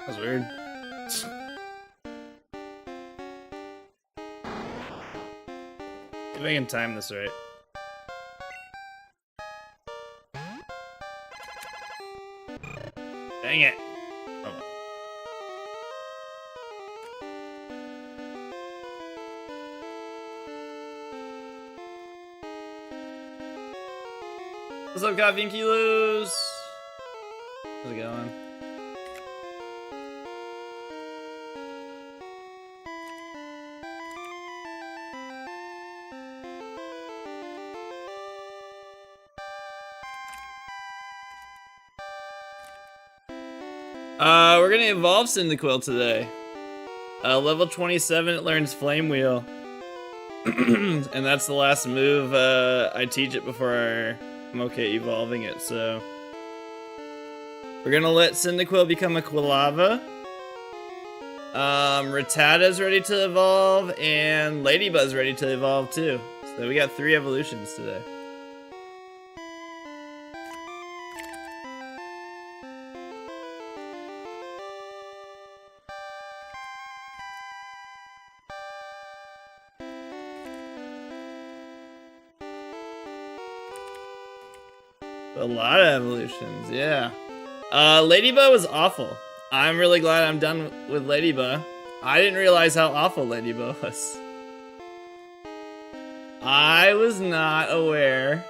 That's weird. If I can time this right. Dang it. Oh. What's up, Coffee and Kilos? How's it going? We're gonna evolve Cyndaquil today. Level 27, it learns Flame Wheel. And that's the last move I teach it before I'm okay evolving it, so. We're gonna let Cyndaquil become a Quilava. Rattata's ready to evolve, and Ladybuzz ready to evolve too. So we got 3 evolutions today. A lot of evolutions, yeah. Ladybug was awful. I'm really glad I'm done with Ladybug. I didn't realize how awful Ladybug was. I was not aware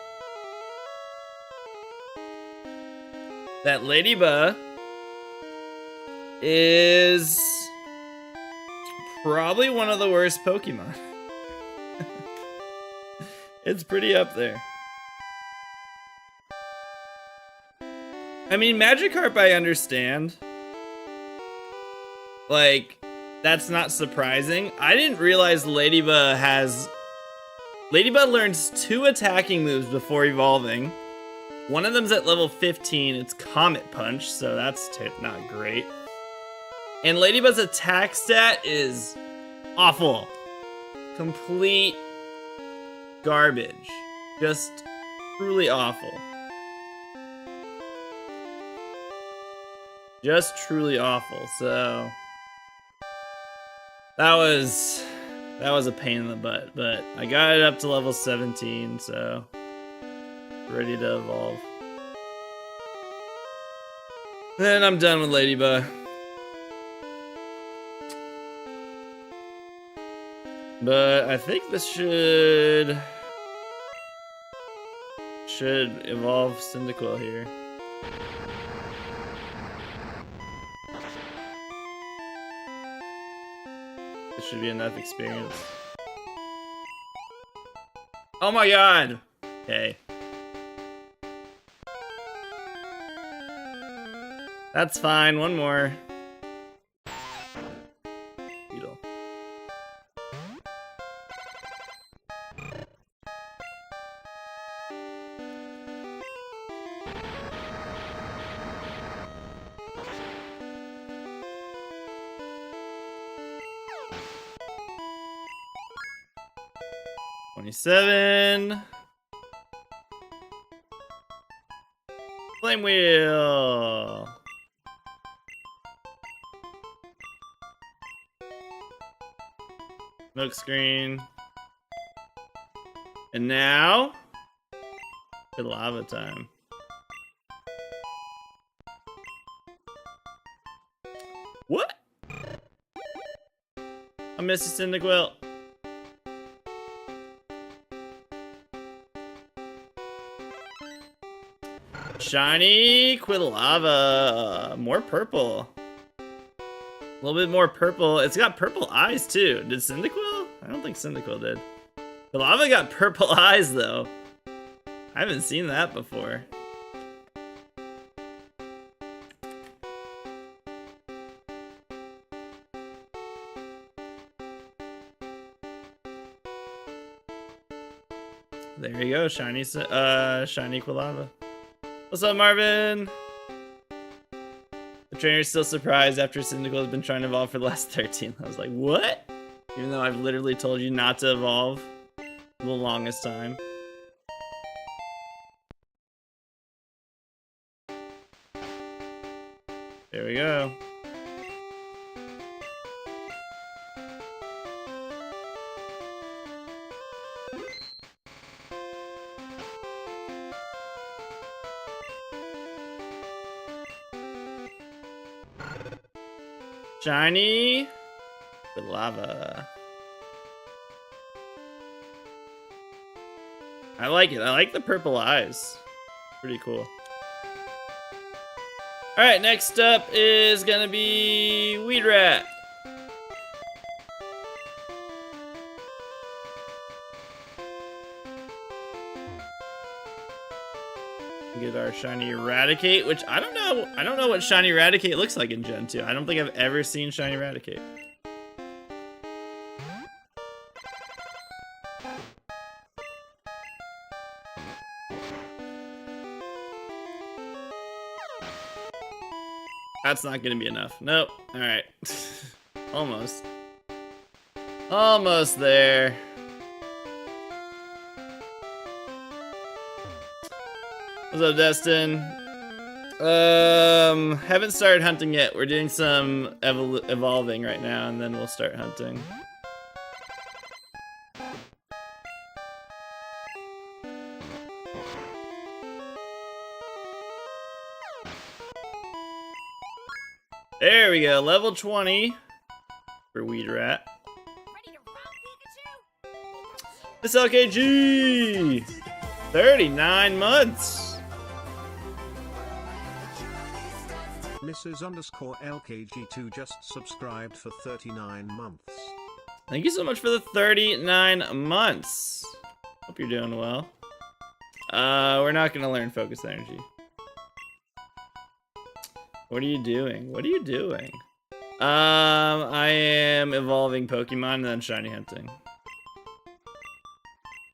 that Ladybug is probably one of the worst Pokemon. It's pretty up there. I mean, Magikarp I understand. Like, that's not surprising. I didn't realize Ladybug has... Ladybug learns 2 attacking moves before evolving. One of them's at level 15. It's Comet Punch, so that's not great. And Ladybug's attack stat is awful. Complete garbage. Just truly awful. Just truly awful, so that was a pain in the butt, but I got it up to level 17, so ready to evolve. Then I'm done with Ladybug. But I think this should evolve Cyndaquil here. Should be enough experience. Oh my god! Okay. That's fine, one more. Beetle. '27. Flame Wheel. Milk Screen. And now, the lava time. What? I miss the Cyndaquil. Shiny Quilava. More purple. A little bit more purple. It's got purple eyes too. Did Cyndaquil? I don't think Cyndaquil did. Quilava got purple eyes though. I haven't seen that before. There you go, shiny Quilava. What's up, Marvin? The trainer's still surprised after Cyndaquil has been trying to evolve for the last 13. I was like, what? Even though I've literally told you not to evolve for the longest time. There we go. Shiny with lava. I like it. I like the purple eyes. Pretty cool. Alright, next up is gonna be Weed Rat. Get our shiny Eradicate, which I don't know what shiny Eradicate looks like in Gen 2. I don't think I've ever seen shiny Eradicate. That's not gonna be enough. Nope. Alright. Almost. Almost there. What's up, Destin? Haven't started hunting yet. We're doing some evolving right now, and then we'll start hunting. There we go, level 20 for Weed Rat. This LKG! 39 months! Mrs_LKG2 just subscribed for 39 months. Thank you so much for the 39 months. Hope you're doing well. We're not gonna learn Focus Energy. What are you doing? What are you doing? I am evolving Pokemon and then shiny hunting.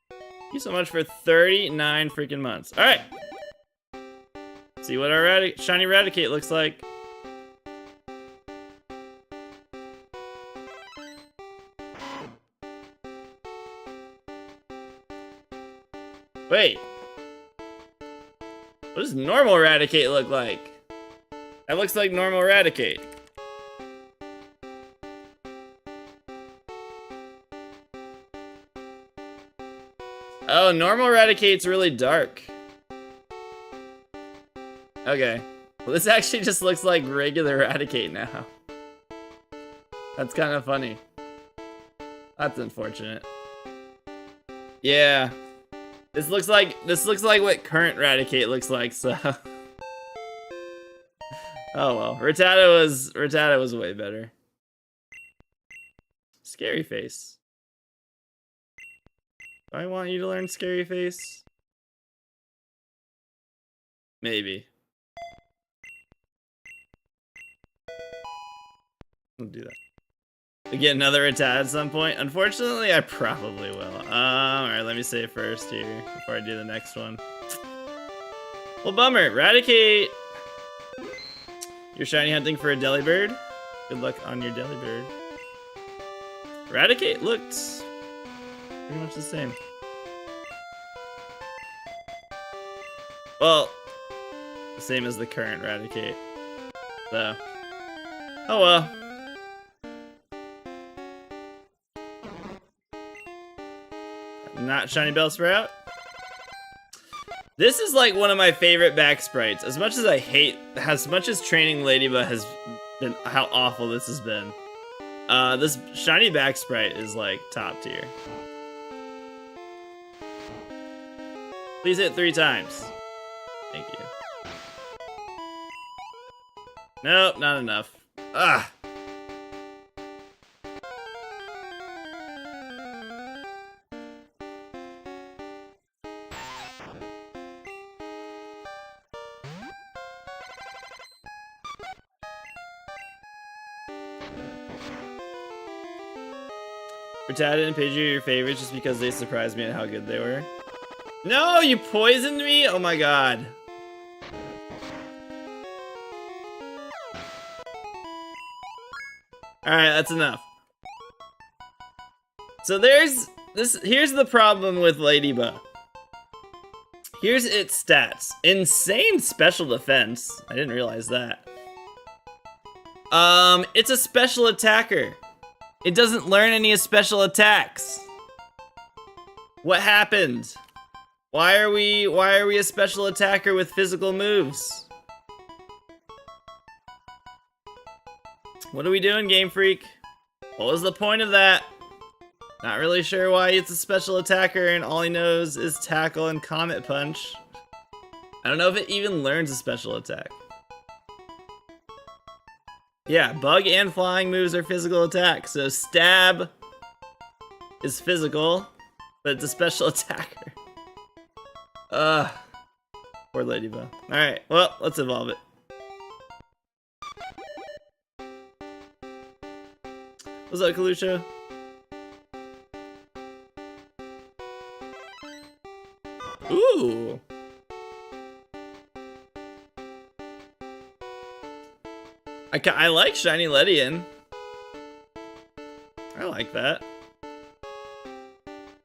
Thank you so much for 39 freaking months. All right. See what our shiny Eradicate looks like. Wait. What does normal Eradicate look like? That looks like normal Eradicate. Oh, normal Eradicate's really dark. Okay. Well, this actually just looks like regular Eradicate now. That's kind of funny. That's unfortunate. Yeah. This looks like what current Eradicate looks like, so. Oh well. Rattata was way better. Scary Face. Do I want you to learn Scary Face? Maybe. I'll do that. We get another Rattata at some point. Unfortunately, I probably will. Alright, let me save first here before I do the next one. Well, bummer. Eradicate. You're shiny hunting for a Delibird. Good luck on your Delibird. Eradicate looked pretty much the same. Well, the same as the current Eradicate. So, oh well. Not shiny Bellsprout. This is like one of my favorite back sprites. As much as training Ladybug has been, how awful this has been. This shiny back sprite is like top tier. Please hit 3 times. Thank you. Nope, not enough. Ah. Rattata and Pidgey are your favorites just because they surprised me at how good they were. No, you poisoned me? Oh my god. Alright, that's enough. So here's the problem with Ladybug. Here's its stats. Insane special defense. I didn't realize that. It's a special attacker. It doesn't learn any special attacks. What happened? Why are we a special attacker with physical moves? What are we doing, Game Freak? What was the point of that? Not really sure why it's a special attacker and all he knows is tackle and comet punch. I don't know if it even learns a special attack. Yeah, bug and flying moves are physical attacks, so stab is physical, but it's a special attacker. Poor Ladybug. Alright, well, let's evolve it. What's up, Kalusha? Ooh! I like Shiny Ledian. I like that.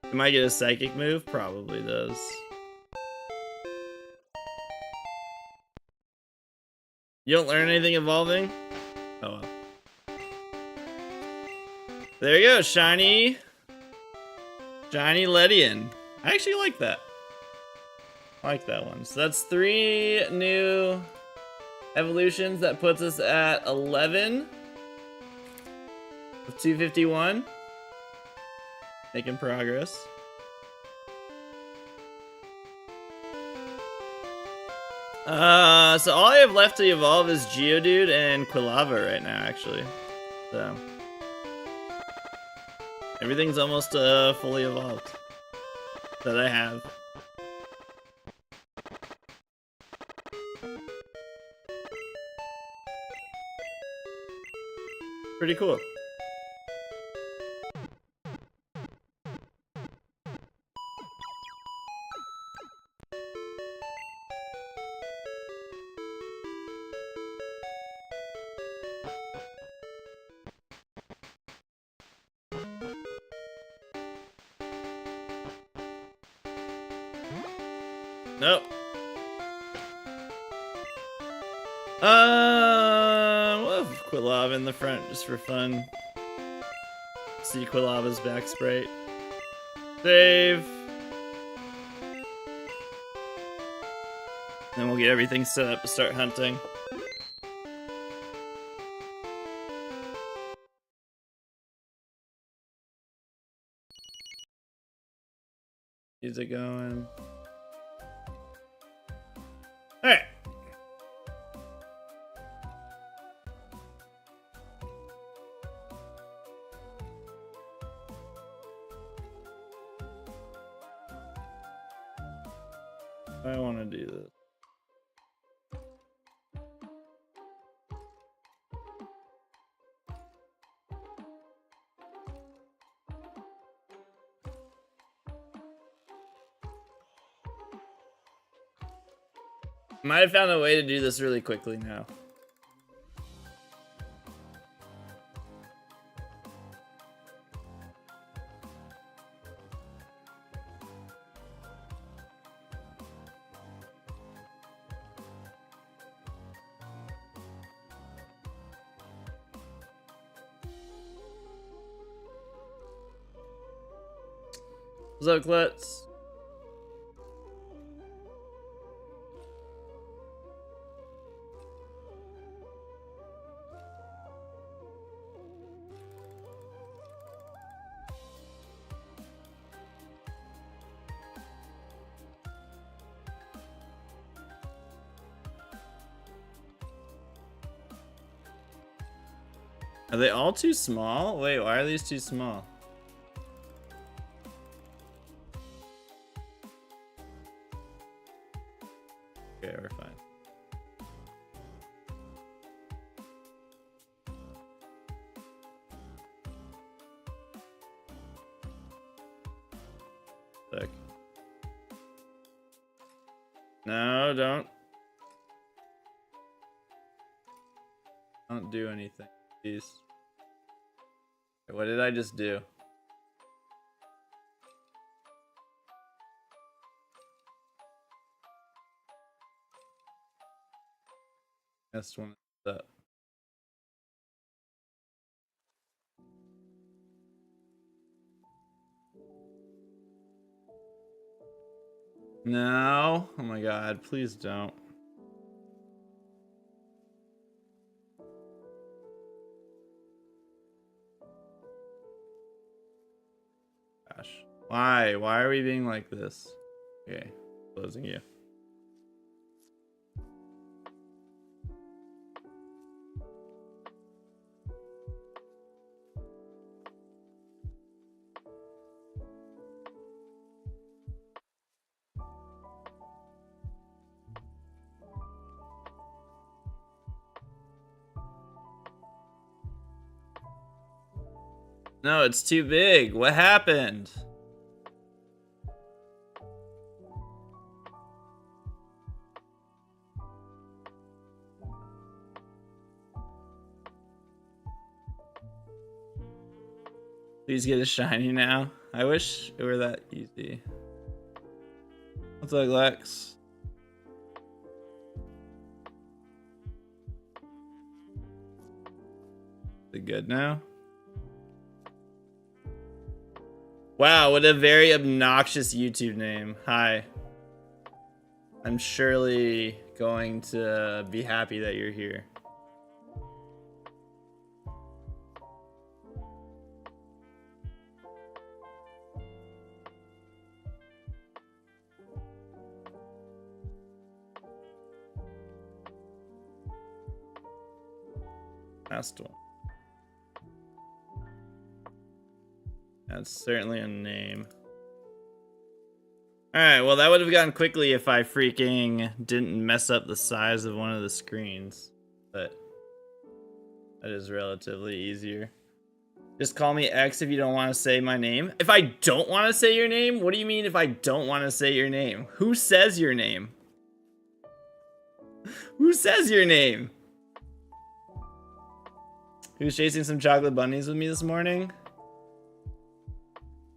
It might get a psychic move? Probably does. You don't learn anything evolving? Oh well. There you go, Shiny Ledian. I actually like that. I like that one. So that's 3 new evolutions. That puts us at 11 of 251. Making progress. So all I have left to evolve is Geodude and Quilava right now, actually. So everything's almost fully evolved that I have. Pretty cool. Nope. We'll have Quilava in the front just for fun. See Quilava's back sprite. Save. Then we'll get everything set up to start hunting. Music going. Alright. I want to do this. Might have found a way to do this really quickly now. What's up, Klutz? Are they all too small? Wait, why are these too small? Okay, we're fine. Look. No, don't do anything. Jeez. What did I just do? Messed one up. No. Oh my god, please don't. Why? Why are we being like this? Okay, closing you. No, it's too big. What happened? Please get a shiny now. I wish it were that easy. What's up, Lex? Is it good now? Wow, what a very obnoxious YouTube name. Hi. I'm surely going to be happy that you're here. Last one. That's certainly a name. Alright, well that would have gone quickly if I freaking didn't mess up the size of one of the screens. But that is relatively easier. Just call me X if you don't want to say my name. If I don't want to say your name? What do you mean if I don't want to say your name? Who says your name? Who says your name? Who's chasing some chocolate bunnies with me this morning?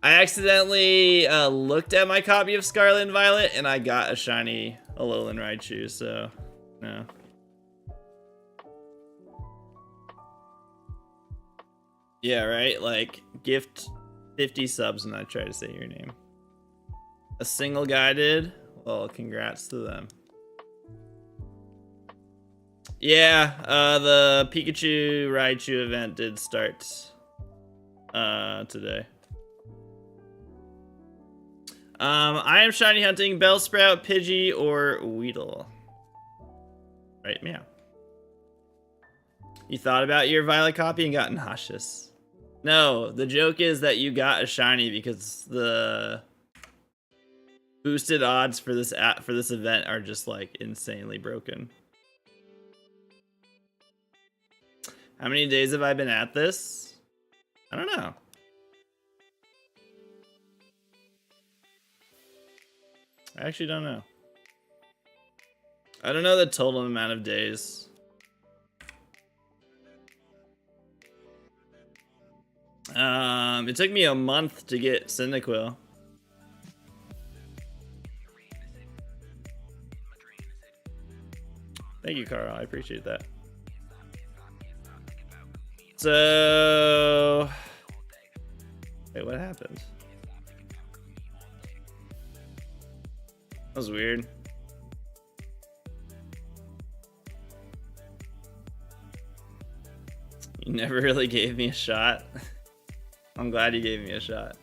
I accidentally looked at my copy of Scarlet and Violet and I got a shiny Alolan Raichu, so no. Yeah, right? Like, gift 50 subs and I try to say your name. A single guy did? Well, congrats to them. Yeah, the Pikachu Raichu event did start today. I am shiny hunting Bellsprout, Pidgey, or Weedle. Right, meow. You thought about your Violet copy and got nauseous. No, the joke is that you got a shiny because the boosted odds for this event are just like insanely broken. How many days have I been at this? I don't know. I actually don't know. I don't know the total amount of days. It took me a month to get Cyndaquil. Thank you, Carl. I appreciate that. So... Wait, what happened? That was weird. You never really gave me a shot. I'm glad you gave me a shot.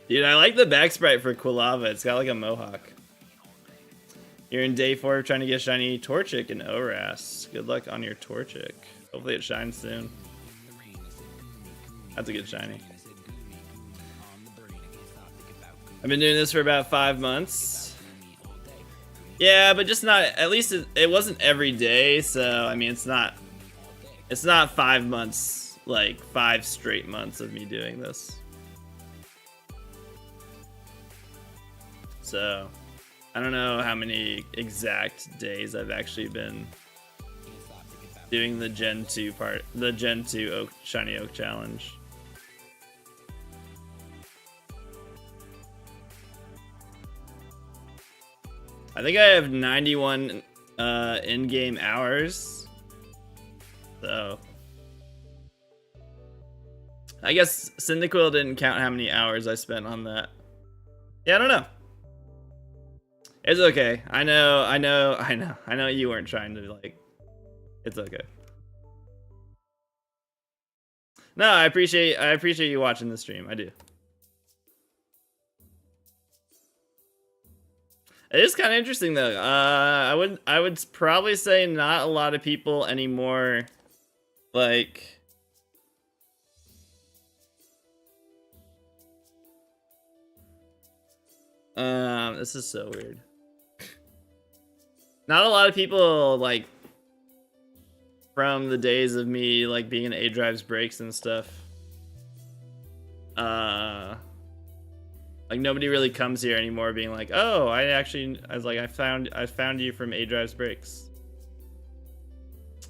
Dude, I like the back sprite for Quilava. It's got like a mohawk. You're in day 4 trying to get shiny Torchic and Oras. Good luck on your Torchic. Hopefully it shines soon. That's a good shiny. I've been doing this for about 5 months. Yeah, but just not, at least it wasn't every day, so I mean it's not 5 months, like 5 straight months of me doing this. So I don't know how many exact days I've actually been doing the Gen 2 part, the Gen 2 Shiny Oak Challenge. I think I have 91 in-game hours. So I guess Cyndaquil didn't count how many hours I spent on that. Yeah, I don't know. It's okay. I know you weren't trying to like, it's okay. No, I appreciate you watching the stream. I do. It is kind of interesting though. I would probably say not a lot of people anymore. Like, this is so weird. Not a lot of people like from the days of me like being in A Drive's breaks and stuff. Like nobody really comes here anymore being like, oh, I found you from A Drive's breaks.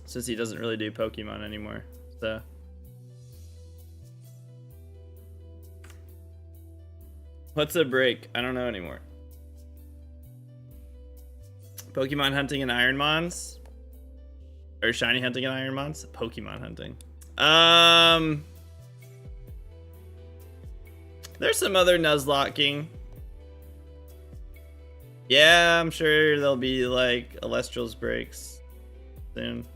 Since he doesn't really do Pokemon anymore. So what's a break? I don't know anymore. Pokemon hunting and Ironmons? Or shiny hunting and Ironmons? Pokemon hunting. There's some other Nuzlocking. Yeah, I'm sure there'll be like Elestral's breaks soon.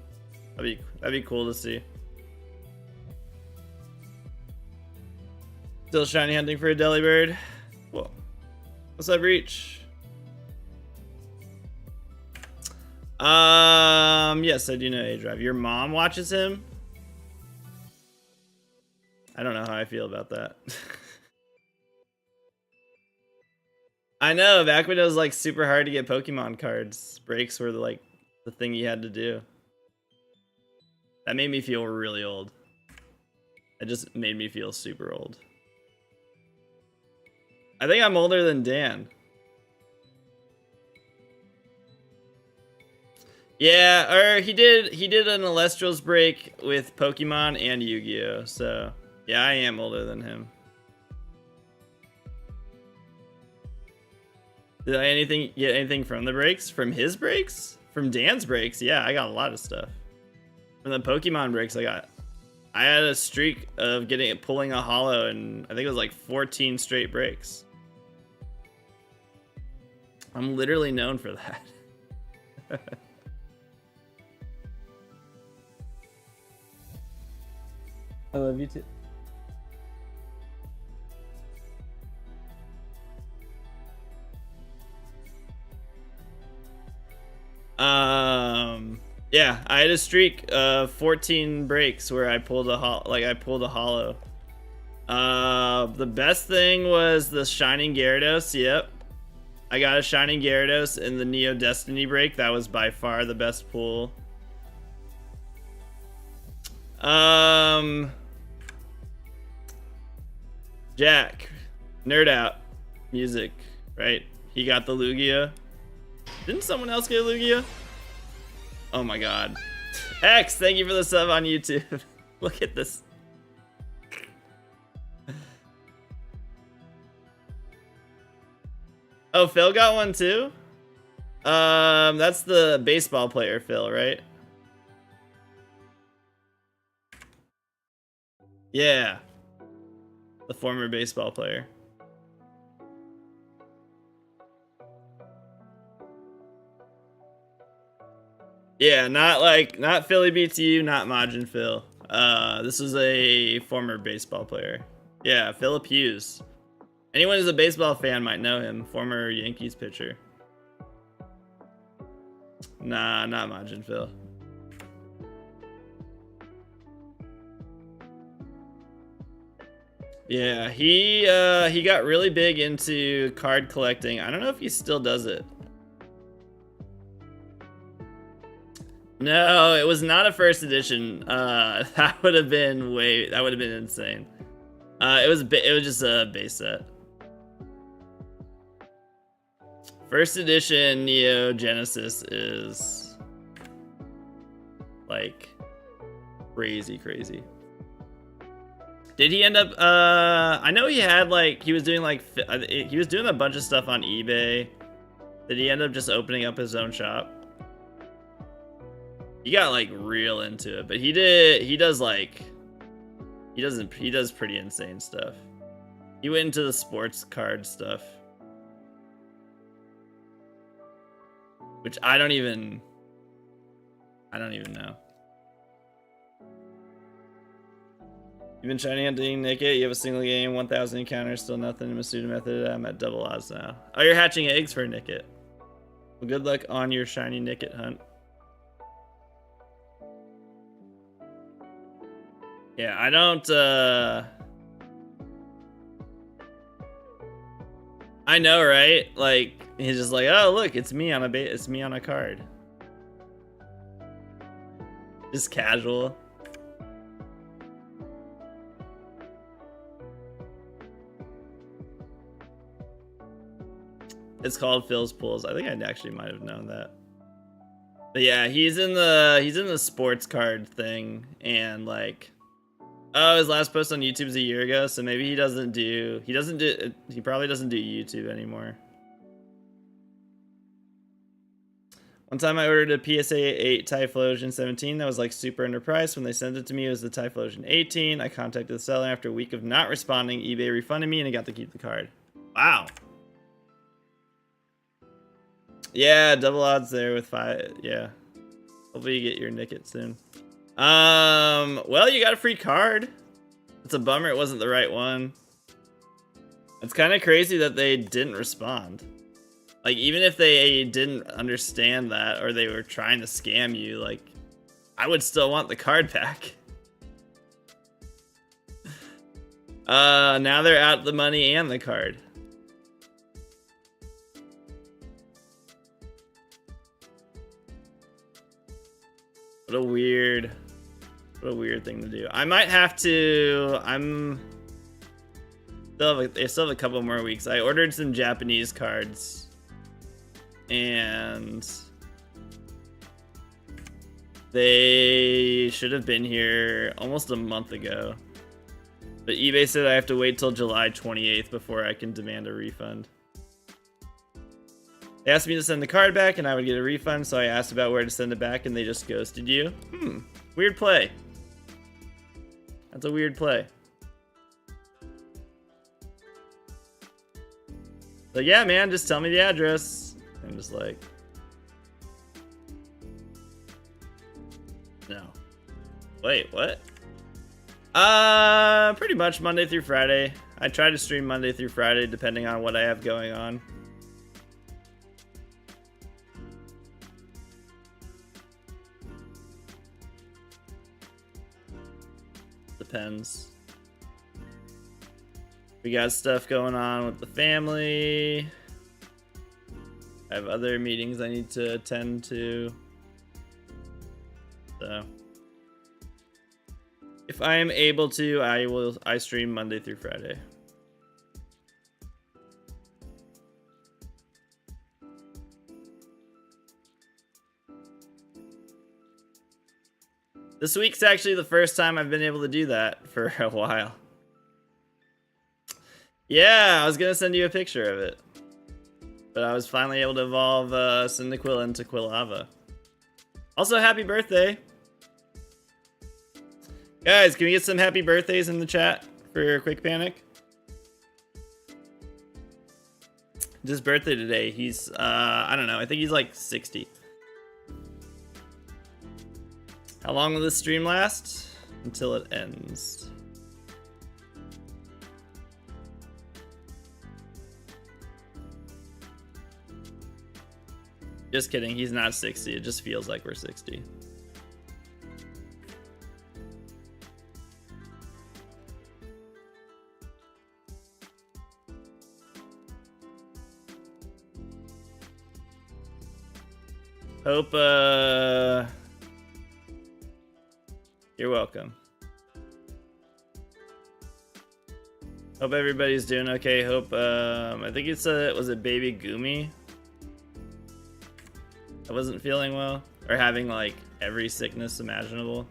That'd be cool to see. Still shiny hunting for a Delibird. Whoa. What's up, Reach? Yes, I do know A Drive. Your mom watches him? I don't know how I feel about that. I know, back when it was like super hard to get Pokemon cards, breaks were like the thing you had to do. That made me feel really old. It just made me feel super old. I think I'm older than Dan. Yeah, or he did an Elestral's break with Pokemon and Yu-Gi-Oh! So yeah, I am older than him. Did I get anything from the breaks? From his breaks? From Dan's breaks? Yeah, I got a lot of stuff. From the Pokemon breaks, I had a streak of pulling a holo, and I think it was like 14 straight breaks. I'm literally known for that. I love you too. Yeah, I had a streak of 14 breaks where I pulled a holo. The best thing was the Shining Gyarados. Yep, I got a Shining Gyarados in the Neo Destiny break. That was by far the best pull. Jack, Nerd Out Music, right? He got the Lugia. Didn't someone else get a Lugia? Oh my god. X, thank you for the sub on YouTube. Look at this. Oh, Phil got one too? That's the baseball player, Phil, right? Yeah. The former baseball player. Yeah, not Philly beats you, not Majin Phil. This is a former baseball player. Yeah, Philip Hughes. Anyone who's a baseball fan might know him. Former Yankees pitcher. Nah, not Majin Phil. Yeah, he got really big into card collecting. I don't know if he still does it. No, it was not a first edition. That would have been insane. It was just a base set. First edition Neo Genesis is like crazy. Did he end up I know he had he was doing a bunch of stuff on eBay. Did he end up just opening up his own shop? He got real into it, but he does pretty insane stuff. He went into the sports card stuff, which I don't even know. You've been shiny hunting Nickit. You have a single game, 1,000 encounters, still nothing. I'm a student method. I'm at double odds now. Oh, you're hatching eggs for Nickit. Well, good luck on your shiny Nickit hunt. Yeah, I don't, I know, right? Like, he's just like, oh, look, it's me on a card. Just casual. It's called Phil's Pools. I think I actually might have known that. But yeah, he's in the sports card thing, and like, oh, his last post on YouTube was a year ago, so maybe he probably doesn't do YouTube anymore. One time I ordered a PSA 8 Typhlosion 17 that was like super underpriced. When they sent it to me, it was the Typhlosion 18. I contacted the seller after a week of not responding. eBay refunded me and I got to keep the card. Wow. Yeah, double odds there with 5. Yeah. Hopefully you get your Nickit soon. Well, you got a free card. It's a bummer it wasn't the right one. It's kind of crazy that they didn't respond. Like, even if they didn't understand that, or they were trying to scam you, like, I would still want the card back. Now they're out the money and the card. What a weird thing to do. I might have to, they still have a couple more weeks. I ordered some Japanese cards. And they should have been here almost a month ago. But eBay said I have to wait till July 28th before I can demand a refund. They asked me to send the card back and I would get a refund, so I asked about where to send it back and they just ghosted you. Weird play. That's a weird play. So yeah, man, just tell me the address. I'm just like, no. Wait, what? Pretty much Monday through Friday. I try to stream Monday through Friday depending on what I have going on. Depends. We got stuff going on with the family. I have other meetings I need to attend to. So if I am able to, I stream Monday through Friday. This week's actually the first time I've been able to do that for a while. Yeah, I was gonna send you a picture of it. But I was finally able to evolve Cyndaquil into Quilava. Also, happy birthday! Guys, can we get some happy birthdays in the chat for Quick Panic? His birthday today, he's, I don't know, I think he's like 60. How long will this stream last? Until it ends. Just kidding, he's not 60. It just feels like we're 60. Hope, you're welcome. Hope everybody's doing okay. Hope, I think it's was it Baby Gumi? I wasn't feeling well, or having like every sickness imaginable.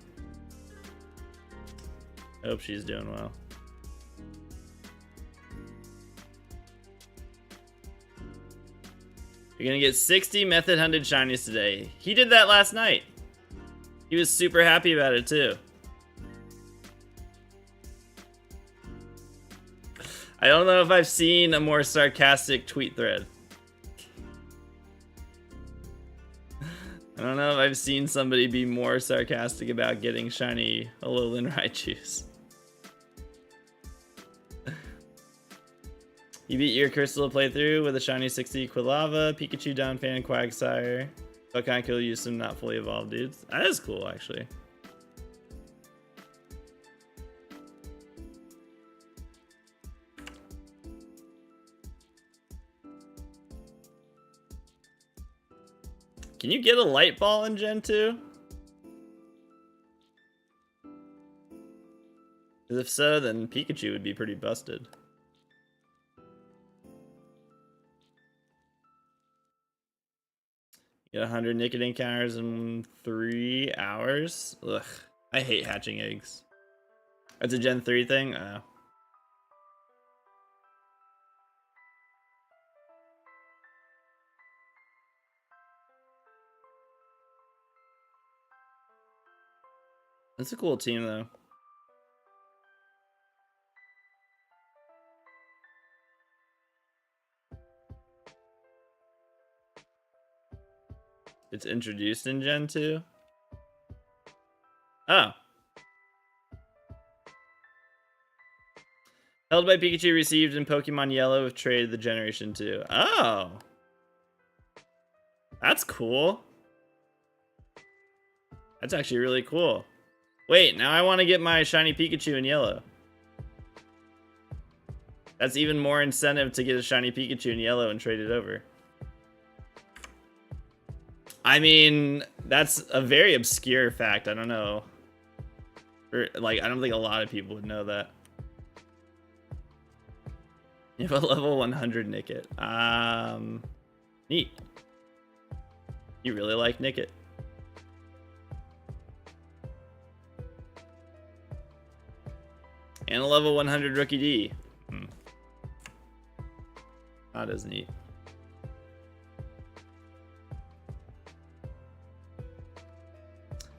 I hope she's doing well. You're gonna get 60 method hunted shinies today. He did that last night. He was super happy about it too. I don't know if I've seen a more sarcastic tweet thread. I don't know if I've seen somebody be more sarcastic about getting shiny Alolan Raichus. You beat your Crystal playthrough with a shiny 60 Quilava, Pikachu, Donphan, and Quagsire. What kind of cool use some not fully evolved dudes? That is cool, actually. Can you get a light ball in Gen 2? Because if so, then Pikachu would be pretty busted. Get 100 naked encounters in 3 hours? Ugh, I hate hatching eggs. That's a Gen 3 thing? Oh. That's a cool team, though. It's introduced in Gen 2? Oh. Held by Pikachu received in Pokemon Yellow if traded the Generation 2. Oh. That's cool. That's actually really cool. Wait, now I want to get my shiny Pikachu in Yellow. That's even more incentive to get a shiny Pikachu in Yellow and trade it over. I mean, that's a very obscure fact. I don't know. Or, like, I don't think a lot of people would know that. You have a level 100 Nickit. Neat. You really like Nickit. And a level 100 Rookie D. Not as neat.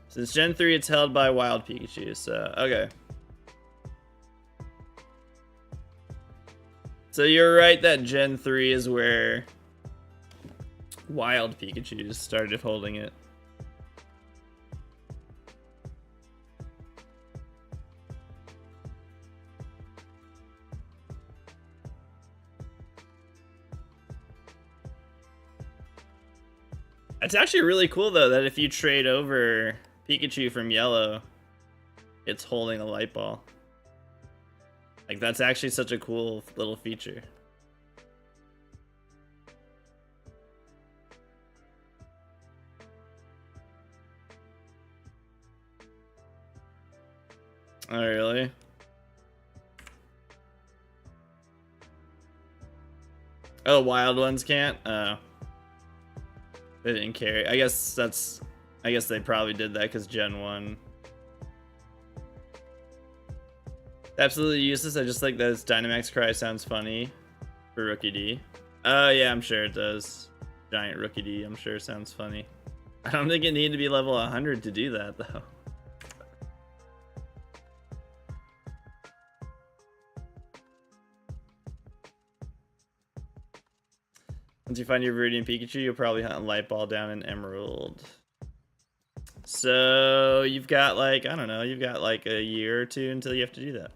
Since Gen 3, it's held by Wild Pikachu, so, okay. So you're right that Gen 3 is where Wild Pikachu started holding it. It's actually really cool, though, that if you trade over Pikachu from Yellow, it's holding a light ball. Like, that's actually such a cool little feature. Oh, really? Oh, wild ones can't? Oh. They didn't carry. I guess they probably did that because Gen 1. Absolutely useless. I just like that its Dynamax cry sounds funny for Rookie D. Oh, yeah, I'm sure it does. Giant Rookie D, I'm sure sounds funny. I don't think it needed to be level 100 to do that, though. Once you find your Viridian Pikachu, you'll probably hunt a light ball down in Emerald. So you've got like, I don't know, you've got like a year or two until you have to do that.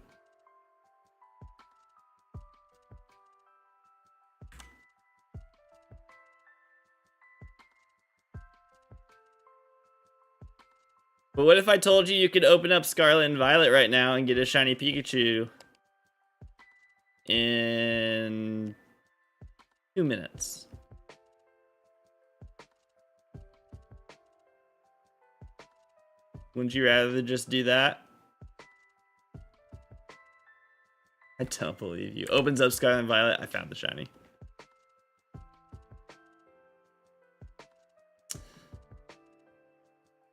But what if I told you you could open up Scarlet and Violet right now and get a shiny Pikachu in 2 minutes? Wouldn't you rather just do that? I don't believe you. Opens up Scarlet and Violet. I found the shiny.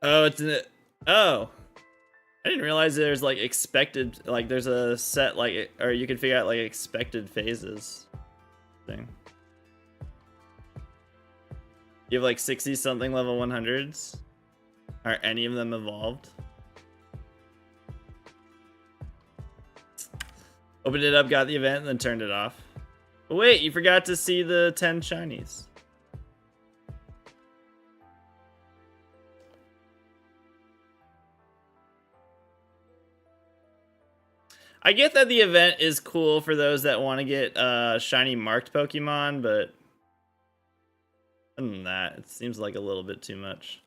Oh, it's in it. Oh. I didn't realize there's like expected, like there's a set like, or you can figure out like expected phases thing. You have like 60 something level 100s. Are any of them evolved? Opened it up, got the event, and then turned it off. But wait, you forgot to see the 10 shinies. I get that the event is cool for those that want to get shiny marked Pokemon, but other than that, it seems like a little bit too much.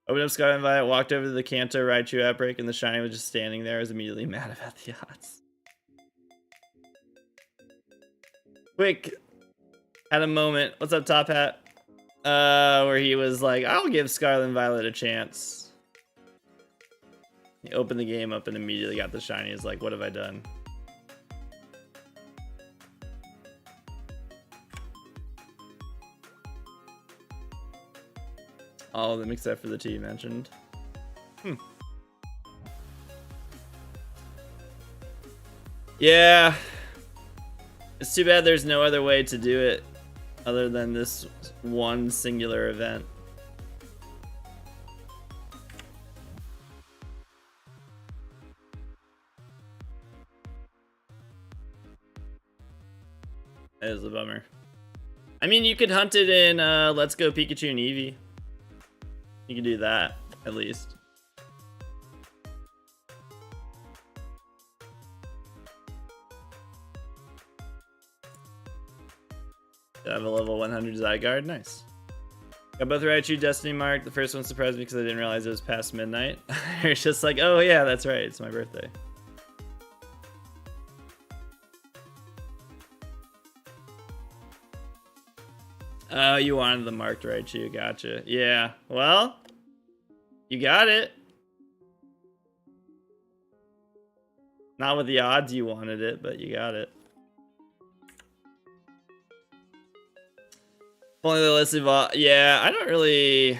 Opened up Scarlet and Violet, walked over to the Kanto Raichu outbreak, and the shiny was just standing there. I was immediately mad about the odds. Quick, had a moment. What's up, Top Hat? Where he was like, I'll give Scarlet and Violet a chance. He opened the game up and immediately got the shiny. He's like, what have I done? All of them except for the two you mentioned. Yeah. It's too bad there's no other way to do it other than this one singular event. That is a bummer. I mean, you could hunt it in Let's Go Pikachu and Eevee. You can do that, at least. I have a level 100 Zygarde, nice. Got both Raichu Destiny Mark. The first one surprised me because I didn't realize it was past midnight. It's just like, oh yeah, that's right, it's my birthday. Oh, you wanted the marked Raichu, gotcha. Yeah, well, you got it. Not with the odds you wanted it, but you got it. Only the list evolve. Yeah, I don't really.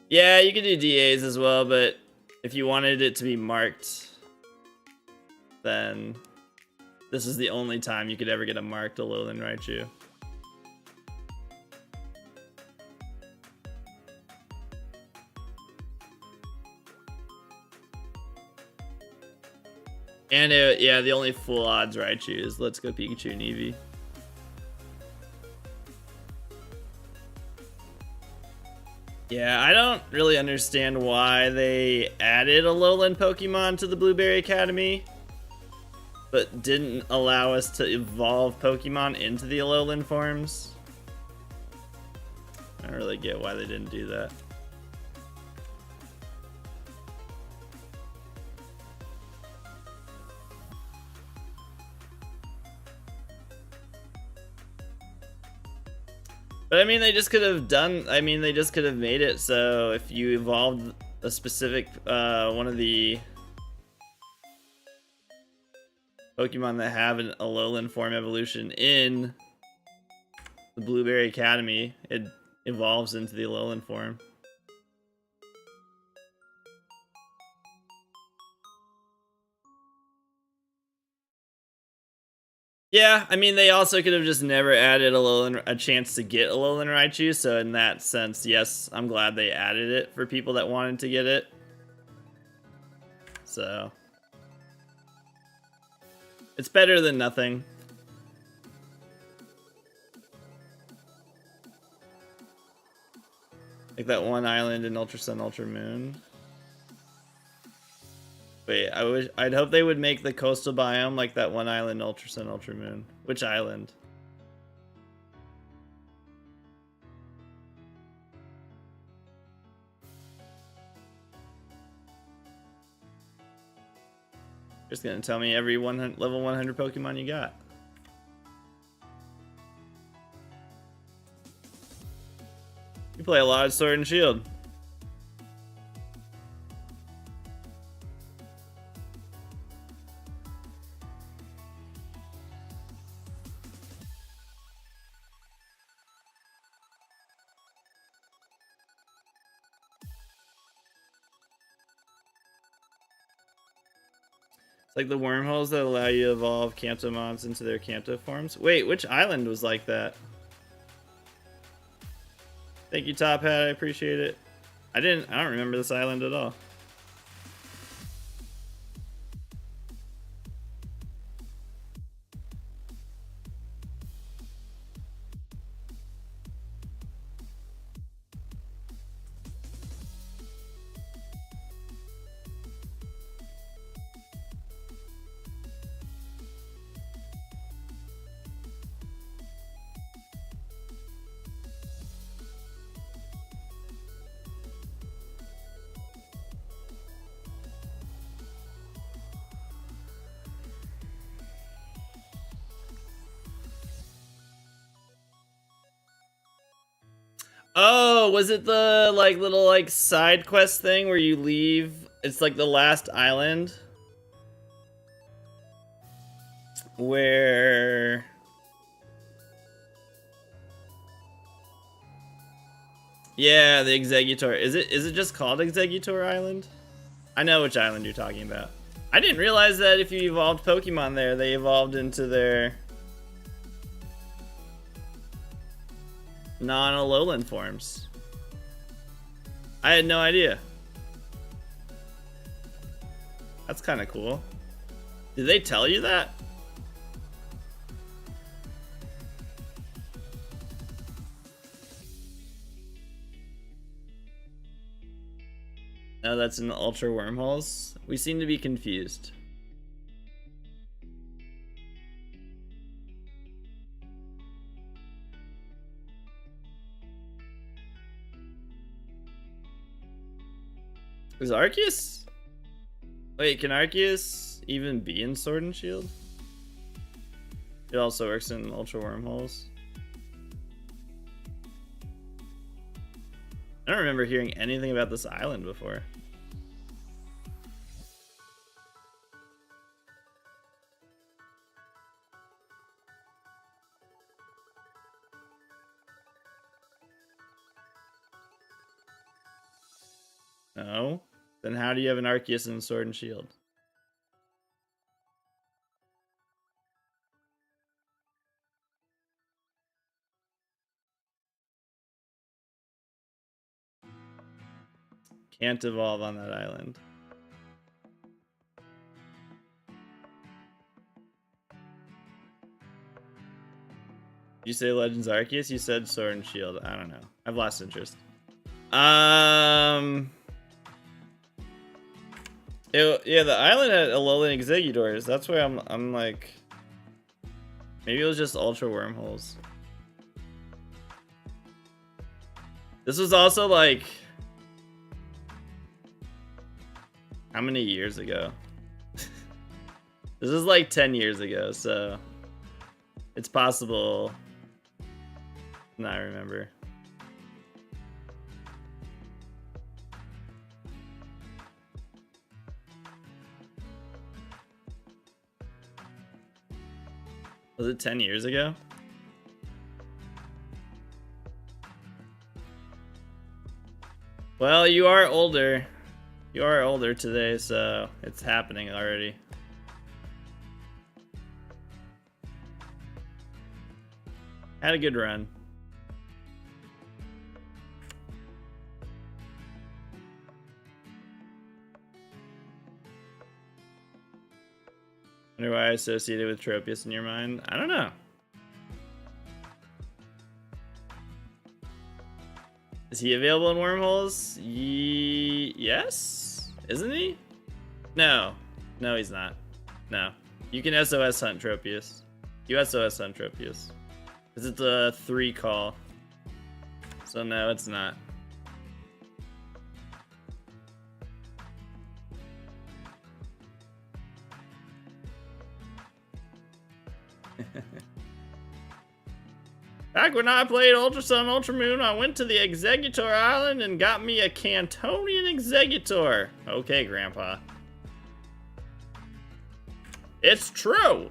Yeah, you could do DAs as well, but if you wanted it to be marked, then this is the only time you could ever get a marked Alolan Raichu. And yeah, the only full odds Raichu is Let's Go Pikachu and Eevee. Yeah, I don't really understand why they added Alolan Pokemon to the Blueberry Academy, but didn't allow us to evolve Pokemon into the Alolan forms. I don't really get why they didn't do that. But I mean, they just could have done, I mean, they just could have made it so if you evolved a specific, one of the Pokemon that have an Alolan form evolution in the Blueberry Academy, it evolves into the Alolan form. Yeah, I mean, they also could have just never added a chance to get Alolan Raichu, so in that sense, yes, I'm glad they added it for people that wanted to get it. So it's better than nothing. Like that one island in Ultra Sun, Ultra Moon. Wait, I'd hope they would make the coastal biome like that one island, Ultra Sun, Ultra Moon. Which island? Just gonna tell me every level 100 Pokemon you got. You play a lot of Sword and Shield. It's like the wormholes that allow you to evolve Kantomons into their Kanto forms. Wait, which island was like that? Thank you, Top Hat. I appreciate it. I don't remember this island at all. Oh, was it the like little like side quest thing where you leave? It's like the last island where yeah, the Executor. Is it just called Executor Island? I know which island you're talking about. I didn't realize that if you evolved Pokemon there, they evolved into their non-Alolan forms. I had no idea. That's kind of cool. Did they tell you that? No, that's in the Ultra Wormholes. We seem to be confused. Is Arceus? Wait, can Arceus even be in Sword and Shield? It also works in Ultra Wormholes. I don't remember hearing anything about this island before. No? Then how do you have an Arceus in Sword and Shield? Can't evolve on that island. You say Legends Arceus? You said Sword and Shield. I don't know. I've lost interest. Yeah, the island had Alolan Exegutors. That's why I'm like, maybe it was just Ultra Wormholes. This was also like, how many years ago? This is like 10 years ago, so it's possible. I remember. Was it 10 years ago? Well, you are older. You are older today, so it's happening already. Had a good run. Wonder why I associated with Tropius in your mind? I don't know. Is he available in Wormholes? Yes? Isn't he? No. No, he's not. No. You can SOS hunt Tropius. You SOS hunt Tropius. Because it's a 3 call. So no, it's not. Back when I played Ultra Sun, Ultra Moon, I went to the Executor Island and got me a Cantonian Executor. Okay, Grandpa. It's true!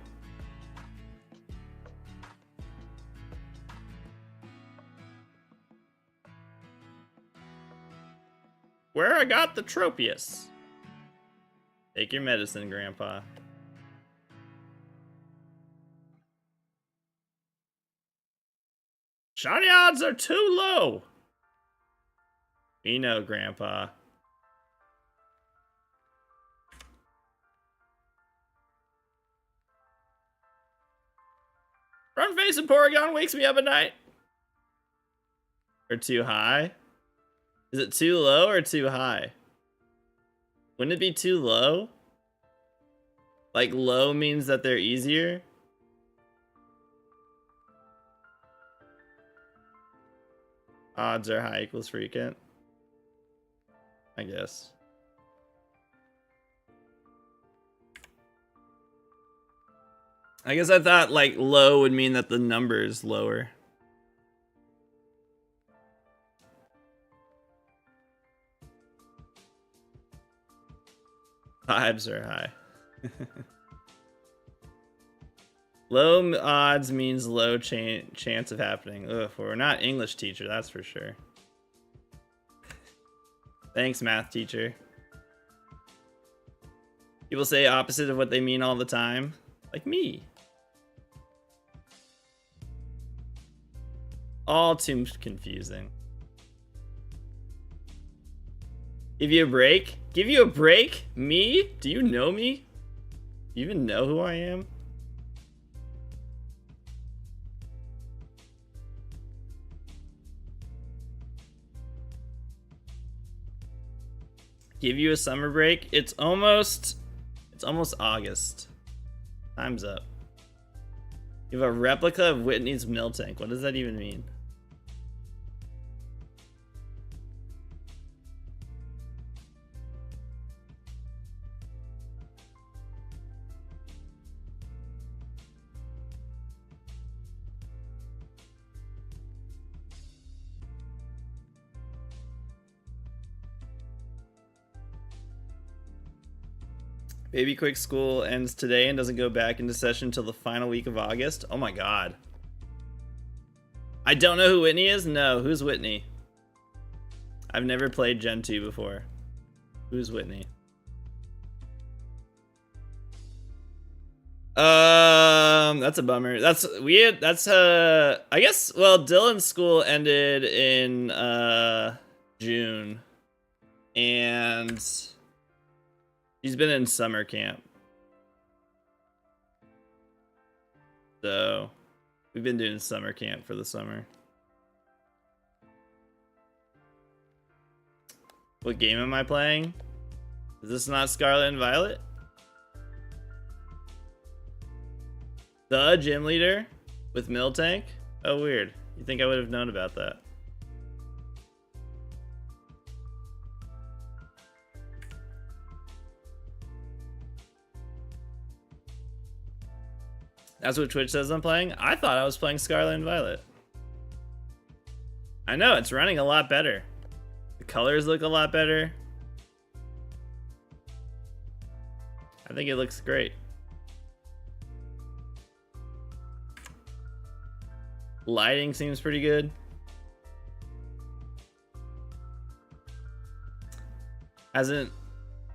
Where I got the Tropius. Take your medicine, Grandpa. Shiny odds are too low. We know, Grandpa. Front face of Porygon wakes me up at night. Or too high? Is it too low or too high? Wouldn't it be too low? Like low means that they're easier? Odds are high equals frequent. I guess. I guess I thought like low would mean that the number is lower. Vibes are high. Low odds means low chance of happening. Ugh, we're not English teacher, that's for sure. Thanks, math teacher. People say opposite of what they mean all the time. Like me. All too confusing. Give you a break? Give you a break? Me? Do you know me? Do you even know who I am? Give you a summer break? It's almost August. Time's up. You have a replica of Whitney's Miltank. What does that even mean? Baby Quick School ends today and doesn't go back into session until the final week of August. Oh my god. I don't know who Whitney is? No, who's Whitney? I've never played Gen 2 before. Who's Whitney? That's a bummer. I guess, well, Dylan's school ended in June. And he's been in summer camp. So, we've been doing summer camp for the summer. What game am I playing? Is this not Scarlet and Violet? The gym leader with Miltank? Oh, weird. You think I would have known about that? That's what Twitch says I'm playing? I thought I was playing Scarlet and Violet. I know, it's running a lot better. The colors look a lot better. I think it looks great. Lighting seems pretty good. Hasn't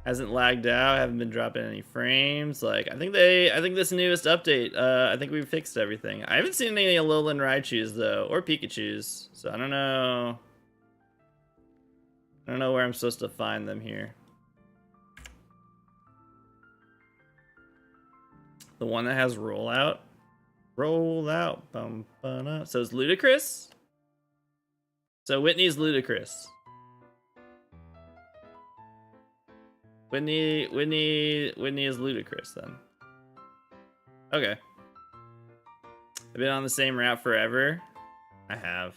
lagged out. Haven't been dropping any frames. Like I think this newest update, I think we fixed everything. I haven't seen any Alolan Raichus though, or Pikachus. So I don't know. I don't know where I'm supposed to find them here. The one that has rollout. Rollout. Bum, ba, so it's Ludicrous? So Whitney's Ludicrous. Whitney is Ludicrous then. Okay. I've been on the same route forever. I have.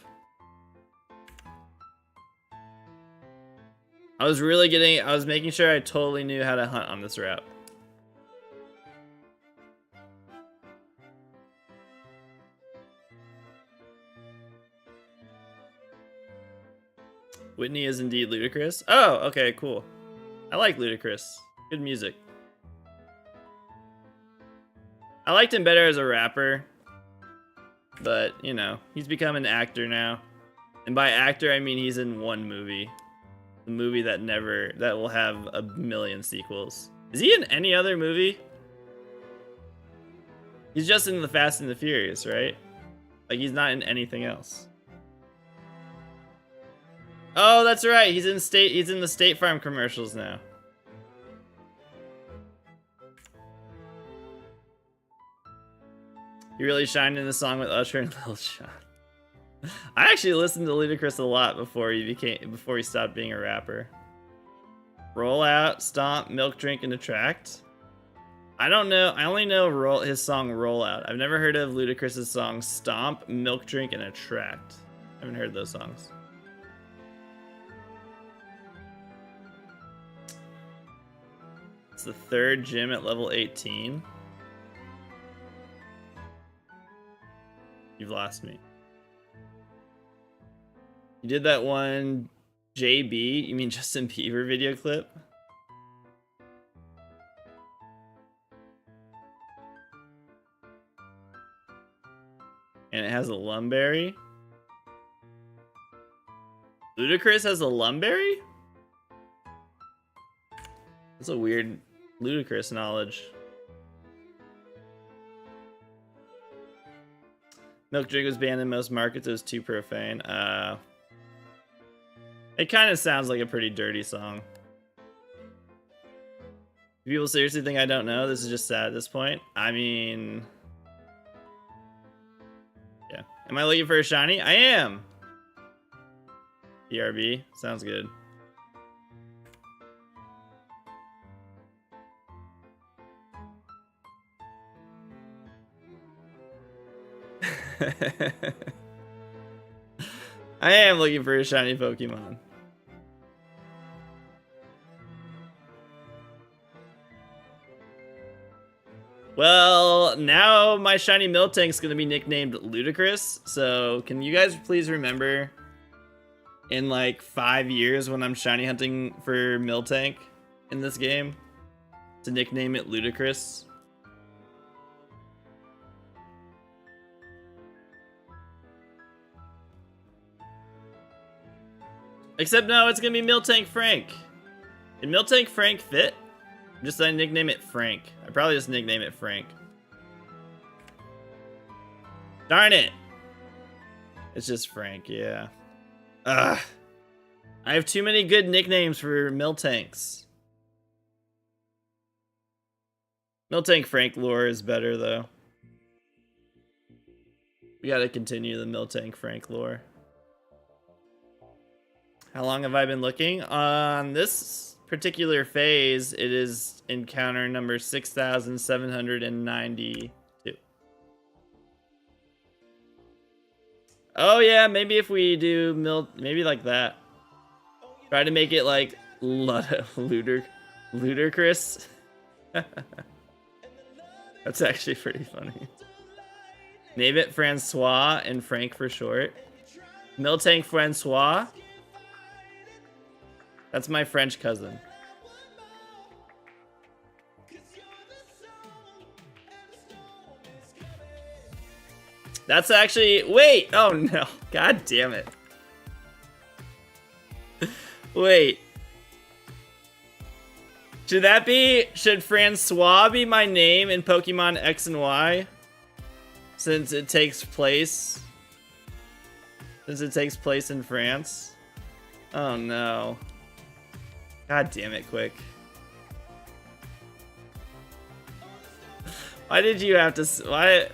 I was making sure I totally knew how to hunt on this route. Whitney is indeed Ludicrous. Oh, okay, cool. I like Ludacris. Good music. I liked him better as a rapper. But, you know, he's become an actor now. And by actor, I mean he's in one movie. The movie that will have 1,000,000 sequels. Is he in any other movie? He's just in the Fast and the Furious, right? Like, he's not in anything else. Oh, that's right. He's in the State Farm commercials now. He really shined in the song with Usher and Lil Jon. I actually listened to Ludacris a lot before he stopped being a rapper. Roll Out, Stomp, Milk Drink, and Attract. I don't know. I only know his song Roll Out. I've never heard of Ludacris's songs Stomp, Milk Drink, and Attract. I haven't heard those songs. It's the third gym at level 18. You've lost me. You did that one JB, you mean Justin Bieber video clip? has a Lumberry. Ludicrous has a Lumberry? That's a weird Ludicrous knowledge. Milk Drink was banned in most markets. It was too profane. It kind of sounds like a pretty dirty song. People seriously think I don't know? This is just sad at this point. I mean... yeah. Am I looking for a shiny? I am! BRB. Sounds good. I am looking for a shiny Pokemon. Well, now my shiny Miltank's gonna be nicknamed Ludicrous. So can you guys please remember in like 5 years when I'm shiny hunting for Miltank in this game to nickname it Ludicrous? Except no, it's gonna be Miltank Frank. Did Miltank Frank fit? Just I nickname it Frank. I probably just nickname it Frank. Darn it! It's just Frank, yeah. Ugh. I have too many good nicknames for Miltanks. Miltank Frank lore is better though. We gotta continue the Miltank Frank lore. How long have I been looking? On this particular phase, it is encounter number 6,792. Oh yeah, maybe if we do maybe like that. Try to make it like ludicrous. That's actually pretty funny. Name it Francois and Frank for short. Miltank Francois. That's my French cousin. That's actually... wait! Oh no. God damn it. Wait. Should Francois be my name in Pokemon X and Y? Since it takes place in France? Oh no. God damn it, Quick. Why did you have to... why...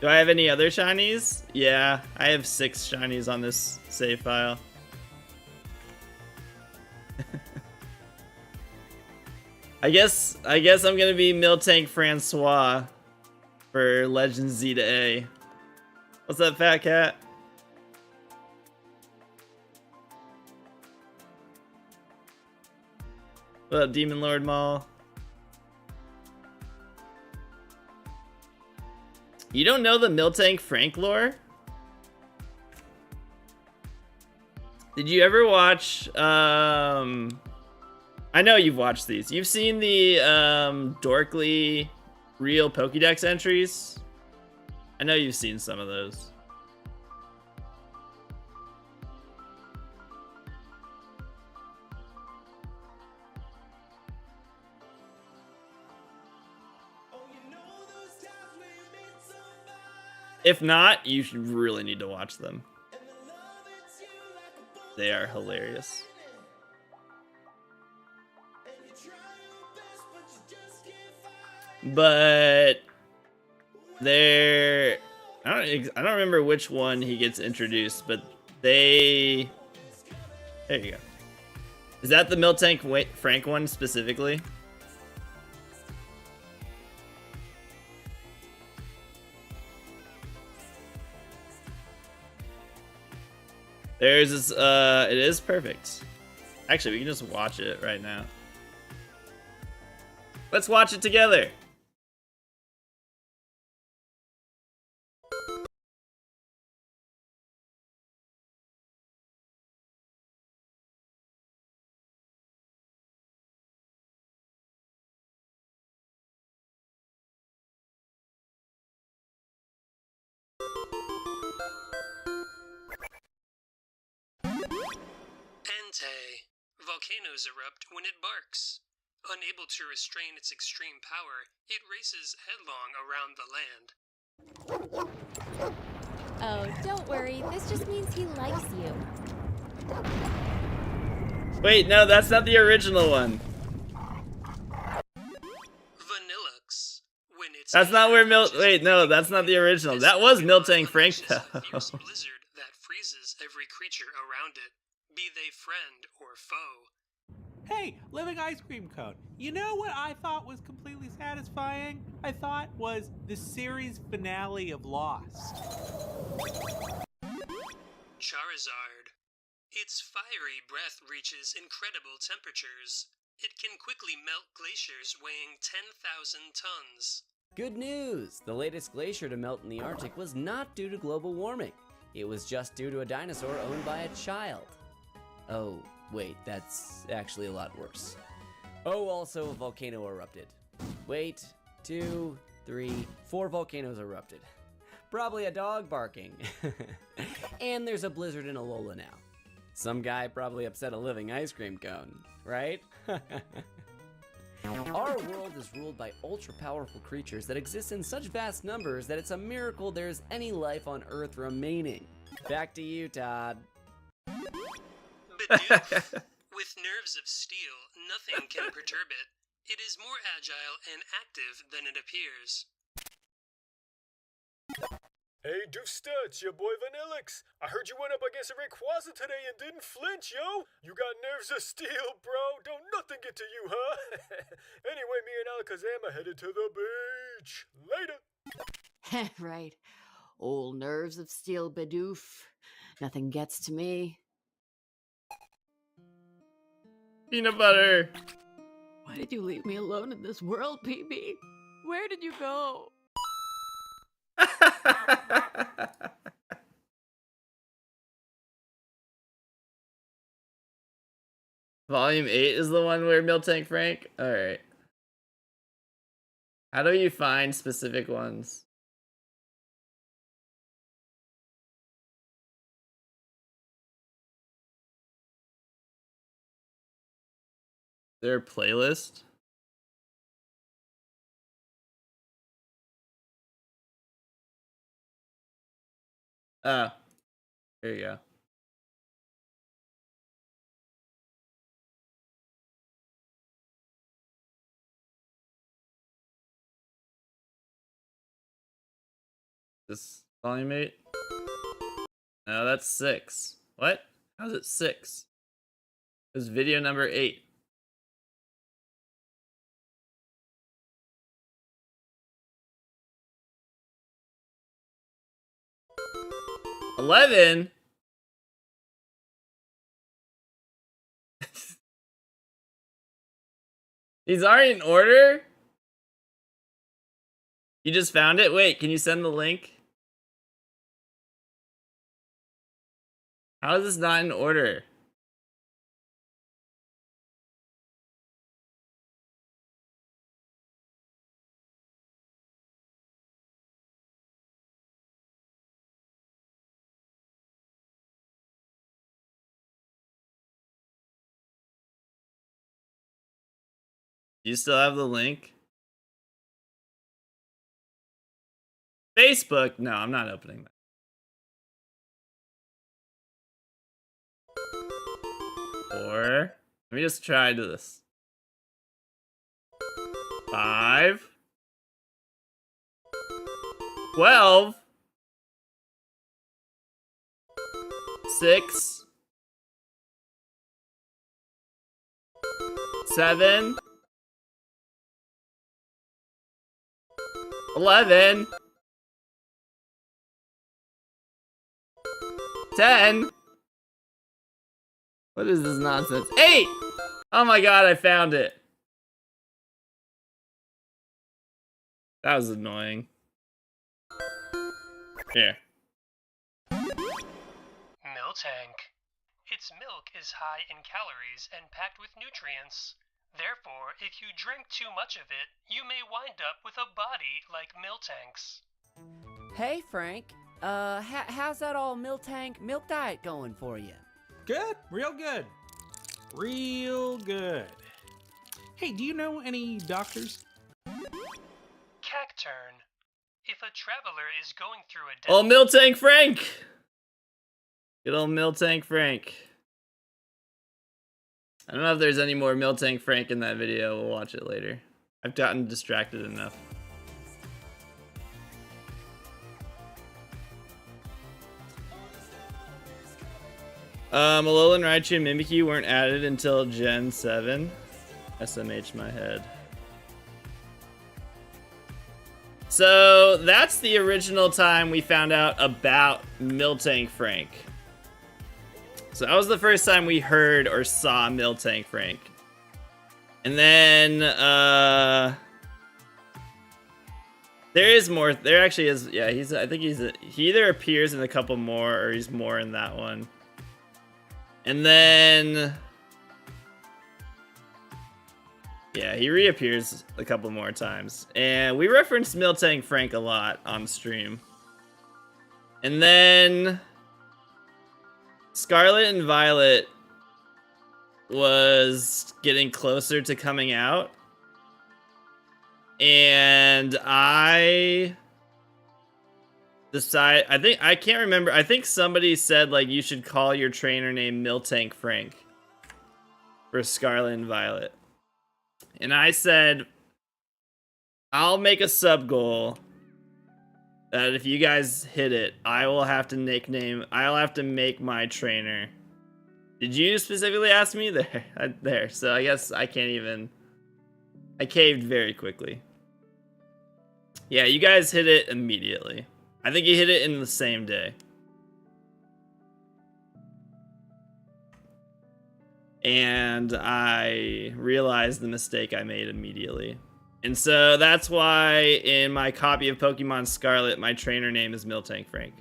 Do I have any other shinies? Yeah, I have 6 shinies on this save file. I guess I'm gonna be Miltank Francois for Legend Z to A. What's up, Fat Cat? What up, Demon Lord Mall? You don't know the Miltank Frank lore? Did you ever watch, I know you've watched these. You've seen the, Dorkly real Pokedex entries? I know you've seen some of those. If not, you should really need to watch them. They are hilarious. But they're... I don't remember which one he gets introduced, but they... There you go. Is that the Miltank Frank one specifically? There's this, it is perfect. Actually, we can just watch it right now. Let's watch it together. volcanoes erupt when it barks. Unable to restrain its extreme power, it races headlong around the land. Oh, don't worry. This just means he likes you. Wait, no, that's not the original one. Vanillux. When it's That's not where Wait, no, that's not the original. That was Miltank Frank, though. A fierce blizzard that freezes every creature around it, be they friend or foe. Hey, living ice cream cone. You know what I thought was completely satisfying? I thought was the series finale of Lost. Charizard. Its fiery breath reaches incredible temperatures. It can quickly melt glaciers weighing 10,000 tons. Good news! The latest glacier to melt in the Arctic was not due to global warming. It was just due to a dinosaur owned by a child. Oh, wait, that's actually a lot worse. Oh, also a volcano erupted. Wait, 2, 3, 4 volcanoes erupted. Probably a dog barking. And there's a blizzard in Alola now. Some guy probably upset a living ice cream cone, right? Our world is ruled by ultra-powerful creatures that exist in such vast numbers that it's a miracle there's any life on Earth remaining. Back to you, Todd. Bidoof. With nerves of steel, nothing can perturb it. It is more agile and active than it appears. Hey, Doofsta, it's your boy Vanillux. I heard you went up against a Rayquaza today and didn't flinch, yo. You got nerves of steel, bro. Don't nothing get to you, huh? Anyway, me and Alakazam are headed to the beach. Later. Right. Old nerves of steel, Bidoof. Nothing gets to me. Peanut butter. Why did you leave me alone in this world, PB? Where did you go? Volume 8 is the one where Miltank Frank? Alright. How do you find specific ones? Their playlist? Oh, there you go. This volume 8? No, that's 6. What? How's it 6? It was video number 8. $11? These aren't in order? You just found it? Wait, can you send the link? How is this not in order? You still have the link? Facebook? No, I'm not opening that. Or let me just try this. 5, 12, 6, 7, 11, 10. What is this nonsense? 8! Oh my god, I found it. That was annoying. Here. Miltank. Its milk is high in calories and packed with nutrients. Therefore, if you drink too much of it, you may wind up with a body like Miltank's. Hey, Frank. How's that all Miltank milk diet going for you? Good, real good. real good. Hey, do you know any doctors? Cacturn. If a traveler is going through a Oh, Miltank Frank! Good old Miltank Frank. I don't know if there's any more Miltank Frank in that video. We'll watch it later. I've gotten distracted enough. Alolan, Raichu, and Mimikyu weren't added until Gen 7. SMH my head. So that's the original time we found out about Miltank Frank. So that was the first time we heard or saw Miltank Frank. And then there is more. There actually is. Yeah, I think he either appears in a couple more or he's more in that one. And then yeah, he reappears a couple more times. And we referenced Miltank Frank a lot on stream. And then Scarlet and Violet was getting closer to coming out. And I can't remember. I think somebody said like you should call your trainer name Miltank Frank for Scarlet and Violet. And I said, I'll make a sub goal that if you guys hit it, I'll have to make my trainer. Did you specifically ask me? There. So I guess I caved very quickly. Yeah, you guys hit it immediately. I think you hit it in the same day. And I realized the mistake I made immediately. And so that's why in my copy of Pokemon Scarlet, my trainer name is Miltank Frank.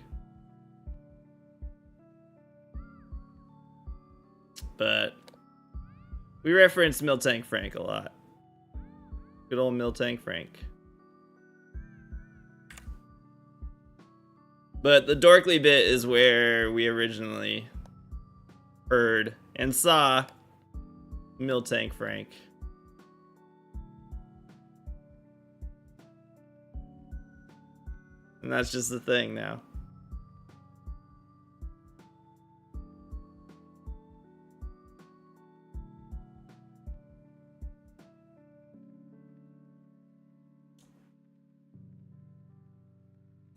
But we reference Miltank Frank a lot. Good old Miltank Frank. But the Dorkly bit is where we originally heard and saw Miltank Frank. And that's just the thing now.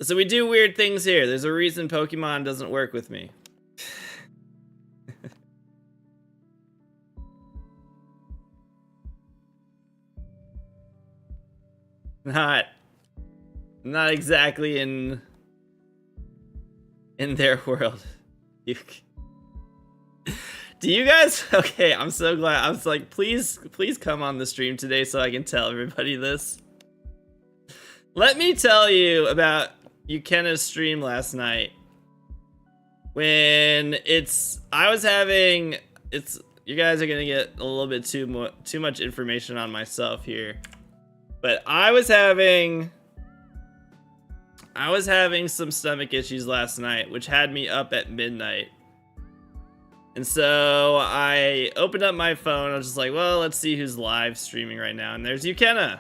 So we do weird things here. There's a reason Pokemon doesn't work with me. Not exactly in their world. Do you guys? Okay, I'm so glad. I was like, please come on the stream today so I can tell everybody this. Let me tell you about Yukena's stream last night. When you guys are gonna get a little bit too much information on myself here. But I was having some stomach issues last night, which had me up at midnight. And so I opened up my phone. I was just like, well, let's see who's live streaming right now. And there's Yukena.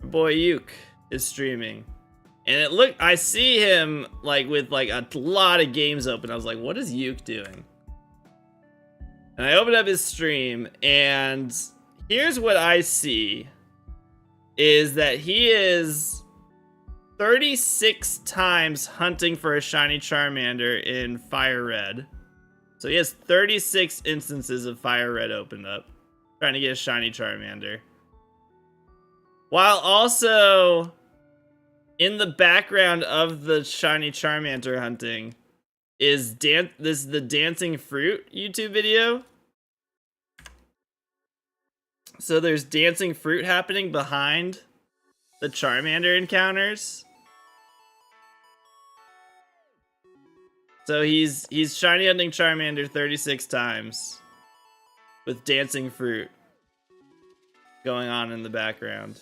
Boy Yuke is streaming. And I see him like with like a lot of games open. I was like, what is Yuke doing? And I opened up his stream, and here's what I see is that he is 36 times hunting for a shiny Charmander in Fire Red. So he has 36 instances of Fire Red opened up, trying to get a shiny Charmander. While also in the background of the shiny Charmander hunting is this is the Dancing Fruit YouTube video. So there's dancing fruit happening behind the Charmander encounters. So he's shiny hunting Charmander 36 times with dancing fruit going on in the background.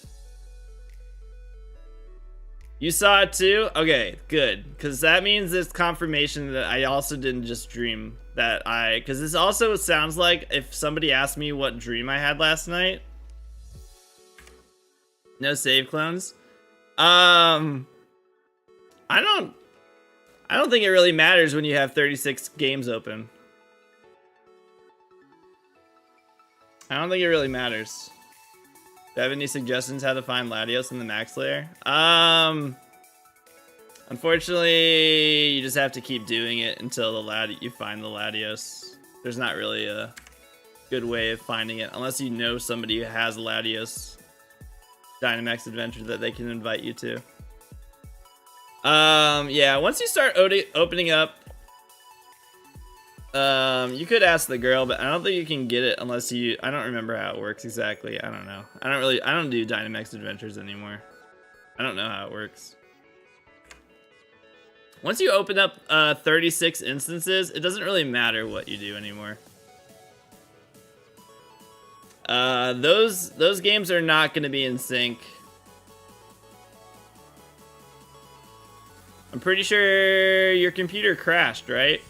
You saw it too? Okay, good. Because that means it's confirmation that I also didn't just dream that because this also sounds like if somebody asked me what dream I had last night. No save clones. I don't think it really matters when you have 36 games open. I don't think it really matters. Do you have any suggestions how to find Latios in the max layer? Unfortunately, you just have to keep doing it until you find the Latios. There's not really a good way of finding it unless you know somebody who has Latios Dynamax adventure that they can invite you to. Yeah, once you start opening up, you could ask the girl, but I don't think you can get it unless I don't remember how it works exactly. I don't know. I don't do Dynamax adventures anymore. I don't know how it works. Once you open up 36 instances, it doesn't really matter what you do anymore. Those games are not going to be in sync. I'm pretty sure your computer crashed, right?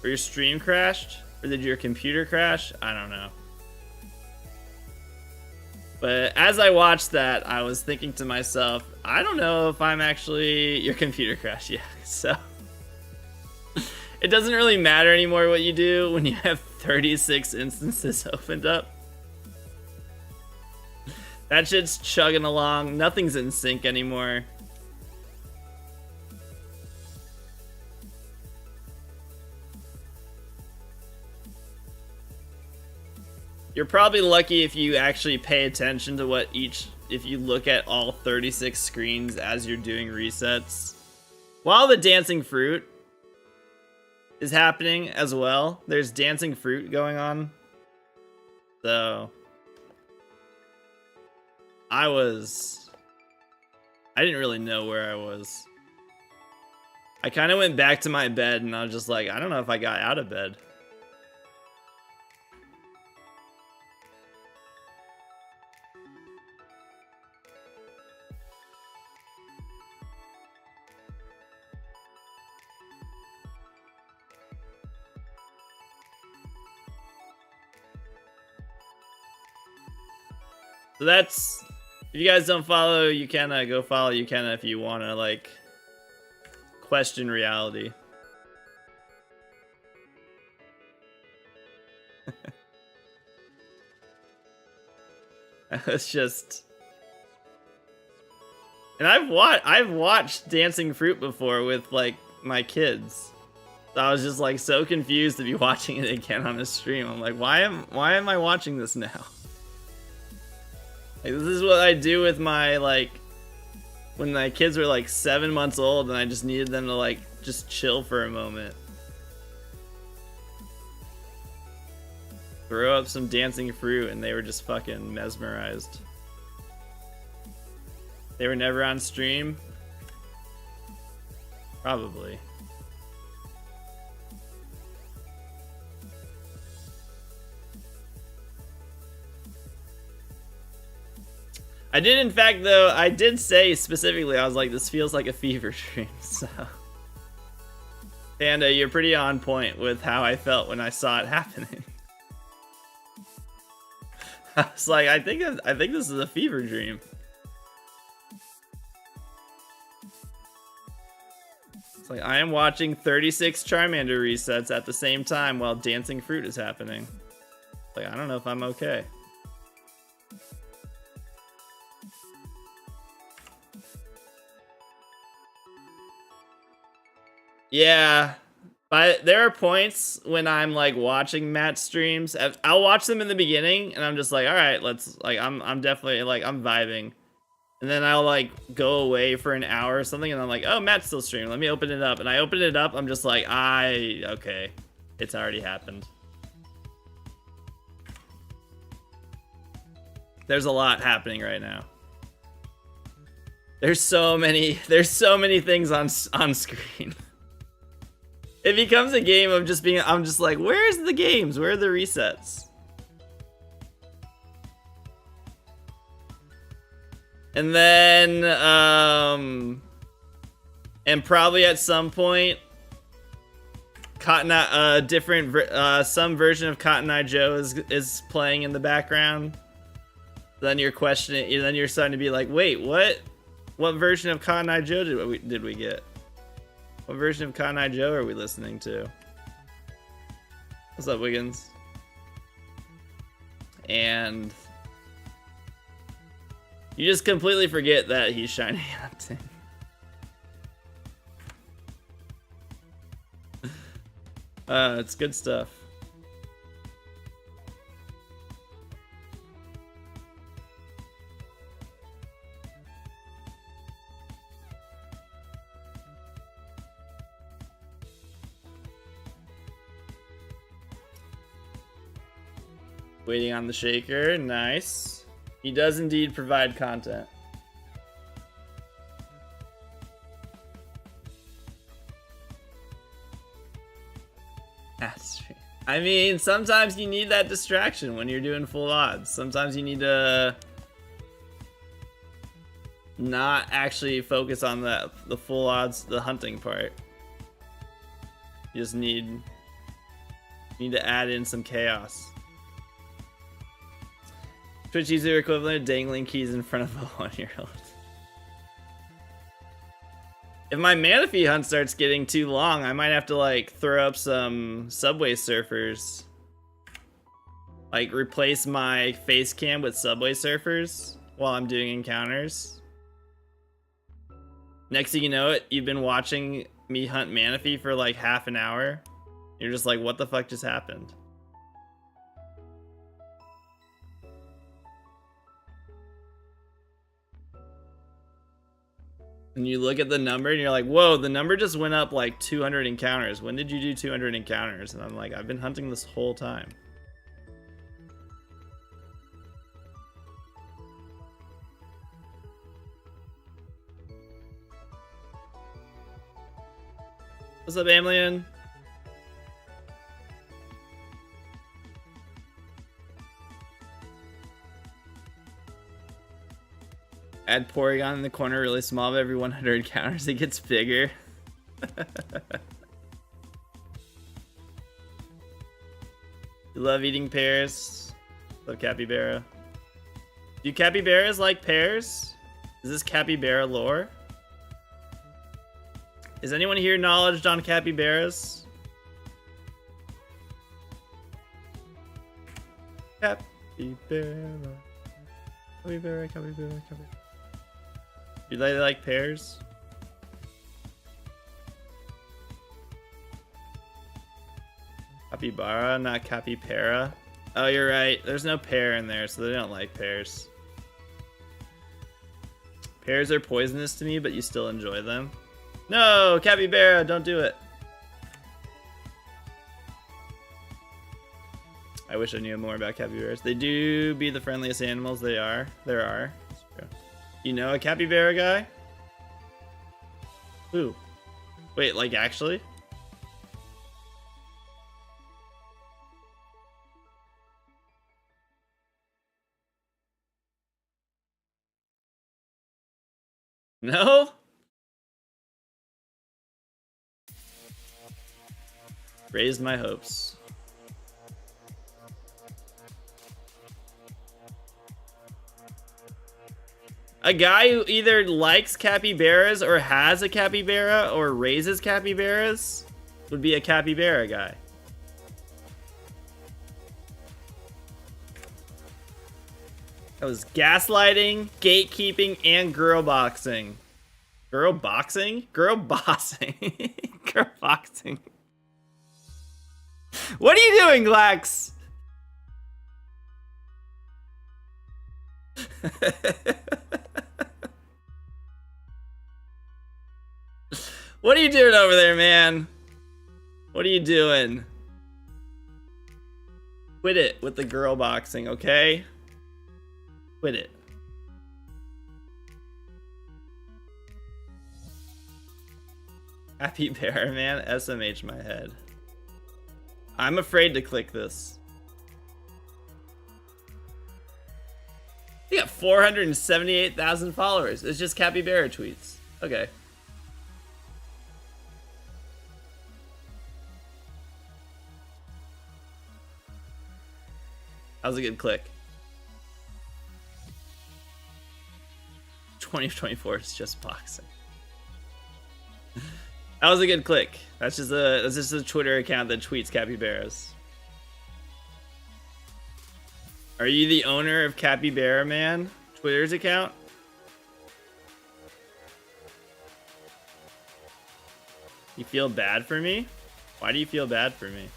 Or your stream crashed? Or did your computer crash? I don't know. But as I watched that, I was thinking to myself, I don't know if I'm actually... Your computer crashed, yeah. So... It doesn't really matter anymore what you do when you have 36 instances opened up. That shit's chugging along. Nothing's in sync anymore. You're probably lucky if you actually pay attention to what if you look at all 36 screens as you're doing resets. While the dancing fruit is happening as well, there's dancing fruit going on. So, I didn't really know where I was. I kind of went back to my bed and I was just like, I don't know if I got out of bed. So that's, if you guys don't follow Yukenna, go follow Yukenna if you want to, like, question reality. It's just... And I've watched Dancing Fruit before with, like, my kids. So I was just, like, so confused to be watching it again on a stream. I'm like, why am I watching this now? Like, this is what I do with my, like, when my kids were, like, 7 months old and I just needed them to, like, just chill for a moment. Throw up some Dancing Fruit and they were just fucking mesmerized. They were never on stream? Probably. I did, in fact, though, I did say specifically, I was like, this feels like a fever dream, so. Panda, you're pretty on point with how I felt when I saw it happening. I was like, I think this is a fever dream. It's like, I am watching 36 Charmander resets at the same time while Dancing Fruit is happening. Like, I don't know if I'm okay. Yeah, but there are points when I'm like watching Matt's streams. I'll watch them in the beginning, and I'm just like, all right, let's like, I'm definitely like, I'm vibing, and then I'll like go away for an hour or something, and I'm like, oh, Matt's still streaming. Let me open it up, and I open it up. I'm just like, okay, it's already happened. There's a lot happening right now. There's so many things on screen. It becomes a game of just being, I'm just like, where's the games? Where are the resets? And then, And probably at some point, some version of Cotton Eye Joe is playing in the background. Then you're questioning. Then you're starting to be like, wait, what? What version of Cotton Eye Joe did we get? What version of Cotton Eye Joe are we listening to? What's up, Wiggins? And you just completely forget that he's shiny hunting. It's good stuff. Waiting on the shaker, nice. He does indeed provide content. I mean, sometimes you need that distraction when you're doing full odds. Sometimes you need to not actually focus on the full odds, the hunting part. You just need to add in some chaos. Twitch user equivalent of dangling keys in front of a 1-year-old. If my Manaphy hunt starts getting too long, I might have to like throw up some Subway Surfers. Like replace my face cam with Subway Surfers while I'm doing encounters. Next thing you know it, you've been watching me hunt Manaphy for like half an hour. You're just like, what the fuck just happened? And you look at the number and you're like, whoa, the number just went up like 200 encounters. When did you do 200 encounters? And I'm like, I've been hunting this whole time. What's up, Amlian? Add Porygon in the corner really small, but every 100 encounters it gets bigger. You love eating pears. Love capybara. Do capybaras like pears? Is this capybara lore? Is anyone here knowledge on capybaras? Capybara. Capybara, capybara, capybara. Do they like pears? Capybara, not capybara. Oh, you're right. There's no pear in there, so they don't like pears. Pears are poisonous to me, but you still enjoy them. No, capybara, don't do it. I wish I knew more about capybaras. They do be the friendliest animals. They are. There are. You know a capybara guy? Who? Wait, like actually? No? Raised my hopes. A guy who either likes capybaras or has a capybara or raises capybaras would be a capybara guy. That was gaslighting, gatekeeping, and girl boxing. Girl boxing? Girl bossing. Girl boxing. What are you doing, Glax? What are you doing over there, man? What are you doing? Quit it with the girl boxing, okay? Quit it. Happy bear, man. SMH my head. I'm afraid to click this. You got 478,000 followers. It's just capybara tweets. Okay. That was a good click. 2024 is just boxing. That was a good click. That's just a Twitter account that tweets capybaras. Are you the owner of Capybara Man? Twitter's account? You feel bad for me? Why do you feel bad for me?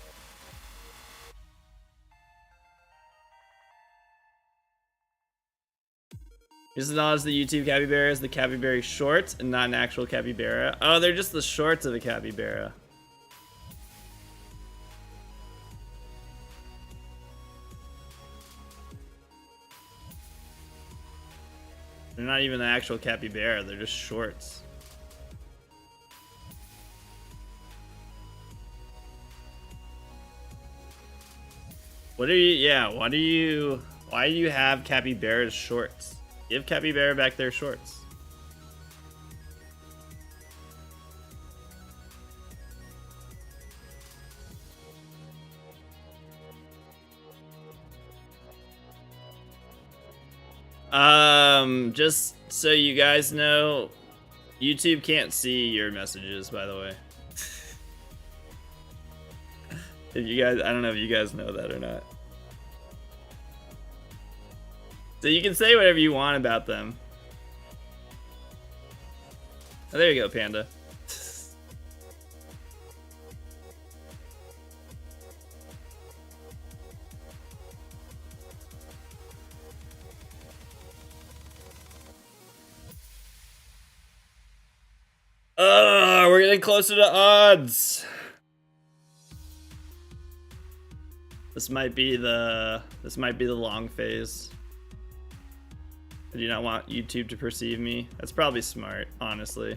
Just acknowledge the YouTube capybara is the capybara shorts and not an actual capybara. Oh, they're just the shorts of a capybara. They're not even the actual capybara, they're just shorts. What are you, yeah, why do you have capybara's shorts? Give capybara back their shorts. Just so you guys know, YouTube can't see your messages, by the way. If you guys, I don't know if you guys know that or not. So you can say whatever you want about them. Oh, there you go, Panda. We're getting closer to odds. This might be the long phase. I do not want YouTube to perceive me. That's probably smart, honestly.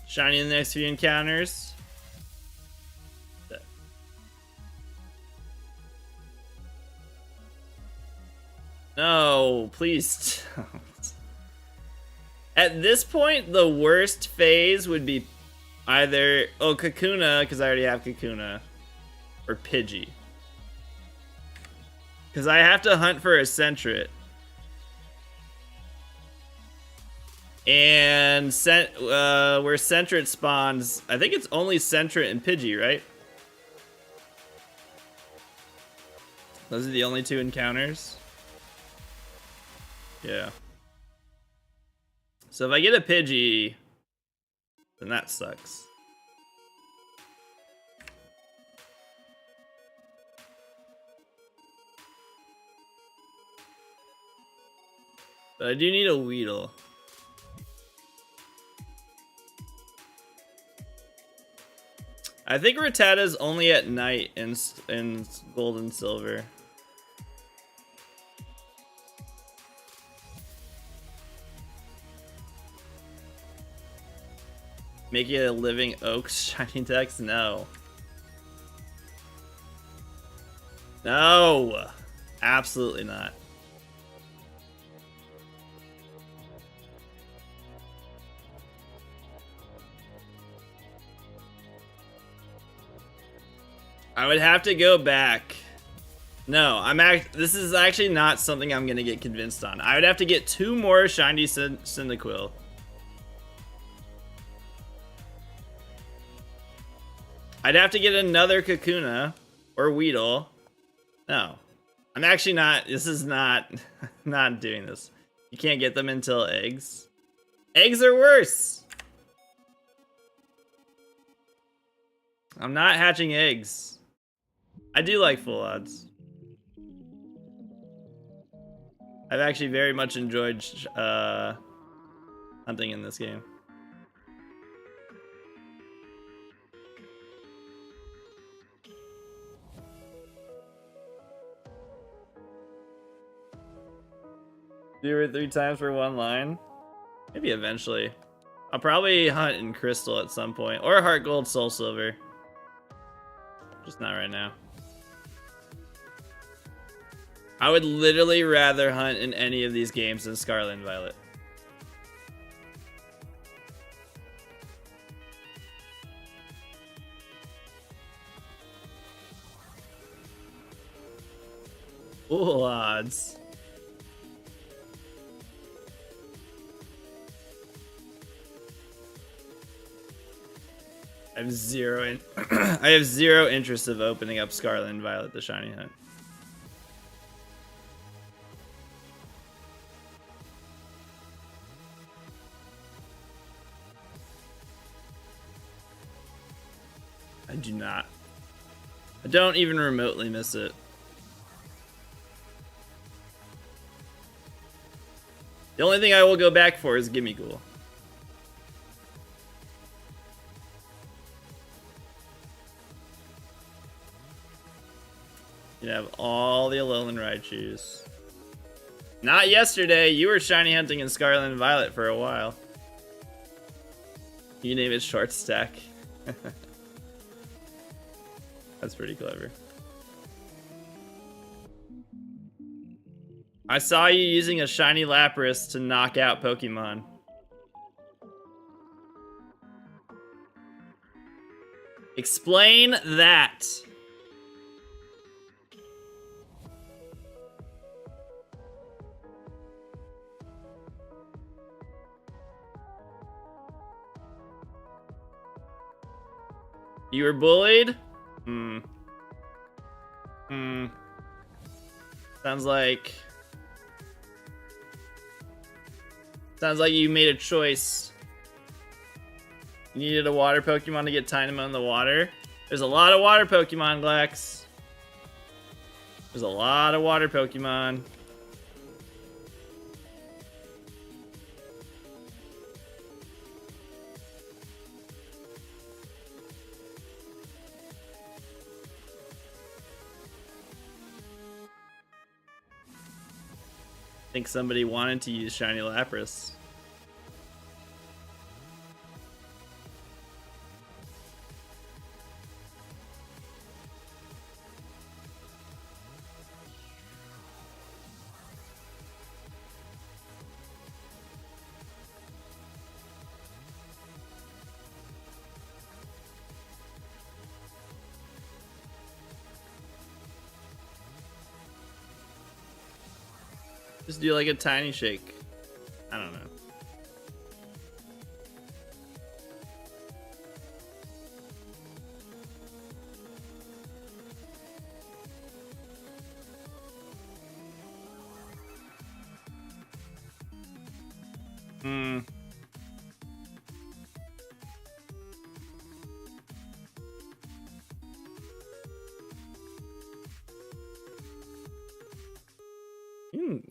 Shiny in the next few encounters. No, please don't. At this point, the worst phase would be either, oh, Kakuna, because I already have Kakuna, or Pidgey. Because I have to hunt for a Sentret. And where Sentret spawns, I think it's only Sentret and Pidgey, right? Those are the only two encounters. Yeah. So if I get a Pidgey, then that sucks. But I do need a Weedle. I think Rattata's only at night in Gold and Silver. Make it a Living Oaks shiny dex? No. No! Absolutely not. I would have to go back. No, this is actually not something I'm gonna get convinced on. I would have to get 2 more shiny Cyndaquil. I'd have to get another Kakuna or Weedle. No, I'm actually not. This is not doing this. You can't get them until eggs. Eggs are worse. I'm not hatching eggs. I do like full odds. I've actually very much enjoyed hunting in this game. Do it 3 times for 1 line? Maybe eventually. I'll probably hunt in Crystal at some point. Or Heart Gold, Soul Silver. Just not right now. I would literally rather hunt in any of these games than Scarlet and Violet. Full odds. I have I have zero interest of opening up Scarlet and Violet the shiny hunt. I do not. I don't even remotely miss it. The only thing I will go back for is Gimme Ghoul. You have all the Alolan Raichus. Not yesterday. You were shiny hunting in Scarlet and Violet for a while. You name it Short Stack. That's pretty clever. I saw you using a shiny Lapras to knock out Pokemon. Explain that. You were bullied? Sounds like you made a choice. You needed a water Pokemon to get Tynamo in the water. There's a lot of water Pokemon, Glex. There's a lot of water Pokemon. I think somebody wanted to use shiny Lapras. Just do like a tiny shake. I don't know.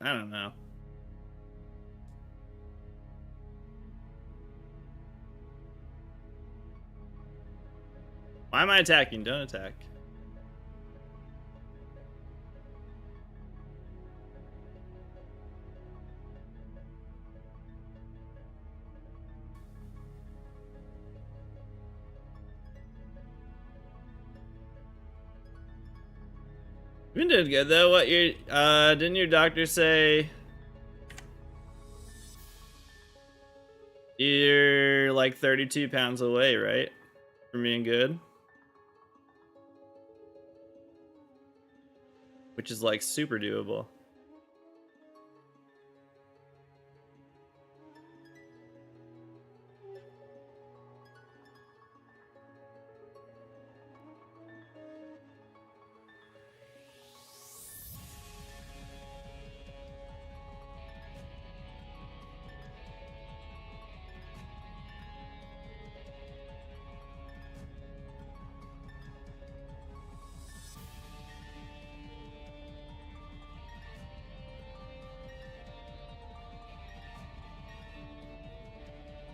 I don't know. Why am I attacking? Don't attack. You've been doing good though. What didn't your doctor say you're like 32 pounds away, right? From being good? Which is like super doable.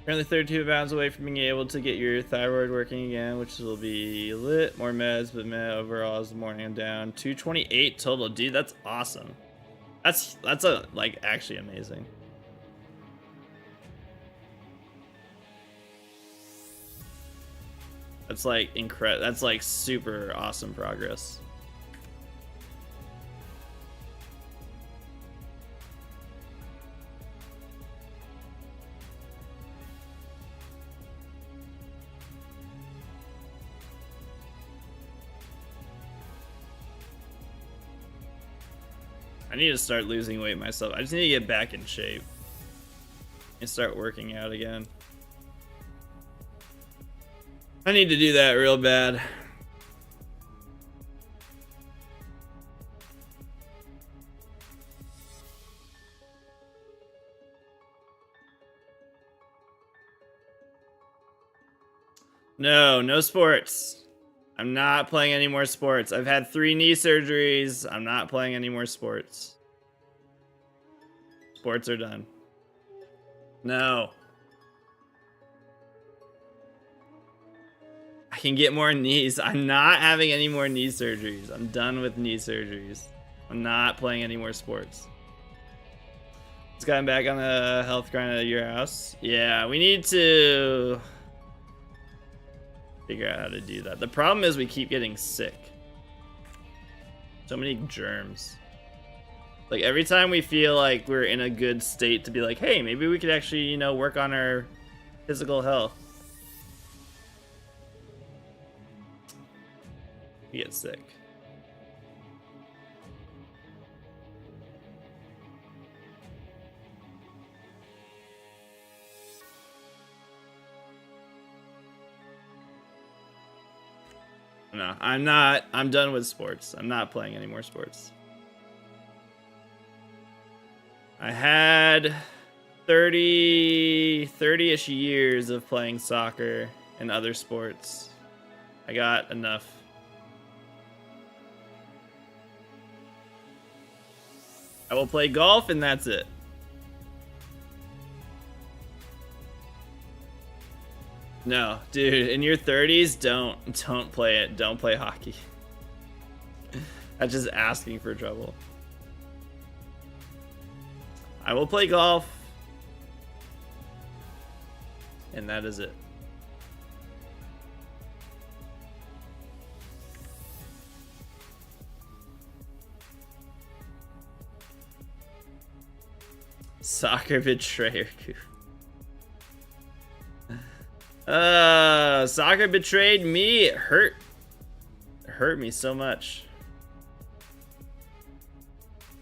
Currently 32 pounds away from being able to get your thyroid working again, which will be lit. More meds, but overall as the morning I'm down. 228 total. Dude, that's awesome. That's like actually amazing. That's like incredible. That's like super awesome progress. I need to start losing weight myself. I just need to get back in shape and start working out again. I need to do that real bad. No, no sports. I'm not playing any more sports. I've had 3 knee surgeries. I'm not playing any more sports. Sports are done. No. I can get more knees. I'm not having any more knee surgeries. I'm done with knee surgeries. I'm not playing any more sports. It's gotten back on the health grind at your house. Yeah, we need to figure out how to do that. The problem is we keep getting sick. So many germs. Like every time we feel like we're in a good state to be like, hey, maybe we could actually, you know, work on our physical health, we get sick. No, I'm not. I'm done with sports. I'm not playing any more sports. I had 30-ish years of playing soccer and other sports. I got enough. I will play golf and that's it. No, dude, in your 30s, don't play it. Don't play hockey. That's just asking for trouble. I will play golf. And that is it. Soccer betrayer. Soccer betrayed me. It hurt. It hurt me so much.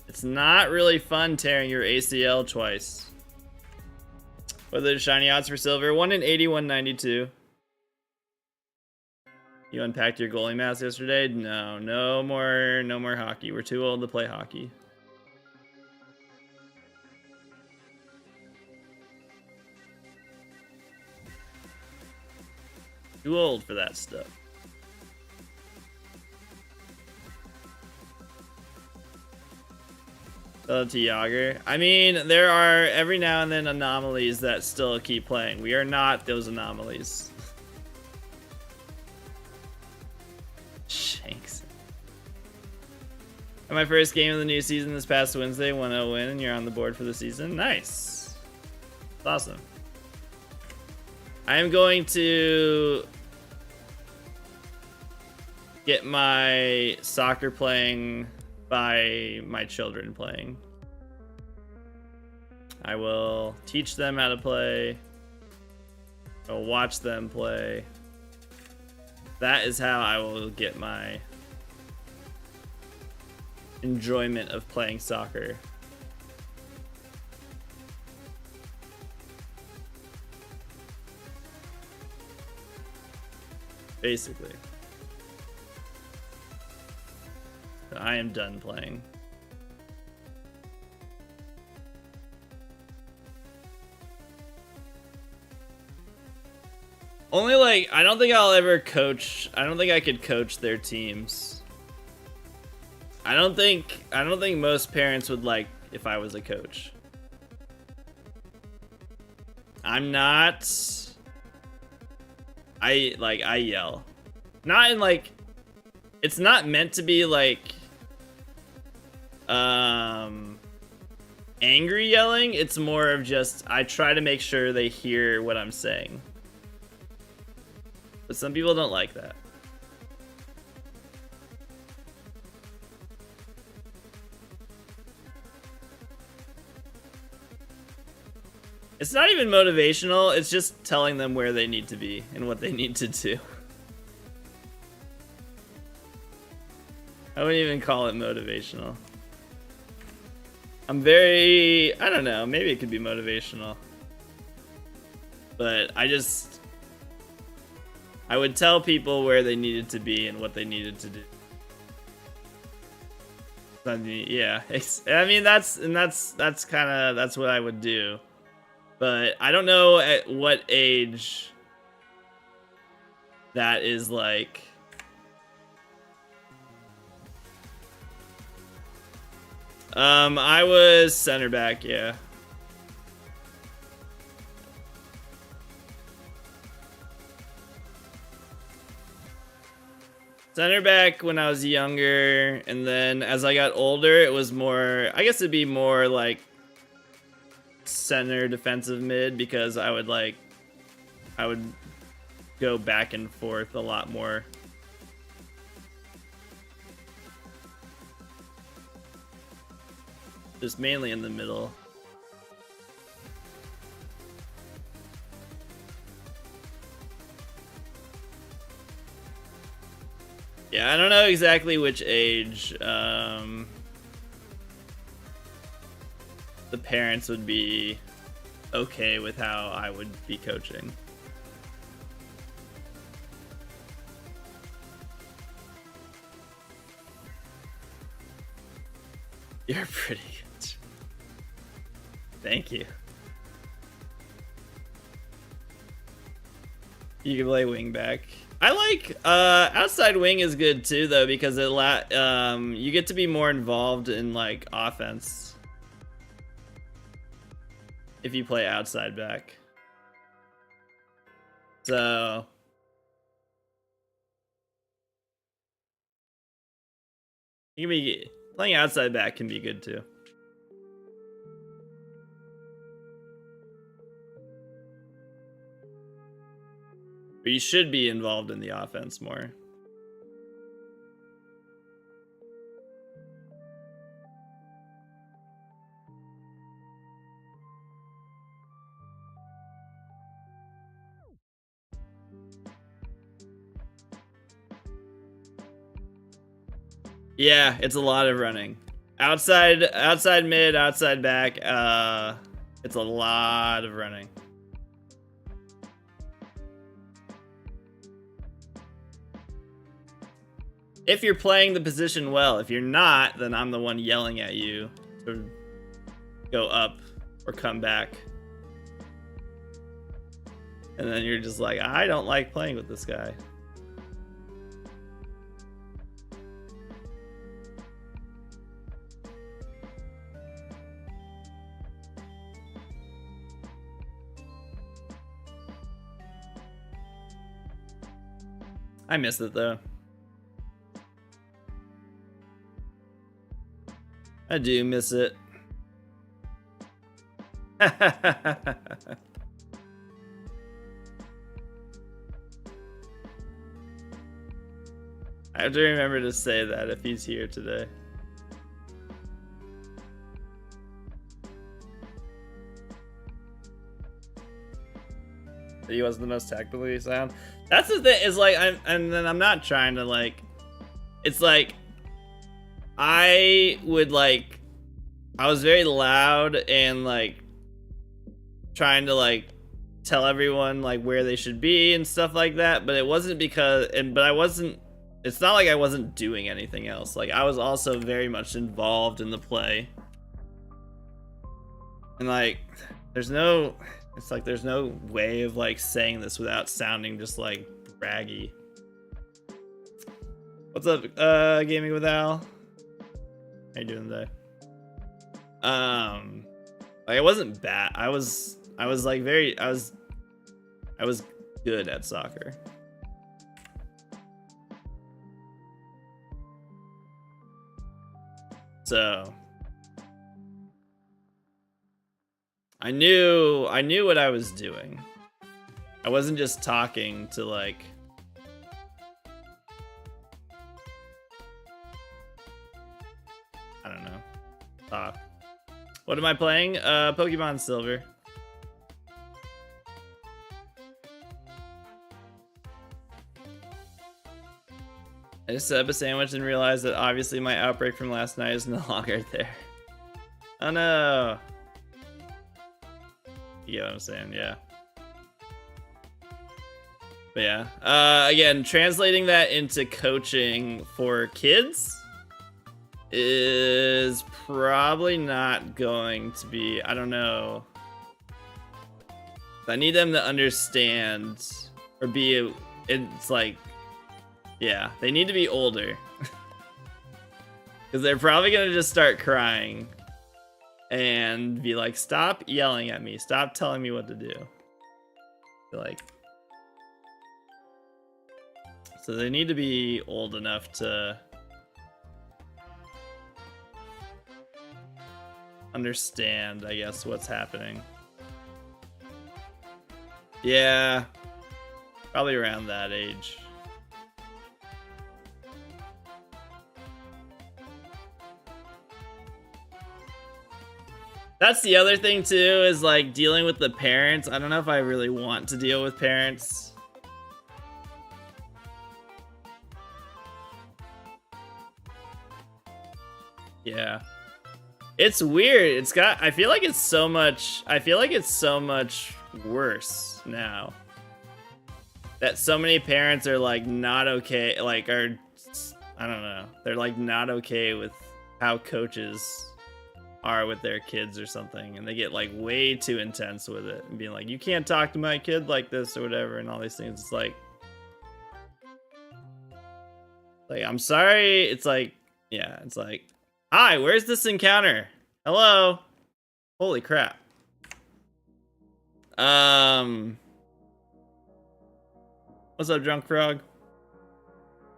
It's not really fun tearing your ACL twice. What are the shiny odds for silver? 1 in 81.92. You unpacked your goalie mask yesterday? No, no more hockey. We're too old to play hockey. Too old for that stuff. To Yager. I mean, there are every now and then anomalies that still keep playing. We are not those anomalies. Shanks. And my first game of the new season this past Wednesday, 1-0 win, and you're on the board for the season. Nice. That's awesome. I am going to get my soccer playing by my children playing. I will teach them how to play. I'll watch them play. That is how I will get my enjoyment of playing soccer. Basically. I am done playing. Only like, I don't think I'll ever coach. I don't think I could coach their teams. I don't think most parents would like if I was a coach. I'm not. I yell. Not in like, it's not meant to be like angry yelling. It's more of just, I try to make sure they hear what I'm saying. But some people don't like that. It's not even motivational, it's just telling them where they need to be and what they need to do. I wouldn't even call it motivational. I'm very, I don't know, maybe it could be motivational. But I would tell people where they needed to be and what they needed to do. I mean, yeah, I mean, that's what I would do. But I don't know at what age that is like. I was center back, yeah. Center back when I was younger, and then as I got older, it was more, I guess it'd be more like center defensive mid, because I would go back and forth a lot more. Just mainly in the middle. Yeah, I don't know exactly which age the parents would be okay with how I would be coaching. You're pretty good. Thank you. You can play wing back. I like outside wing is good too though, because you get to be more involved in like offense if you play outside back. So playing outside back can be good too. But you should be involved in the offense more. Yeah, it's a lot of running. Outside mid, outside back, it's a lot of running. If you're playing the position well. If you're not, then I'm the one yelling at you to go up or come back. And then you're just like, I don't like playing with this guy. I miss it though. I do miss it. I have to remember to say that if he's here today. He wasn't the most tactically sound. That's the thing, is like, and then I'm not trying to like, it's like, I was very loud and like trying to like tell everyone like where they should be and stuff like that, but it wasn't because, it's not like I wasn't doing anything else. Like I was also very much involved in the play. And like, there's no way of like saying this without sounding just like braggy. What's up, Gaming with Al? How you doing today? Like I wasn't bad. I was good at soccer. So I knew what I was doing. I wasn't just talking to like, I don't know, talk. What am I playing? Pokemon Silver. I just set up a sandwich and realized that obviously my outbreak from last night is no longer there. Oh no. You get what I'm saying, yeah. But yeah, again, translating that into coaching for kids is probably not going to be, I don't know. I need them to understand or be, it's like, yeah, they need to be older. Because they're probably going to just start crying and be like, stop yelling at me. Stop telling me what to do. Like, so they need to be old enough to understand, I guess, what's happening. Yeah, probably around that age. That's the other thing too, is like dealing with the parents. I don't know if I really want to deal with parents. Yeah. It's weird. I feel like it's so much worse now. That so many parents are like not okay, like I don't know. They're like not okay with how coaches are with their kids or something, and they get like way too intense with it and being like, you can't talk to my kid like this or whatever, and all these things. It's like I'm sorry. It's like, yeah, it's like, hi, where's this encounter? Hello. Holy crap. What's up, Drunk Frog?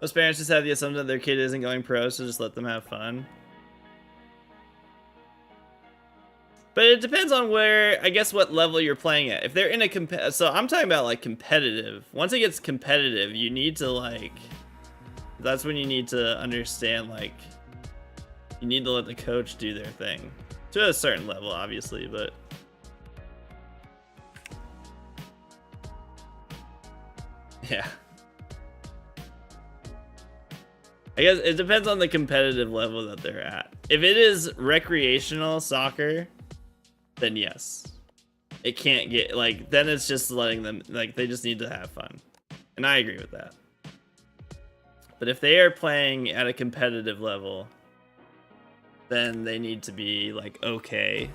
Most parents just have the assumption that their kid isn't going pro, so just let them have fun. But it depends on where, I guess, what level you're playing at. If they're in a so I'm talking about like competitive. Once it gets competitive, you need to like, that's when you need to understand, like, you need to let the coach do their thing. To a certain level, obviously, but yeah. I guess it depends on the competitive level that they're at. If it is recreational soccer, then yes. It can't get, like, then it's just letting them, like, they just need to have fun. And I agree with that. But if they are playing at a competitive level, then they need to be, like, okay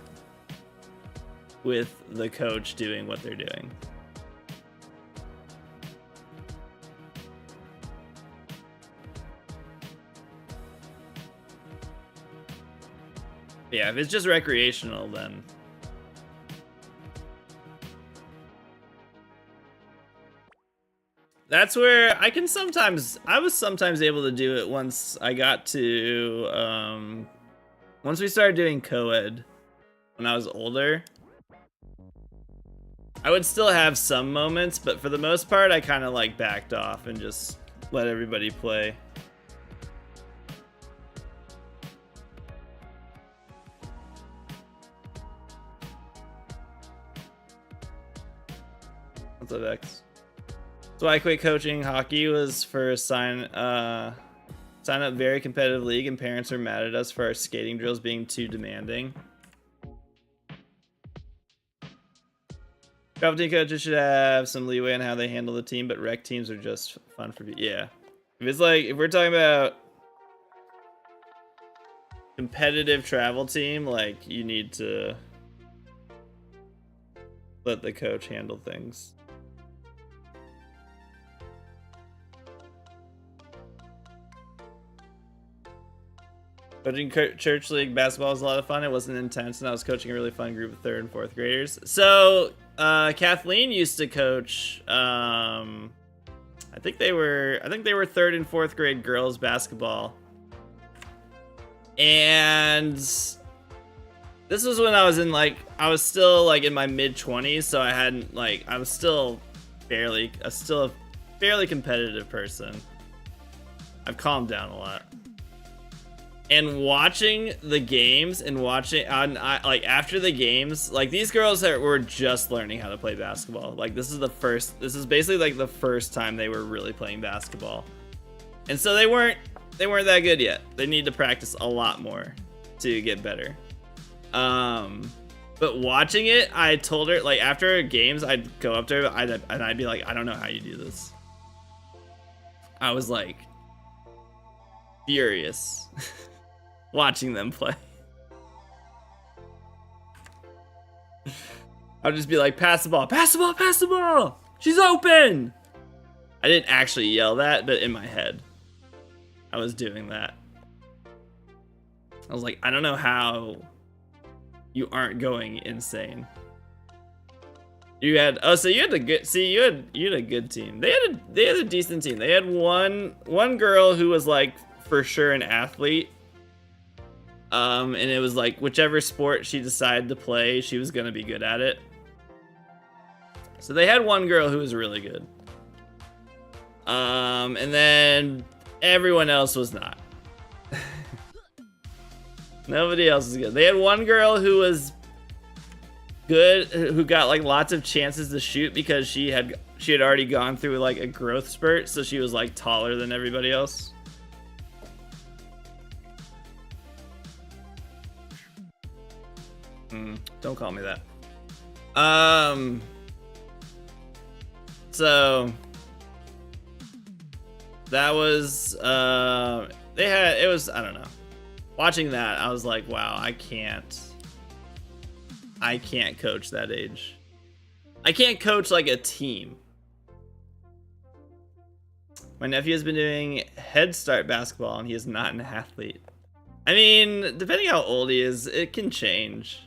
with the coach doing what they're doing. Yeah, if it's just recreational, then that's where I was sometimes able to do it once I got to, once we started doing co-ed when I was older. I would still have some moments, but for the most part, I kind of like backed off and just let everybody play. What's up, X? So I quit coaching hockey was for sign up very competitive league, and parents are mad at us for our skating drills being too demanding. Travel team coaches should have some leeway on how they handle the team, but rec teams are just fun for yeah. If it's like, if we're talking about competitive travel team, like, you need to let the coach handle things. Coaching church league basketball was a lot of fun. It wasn't intense, and I was coaching a really fun group of 3rd and 4th graders. So Kathleen used to coach. I think they were 3rd and 4th grade girls basketball, and this was when I was in, like, I was still like in my mid-20s, so I hadn't, like, I was still a fairly competitive person. I've calmed down a lot. And watching the games and watching like after the games, like, these girls that were just learning how to play basketball. Like, this is basically like the first time they were really playing basketball. And so they weren't that good yet. They need to practice a lot more to get better. But watching it, I told her, like, after games, I'd go up to her and I'd be like, I don't know how you do this. I was like furious watching them play. I'd just be like, pass the ball, pass the ball, pass the ball. She's open. I didn't actually yell that, but in my head, I was doing that. I was like, I don't know how you aren't going insane. You had so you had a good you had a good team. They had a decent team. They had one girl who was like for sure an athlete. And it was like whichever sport she decided to play, she was gonna be good at it. So they had one girl who was really good. And then everyone else was not. Nobody else is good. They had one girl who was good, who got like lots of chances to shoot because she had already gone through like a growth spurt, so she was like taller than everybody else. Don't call me that. So that was I don't know. Watching that, I was like, wow, I can't coach that age. I can't coach like a team. My nephew has been doing Head Start basketball and he is not an athlete. I mean, depending how old he is, it can change.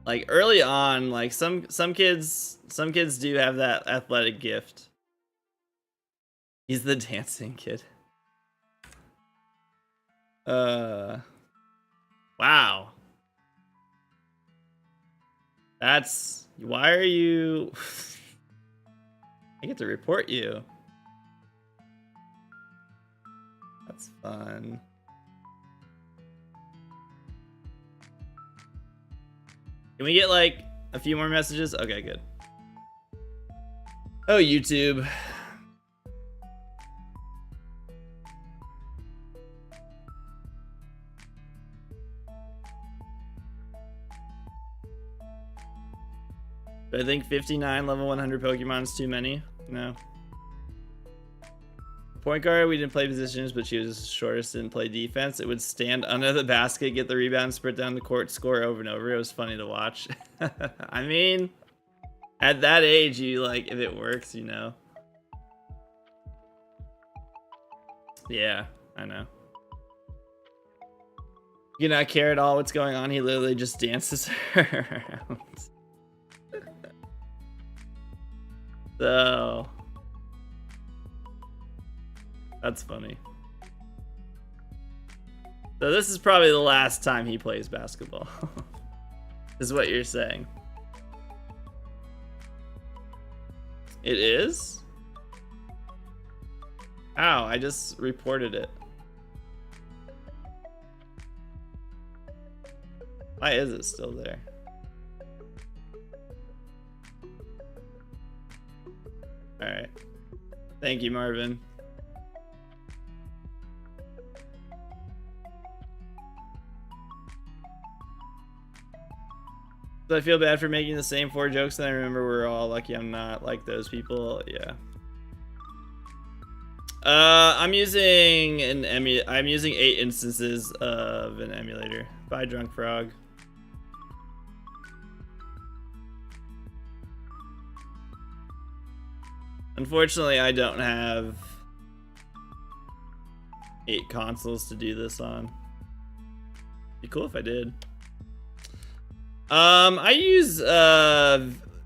Like early on, like some kids do have that athletic gift. He's the dancing kid. Wow. Why are you... I get to report you. That's fun. Can we get like a few more messages? Okay, good. Oh, YouTube. I think 59 level 100 Pokemon is too many. No. Point guard, we didn't play positions, but she was shortest, didn't play defense. It would stand under the basket, get the rebound, sprint down the court, score over and over. It was funny to watch. I mean, at that age, you like, if it works, you know. Yeah, I know. You not care at all what's going on. He literally just dances around. So that's funny. So this is probably the last time he plays basketball. Is what you're saying. It is? Ow, I just reported it. Why is it still there? Alright. Thank you, Marvin. So I feel bad for making the same 4 jokes, and I remember we're all lucky I'm not like those people. Yeah. I'm using 8 instances of an emulator. Bye, Drunk Frog. Unfortunately, I don't have 8 consoles to do this on. Be cool if I did. I use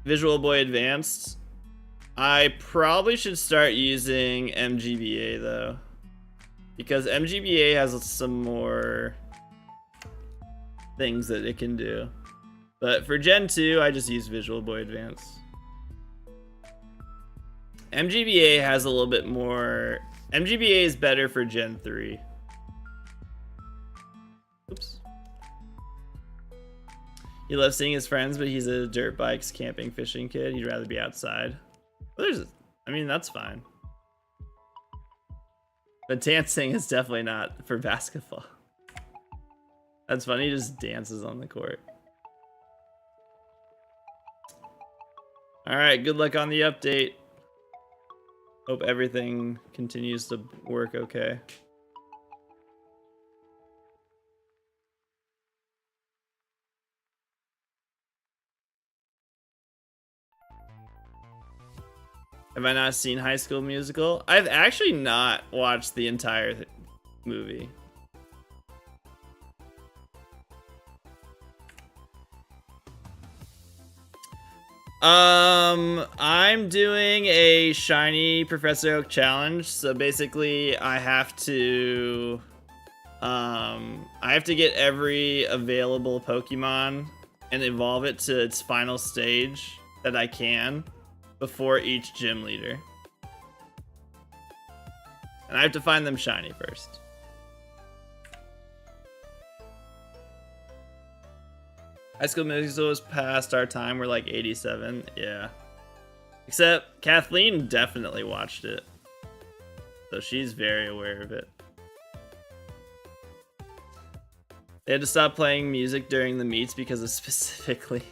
Visual Boy Advanced. I probably should start using MGBA though, because MGBA has some more things that it can do. But for Gen 2, I just use Visual Boy Advanced. MGBA has a little bit more. MGBA is better for Gen 3. Oops. He loves seeing his friends, but he's a dirt bikes, camping, fishing kid. He'd rather be outside. Well, I mean, that's fine. But dancing is definitely not for basketball. That's funny, he just dances on the court. Alright, good luck on the update. Hope everything continues to work okay. Have I not seen High School Musical? I've actually not watched the entire movie. I'm doing a shiny Professor Oak challenge. So basically, I have to get every available Pokemon and evolve it to its final stage that I can before each gym leader. And I have to find them shiny first. High School Musical was past our time. We're like 87. Yeah. Except Kathleen definitely watched it. So she's very aware of it. They had to stop playing music during the meets because of specifically...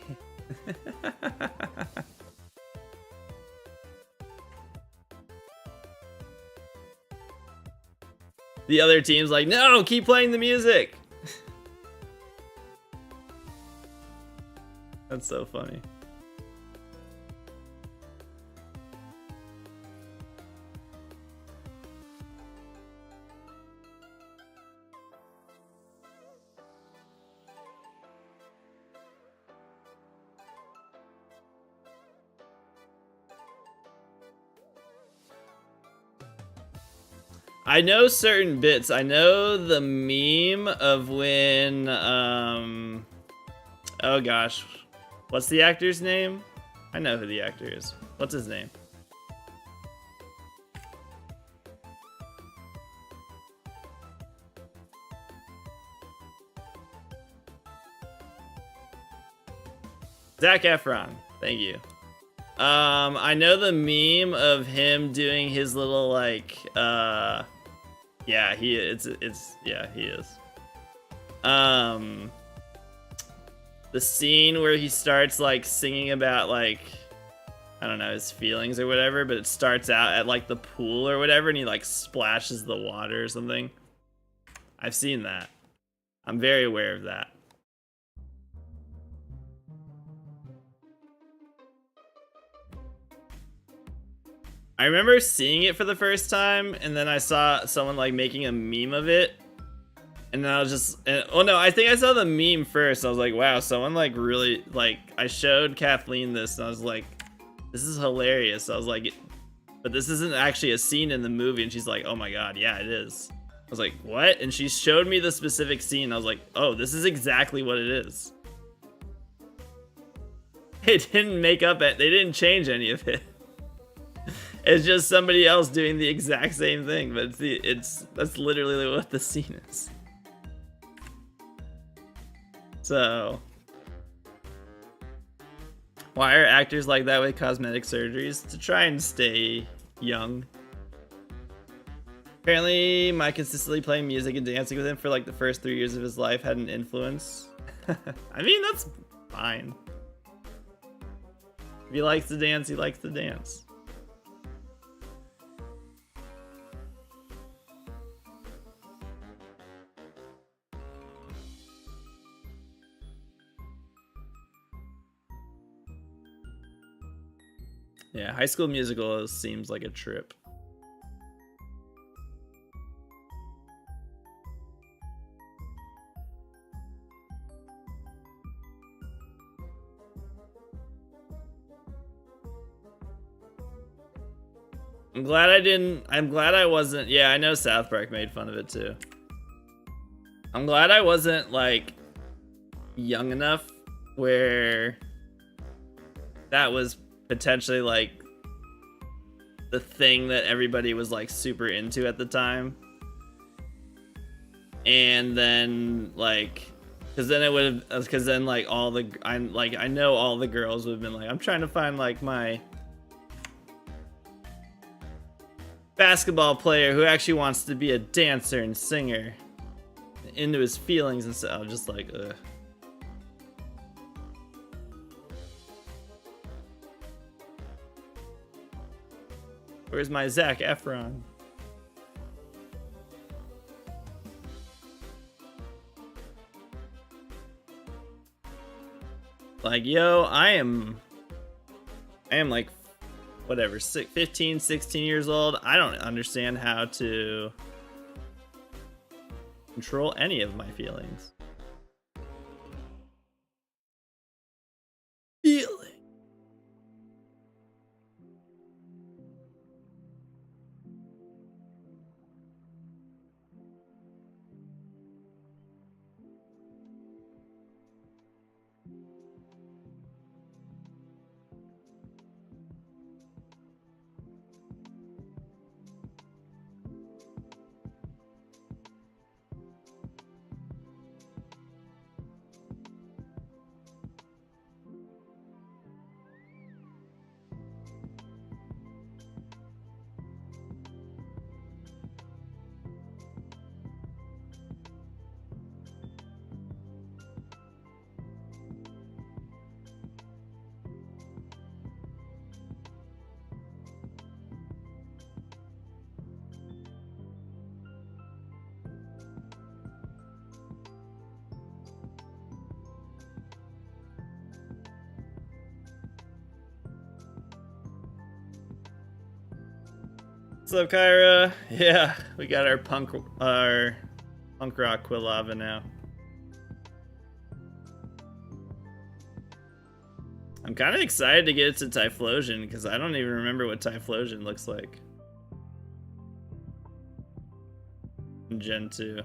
The other team's like, no, keep playing the music. That's so funny. I know certain bits. I know the meme of when, oh gosh. What's the actor's name? I know who the actor is. What's his name? Zac Efron. Thank you. I know the meme of him doing his little like, yeah, he is. The scene where he starts like singing about like, I don't know, his feelings or whatever, but it starts out at like the pool or whatever, and he like splashes the water or something. I've seen that. I'm very aware of that. I remember seeing it for the first time, and then I saw someone like making a meme of it. And then I was just, oh no, I think I saw the meme first. I was like, wow, someone like really, like, I showed Kathleen this and I was like, this is hilarious. I was like, but this isn't actually a scene in the movie. And she's like, oh my God, yeah, it is. I was like, what? And she showed me the specific scene. I was like, oh, this is exactly what it is. It didn't make up it. They didn't change any of it. It's just somebody else doing the exact same thing, but that's literally what the scene is. So, why are actors like that with cosmetic surgeries? To try and stay young. Apparently, my consistently playing music and dancing with him for like the first 3 years of his life had an influence. I mean, that's fine. If he likes to dance, he likes to dance. Yeah, High School Musical seems like a trip. I'm glad I wasn't, yeah, I know South Park made fun of it too. I'm glad I wasn't like young enough where that was potentially like the thing that everybody was like super into at the time. And then like, because then it would have, because then like all the, I know all the girls would have been like, I'm trying to find like my basketball player who actually wants to be a dancer and singer. into his feelings and stuff. I'm just like, ugh. Where's my Zac Efron? Like, yo, I am like, whatever, 15, 16 years old. I don't understand how to control any of my feelings. Feeling. What's up, Kyra? Yeah, we got our punk rock Quilava now. I'm kind of excited to get it to Typhlosion because I don't even remember what Typhlosion looks like in Gen 2.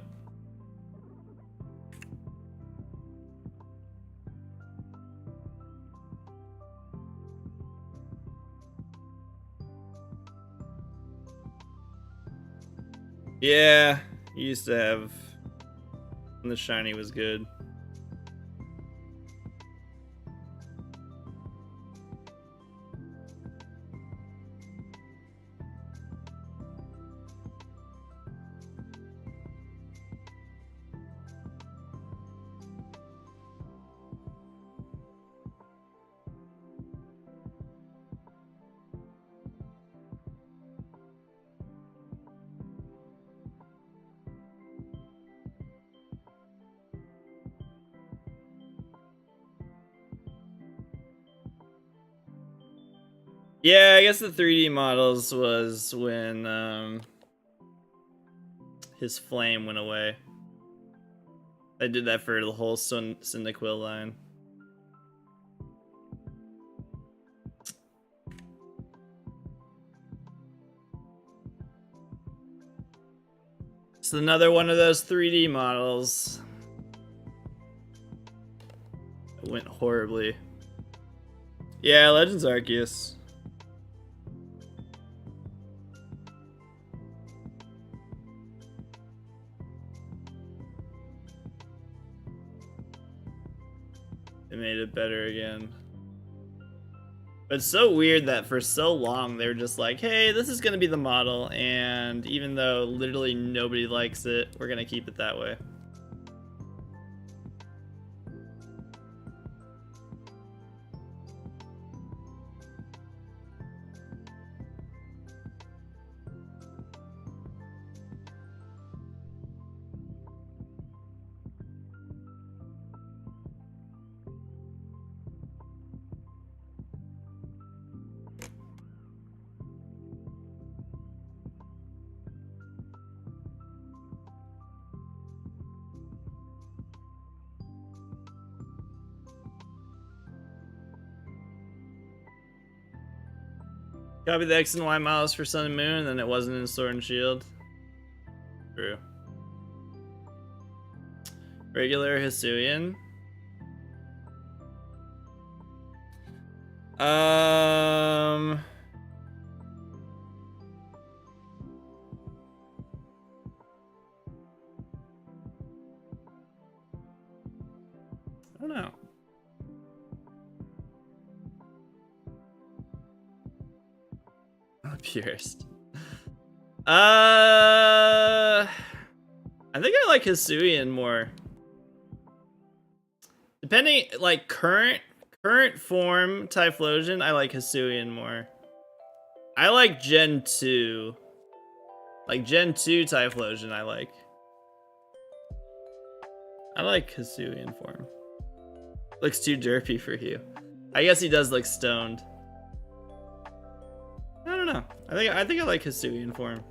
Yeah, you used to have when the shiny was good. Yeah, I guess the 3D models was when his flame went away. I did that for the whole Cyndaquil line. It's another one of those 3D models. It went horribly. Yeah, Legends Arceus. They made it better again. But it's so weird that for so long they were just like, hey, this is gonna be the model, and even though literally nobody likes it, we're gonna keep it that way. Copy the X and Y models for Sun and Moon, and then it wasn't in Sword and Shield. True. Regular Hisuian. I don't know. Purist. I I think I like Hisuian more. Depending, like, current form Typhlosion, I like Hisuian more. I like Gen 2. Like, Gen 2 Typhlosion, I like. I like Hisuian form. Looks too derpy for you. I guess he does look stoned. I don't know. I think I like Hisuian form.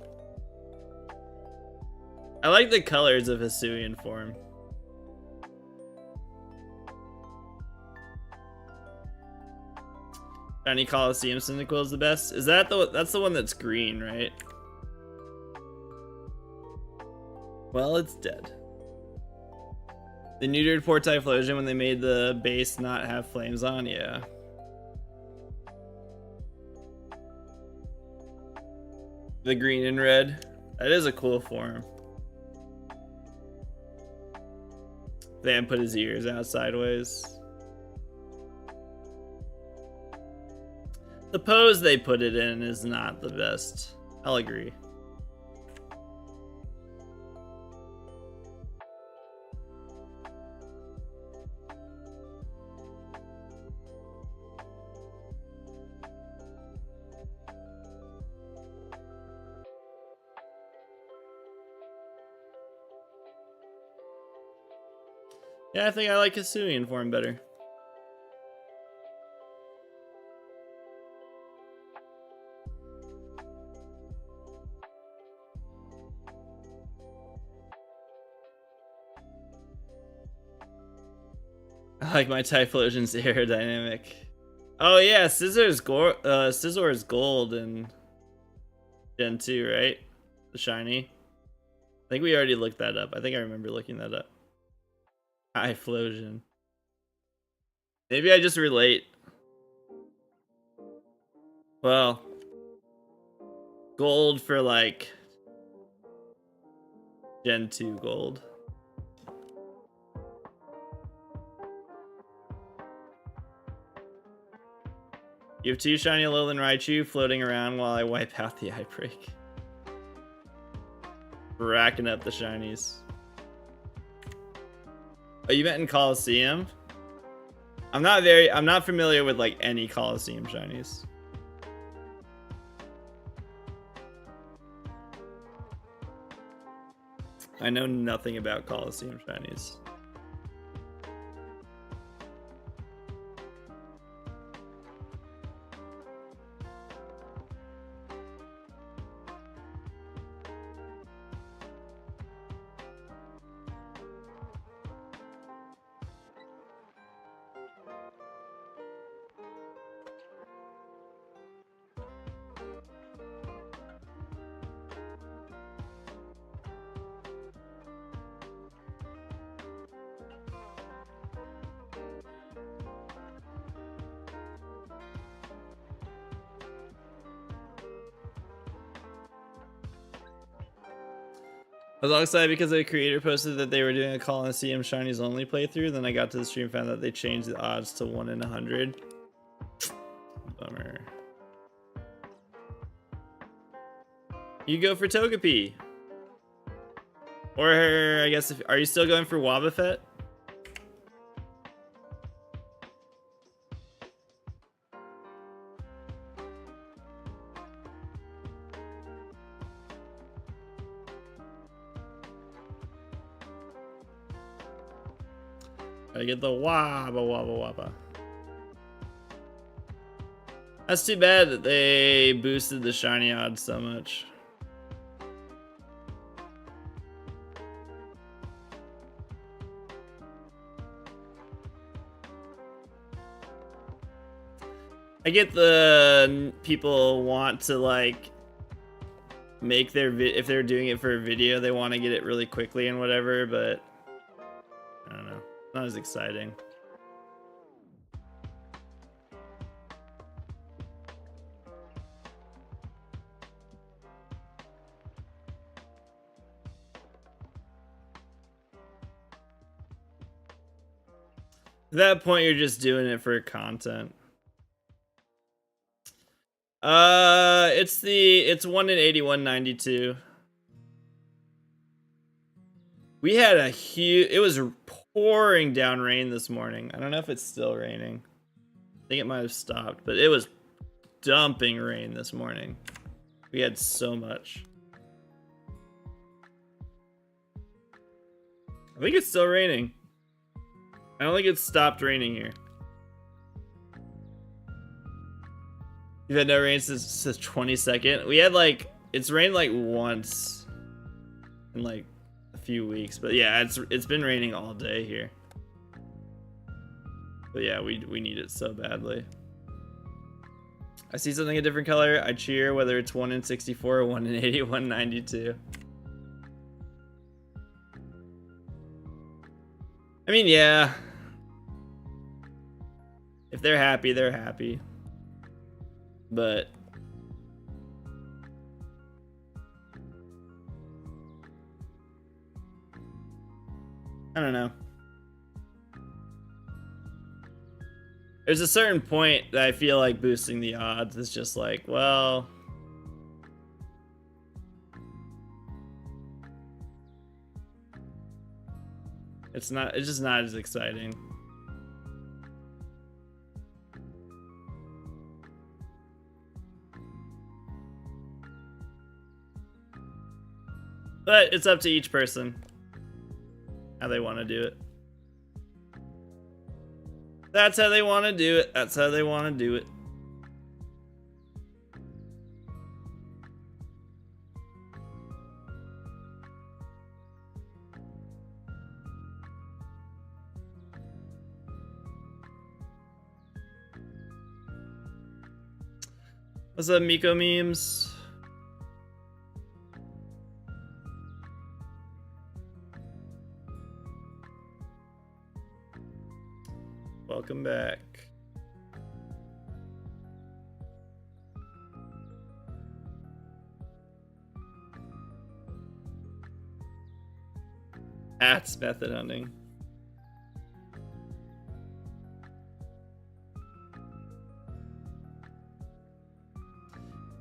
I like the colors of Hisuian form. Shiny Coliseum Cyndaquil is the best. Is that that's the one that's green, right? Well, it's dead. The neutered poor Typhlosion when they made the base not have flames on, yeah. The green and red. That is a cool form. They haven't put his ears out sideways. The pose they put it in is not the best. I'll agree. Yeah, I think I like Hisuian form better. I like my Typhlosion's aerodynamic. Oh yeah, Scissor's gold in Gen 2, right? The shiny. I think we already looked that up. I think I remember looking that up. Typhlosion. Maybe I just relate. Well, gold for like Gen 2 gold. You have 2 shiny Alolan Raichu floating around while I wipe out the eye break. Racking up the shinies. Oh, you meant in Coliseum? I'm not familiar with like any Coliseum shinies. I know nothing about Coliseum shinies. I was all excited because the creator posted that they were doing a Coliseum Shinies only playthrough. Then I got to the stream and found that they changed the odds to 1 in 100. Bummer. You go for Togepi. Or I guess, are you still going for Wobbuffet? Gotta get the wabba. That's too bad that they boosted the shiny odds so much. I get the people want to like make their if they're doing it for a video, they want to get it really quickly and whatever, but I don't know. Not as exciting. At that point, you're just doing it for content. It's 1 in 8192. We had a huge, it was pouring down rain this morning. I don't know if it's still raining. I think it might have stopped, but it was dumping rain this morning. We had so much. I think it's still raining. I don't think it's stopped raining here. You've had no rain since the 22nd. We had like, it's rained like once in like a few weeks, but yeah, it's been raining all day here. But yeah, we need it so badly. I see something a different color, I cheer, whether it's 1 in 64 or 1 in 80, 1 in 92. I mean, yeah. If they're happy, they're happy. But I don't know. There's a certain point that I feel like boosting the odds is just like, well, it's just not as exciting. But it's up to each person how they want to do it. That's how they want to do it. That's how they want to do it. What's up, Miko memes? Welcome back. That's method hunting.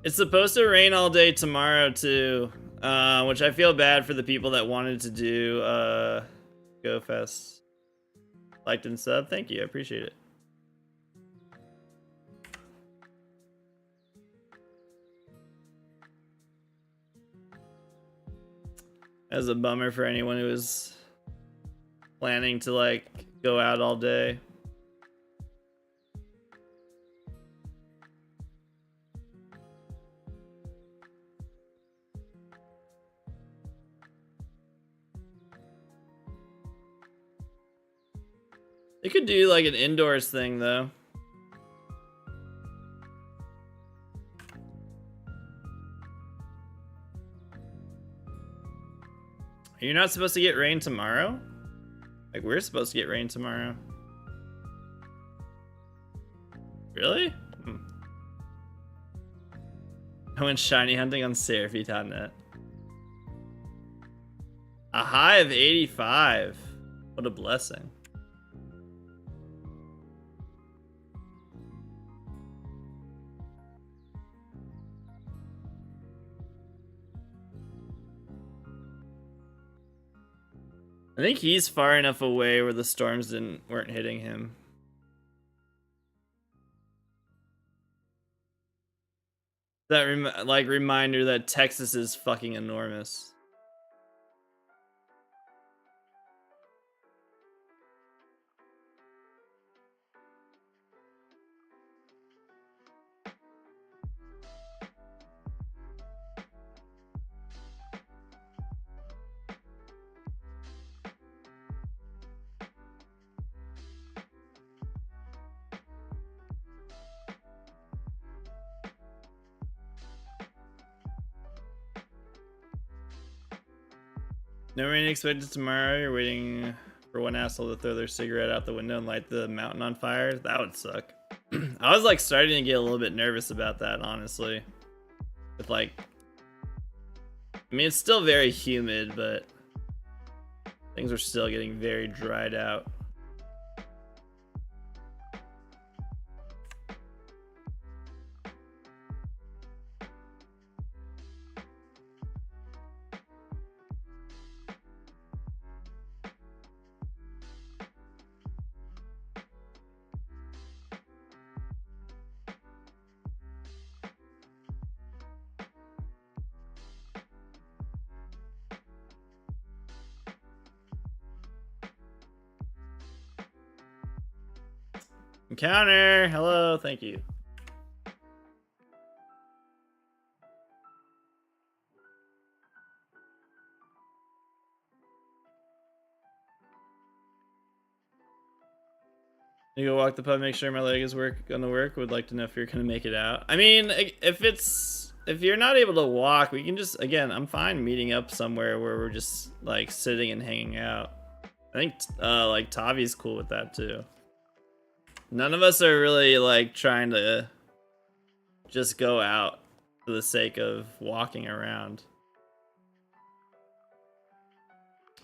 It's supposed to rain all day tomorrow too, which I feel bad for the people that wanted to do Go Fest. Liked and sub, thank you, I appreciate it. As a bummer for anyone who was planning to like go out all day. They could do like an indoors thing though. You're not supposed to get rain tomorrow? Like we're supposed to get rain tomorrow. Really? I went shiny hunting on Seraphie.net. A high of 85. What a blessing. I think he's far enough away where the storms weren't hitting him. That reminder that Texas is fucking enormous. No rain expected tomorrow. You're waiting for one asshole to throw their cigarette out the window and light the mountain on fire. That would suck. I was like starting to get a little bit nervous about that, honestly. With like, I mean, it's still very humid, but things are still getting very dried out. Encounter. Hello. Thank you. You go walk the pub, make sure my leg is gonna work. Would like to know if you're gonna make it out. I mean, if you're not able to walk, we can just, again, I'm fine meeting up somewhere where we're just like sitting and hanging out. I think like Tavi's cool with that too. None of us are really like trying to just go out for the sake of walking around.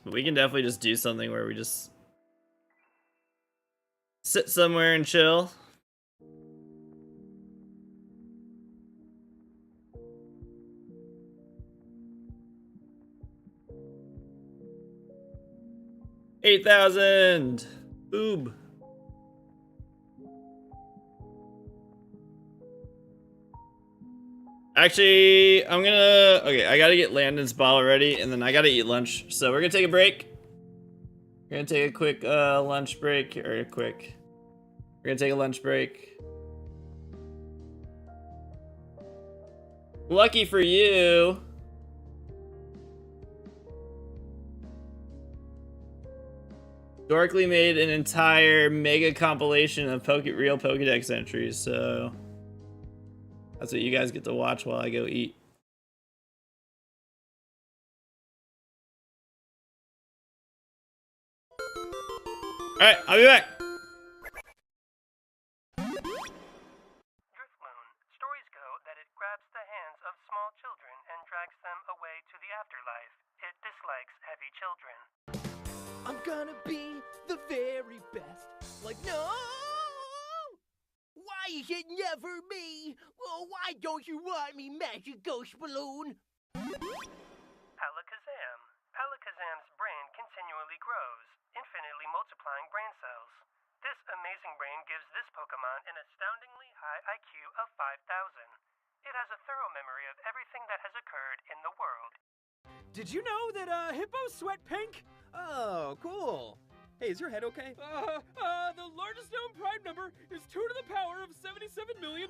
But we can definitely just do something where we just sit somewhere and chill. $8,000. Boob. Actually, okay, I gotta get Landon's bottle ready, and then I gotta eat lunch. So we're gonna take a break. We're gonna take a quick lunch break, We're gonna take a lunch break. Lucky for you. Dorkly made an entire mega compilation of real Pokedex entries, so that's what you guys get to watch while I go eat. Alright, I'll be back. Driftmoon, stories go that it grabs the hands of small children and drags them away to the afterlife. It dislikes heavy children. I'm gonna be the very best. Like, no! Why is it never me? Oh, why don't you want me, Magic Ghost Balloon? Alakazam. Alakazam's brain continually grows, infinitely multiplying brain cells. This amazing brain gives this Pokemon an astoundingly high IQ of 5,000. It has a thorough memory of everything that has occurred in the world. Did you know that hippos sweat pink? Oh, cool. Hey, is your head okay? The largest known prime number is 2 to the power of 77,232,917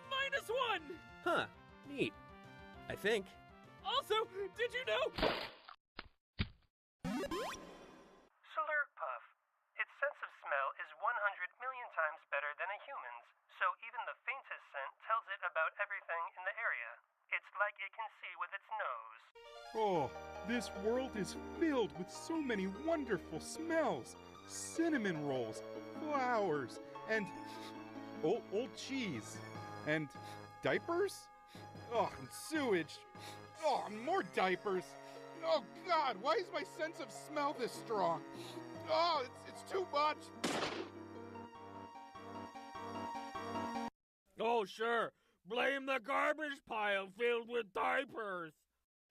minus 1! Huh, neat. I think. Also, did you know? Slurpuff. Its sense of smell is 100 million times better than a human's, so even the faintest scent tells it about everything in the area. It's like it can see with its nose. Oh, this world is filled with so many wonderful smells. Cinnamon rolls, flowers, and old cheese. And diapers? Oh, and sewage. Oh, and more diapers. Oh, God, why is my sense of smell this strong? Oh, it's too much. Oh, sure. Blame the garbage pile filled with diapers.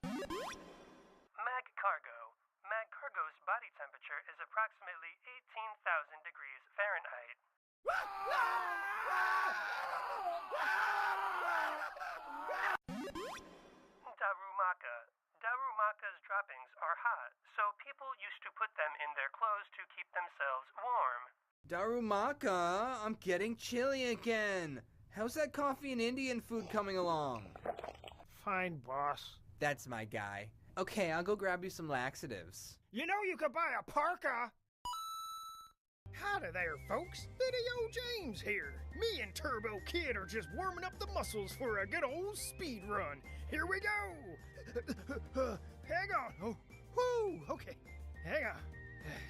Magcargo. Magcargo's body temperature is approximately 18,000 degrees Fahrenheit. Darumaka. Darumaka's droppings are hot, so people used to put them in their clothes to keep themselves warm. Darumaka, I'm getting chilly again. How's that coffee and Indian food coming along? Fine, boss. That's my guy. Okay, I'll go grab you some laxatives. You know you could buy a parka. Howdy there, folks. Video James here. Me and Turbo Kid are just warming up the muscles for a good old speed run. Here we go. Hang on. Oh, whoo. Okay. Hang on.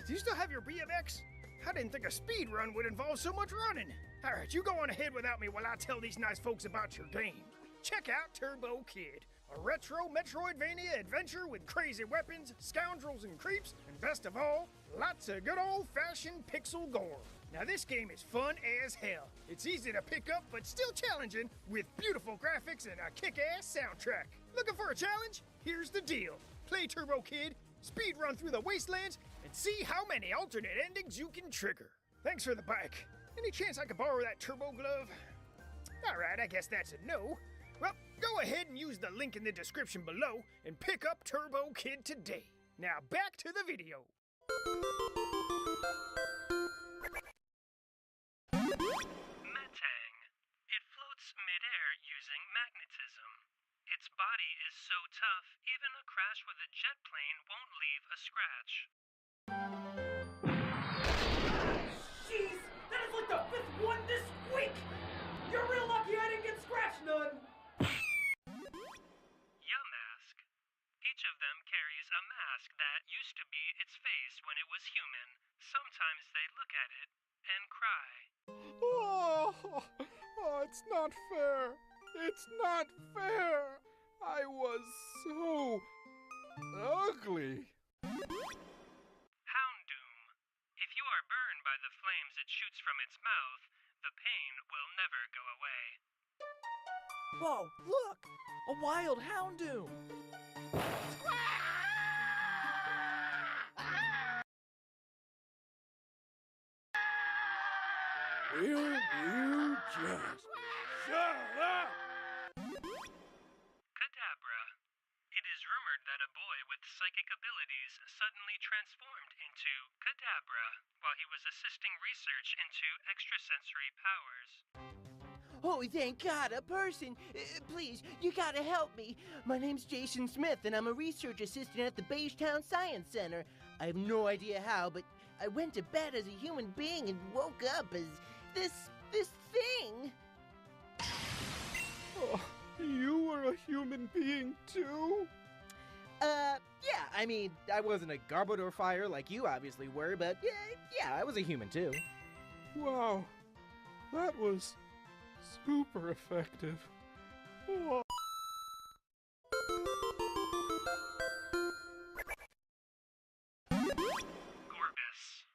Do you still have your BMX? I didn't think a speed run would involve so much running. All right, you go on ahead without me while I tell these nice folks about your game. Check out Turbo Kid, a retro Metroidvania adventure with crazy weapons, scoundrels and creeps, and best of all, lots of good old-fashioned pixel gore. Now this game is fun as hell. It's easy to pick up but still challenging with beautiful graphics and a kick-ass soundtrack. Looking for a challenge? Here's the deal. Play Turbo Kid, speed run through the wastelands, and see how many alternate endings you can trigger. Thanks for the bike. Any chance I could borrow that turbo glove? Alright, I guess that's a no. Well, go ahead and use the link in the description below and pick up Turbo Kid today. Now back to the video. magnetism. Its body is so tough, even a crash with a jet plane won't leave a scratch. Jeez, that is like the 5th one this week! You're real lucky I didn't get scratched none! Yamask. Each of them carries a mask that used to be its face when it was human. Sometimes they look at it and cry. Oh, it's not fair. It's not fair. I was so ugly. Houndoom. If you are burned by the flames it shoots from its mouth, the pain will never go away. Whoa, look! A wild Houndoom! Will you just shut up? Kadabra. It is rumored that a boy with psychic abilities suddenly transformed into Kadabra while he was assisting research into extrasensory powers. Oh, thank God, a person! Please, you gotta help me. My name's Jason Smith, and I'm a research assistant at the Beigetown Science Center. I have no idea how, but I went to bed as a human being and woke up as this thing. Oh, you were a human being too? Yeah, I mean, I wasn't a Garbodor fire like you obviously were, but yeah, I was a human too. Wow, that was super effective. Oh. Gorbis.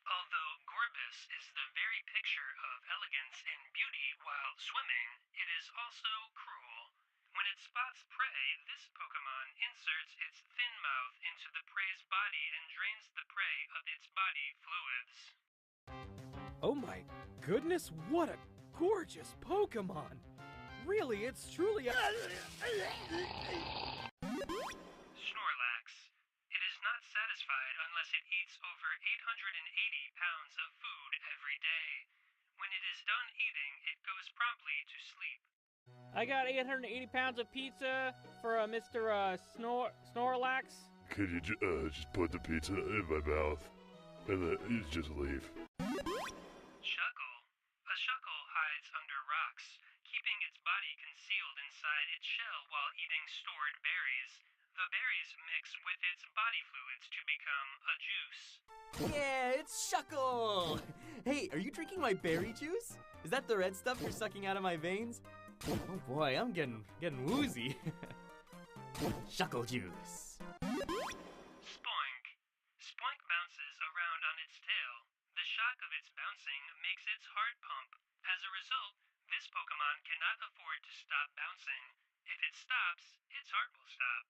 Although Gorbis is the very picture of elegance and beauty while swimming, it is also cruel. When it spots prey, this Pokemon inserts its thin mouth into the prey's body and drains the prey of its body fluids. Oh my goodness, what a gorgeous Pokemon! Really, it's truly a... Snorlax. It is not satisfied unless it eats over 880 pounds of food every day. When it is done eating, it goes promptly to sleep. I got 880 pounds of pizza for Mr. Snorlax. Could you just put the pizza in my mouth and then you just leave? Shuckle. A shuckle hides under rocks, keeping its body concealed inside its shell while eating stored berries. The berries mix with its body fluids to become a juice. Yeah, it's Shuckle! Hey, are you drinking my berry juice? Is that the red stuff you're sucking out of my veins? Oh boy, I'm getting woozy. Shuckle juice. Spoink. Spoink bounces around on its tail. The shock of its bouncing makes its heart pump. As a result, this Pokemon cannot afford to stop bouncing. If it stops, its heart will stop.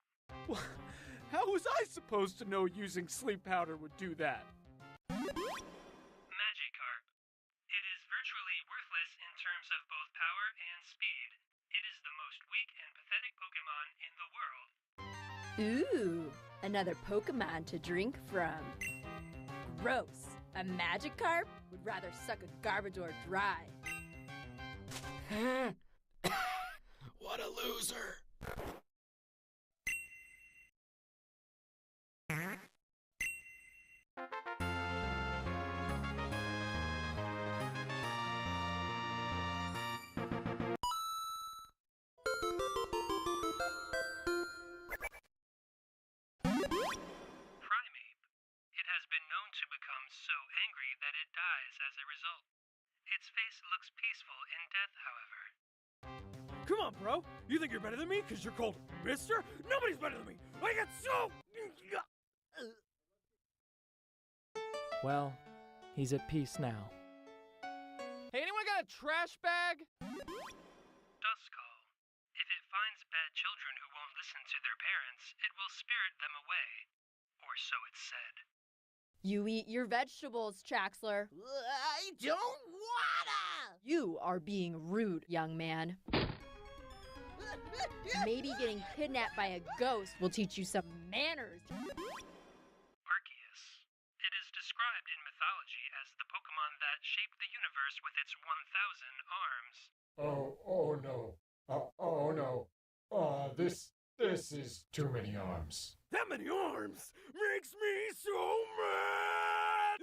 How was I supposed to know using sleep powder would do that? Magikarp. It is virtually worthless in terms of both power and speed. It is the most weak and pathetic Pokemon in the world. Ooh, another Pokemon to drink from. Gross. A Magikarp would rather suck a Garbodor dry. What a loser! Primeape. It has been known to become so angry that it dies as a result. Its face looks peaceful in death, however. Come on, bro! You think you're better than me because you're called Mister? Nobody's better than me! I get so... Well, he's at peace now. Hey, anyone got a trash bag? Duskull. If it finds bad children who won't listen to their parents, it will spirit them away. Or so it's said. You eat your vegetables, Traxler. I don't wanna! You are being rude, young man. Maybe getting kidnapped by a ghost will teach you some manners. Arceus. It is described in mythology as the Pokemon that shaped the universe with its 1,000 arms. Oh no. Oh no. this is too many arms. That many arms makes me so mad!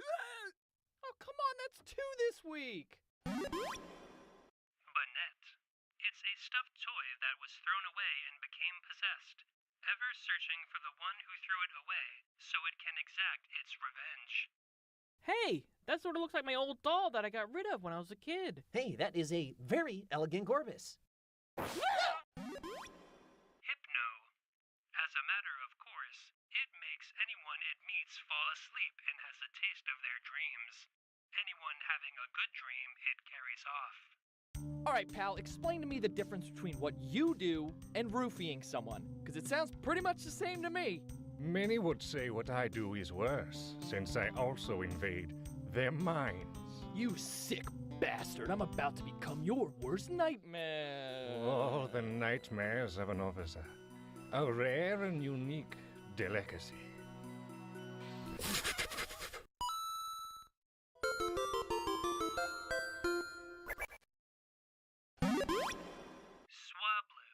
Oh, come on, that's 2 this week. Banette. It's a stuffed toy that was thrown away and became possessed, ever searching for the one who threw it away so it can exact its revenge. Hey, that sort of looks like my old doll that I got rid of when I was a kid. Hey, that is a very elegant Gorbis. Hypno. As a matter of course, it makes anyone it meets fall asleep and has a taste of their dreams. Anyone having a good dream, it carries off. All right, pal, explain to me the difference between what you do and roofying someone, because it sounds pretty much the same to me. Many would say what I do is worse, since I also invade their minds. You sick bastard, I'm about to become your worst nightmare. Oh, the nightmares of an officer. A rare and unique delicacy. Swablu.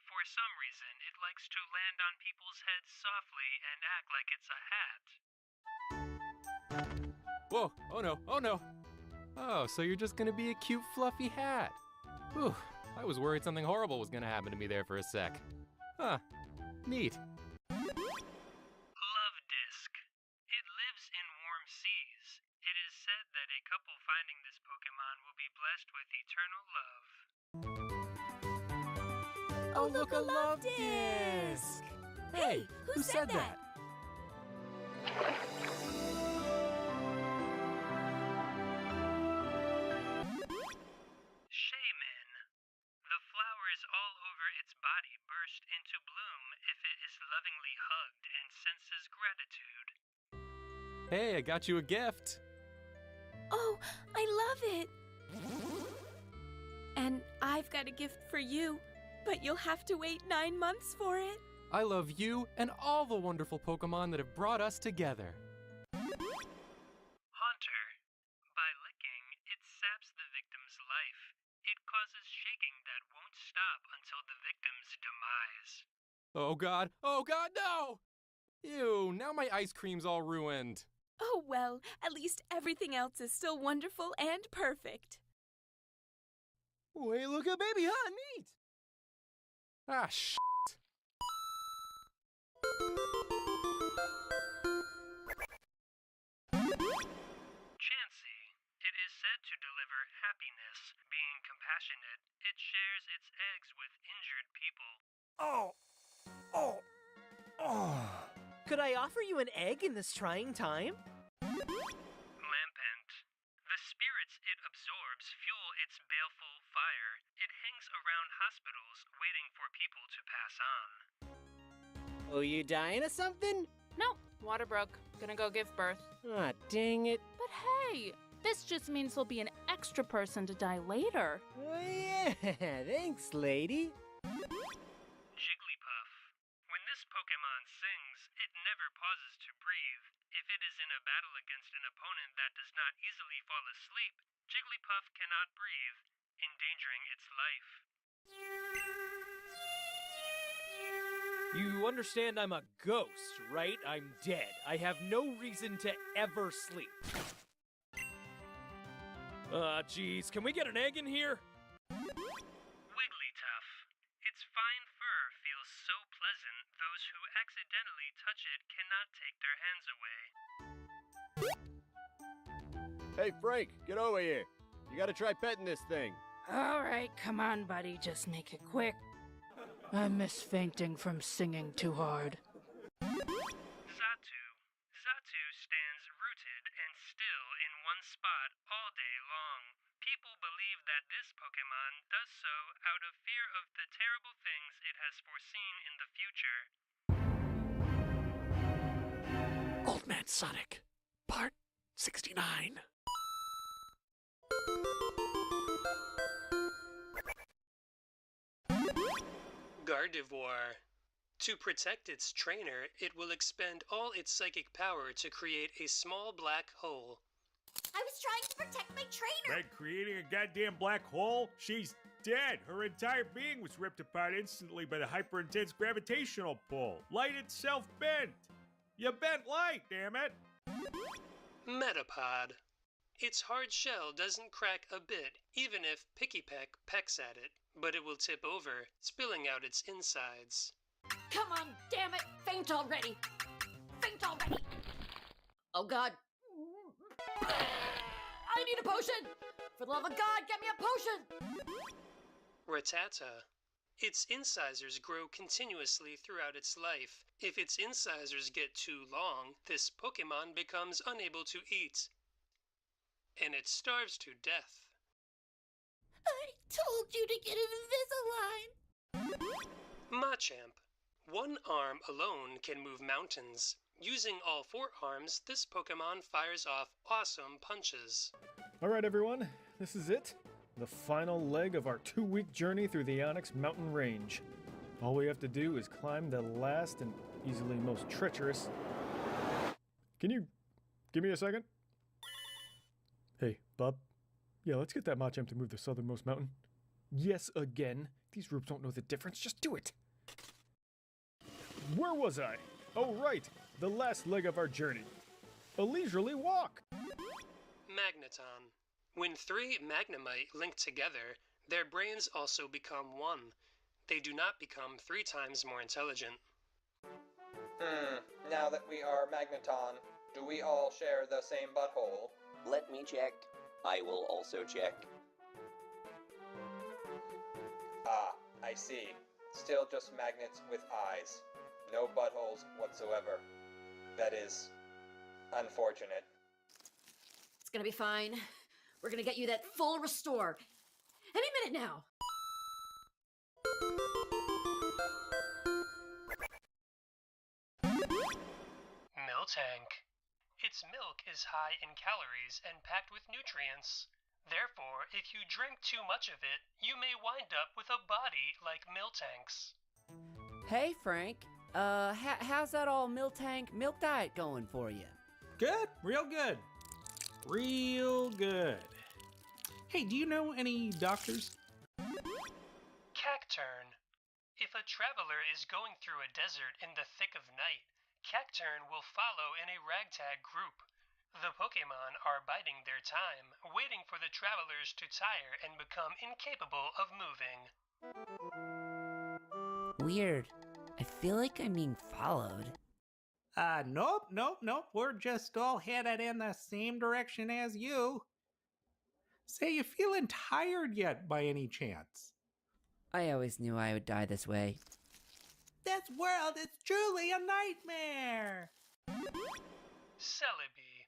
For some reason, it likes to land on people's heads softly and act like it's a hat. Whoa, oh no, oh no. Oh, so you're just gonna be a cute fluffy hat. Whew, I was worried something horrible was gonna happen to me there for a sec. Huh, neat. Love Disc. It lives in warm seas. It is said that a couple finding this Pokemon will be blessed with eternal love. Oh, look, a love disc! Hey, who said that? Shaman. The flowers all over its body burst into bloom if it is lovingly hugged and senses gratitude. Hey, I got you a gift. Oh, I love it! And I've got a gift for you, but you'll have to wait 9 months for it. I love you and all the wonderful Pokemon that have brought us together. Haunter. By licking, it saps the victim's life. It causes shaking that won't stop until the victim's demise. Oh god, no! Ew, now my ice cream's all ruined. Oh well, at least everything else is still wonderful and perfect. Wait, look at baby, huh? Neat! Ah, shit. Chansey. It is said to deliver happiness. Being compassionate, it shares its eggs with injured people. Could I offer you an egg in this trying time? Lampent. The spirits it absorbs fuel its baleful fire. It hangs around hospitals waiting for people to pass on. Oh, you dying of something? No, water broke. Gonna go give birth. Ah, dang it. But hey, this just means there'll be an extra person to die later. Oh, yeah, thanks, lady. Jigglypuff. When this Pokemon sings, it never pauses to breathe. If it is in a battle against an opponent that does not easily fall asleep, Jigglypuff cannot breathe, endangering its life. You understand I'm a ghost, right? I'm dead. I have no reason to ever sleep. Jeez, can we get an egg in here? Wigglytuff. Its fine fur feels so pleasant, those who accidentally touch it cannot take their hands away. Hey, Frank, get over here. You gotta try petting this thing. All right, come on, buddy. Just make it quick. I miss fainting from singing too hard. Zatu. Zatu stands rooted and still in one spot all day long. People believe that this Pokemon does so out of fear of the terrible things it has foreseen in the future. Old Man Sonic, Part 69. Gardevoir. To protect its trainer, it will expend all its psychic power to create a small black hole. I was trying to protect my trainer. By creating a goddamn black hole? She's dead. Her entire being was ripped apart instantly by the hyper-intense gravitational pull. Light itself bent. You bent light, damn it. Metapod. Its hard shell doesn't crack a bit, even if Picky Peck pecks at it, but it will tip over, spilling out its insides. Come on, damn it! Faint already! Faint already! Oh God! I need a potion! For the love of God, get me a potion! Rattata. Its incisors grow continuously throughout its life. If its incisors get too long, this Pokemon becomes unable to eat. And it starves to death. I told you to get an Invisalign! Machamp. One arm alone can move mountains. Using all 4 arms, this Pokemon fires off awesome punches. Alright everyone, this is it. The final leg of our 2-week journey through the Onyx Mountain Range. All we have to do is climb the last and easily most treacherous... Can you give me a second? Hey, Bob. Yeah, let's get that Machamp to move the southernmost mountain. Yes, again. These rubes don't know the difference. Just do it. Where was I? Oh, right. The last leg of our journey. A leisurely walk. Magneton. When 3 Magnemite link together, their brains also become 1. They do not become 3 times more intelligent. Now that we are Magneton, do we all share the same butthole? Let me check. I will also check. Ah, I see. Still just magnets with eyes. No buttholes whatsoever. That is... unfortunate. It's gonna be fine. We're gonna get you that full restore. Any minute now! Miltank. Its milk is high in calories and packed with nutrients. Therefore, if you drink too much of it, you may wind up with a body like Miltank's. Hey, Frank. How's that all Miltank milk diet going for you? Good, real good. Real good. Hey, do you know any doctors? Cacturn. If a traveler is going through a desert in the thick of night, Cacturn will follow in a ragtag group. The Pokemon are biding their time, waiting for the travelers to tire and become incapable of moving. Weird. I feel like I'm being followed. Nope. We're just all headed in the same direction as you. Say, you feeling tired yet by any chance? I always knew I would die this way. This world is truly a nightmare! Celebi.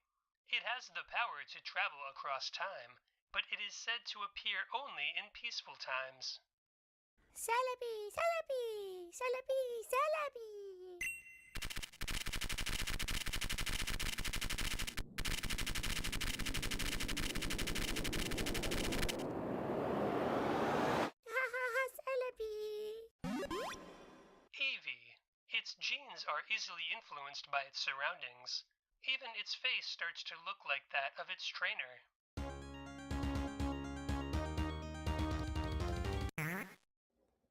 It has the power to travel across time, but it is said to appear only in peaceful times. Celebi, Celebi, Celebi, Celebi. Its genes are easily influenced by its surroundings. Even its face starts to look like that of its trainer.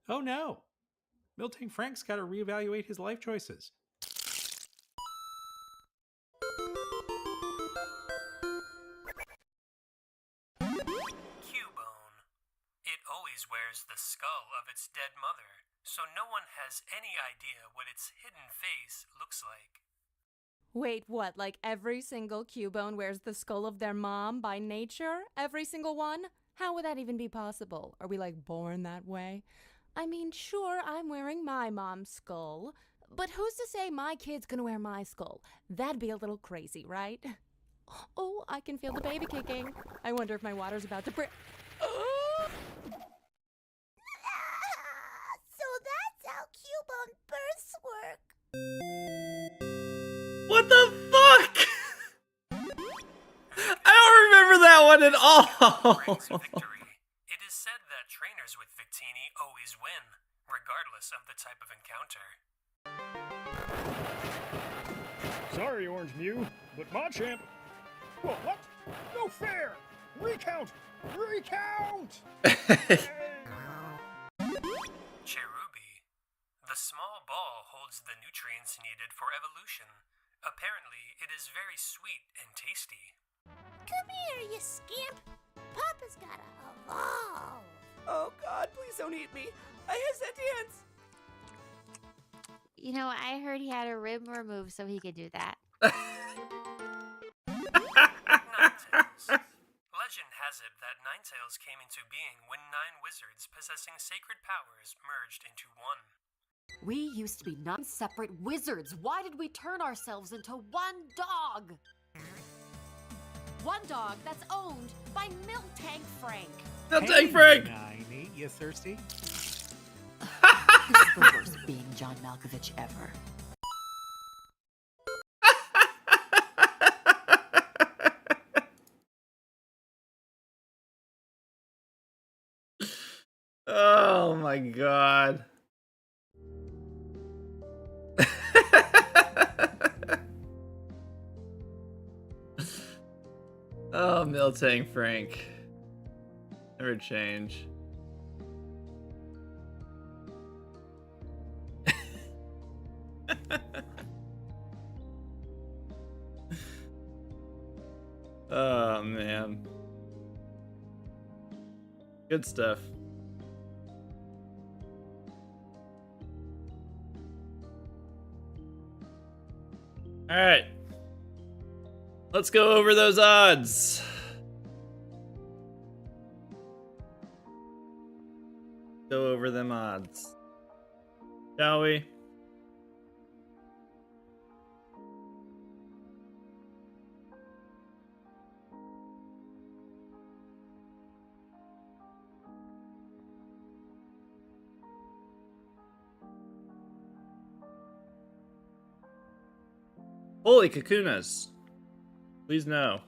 Oh no! Miltank Frank's gotta reevaluate his life choices. Cubone. It always wears the skull of its dead mother, so no one has any idea what its hidden face looks like. Wait, what? Like every single Cubone wears the skull of their mom by nature? Every single one? How would that even be possible? Are we like born that way? I mean, sure, I'm wearing my mom's skull, but who's to say my kid's gonna wear my skull? That'd be a little crazy, right? Oh, I can feel the baby kicking. I wonder if my water's about to break. Cubone births work. What the fuck? I don't remember that one at all. It is said that trainers with Victini always win, regardless of the type of encounter. Sorry, Orange Mew, but Machamp... Whoa, what? No fair! Recount! Recount! The small ball holds the nutrients needed for evolution. Apparently, it is very sweet and tasty. Come here, you skimp. Papa's gotta evolve. Oh God, please don't eat me. I have sentience. You know, I heard he had a rib removed so he could do that. Ninetales. Legend has it that Ninetales came into being when 9 wizards possessing sacred powers merged into one. We used to be 9 separate wizards. Why did we turn ourselves into one dog? One dog that's owned by Miltank Frank. Miltank Frank! Niney, you thirsty? This is the worst being John Malkovich ever. Oh my god. Oh, Miltank Frank. Never change. Oh man. Good stuff. All right. Let's go over those odds. Go over them odds. Shall we? Holy kakunas. Please no.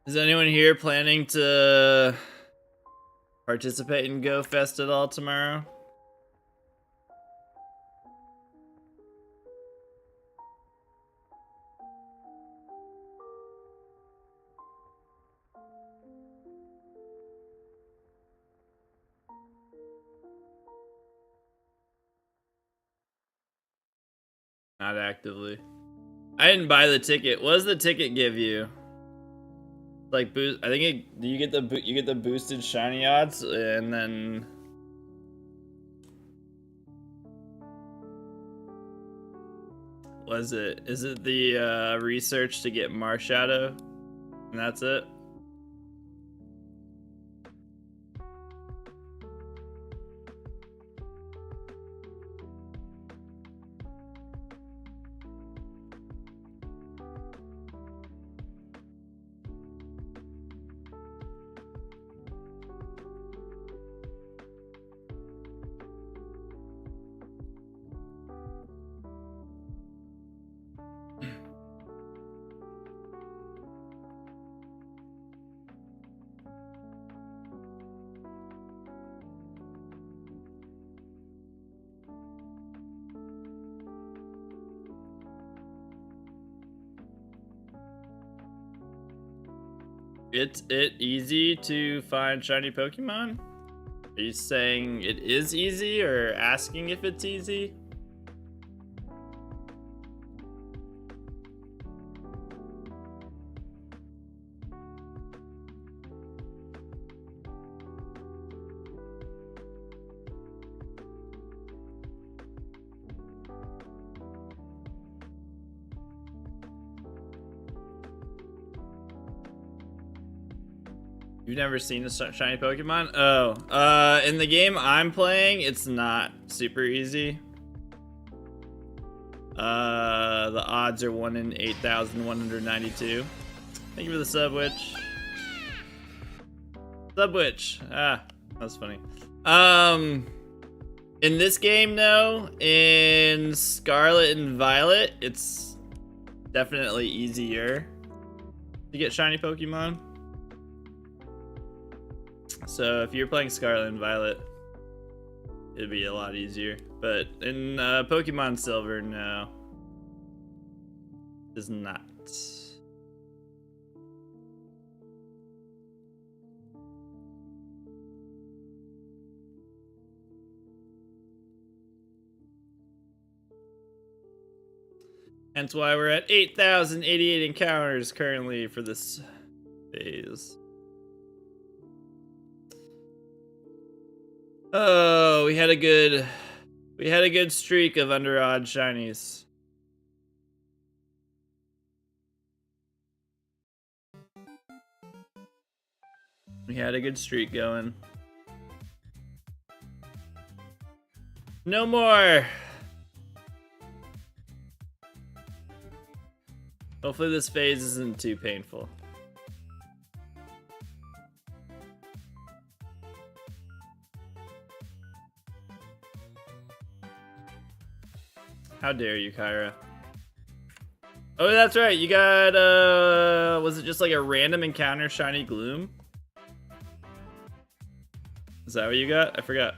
Is anyone here planning to participate in Go Fest at all tomorrow? Not actively. I didn't buy the ticket. What does the ticket give you? Like boost, I think you get the boosted shiny odds, and then is it the research to get Marshadow, and that's it? It's easy to find shiny Pokemon? Are you saying it is easy or asking if it's easy? You've never seen a shiny Pokemon? Oh, in the game I'm playing, it's not super easy. The odds are 1 in 8,192. Thank you for the subwitch. Subwitch. Ah, that's funny. In this game, though, in Scarlet and Violet, it's definitely easier to get shiny Pokemon. So if you're playing Scarlet and Violet, it'd be a lot easier. But in Pokemon Silver, no. It's not. Hence why we're at 8,088 encounters currently for this phase. Oh, we had a good streak of under odd shinies. We had a good streak going. No more. Hopefully this phase isn't too painful. How dare you, Kyra? Oh, that's right. You got, was it just like a random encounter shiny Gloom? Is that what you got? I forgot.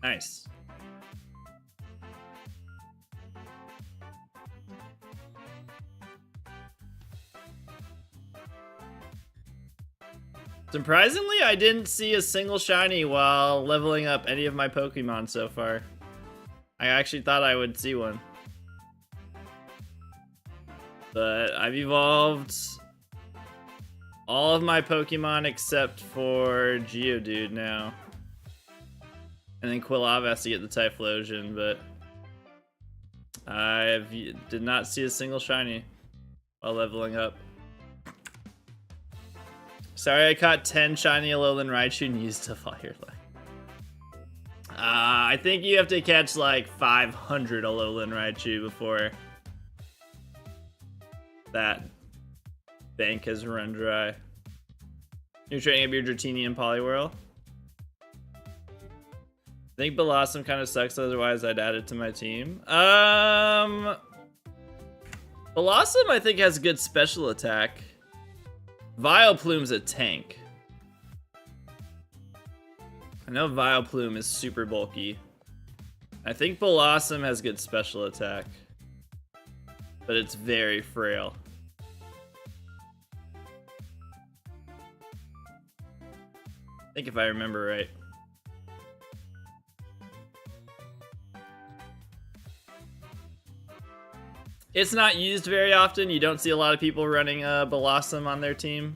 Nice. Surprisingly, I didn't see a single shiny while leveling up any of my Pokemon so far. I actually thought I would see one. But I've evolved all of my Pokemon except for Geodude now. And then Quilava has to get the Typhlosion, but I did not see a single shiny while leveling up. Sorry I caught 10 shiny Alolan Raichu and used to all your luck. I think you have to catch like 500 Alolan Raichu before that bank has run dry. You're training up your Dratini and Poliwhirl? I think Blossom kind of sucks, otherwise I'd add it to my team. Blossom I think has good special attack. Vileplume's a tank. I know Vileplume is super bulky. I think Blossom has good special attack. But it's very frail. I think if I remember right. It's not used very often. You don't see a lot of people running Blossom on their team.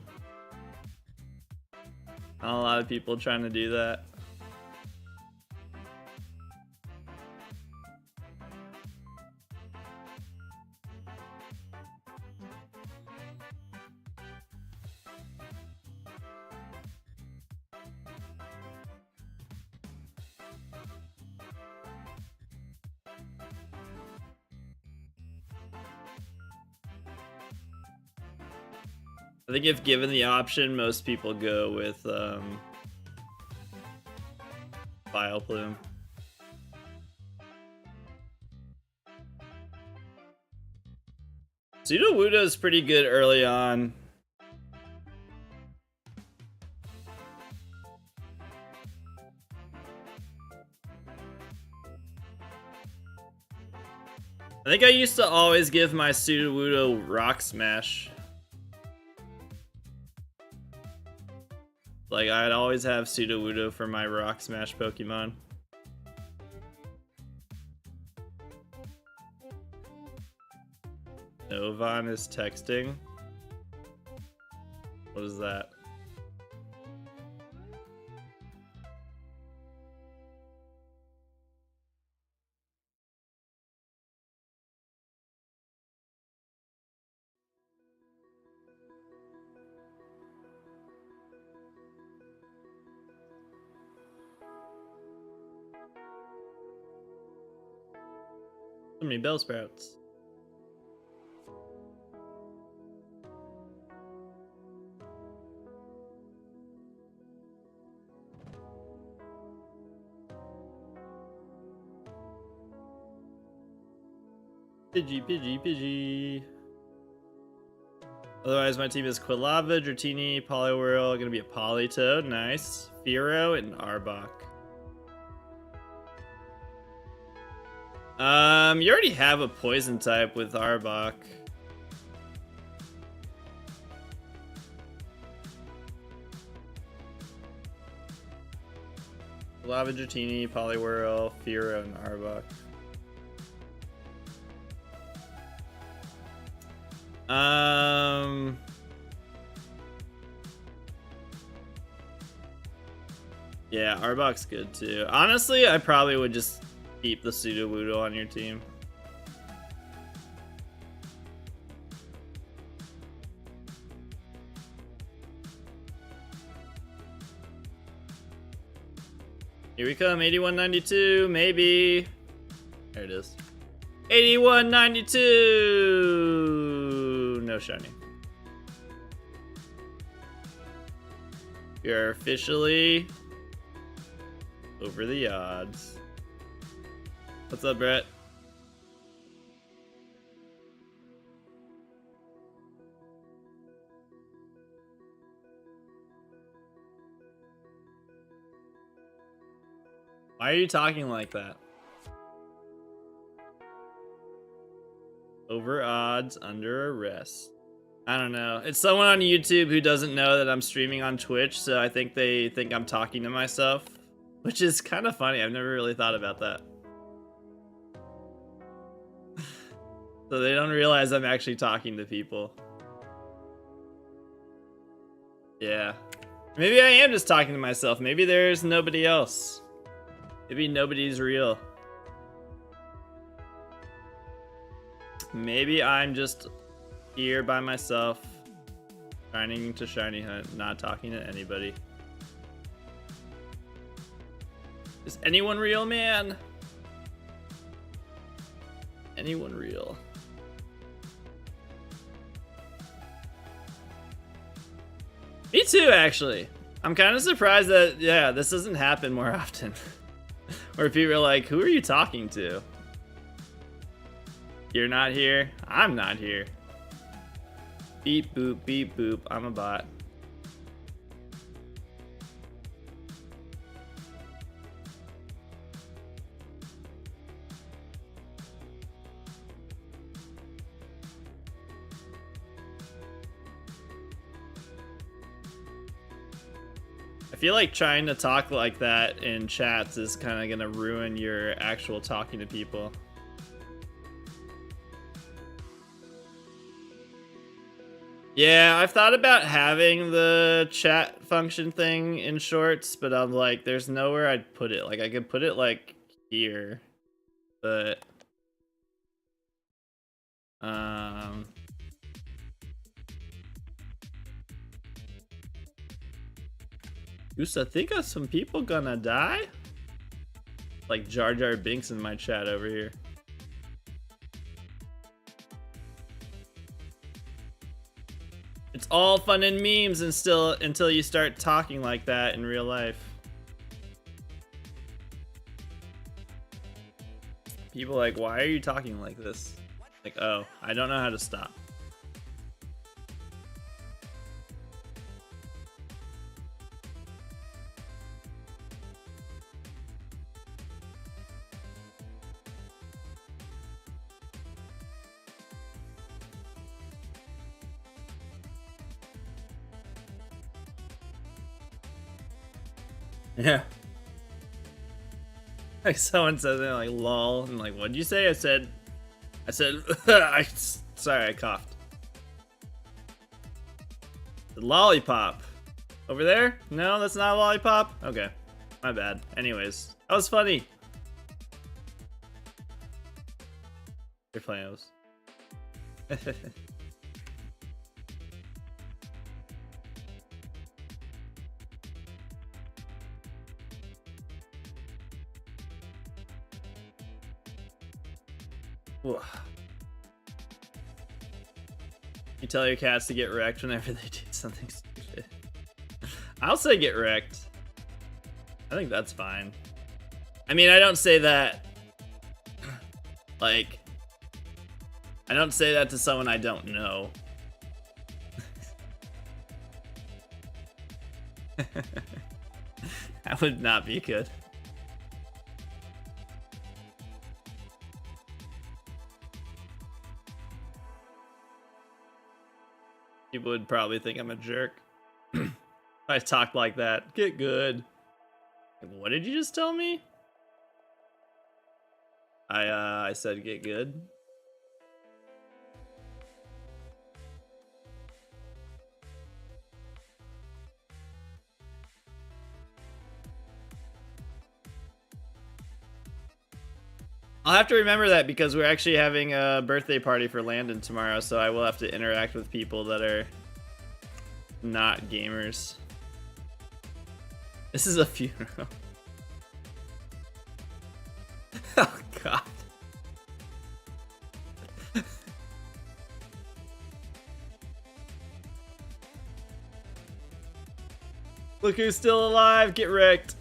Not a lot of people trying to do that. I think if given the option, most people go with Vileplume. Sudowoodo's pretty good early on. I think I used to always give my Sudowoodo Rock Smash. Like, I'd always have Sudowoodo for my Rock Smash Pokemon. Novan is texting. What is that? So many bell sprouts. Pidgey, Pidgey, Pidgey. Otherwise, my team is Quilava, Dratini, Poliwhirl, gonna be a Politoed, nice. Fearow, and Arbok. You already have a poison type with Arbok. Quilava, Dratini, Poliwhirl, Fearow, and Arbok. Yeah, Arbok's good too. Honestly, I probably would just keep the Sudowoodo on your team. Here we come, 8192, maybe. There it is. 8192! No shiny. You're officially over the odds. What's up, Brett? Why are you talking like that? Over odds, under arrest. I don't know. It's someone on YouTube who doesn't know that I'm streaming on Twitch, so I think they think I'm talking to myself, which is kind of funny. I've never really thought about that. So they don't realize I'm actually talking to people. Yeah. Maybe I am just talking to myself. Maybe there's nobody else. Maybe nobody's real. Maybe I'm just here by myself, trying to shiny hunt, not talking to anybody. Is anyone real, man? Anyone real? Me too, actually. I'm kind of surprised that, yeah, this doesn't happen more often. Where people are like, who are you talking to? You're not here. I'm not here. Beep boop, beep boop. I'm a bot. I feel like trying to talk like that in chats is kind of gonna ruin your actual talking to people. Yeah, I've thought about having the chat function thing in shorts, but I'm like, there's nowhere I'd put it. Like, I could put it like here, but Goose, I think of some people gonna die? Like Jar Jar Binks in my chat over here. It's all fun and memes and still until you start talking like that in real life. People like, why are you talking like this? Like, oh, I don't know how to stop. Yeah. Like someone said that, like, lol, and like, what'd you say? I said, sorry, I coughed. The lollipop. Over there? No, that's not a lollipop? Okay, my bad. Anyways, that was funny. You're playing those. Ugh. You tell your cats to get wrecked whenever they do something stupid. I'll say get wrecked. I think that's fine. I mean, I don't say that, like, I don't say that to someone I don't know. That would not be good. People would probably think I'm a jerk. If I talk like that. Get good. What did you just tell me? I said get good. I'll have to remember that because we're actually having a birthday party for Landon tomorrow, so I will have to interact with people that are not gamers. This is a funeral. Oh god. Look who's still alive, get wrecked.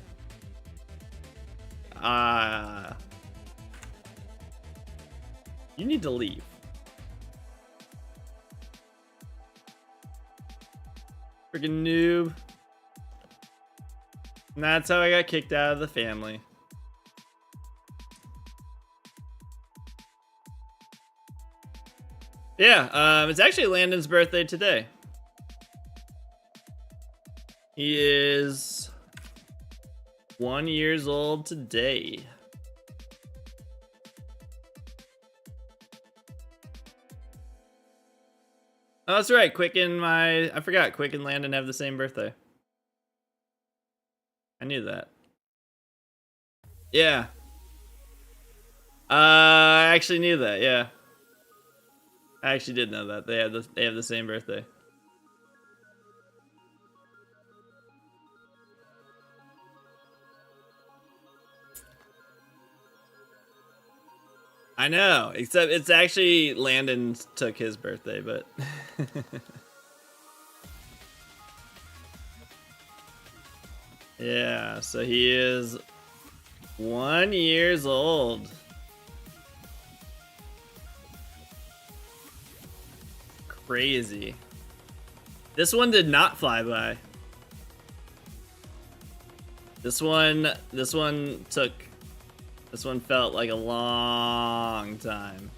You need to leave. Freaking noob. And that's how I got kicked out of the family. Yeah, it's actually Landon's birthday today. He is 1 year old today. Oh, that's right. I forgot. Quick and Landon have the same birthday. I knew that. Yeah. I actually knew that. Yeah. I actually did know that. They have the same birthday. I know, except it's actually Landon took his birthday, but yeah, so he is 1 year old. Crazy. This one did not fly by. This one felt like a long time.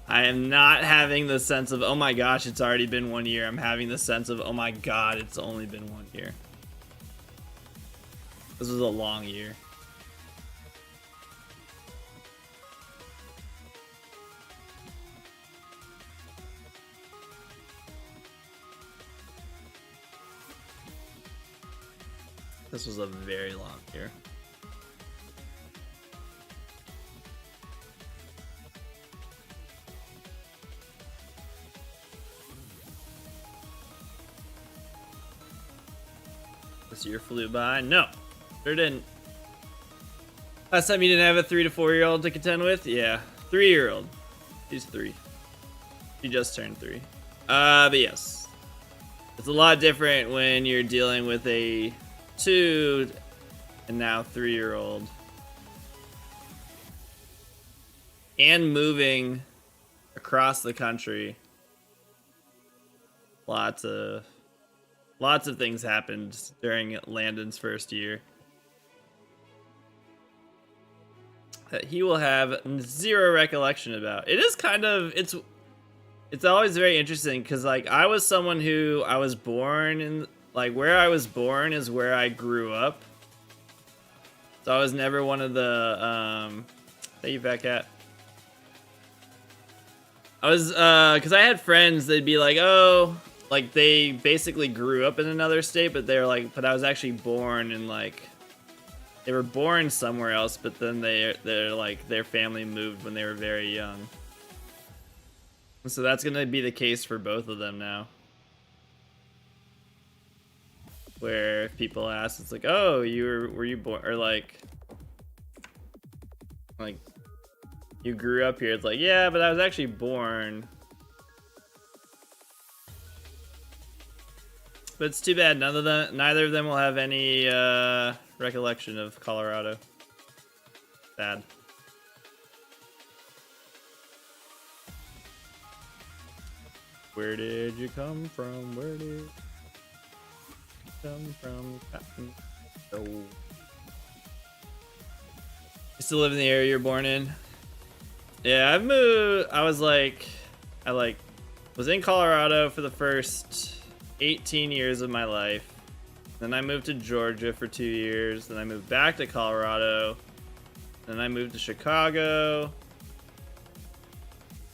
I am not having the sense of, oh my gosh, it's already been 1 year. I'm having the sense of, oh my god, it's only been 1 year. This was a long year. This was a very long year. This year flew by. No, sure didn't. Last time you didn't have a 3 to 4 year old to contend with? Yeah, 3-year-old. She's 3. She just turned 3. But yes, it's a lot different when you're dealing with a 2 and now 3-year-old and moving across the country. Lots of things happened during Landon's first year that he will have zero recollection about. It is kind of, it's always very interesting because, like, I was someone who I was born in, like, where I was born is where I grew up. So I was never one of the, thank you, Fat Cat. I was, because I had friends, they'd be like, oh, like, they basically grew up in another state, but they're like, but I was actually born in, like, they were born somewhere else, but then they're like, their family moved when they were very young. So that's gonna be the case for both of them now. Where if people ask, it's like, oh, were you born, or like, you grew up here. It's like, yeah, but I was actually born. But it's too bad neither of them will have any recollection of Colorado. Sad. Where did you come from? Where did you come from? Cotton. Oh. You still live in the area you're born in? Yeah, I've moved. I was was in Colorado for the first 18 years of my life. Then I moved to Georgia for 2 years. Then I moved back to Colorado. Then I moved to Chicago.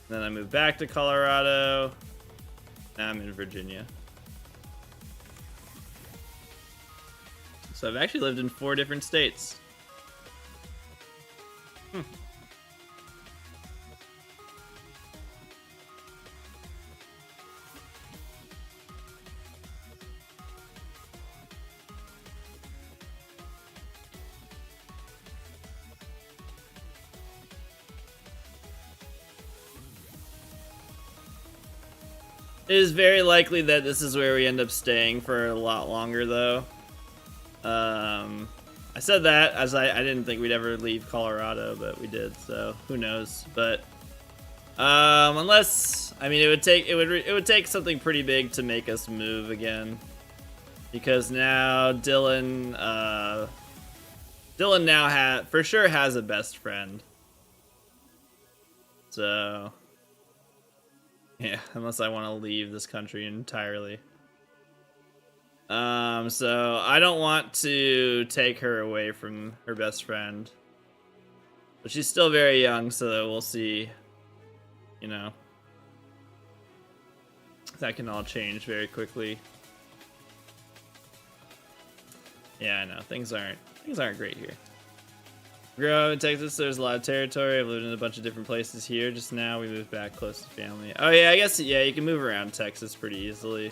Then I moved back to Colorado. Now I'm in Virginia. So I've actually lived in 4 different states. It is very likely that this is where we end up staying for a lot longer, though. I said that as I didn't think we'd ever leave Colorado, but we did, so who knows. But unless, I mean, it would take something pretty big to make us move again, because now Dylan now for sure has a best friend. So yeah, unless I want to leave this country entirely. So I don't want to take her away from her best friend. But she's still very young, so we'll see. You know. That can all change very quickly. Yeah, I know. Things aren't great here. Grew up in Texas, there's a lot of territory. I've lived in a bunch of different places here. Just now we moved back close to family. Oh yeah, I guess, yeah, you can move around Texas pretty easily.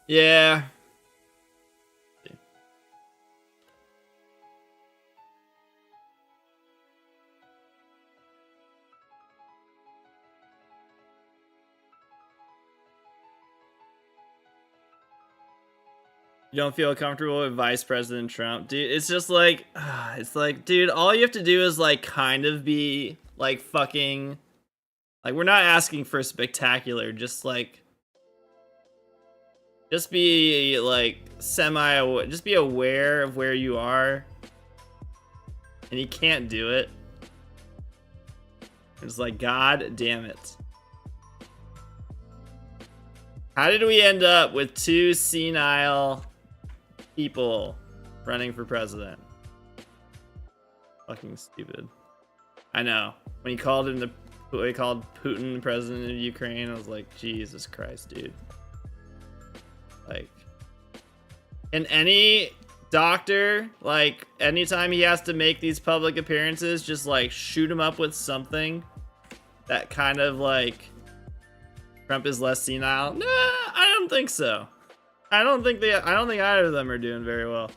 Yeah. You don't feel comfortable with Vice President Trump? Dude, it's just like, it's like, dude, all you have to do is like kind of be like fucking, like, we're not asking for spectacular, just be like just be aware of where you are. And you can't do it. It's like, god damn it. How did we end up with 2 senile people running for president? Fucking stupid. I know. When he called Putin the president of Ukraine, I was like, Jesus Christ, dude. Like, and any doctor, like, anytime he has to make these public appearances, just like shoot him up with something that kind of like Trump is less senile. Nah, I don't think so. I don't think either of them are doing very well.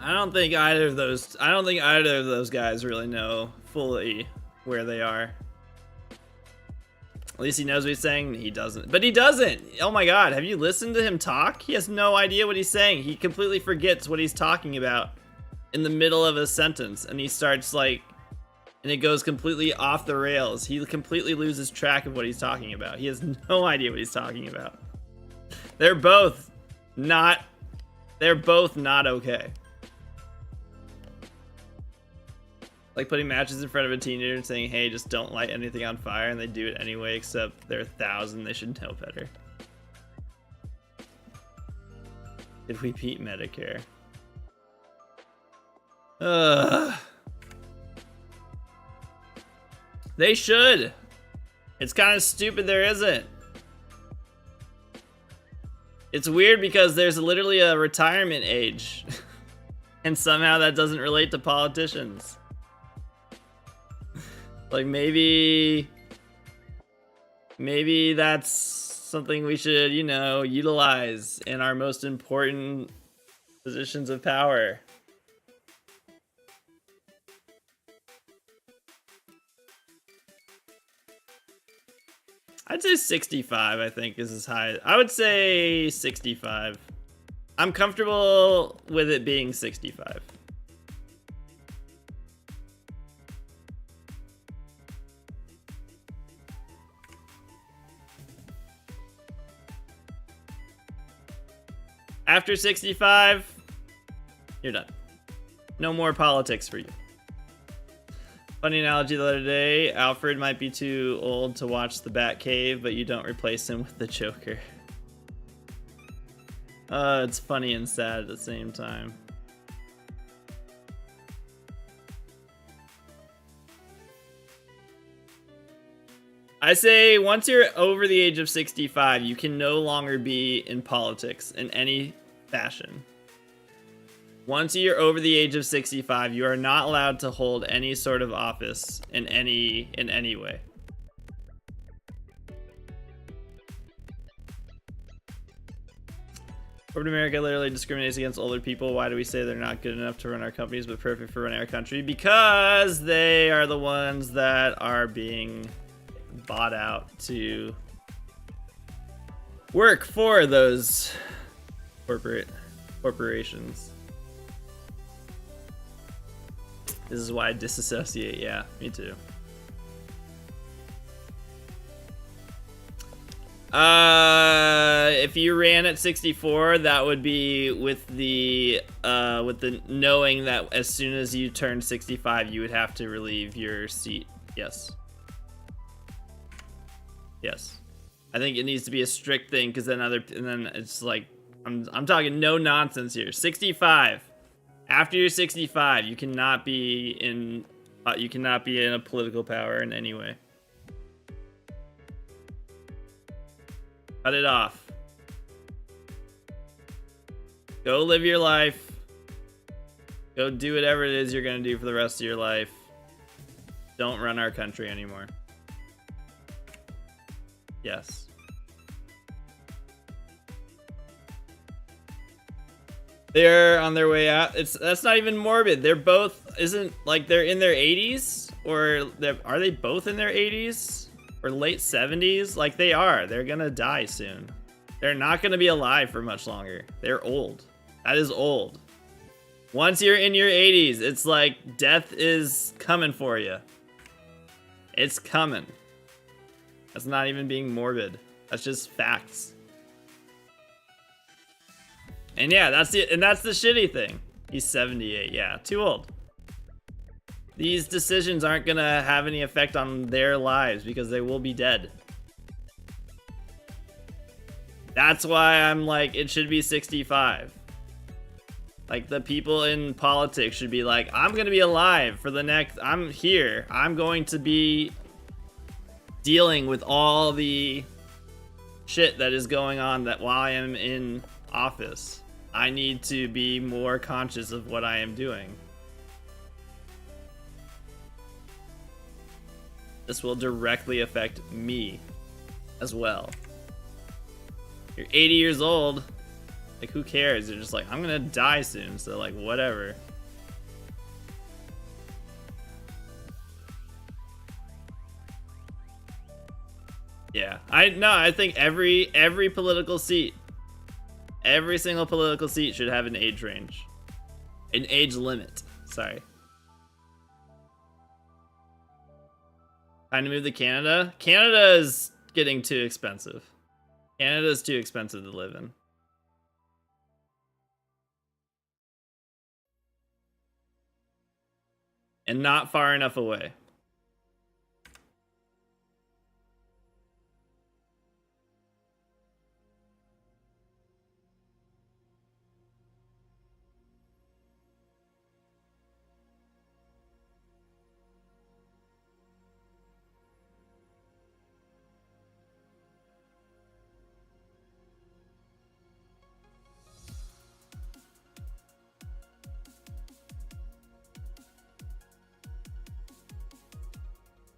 I don't think either of those guys really know fully where they are. At least he knows what he's saying. He doesn't. But he doesn't. Oh my god, have you listened to him talk? He has no idea what he's saying. He completely forgets what he's talking about in the middle of a sentence. And he starts like, and it goes completely off the rails. He completely loses track of what he's talking about. He has no idea what he's talking about. They're both not okay. Like putting matches in front of a teenager and saying, hey, just don't light anything on fire, and they do it anyway, except they're 1,000, they should know better. Did we beat Medicare? They should! It's kind of stupid there isn't. It's weird because there's literally a retirement age. And somehow that doesn't relate to politicians. Like maybe that's something we should, you know, utilize in our most important positions of power. I'd say 65, I think, is as high. I would say 65. I'm comfortable with it being 65. After 65, you're done. No more politics for you. Funny analogy the other day, Alfred might be too old to watch the Batcave, but you don't replace him with the Joker. It's funny and sad at the same time. I say once you're over the age of 65, you can no longer be in politics in any fashion. Once you're over the age of 65, you are not allowed to hold any sort of office in any way. Corporate America literally discriminates against older people. Why do we say they're not good enough to run our companies but perfect for running our country? Because they are the ones that are being bought out to work for those corporations. This is why I disassociate. Yeah, me too. If you ran at 64, that would be with the knowing that as soon as you turned 65, you would have to relieve your seat. Yes. Yes. I think it needs to be a strict thing because then it's like I'm talking no nonsense here. 65. After you're 65, you cannot be in a political power in any way. Cut it off. Go live your life. Go do whatever it is you're gonna do for the rest of your life. Don't run our country anymore. Yes. They're on their way out. That's not even morbid. They're both they're in their 80s or are they both in their 80s or late 70s? Like they are. They're gonna die soon. They're not gonna be alive for much longer. They're old. That is old. Once you're in your 80s, it's like death is coming for you. It's coming. That's not even being morbid. That's just facts. And yeah, that's the shitty thing. He's 78, yeah, too old. These decisions aren't gonna have any effect on their lives because they will be dead. That's why I'm like, it should be 65. Like the people in politics should be like, I'm gonna be alive for I'm here. I'm going to be dealing with all the shit that is going on that while I am in office. I need to be more conscious of what I am doing. This will directly affect me as well. You're 80 years old, like who cares? You're just like, I'm gonna die soon, so like whatever. Yeah, I think every political seat, every single political seat should have an age range. An age limit, sorry. Time to move to Canada? Canada is getting too expensive. Canada is too expensive to live in. And not far enough away.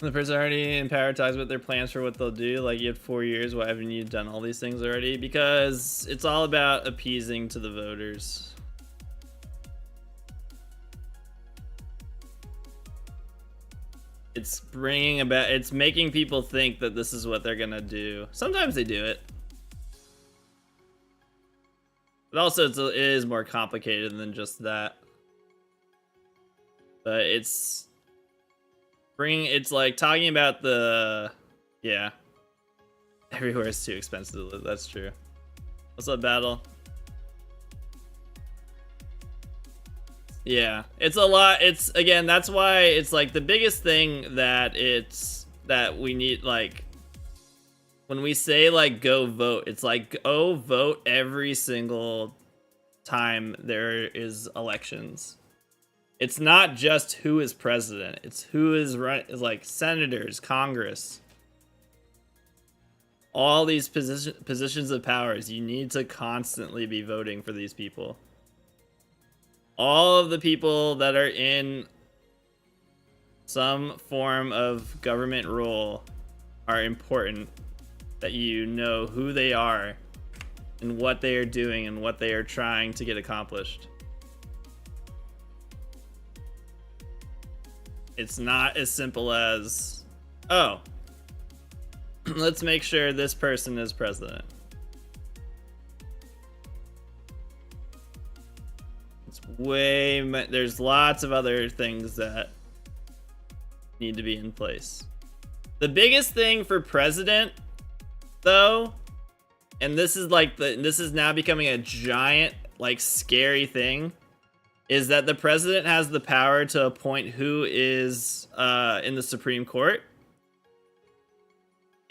The person already in power talks about their plans for what they'll do. Like, you had 4 years. Why haven't you done all these things already? Because it's all about appeasing to the voters. It's bringing about, it's making people think that this is what they're gonna do. Sometimes they do it. But also it is more complicated than just that. But it's like talking about the, yeah. Everywhere is too expensive to live, that's true. What's up, Battle? Yeah, it's a lot. It's, again, that's why it's like the biggest thing that we need, like, when we say like go vote, it's like go vote every single time there is elections. It's not just who is president, it's who is like senators, Congress. All these positions of powers, you need to constantly be voting for these people. All of the people that are in some form of government role are important, that you know who they are and what they are doing and what they are trying to get accomplished. It's not as simple as, oh, let's make sure this person is president. There's lots of other things that need to be in place. The biggest thing for president, though, and this is like this is now becoming a giant, like, scary thing, is that the president has the power to appoint who is in the Supreme Court.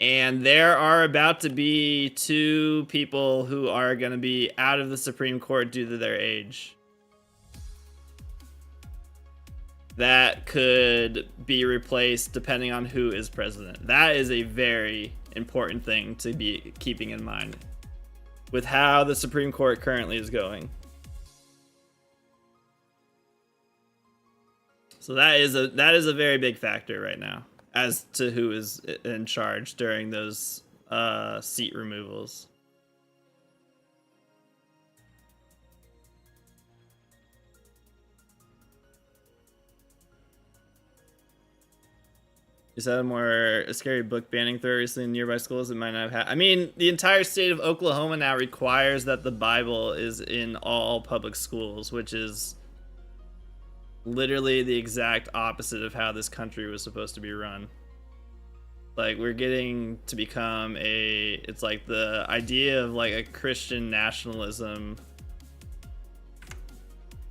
And there are about to be 2 people who are going to be out of the Supreme Court due to their age. That could be replaced depending on who is president. That is a very important thing to be keeping in mind with how the Supreme Court currently is going. So that is a very big factor right now as to who is in charge during those seat removals. Is that a scary book banning threat recently in nearby schools? It might not have I mean, the entire state of Oklahoma now requires that the Bible is in all public schools, which is literally the exact opposite of how this country was supposed to be run. Like, we're getting to become it's like the idea of like a Christian nationalism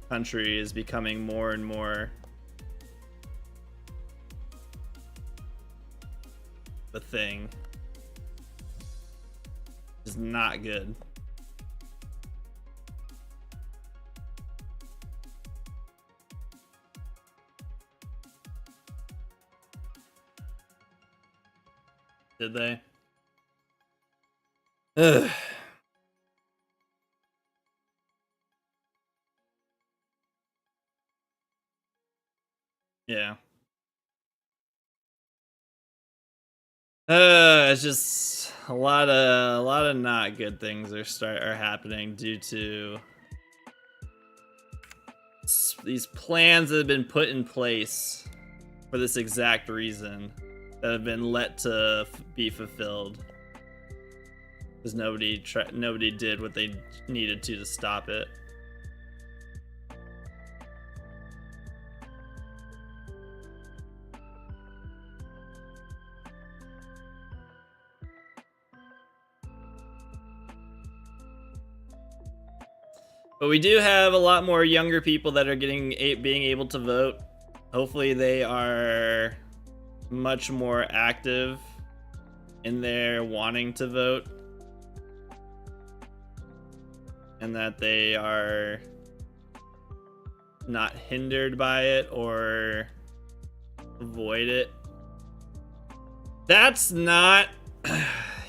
country is becoming more and more the thing. Is not good. Did they? Ugh. Yeah. It's just a lot of not good things are happening due to these plans that have been put in place for this exact reason that have been let to be fulfilled because nobody did what they needed to stop it. But we do have a lot more younger people that are being able to vote. Hopefully they are much more active in their wanting to vote. And that they are not hindered by it or avoid it. That's not...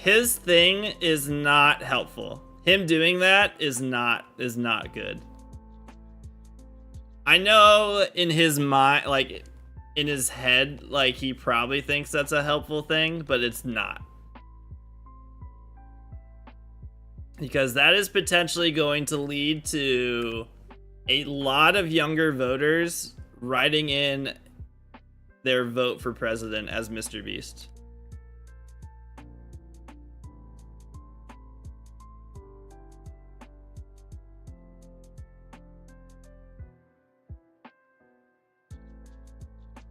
His thing is not helpful. Him doing that is not good. I know in his mind, like, in his head, like, he probably thinks that's a helpful thing, but it's not. Because that is potentially going to lead to a lot of younger voters writing in their vote for president as Mr. Beast.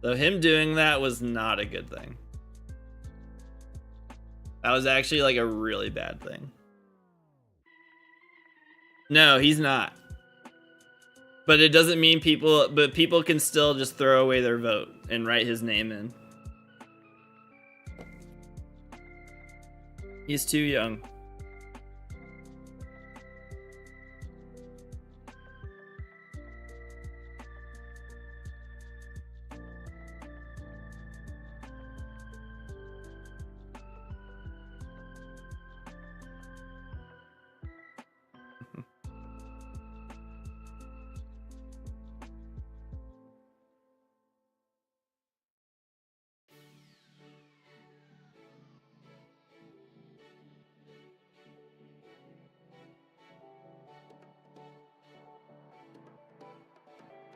So him doing that was not a good thing. That was actually like a really bad thing. No, he's not. But it doesn't mean people can still just throw away their vote and write his name in. He's too young.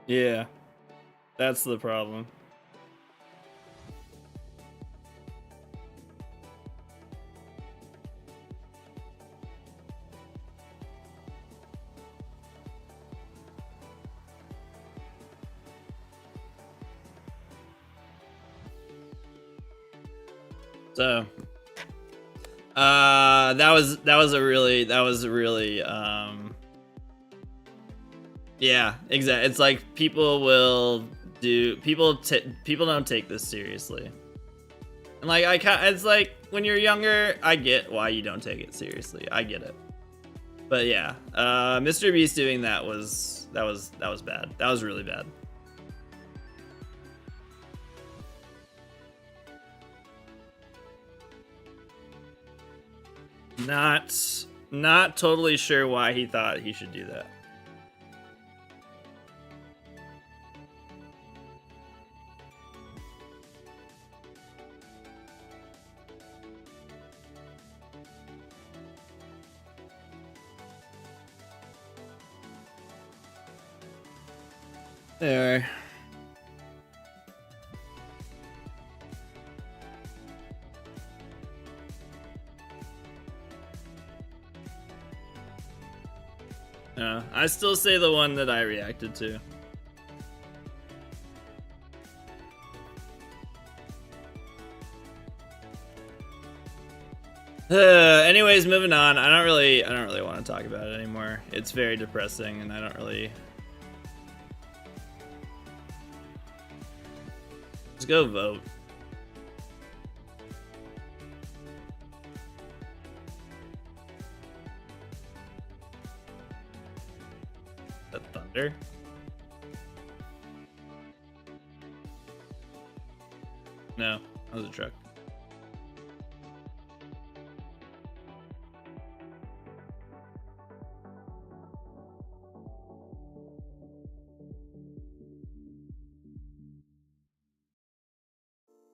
Yeah, that's the problem. So, that was a really yeah, exactly. It's like people don't take this seriously. And like it's like when you're younger, I get why you don't take it seriously. I get it. But yeah, Mr. Beast doing that was bad. That was really bad. Not totally sure why he thought he should do that. There. I still say the one that I reacted to. Anyways, moving on. I don't really want to talk about it anymore. It's very depressing, and I don't really. Just go vote. The thunder? No, that was a truck.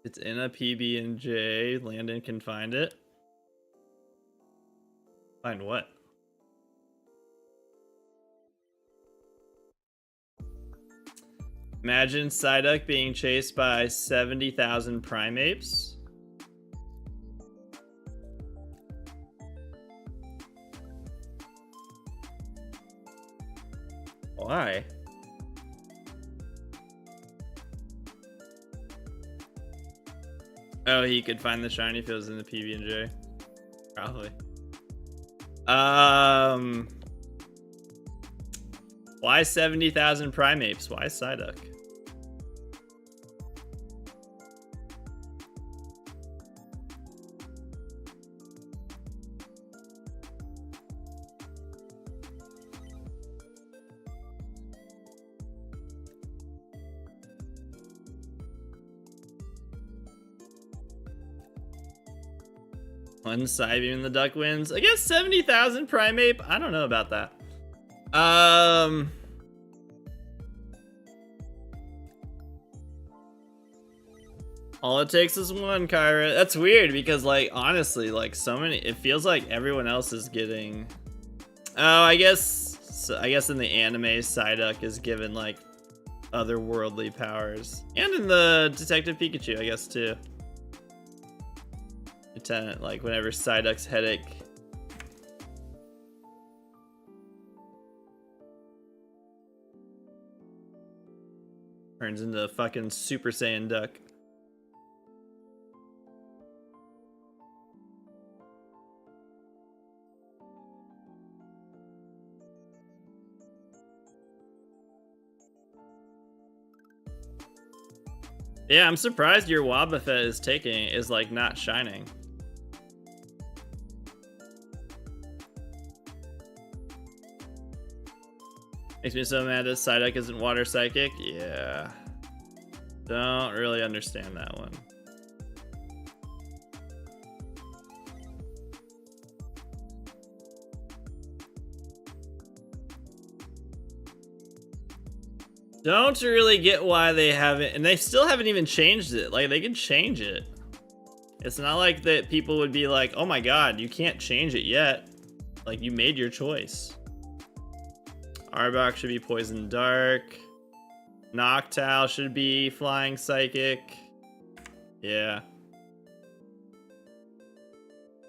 It's in a PB&J. Landon can find it. Find what? Imagine Psyduck being chased by 70,000 primates. Why? Oh, he could find the shiny if it was in the PB&J. Probably. Why 70,000 primates? Why Psyduck? One Psybeam and the duck wins. I guess 70,000 Primeape. I don't know about that. All it takes is one, Kyra. That's weird because, like, honestly, like, so many. It feels like everyone else is getting. Oh, I guess in the anime, Psyduck is given like otherworldly powers, and in the Detective Pikachu, I guess too. Lieutenant, like whenever Psyduck's headache. Turns into a fucking Super Saiyan duck. Yeah, I'm surprised your Wobbuffet is like not shining. Makes me so mad that Psyduck isn't water psychic. Yeah. Don't really understand that one. Don't really get why they haven't, and they still haven't even changed it. Like, they can change it. It's not like that people would be like, oh my god, you can't change it yet. Like, you made your choice. Arbok should be Poison Dark. Noctowl should be Flying Psychic. Yeah.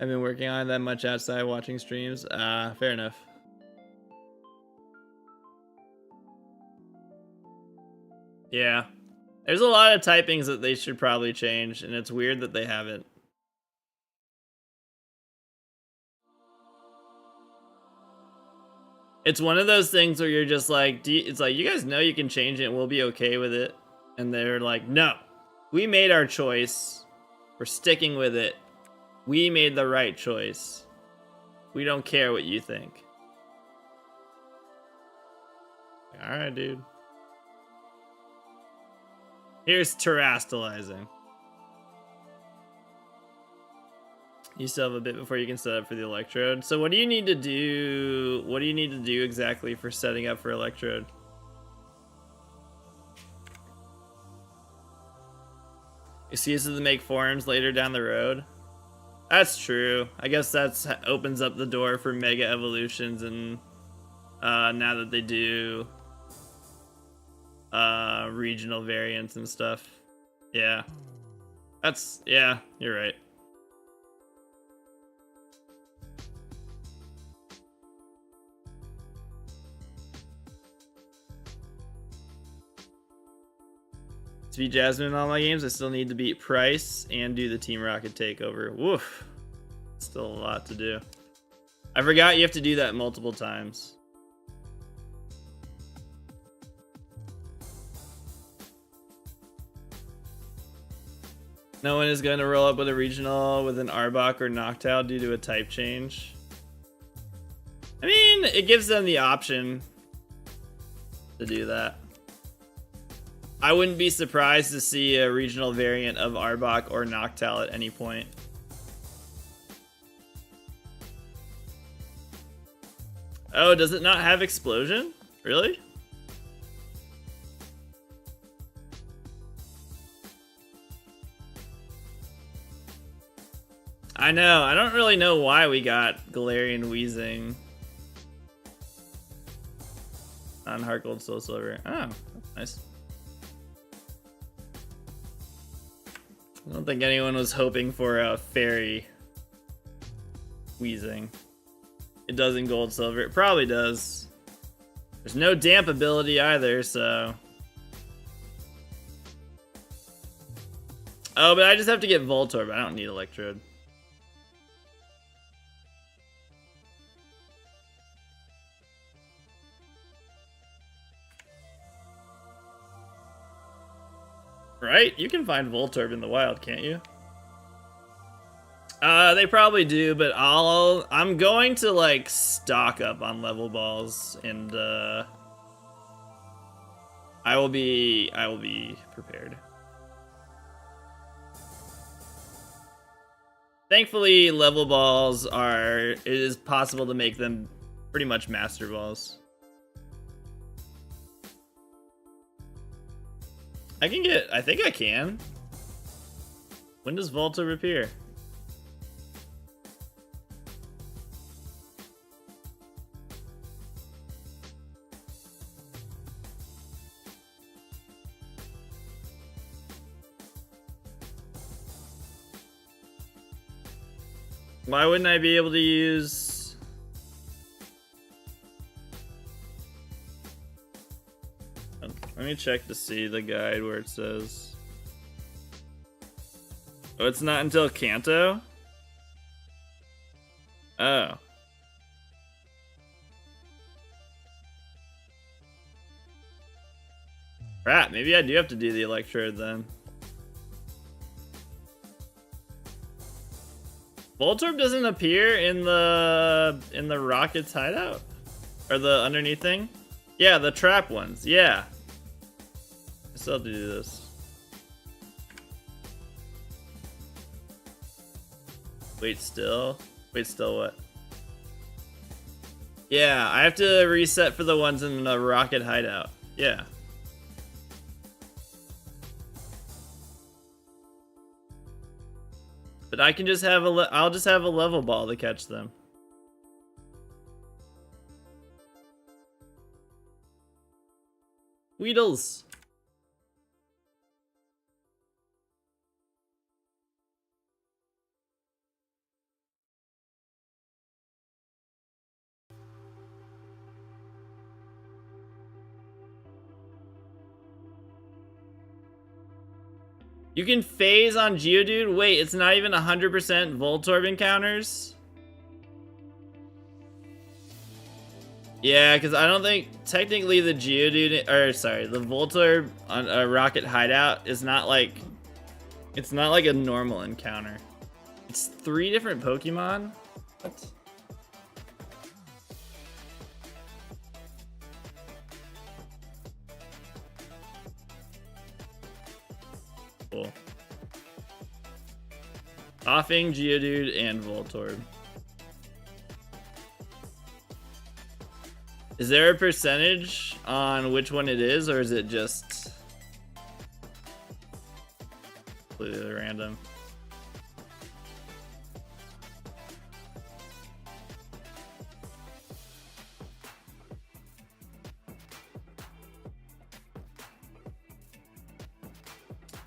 I've been working on it that much outside watching streams. Fair enough. Yeah. There's a lot of typings that they should probably change, and it's weird that they haven't. It's one of those things where you're just like, it's like, you guys know you can change it and we'll be okay with it. And they're like, no, we made our choice. We're sticking with it. We made the right choice. We don't care what you think. All right, dude. Here's terastallizing. You still have a bit before you can set up for the electrode. So what do you need to do? What do you need to do exactly for setting up for electrode? Excuses to make forums later down the road. That's true. I guess that's opens up the door for mega evolutions, and now that they do regional variants and stuff. Yeah. Yeah, you're right. To beat Jasmine in all my games, I still need to beat Price and do the Team Rocket takeover. Woof. Still a lot to do. I forgot you have to do that multiple times. No one is going to roll up with a regional with an Arbok or Noctowl due to a type change. I mean, it gives them the option to do that. I wouldn't be surprised to see a regional variant of Arbok or Noctowl at any point. Oh, does it not have explosion? Really? I know. I don't really know why we got Galarian Weezing on Heart Gold Soul Silver. Oh, that's nice. I don't think anyone was hoping for a fairy Weezing. It does in Gold Silver. It probably does. There's no damp ability either, so... Oh, but I just have to get Voltorb. I don't need Electrode. Right? You can find Voltorb in the wild, can't you? They probably do, but I'm going to like stock up on level balls, and I will be prepared. Thankfully, level balls it is possible to make them pretty much master balls. I think I can. When does Voltorb appear? Why wouldn't I be able to use... Let me check to see the guide where it says... Oh, it's not until Kanto? Oh. Crap, maybe I do have to do the Electrode then. Voltorb doesn't appear in the Rocket's hideout? Or the underneath thing? Yeah, the trap ones, yeah. I still have to do this. Wait still? Wait still what? Yeah, I have to reset for the ones in the Rocket hideout. Yeah. But I can just have I'll just have a level ball to catch them. Weedles. You can phase on Geodude? Wait, it's not even 100% Voltorb encounters? Yeah, because I don't think technically the Geodude, or sorry, the Voltorb on a Rocket hideout is not like, it's not like a normal encounter. It's 3 different Pokemon? What? Cool. Offing, Geodude, and Voltorb. Is there a percentage on which one it is, or is it just completely random?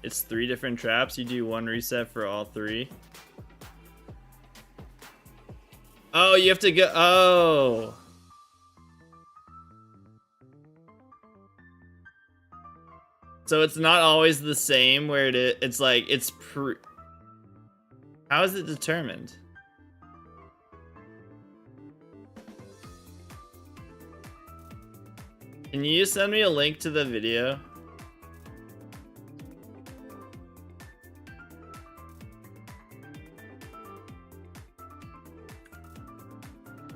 It's 3 different traps. You do 1 reset for all 3. Oh, you have to go. Oh. So it's not always the same where it's like, it's how is it determined? Can you send me a link to the video?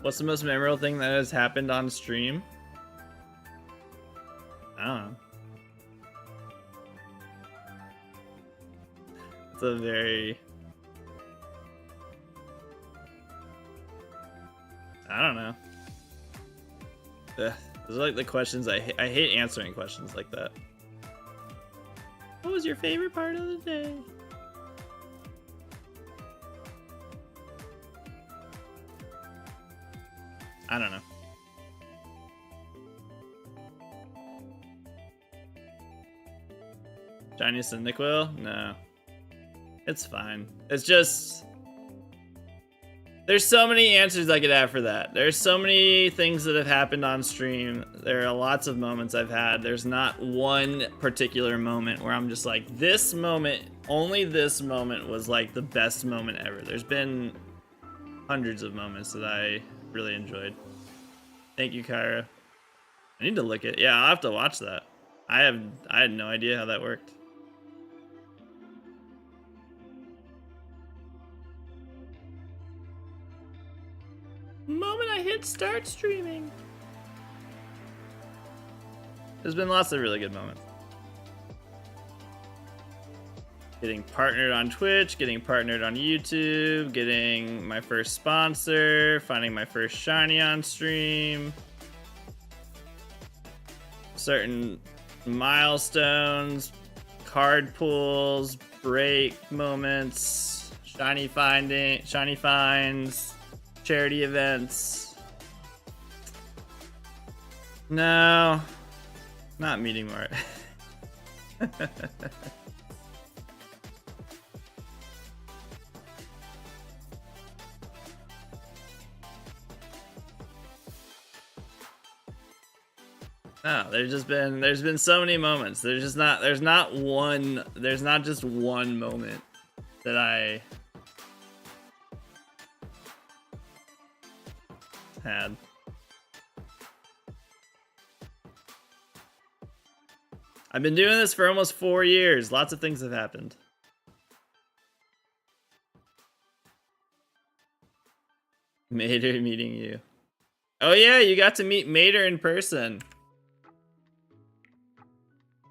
What's the most memorable thing that has happened on stream? I don't know. It's a very... I don't know. Ugh, those are like the questions I hate answering questions like that. What was your favorite part of the day? I don't know. Shiny Cyndaquil? No. It's fine. It's just... There's so many answers I could have for that. There's so many things that have happened on stream. There are lots of moments I've had. There's not one particular moment where I'm just like, this moment, only this moment was like the best moment ever. There's been hundreds of moments that I really enjoyed. Thank you, Kyra. I need to look at... Yeah, I'll have to watch that. I had no idea how that worked. Moment I hit start streaming. There's been lots of really good moments. Getting partnered on Twitch, getting partnered on YouTube, getting my first sponsor, finding my first shiny on stream. Certain milestones, card pulls, break moments, shiny finds, charity events. No, not meeting Mart. No, there's been so many moments. There's not just one moment that I had. I've been doing this for almost 4 years. Lots of things have happened. Mater meeting you. Oh yeah, you got to meet Mater in person.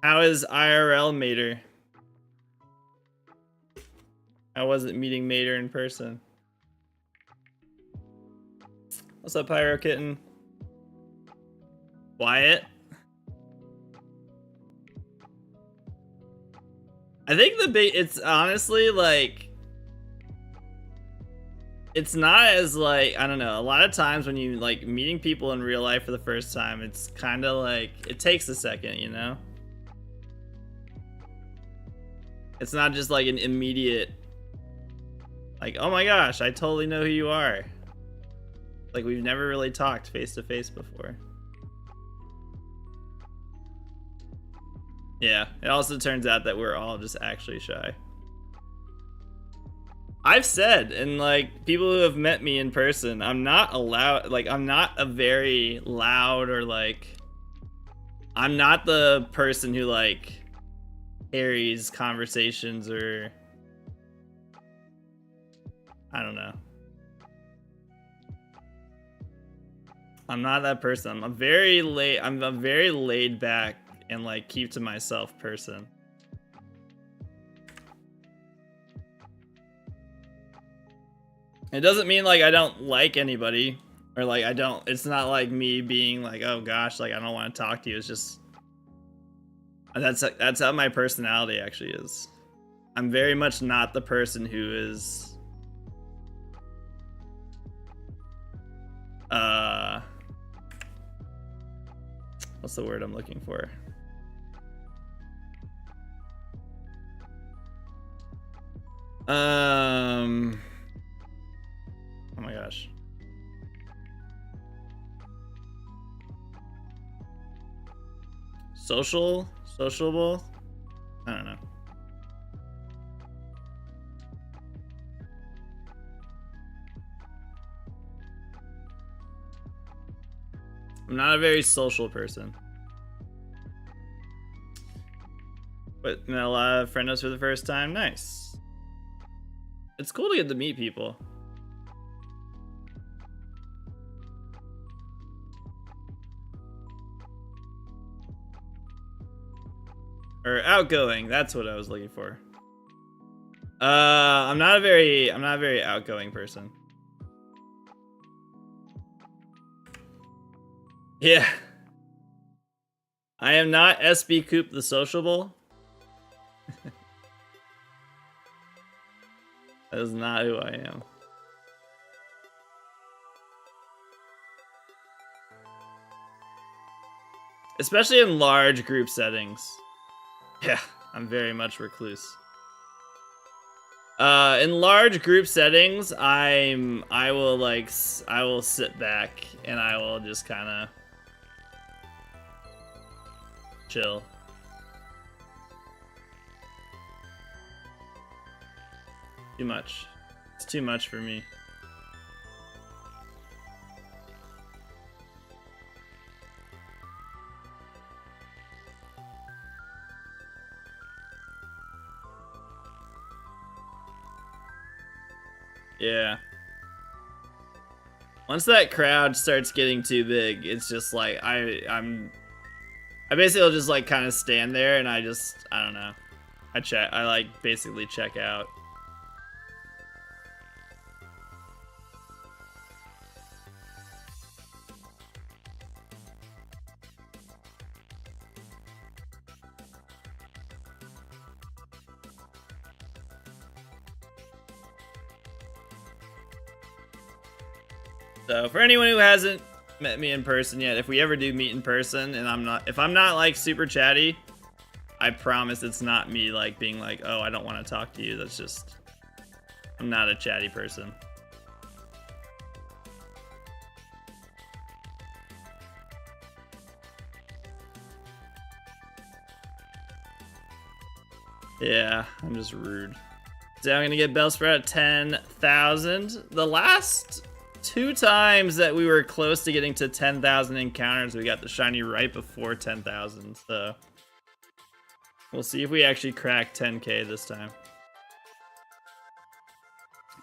How is IRL Mater? How was it meeting Mater in person? What's up, Pyro Kitten? Wyatt? I think it's honestly like, it's not as like, I don't know, a lot of times when you like meeting people in real life for the first time, it's kind of like, it takes a second, you know? It's not just like an immediate, like, oh my gosh, I totally know who you are. Like, we've never really talked face to face before. Yeah, it also turns out that we're all just actually shy. I've said, and like, people who have met me in person, I'm not allowed, like, I'm not a very loud or like, I'm not the person who like carries conversations or, I don't know. I'm not that person. I'm a very laid back and like keep to myself person. It doesn't mean like I don't like anybody or like it's not like me being like, oh gosh, like I don't want to talk to you. It's just, that's how my personality actually is. I'm very much not the person who is what's the word I'm looking for? Oh my gosh. Sociable? I don't know. I'm not a very social person. But met a lot of friendos for the first time. Nice. It's cool to get to meet people. Or outgoing, that's what I was looking for. I'm not a very outgoing person. Yeah. I am not SB Coop the sociable. That is not who I am. Especially in large group settings. Yeah, I'm very much recluse. In large group settings, I will sit back and I will just kind of chill. Too much. It's too much for me. Yeah. Once that crowd starts getting too big, it's just like I basically will just like kind of stand there and I don't know. I like basically check out. So for anyone who hasn't met me in person yet, if we ever do meet in person and if I'm not like super chatty, I promise it's not me like being like, oh, I don't want to talk to you. That's just, I'm not a chatty person. Yeah, I'm just rude. So I'm gonna get Bellsprout at 10,000. The last 2 times that we were close to getting to 10,000 encounters, we got the shiny right before 10,000. So we'll see if we actually crack 10K this time.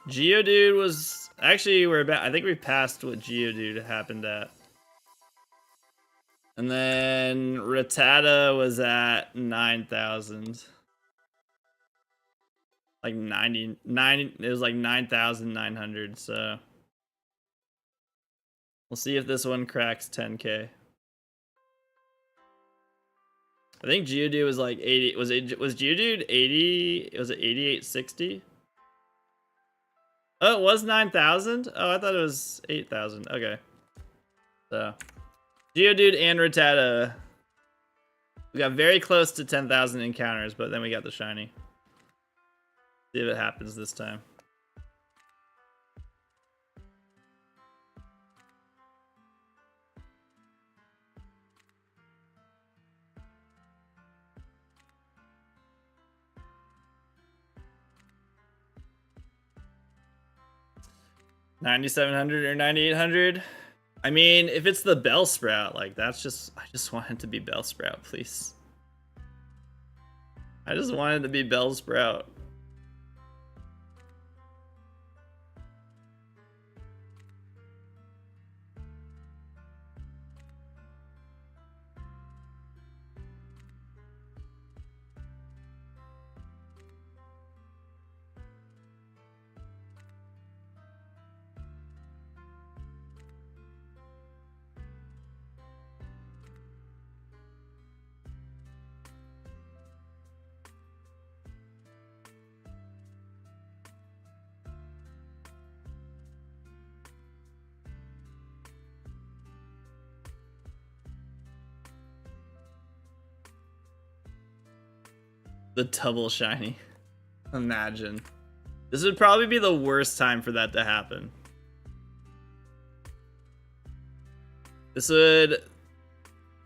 Geodude was actually I think we passed what Geodude happened at. And then Rattata was at 9,000. Like 99, it was like 9,900, so we'll see if this one cracks 10K. I think Geodude was like 80. Was Geodude 80? Was it 8860? Oh, it was 9,000? Oh, I thought it was 8,000. Okay. So Geodude and Rattata. We got very close to 10,000 encounters, but then we got the shiny. See if it happens this time. $9,700 or $9,800. I mean, if it's the Bellsprout, like that's just, I just want it to be Bellsprout, please. I just want it to be Bellsprout. The double shiny. Imagine. This would probably be the worst time for that to happen. This would...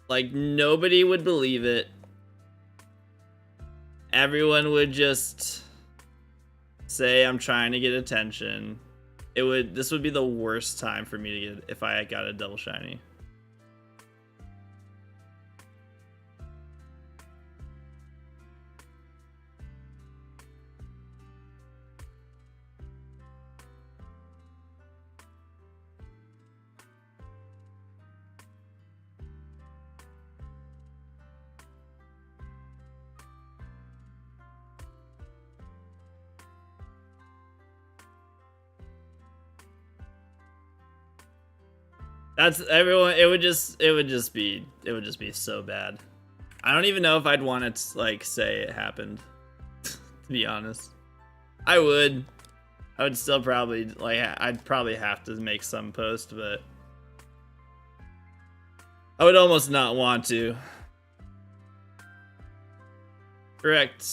Like, nobody would believe it. Everyone would just say I'm trying to get attention. This would be the worst time for me to get if I got a double shiny. That's everyone. It would just be so bad. I don't even know if I'd want to like say it happened. To be honest, I would still probably like. I'd probably have to make some post, but I would almost not want to. Correct.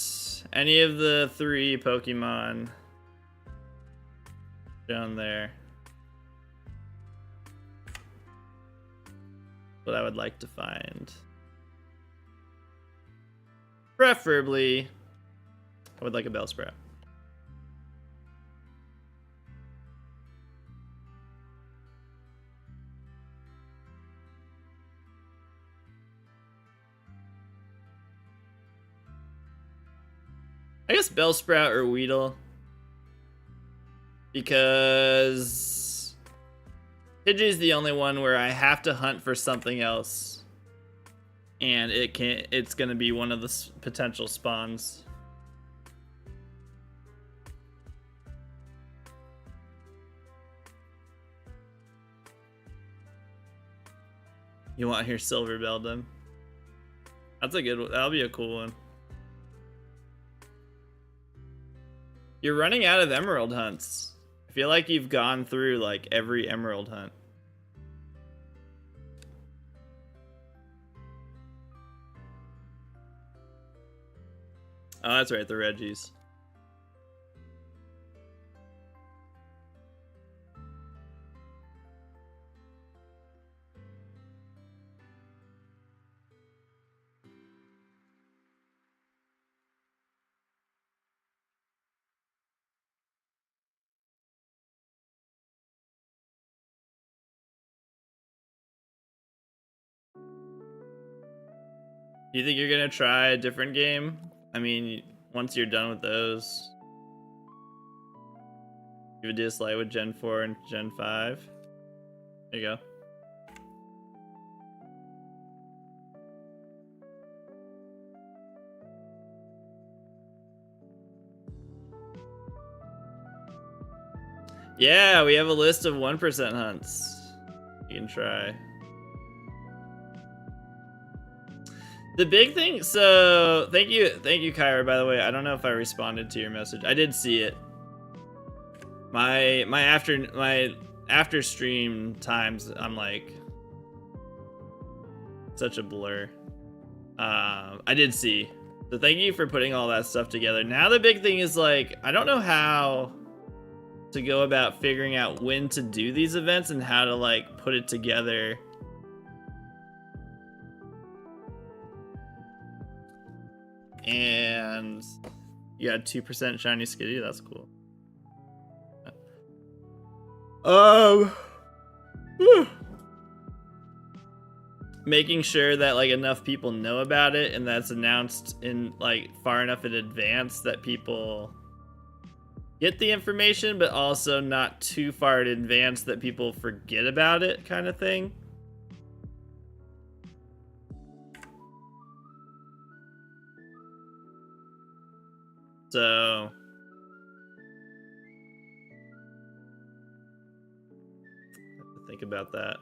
Any of the 3 Pokemon shown there. What I would like to find. Preferably, I would like a Bellsprout. I guess Bellsprout or Weedle. Because Pidgey's the only one where I have to hunt for something else. And it's gonna be one of the potential spawns. You want to hear Silver Beldum? That's a good one. That'll be a cool one. You're running out of emerald hunts. I feel like you've gone through like every emerald hunt. Oh, that's right, the Reggies. You think you're gonna try a different game? I mean, once you're done with those, you would do a slide with Gen 4 and Gen 5. There you go. Yeah, we have a list of 1% hunts. You can try. The big thing, so thank you, Kyra, by the way. I don't know if I responded to your message. I did see it. My after stream times, I'm like such a blur. I did see. So thank you for putting all that stuff together. Now the big thing is like, I don't know how to go about figuring out when to do these events and how to like put it together. And you got 2% shiny skitty, that's cool. Making sure that like enough people know about it and that's announced in like far enough in advance that people get the information, but also not too far in advance that people forget about it, kind of thing. So have to think about that.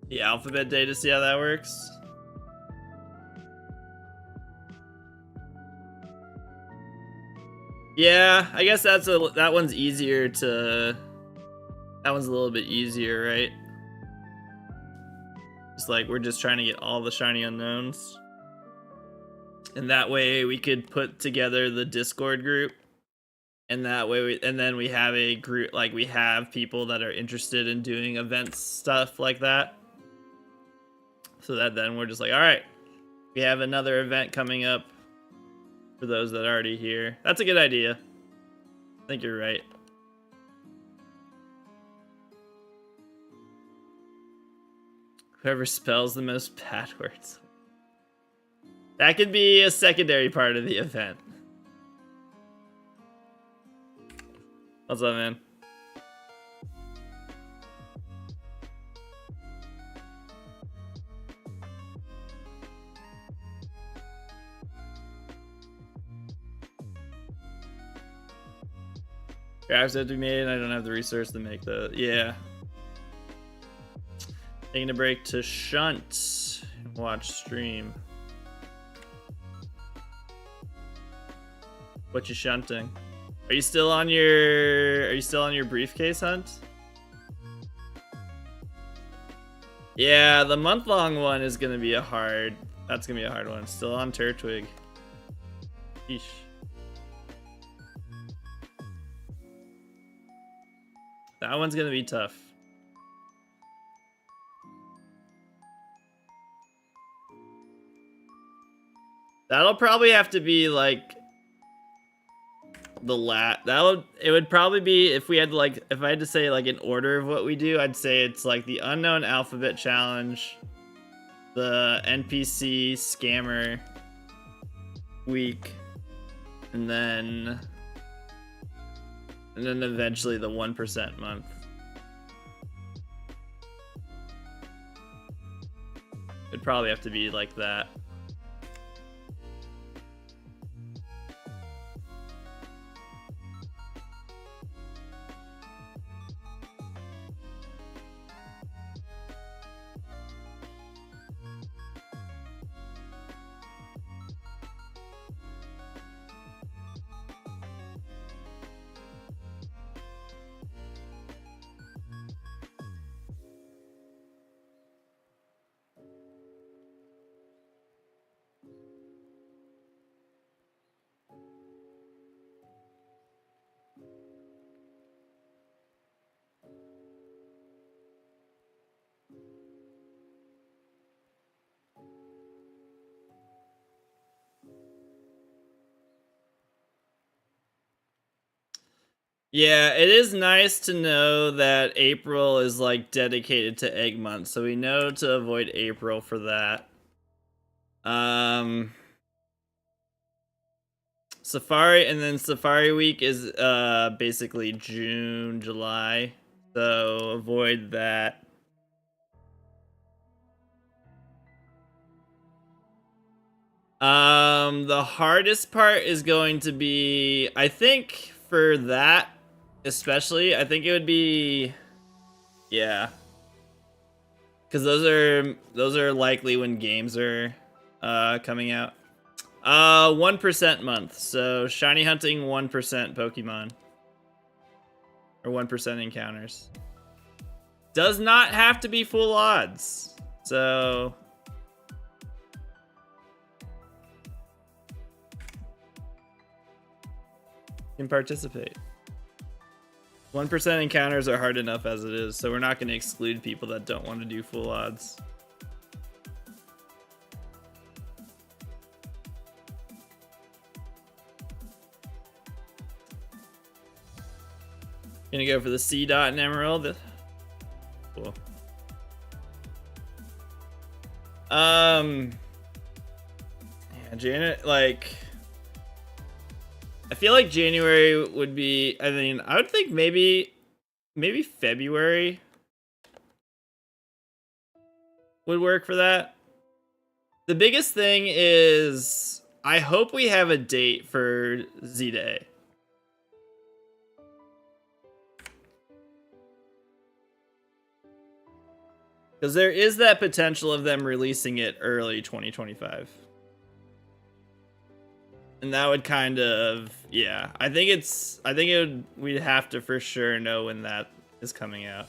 The alphabet day to see how that works. Yeah, I guess that one's easier to. That one's a little bit easier, right? It's like we're just trying to get all the shiny unknowns. And that way we could put together the Discord group. And that way then we have a group, like we have people that are interested in doing events, stuff like that. So that then we're just like, all right, we have another event coming up for those that are already here. That's a good idea. I think you're right. Whoever spells the most bad words. That could be a secondary part of the event. What's up, man? Crafts have to be made, and I don't have the resource to make the. Yeah. Taking a break to shunt. Watch stream. What you shunting? Are you still on your briefcase hunt? Yeah, the month-long one is gonna be that's gonna be a hard one. Still on Turtwig. Yeesh. That one's gonna be tough. That'll probably have to be like it would probably be if I had to say like an order of what we do, I'd say it's like the unknown alphabet challenge, the NPC scammer week, and then eventually the 1% month. It'd probably have to be like that. Yeah, it is nice to know that April is like dedicated to egg month, so we know to avoid April for that. Safari, and then Safari Week is basically June, July, so avoid that. The hardest part is going to be, I think for that especially, I think it would be, yeah, because those are likely when games are coming out. 1% month, so shiny hunting 1% Pokemon, or 1% encounters. Does not have to be full odds, so you can participate. 1% encounters are hard enough as it is, so we're not going to exclude people that don't want to do full odds. Gonna go for the C dot and Emerald. Cool. Yeah, Janet, like, I feel like January would be, I mean, I would think maybe February would work for that. The biggest thing is, I hope we have a date for Z-Day. Because there is that potential of them releasing it early 2025. And that would kind of, yeah. I think we'd have to for sure know when that is coming out.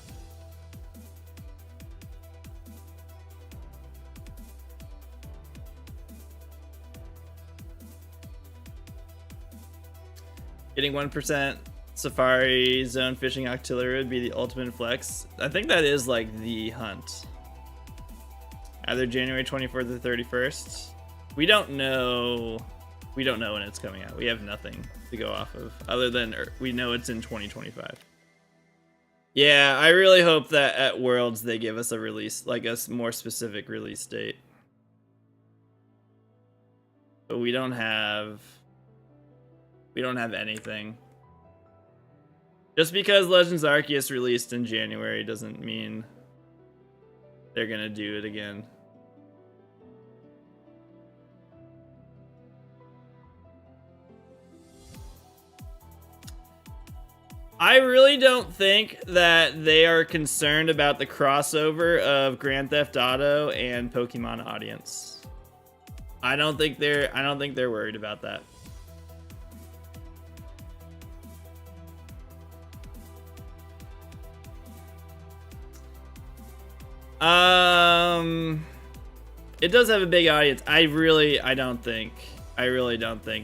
Getting 1% Safari Zone Fishing Octillery would be the ultimate flex. I think that is like the hunt. Either January 24th or 31st. We don't know when it's coming out. We have nothing to go off of other than we know it's in 2025. Yeah, I really hope that at Worlds they give us a release, like a more specific release date. But we don't have anything. Just because Legends Arceus released in January doesn't mean they're gonna do it again. I really don't think that they are concerned about the crossover of Grand Theft Auto and Pokemon audience. I don't think they're worried about that. It does have a big audience. I really don't think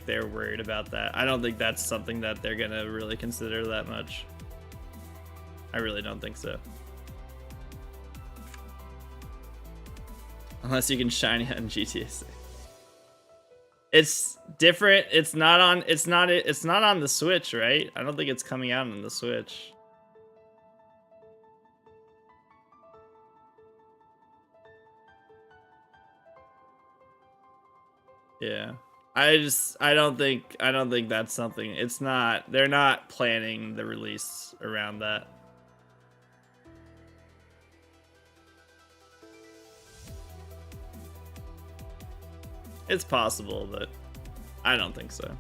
they're worried about that. I don't think that's something that they're gonna really consider that much. I really don't think so. Unless you can shiny hunt in GTA 6. It's different. It's not on the Switch, right? I don't think it's coming out on the Switch. Yeah. I don't think that's something. It's not, they're not planning the release around that. It's possible, but I don't think so.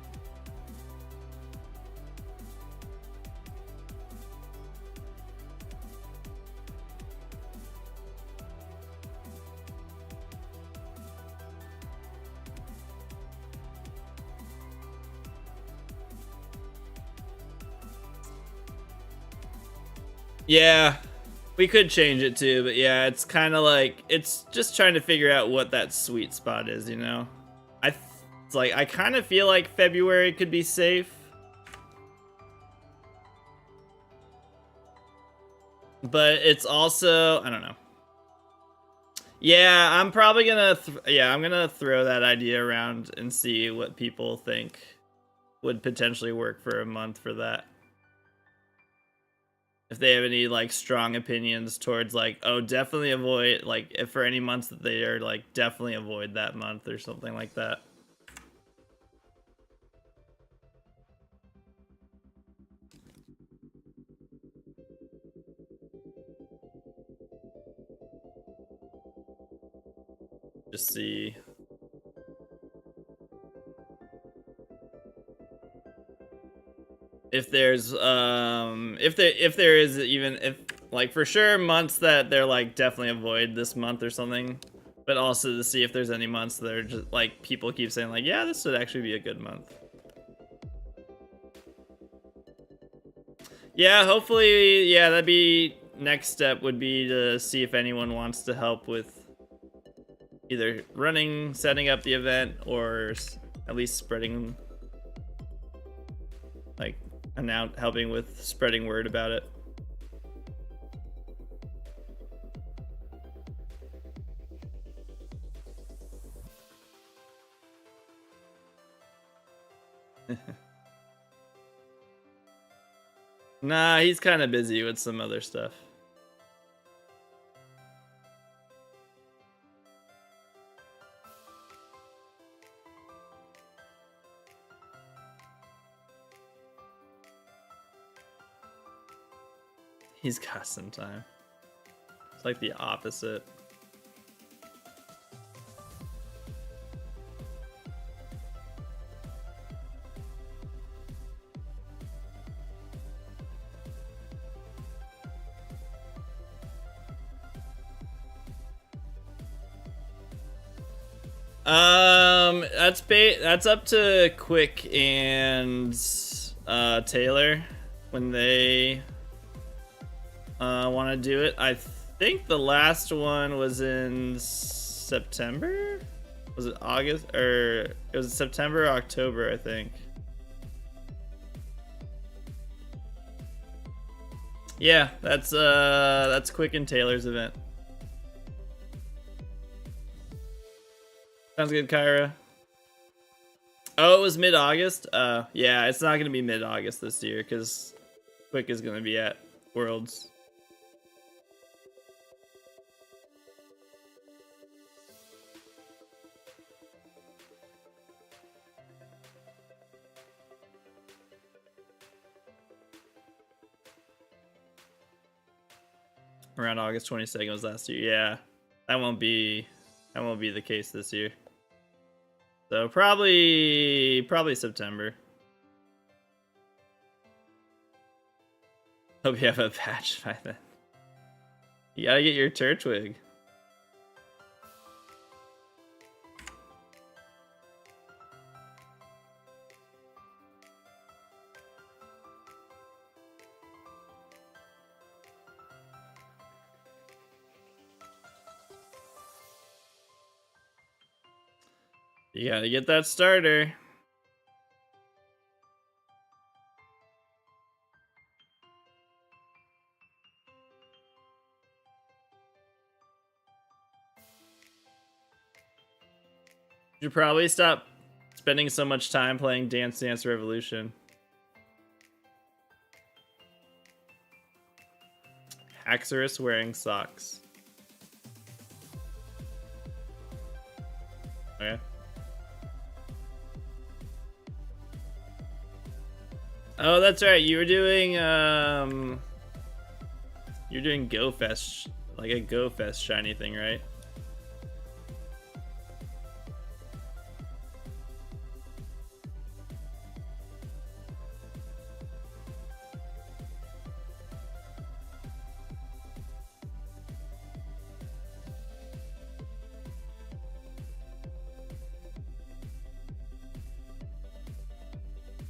Yeah, we could change it too, but yeah, it's kind of like, it's just trying to figure out what that sweet spot is, you know? It's like, I kind of feel like February could be safe. But it's also, I don't know. Yeah, I'm probably gonna, I'm gonna throw that idea around and see what people think would potentially work for a month for that. if they have any like strong opinions towards like, oh, definitely avoid, like if for any months that they are like definitely avoid that month or something like that. Just see. If there's if there is even, if like for sure months that they're like definitely avoid this month or something, but also to see if there's any months that are just like people keep saying like, yeah, this would actually be a good month. Yeah, hopefully, yeah, that'd be next step would be to see if anyone wants to help with either running, setting up the event, or at least spreading, like, helping with spreading word about it. Nah, he's kind of busy with some other stuff. He's got some time. It's like the opposite. That's up to Quick and Taylor when they want to do it. I think the last one was in September. Was it August, or it was September or October, I think. Yeah, that's Quick and Taylor's event. Sounds good, Kyra. Oh, it was mid-August? Yeah, it's not gonna be mid-August this year because Quick is gonna be at Worlds. Around August 22nd was last year. Yeah, that won't be the case this year. So probably September. Hope you have a patch by then. You gotta get your Turtwig. You gotta get that starter. You should probably stop spending so much time playing Dance Dance Revolution. Haxorus wearing socks. Okay. Oh, that's right. You were doing you're doing Go Fest, like a Go Fest shiny thing, right?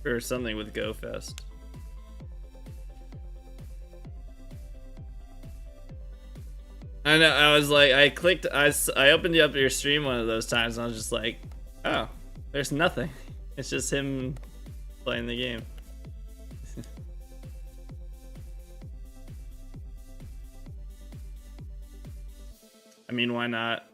Or something with Go Fest. I know, I was like, I opened you up to your stream one of those times and I was just like, oh, there's nothing. It's just him playing the game. I mean, why not?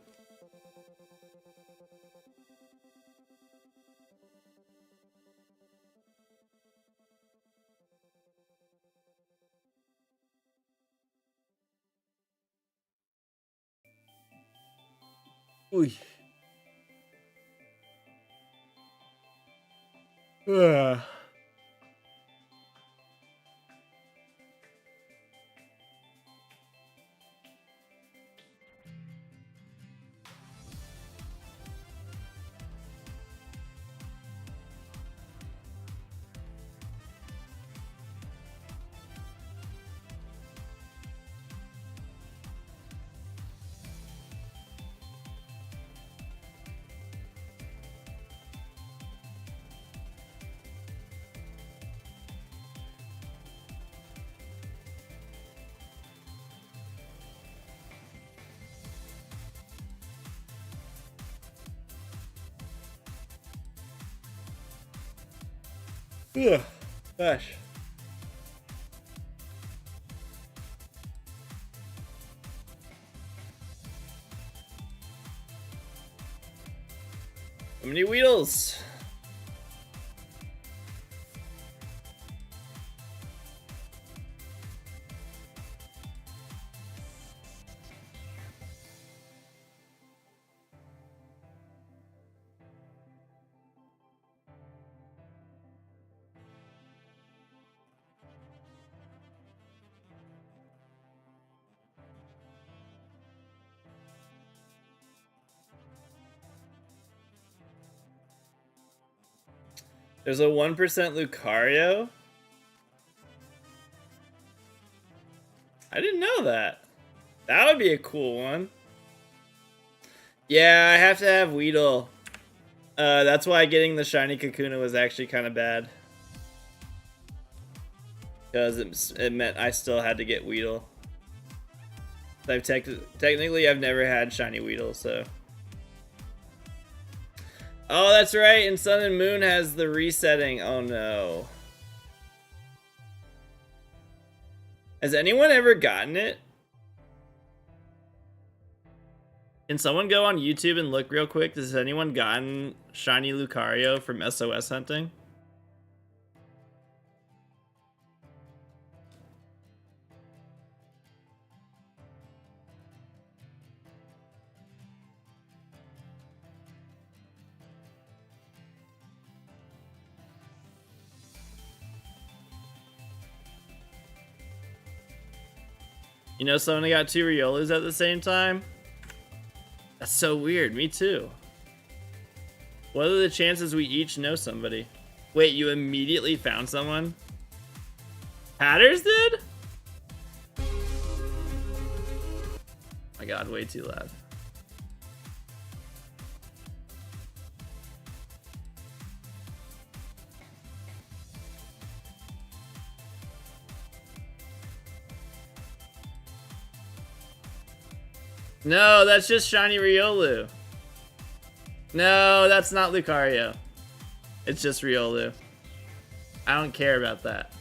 Uy. Ugh. Ugh, gosh. How many wheels? There's a 1% Lucario? I didn't know that. That would be a cool one. Yeah, I have to have Weedle. That's why getting the shiny Kakuna was actually kind of bad. Because it meant I still had to get Weedle. Technically, I've never had shiny Weedle, so... Oh, that's right, and Sun and Moon has the resetting. Oh no. Has anyone ever gotten it? Can someone go on YouTube and look real quick? Has anyone gotten shiny Lucario from SOS hunting? You know someone got 2 Riolus at the same time? That's so weird. Me too. What are the chances we each know somebody? Wait, you immediately found someone? Hatters did? My god, way too loud. No, that's just shiny Riolu. No, that's not Lucario. It's just Riolu. I don't care about that.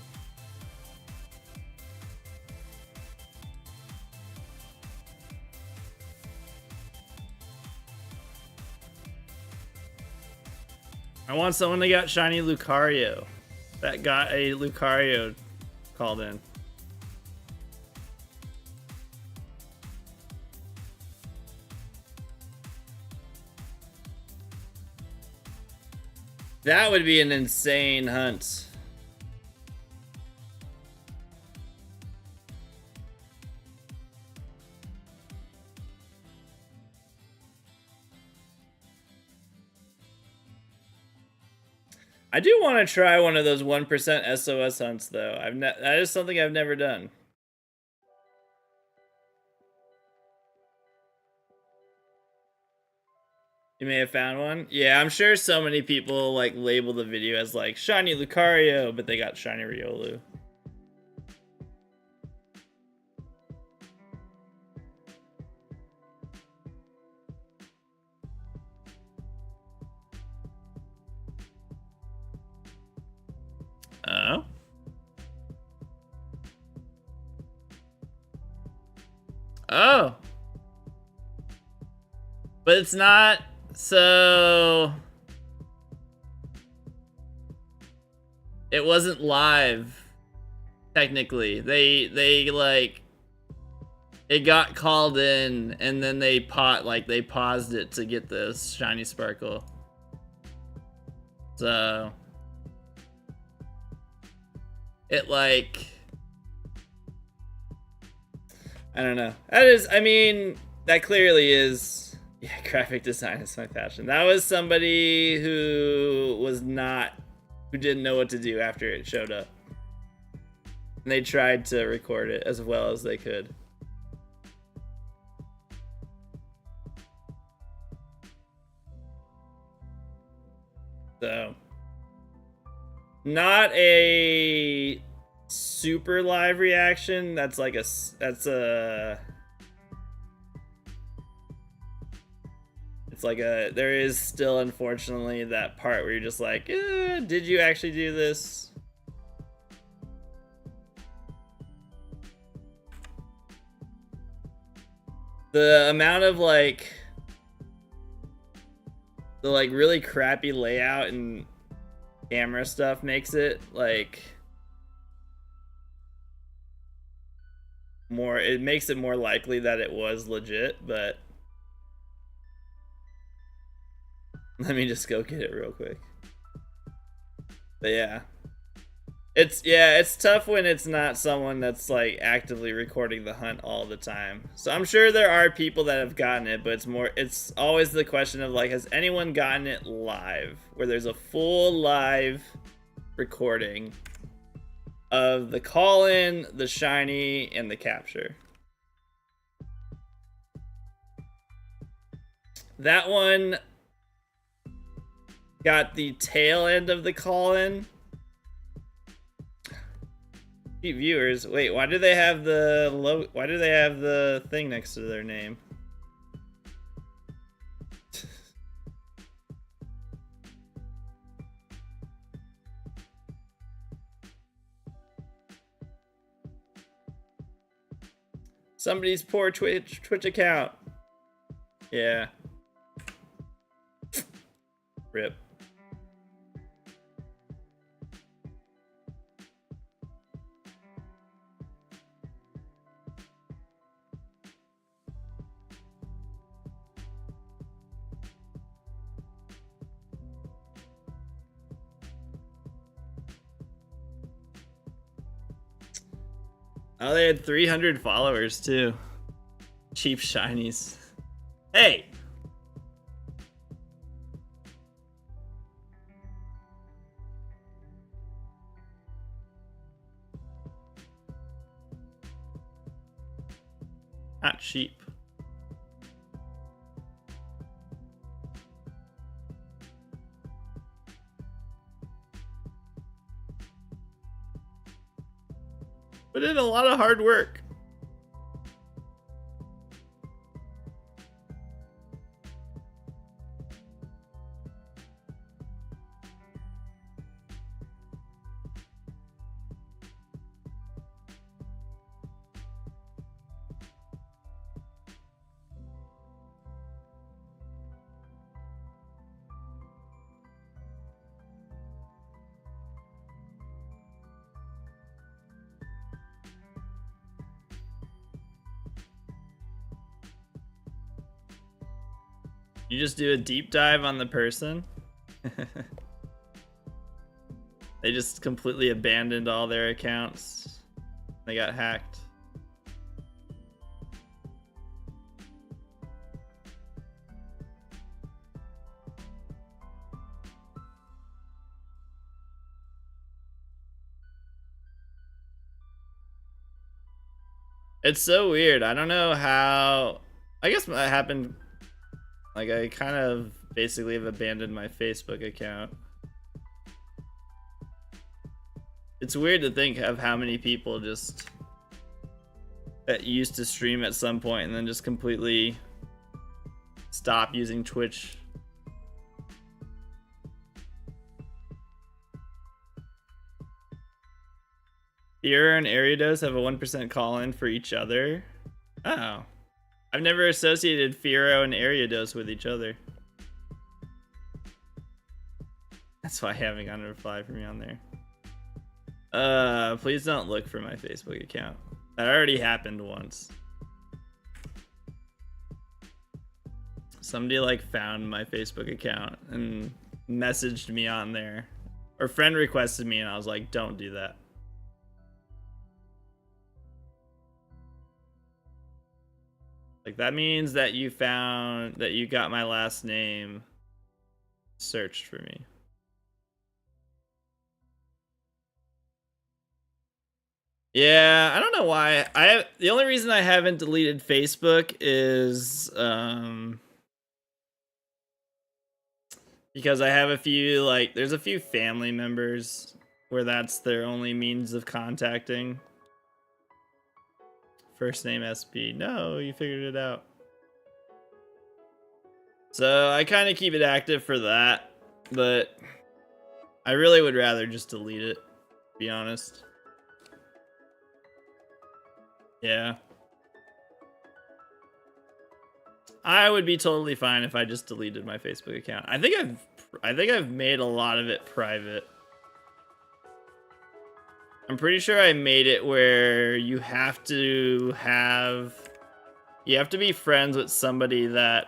I want someone that got shiny Lucario. That got a Lucario called in. That would be an insane hunt. I do want to try one of those 1% SOS hunts, though. That is something I've never done. You may have found one. Yeah, I'm sure so many people like label the video as like shiny Lucario, but they got shiny Riolu. Oh. Oh. But it's not, so it wasn't live technically. They like it got called in, and then they paused it to get this shiny sparkle. So it like, I don't know. That clearly is, yeah, graphic design is my passion. That was somebody who didn't know what to do after it showed up. And they tried to record it as well as they could. So, not a super live reaction. There is still, unfortunately, that part where you're just like, did you actually do this? The amount of the really crappy layout and camera stuff makes it it makes it more likely that it was legit, but let me just go get it real quick. But yeah. It's tough when it's not someone that's actively recording the hunt all the time. So I'm sure there are people that have gotten it, but it's always the question of has anyone gotten it live, where there's a full live recording of the call-in, the shiny, and the capture. That one got the tail end of the call-in. Viewers, wait, why do they have the thing next to their name? Somebody's poor Twitch account. Yeah. Rip. Oh, they had 300 followers too. Cheap shinies. Hey! Not cheap. Put in a lot of hard work. You just do a deep dive on the person? They just completely abandoned all their accounts. They got hacked. It's so weird. I don't know how. I guess that happened. I kind of basically have abandoned my Facebook account. It's weird to think of how many people just that used to stream at some point and then just completely stop using Twitch. Fiora and Ariados have a 1% call-in for each other. Oh. I've never associated Fiora and Ariados with each other. That's why I haven't gotten a reply from me on there. Please don't look for my Facebook account. That already happened once. Somebody like found my Facebook account and messaged me on there, or friend requested me, and I was like, don't do that. Like, that means that you got my last name searched for me. Yeah, I don't know why. The only reason I haven't deleted Facebook is because I have a few, like, there's a few family members where that's their only means of contacting. First name SP. No, you figured it out. So I kind of keep it active for that, but I really would rather just delete it, to be honest. Yeah. I would be totally fine if I just deleted my Facebook account. I think I've made a lot of it private. I'm pretty sure I made it where you have to be friends with somebody that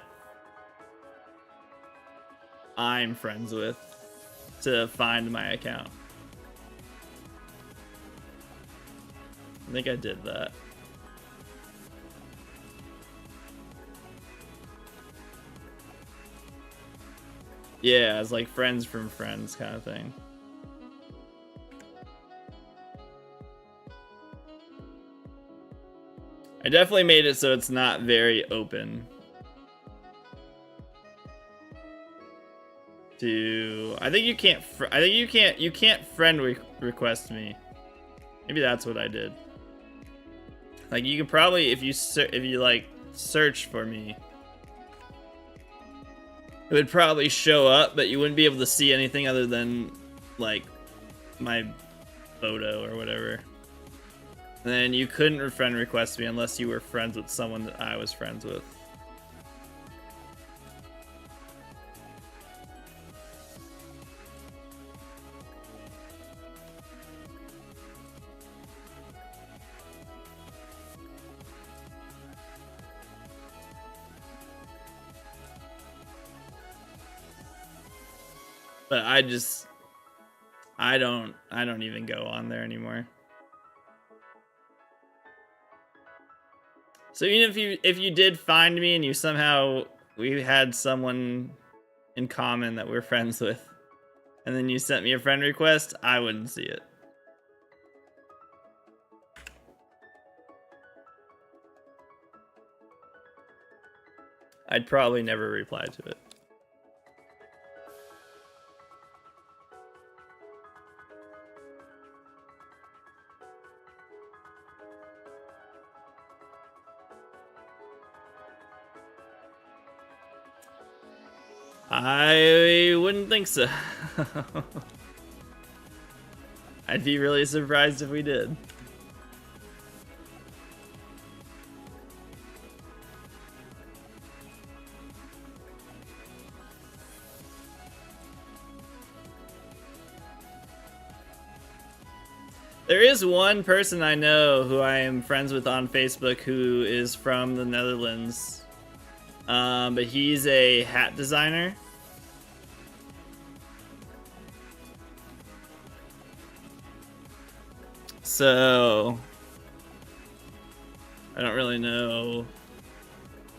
I'm friends with to find my account. I think I did that. Yeah, it's like friends from friends kind of thing. I definitely made it so it's not very open to. I think you can't friend request me. Maybe that's what I did. Like, you could probably, if you like search for me, it would probably show up, but you wouldn't be able to see anything other than like my photo or whatever. And then you couldn't friend request me unless you were friends with someone that I was friends with. But I don't even go on there anymore. So even if you did find me and we had someone in common that we're friends with, and then you sent me a friend request, I wouldn't see it. I'd probably never reply to it. I wouldn't think so. I'd be really surprised if we did. There is one person I know who I am friends with on Facebook who is from the Netherlands. But he's a hat designer. So I don't really know.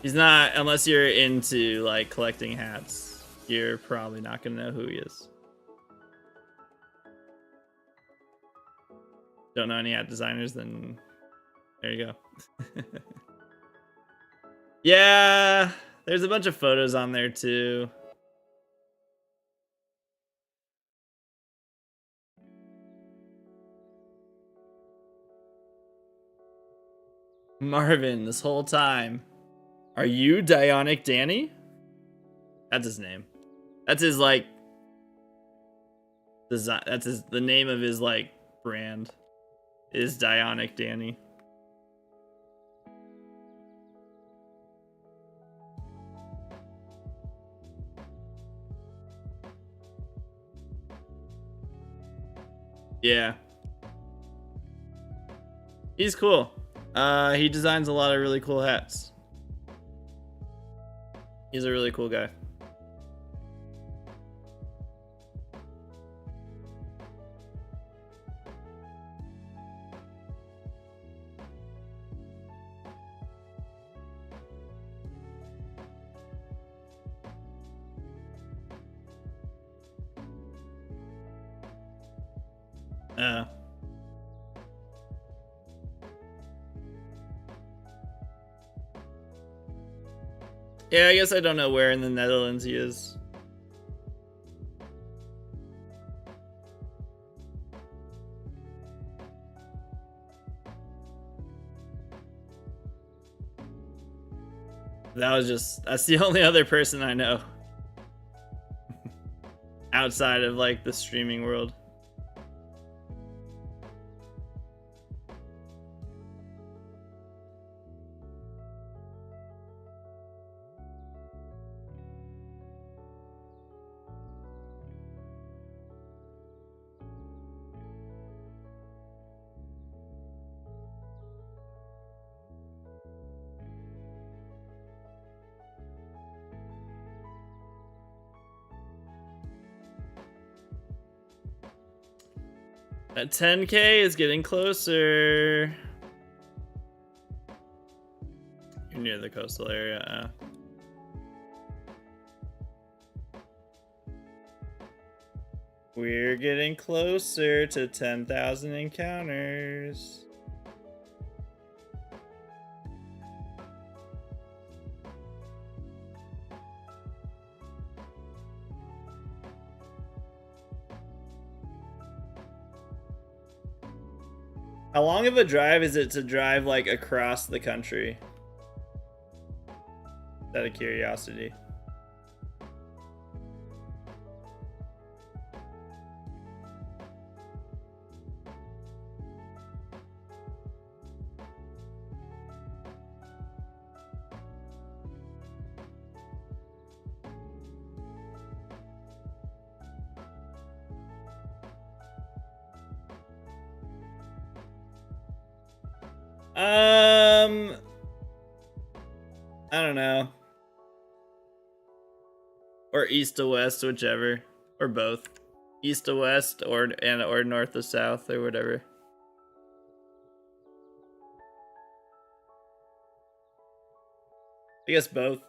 He's not, unless you're into like collecting hats, you're probably not gonna know who he is. Don't know any hat designers, then there you go. Yeah, there's a bunch of photos on there too. Marvin, this whole time. Are you Dionic Danny? That's his name. That's his like design. That's the name of his like brand is Dionic Danny. Yeah. He's cool. He designs a lot of really cool hats. He's a really cool guy. Yeah, I guess I don't know where in the Netherlands he is. That's the only other person I know. Outside of like the streaming world. That 10K is getting closer. You're near the coastal area. We're getting closer to 10,000 encounters. How long of a drive is it to drive like across the country? Out of curiosity. I don't know. Or east to west, whichever. Or both. East to west or north to south or whatever. I guess both.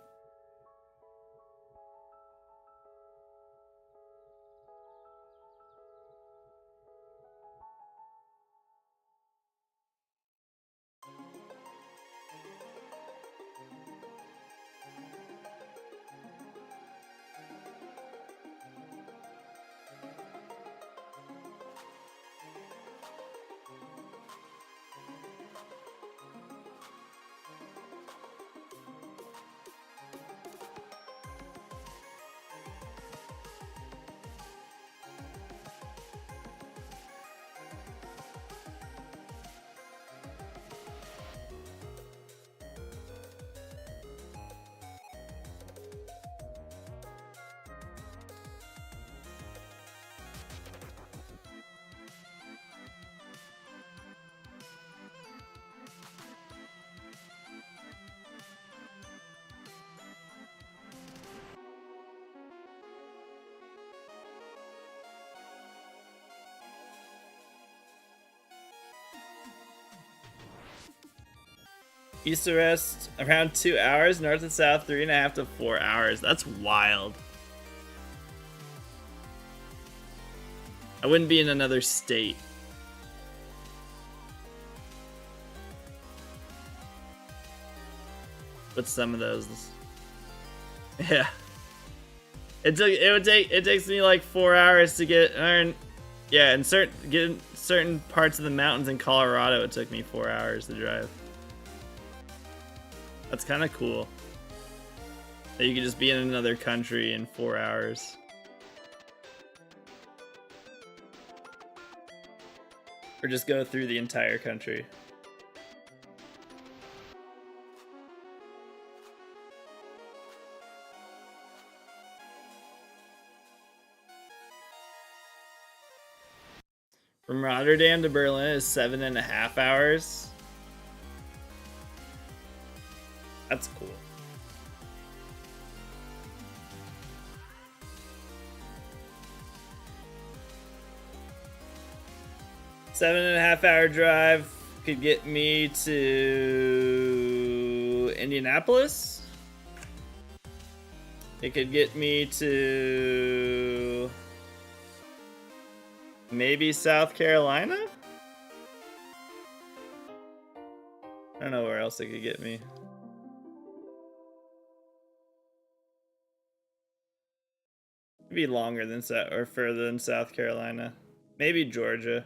East to west, around 2 hours. North to south, 3.5 to 4 hours. That's wild. I wouldn't be in another state. But some of those, yeah. It takes me like 4 hours to get. Yeah, in certain parts of the mountains in Colorado, it took me 4 hours to drive. That's kind of cool. That you could just be in another country in 4 hours. Or just go through the entire country. From Rotterdam to Berlin is 7.5 hours. That's cool. 7.5 hour drive could get me to Indianapolis. It could get me to maybe South Carolina? I don't know where else it could get me. It'd be longer than or further than South Carolina. Maybe Georgia.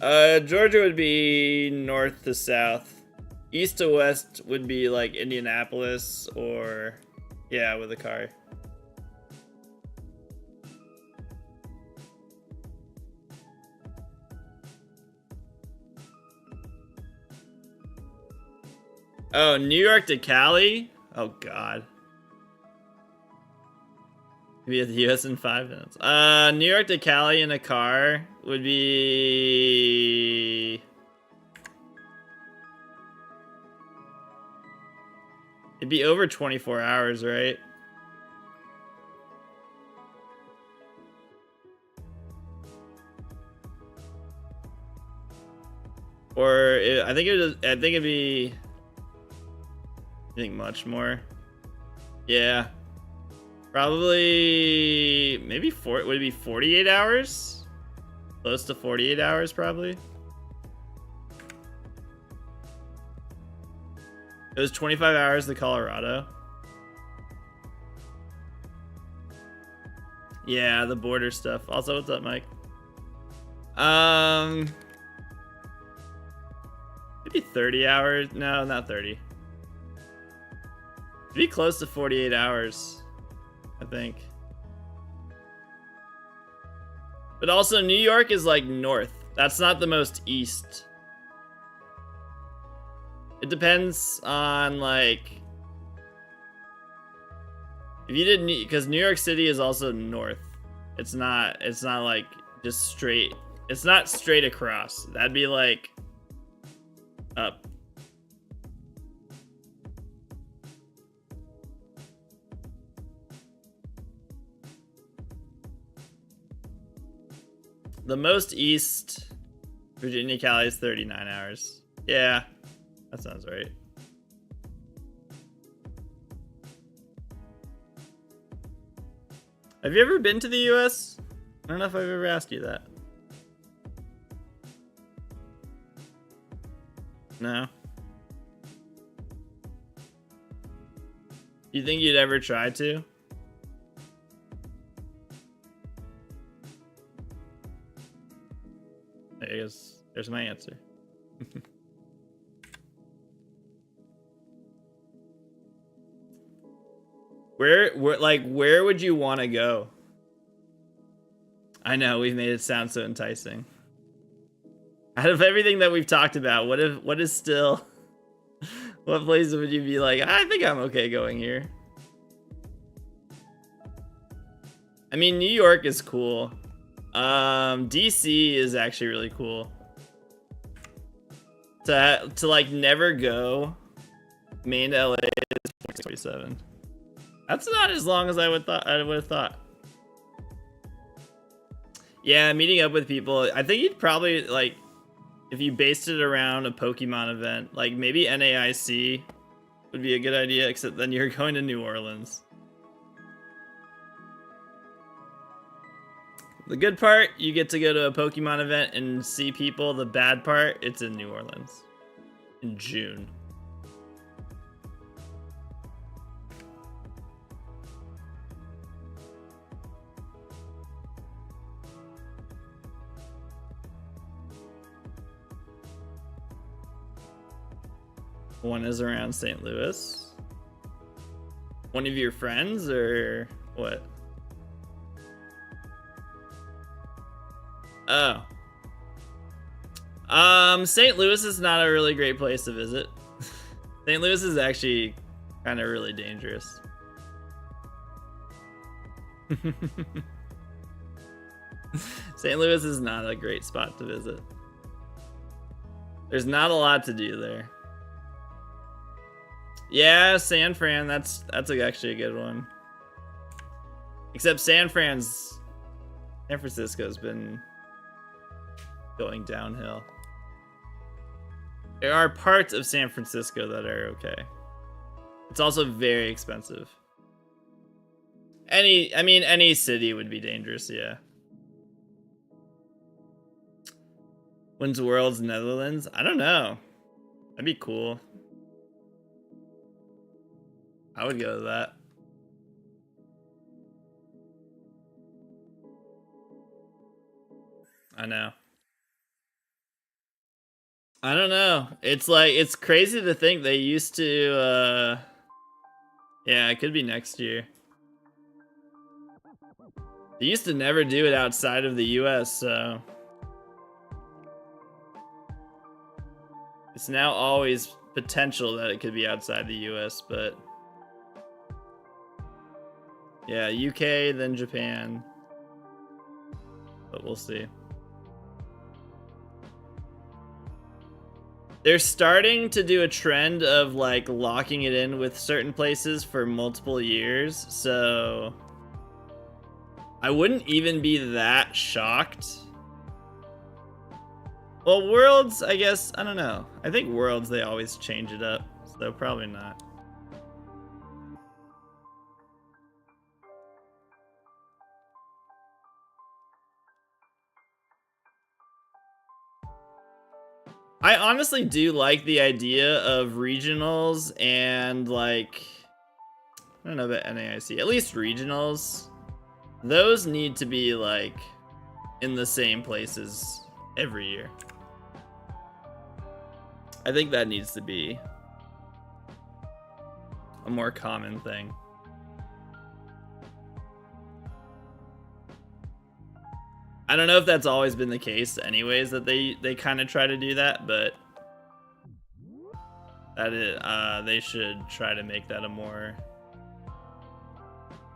Georgia would be north to south. East to west would be like Indianapolis or, yeah, with a car. Oh, New York to Cali? Oh, God. Be at the US in 5 minutes. New York to Cali in a car would be... It'd be over 24 hours, right? Or I think it'd be... I think much more. Yeah. Probably maybe would it be 48 hours? Close to 48 hours probably. It was 25 hours to Colorado. Yeah, the border stuff. Also, what's up, Mike? Maybe 30 hours. No, not 30. It'd be close to 48 hours, I think. But also, New York is like north. That's not the most east. It depends on like... If you didn't... Because New York City is also north. It's not like just straight. It's not straight across. That'd be like... up. The most east Virginia Cali is 39 hours. Yeah, that sounds right. Have you ever been to the US? I don't know if I've ever asked you that. No. You think you'd ever try to? I guess there's my answer. Where would you want to go? I know we've made it sound so enticing. Out of everything that we've talked about, what is still, what place would you be like, I think I'm okay going here? I mean, New York is cool. DC is actually really cool. To like never go Maine to LA is 47. That's not as long as I would have thought. Yeah, meeting up with people. I think you'd probably like if you based it around a Pokemon event, like maybe NAIC would be a good idea, except then you're going to New Orleans. The good part, you get to go to a Pokemon event and see people. The bad part, it's in New Orleans in June. One is around St. Louis. One of your friends or what? Oh. St. Louis is not a really great place to visit. St. Louis is actually kind of really dangerous. St. Louis is not a great spot to visit. There's not a lot to do there. Yeah, San Fran, that's actually a good one. Except San Francisco's been going downhill. There are parts of San Francisco that are okay. It's also very expensive. Any city would be dangerous, yeah. When's Worlds Netherlands? I don't know. That'd be cool. I would go to that. I know. I don't know. It's like, it's crazy to think they used to, yeah, it could be next year. They used to never do it outside of the US, so. It's now always potential that it could be outside the US, but. Yeah, UK, then Japan. But we'll see. They're starting to do a trend of like locking it in with certain places for multiple years, so I wouldn't even be that shocked. Well, Worlds, I guess, I don't know. I think Worlds, they always change it up, so probably not. I honestly do like the idea of regionals and like, I don't know about NAIC, at least regionals. Those need to be like in the same places every year. I think that needs to be a more common thing. I don't know if that's always been the case anyways, that they kind of try to do that, but that is, they should try to make that a more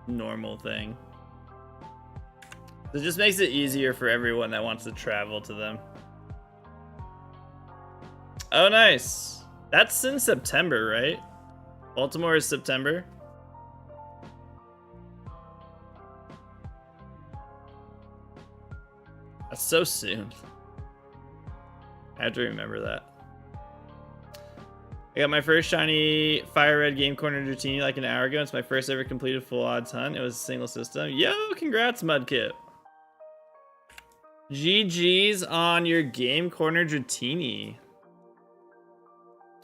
normal thing. It just makes it easier for everyone that wants to travel to them. Oh, nice. That's in September, right? Baltimore is September. That's so soon. I have to remember that. I got my first shiny Fire Red Game Corner Dratini like an hour ago. It's my first ever completed full odds hunt. It was a single system. Yo, congrats, Mudkip. GG's on your Game Corner Dratini.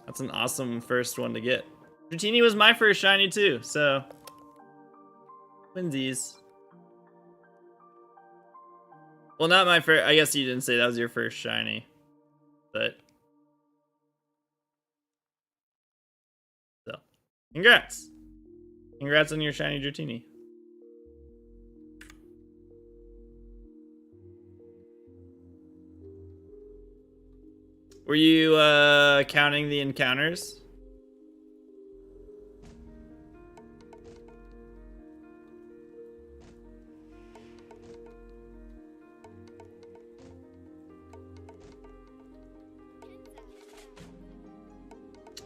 That's an awesome first one to get. Dratini was my first shiny too, so. Twinsies. Well, not my first. I guess you didn't say that was your first shiny, but so congrats on your shiny Dratini. Were you counting the encounters?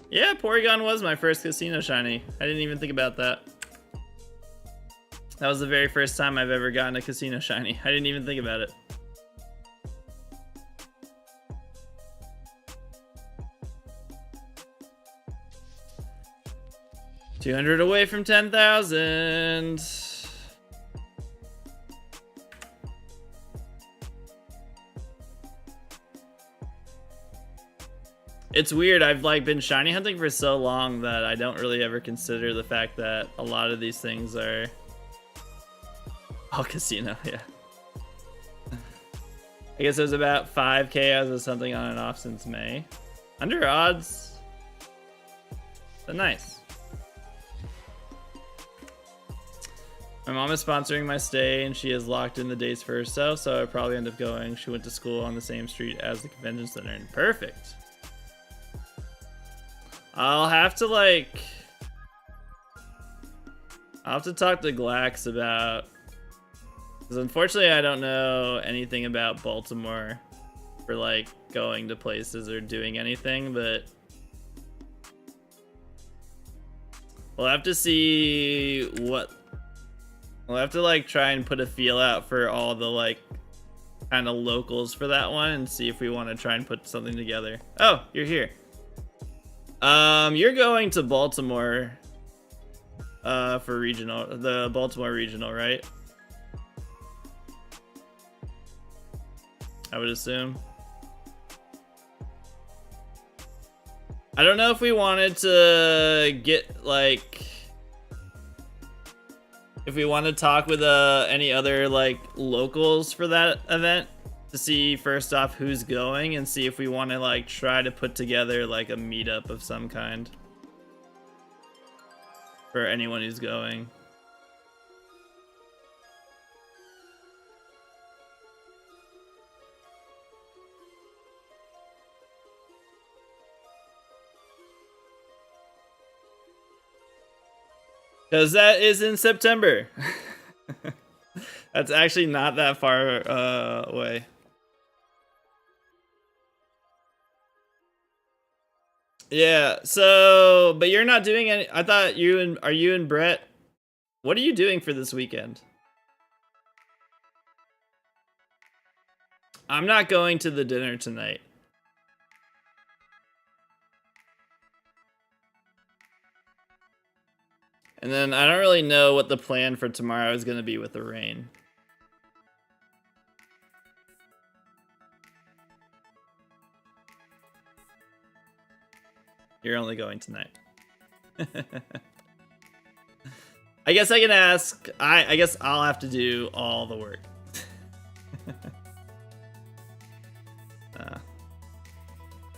Yeah, Porygon was my first casino shiny. I didn't even think about that. That was the very first time I've ever gotten a casino shiny. I didn't even think about it. $200 away from 10,000. It's weird, I've like been shiny hunting for so long that I don't really ever consider the fact that a lot of these things are all casino, yeah. I guess it was about 5K I was hunting on and off since May. Under odds, but nice. My mom is sponsoring my stay and she has locked in the dates for herself, so I'll probably end up going. She went to school on the same street as the convention center. Perfect. I'll have to talk to Glax about, because unfortunately I don't know anything about Baltimore for like going to places or doing anything, but we'll have to see We'll have to like try and put a feel out for all the like kind of locals for that one and see if we want to try and put something together. Oh, you're here. You're going to Baltimore for regional, the Baltimore regional, right? I would assume. I don't know if we wanted to get like, if we want to talk with any other like locals for that event to see first off who's going and see if we want to like try to put together like a meetup of some kind for anyone who's going. Because that is in September. That's actually not that far away. Yeah, so, but you're not doing any, I thought you and, are you and Brett, what are you doing for this weekend? I'm not going to the dinner tonight. And then I don't really know what the plan for tomorrow is going to be with the rain. You're only going tonight. I guess I can ask. I guess I'll have to do all the work.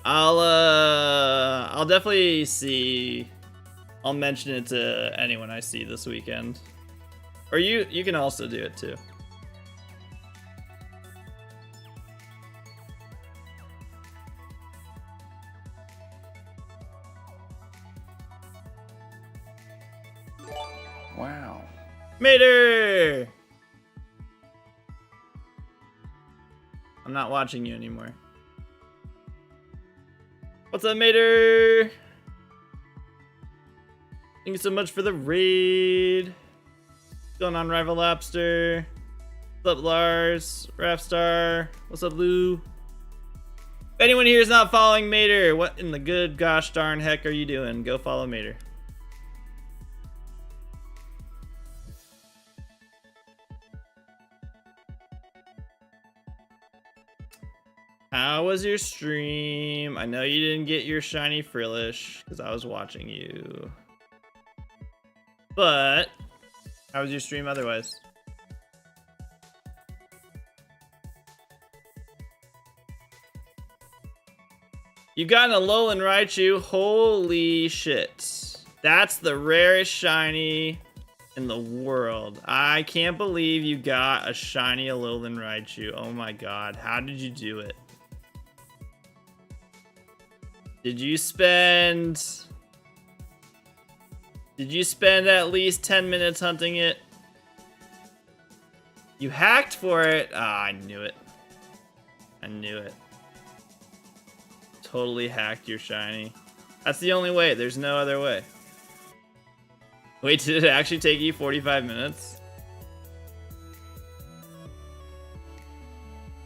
I'll definitely see. I'll mention it to anyone I see this weekend. Or you can also do it too. Wow. Mater! I'm not watching you anymore. What's up, Mater? Thank you so much for the raid. What's going on, Rival Lobster? What's up, Lars? Rafstar? What's up, Lou? If anyone here is not following Mater, what in the good gosh darn heck are you doing? Go follow Mater. How was your stream? I know you didn't get your shiny Frillish because I was watching you. But how was your stream otherwise? You've gotten a Alolan Raichu. Holy shit. That's the rarest shiny in the world. I can't believe you got a shiny Alolan Raichu. Oh my god. How did you do it? Did you spend at least 10 minutes hunting it? You hacked for it? Ah, I knew it. I knew it. Totally hacked your shiny. That's the only way. There's no other way. Wait, did it actually take you 45 minutes?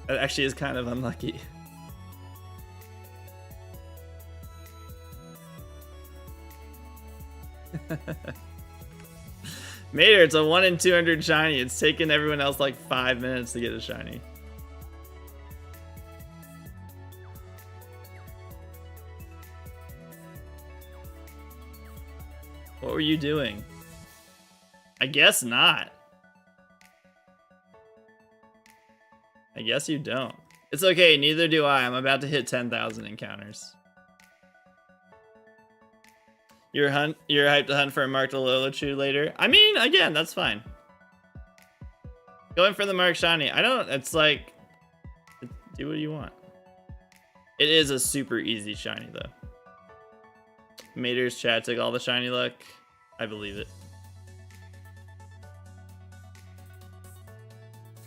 That actually is kind of unlucky. Mater, it's a 1 in 200 shiny. It's taken everyone else like 5 minutes to get a shiny. What were you doing? I guess not. I guess you don't. It's okay, neither do I. I'm about to hit 10,000 encounters. You're hyped to hunt for a marked Alolan later? I mean, again, that's fine. Going for the marked shiny. I don't, it's like, do what you want. It is a super easy shiny though. Mater's chat took all the shiny luck. I believe it.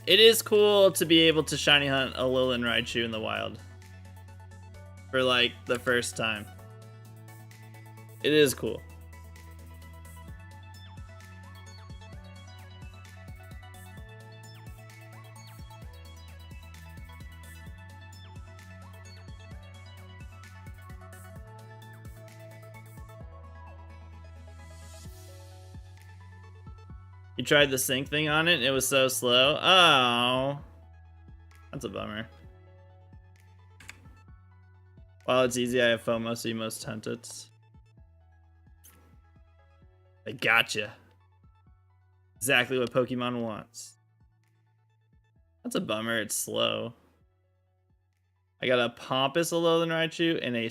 It is cool to be able to shiny hunt a Alolan Raichu in the wild. For like the first time. It is cool. You tried the sync thing on it, and it was so slow. Oh. That's a bummer. While it's easy, I have FOMO, so you most hunt it. I gotcha. Exactly what Pokemon wants. That's a bummer, it's slow. I got a Pompous Alolan Raichu and a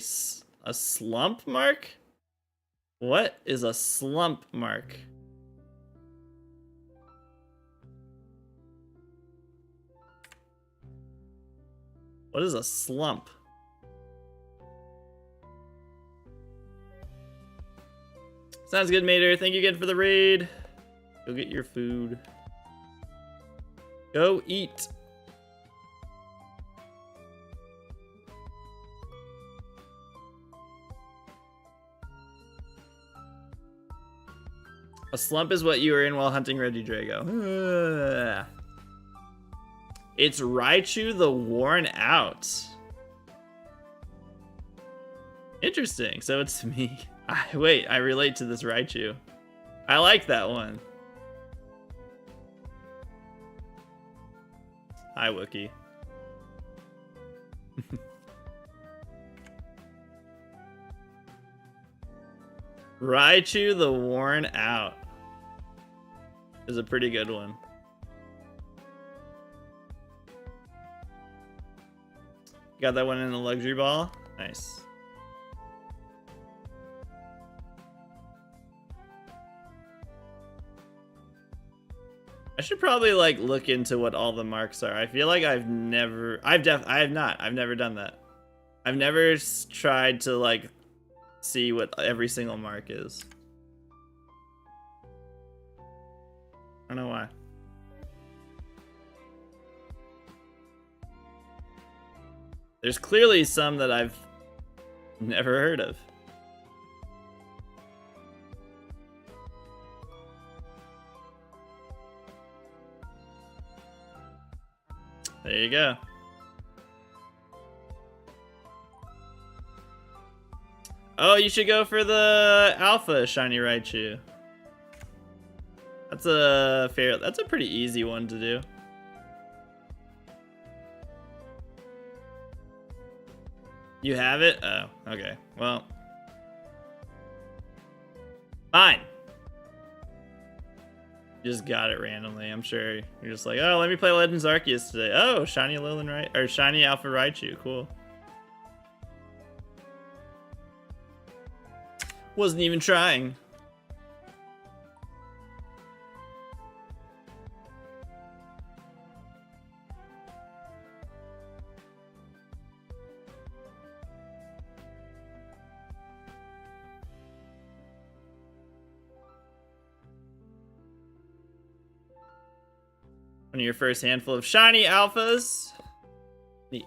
slump mark? What is a slump mark? What is a slump? Sounds good, Mater. Thank you again for the raid. Go get your food. Go eat. A slump is what you were in while hunting Regidrago. Ugh. It's Raichu the Worn Out. Interesting. So it's me. Wait, I relate to this Raichu. I like that one. Hi, Wookie. Raichu the Worn Out is a pretty good one. Got that one in the luxury ball? Nice. I should probably like look into what all the marks are. I feel like I've never done that. I've never tried to like see what every single mark is. I don't know why. There's clearly some that I've never heard of. There you go. Oh, you should go for the Alpha Shiny Raichu. That's a pretty easy one to do. You have it? Oh, okay. Well. Fine. Just got it randomly. I'm sure you're just like, oh, let me play Legends Arceus today. Oh, Shiny Alolan or Shiny Alpha Raichu. Cool. Wasn't even trying. One of your first handful of shiny alphas. Neat.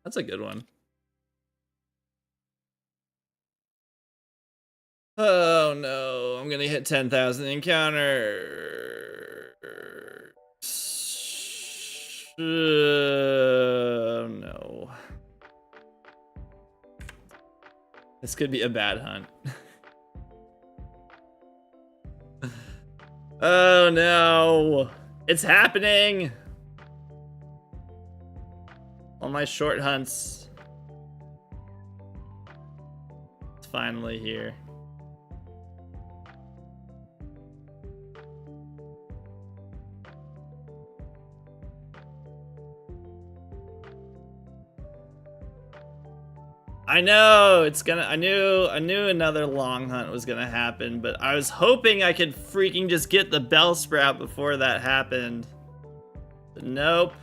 That's a good one. Oh no, I'm gonna hit 10,000 encounter. Oh no. This could be a bad hunt. Oh no, it's happening. All my short hunts. It's finally here. I know it's gonna. I knew another long hunt was gonna happen, but I was hoping I could freaking just get the Bellsprout before that happened. But nope.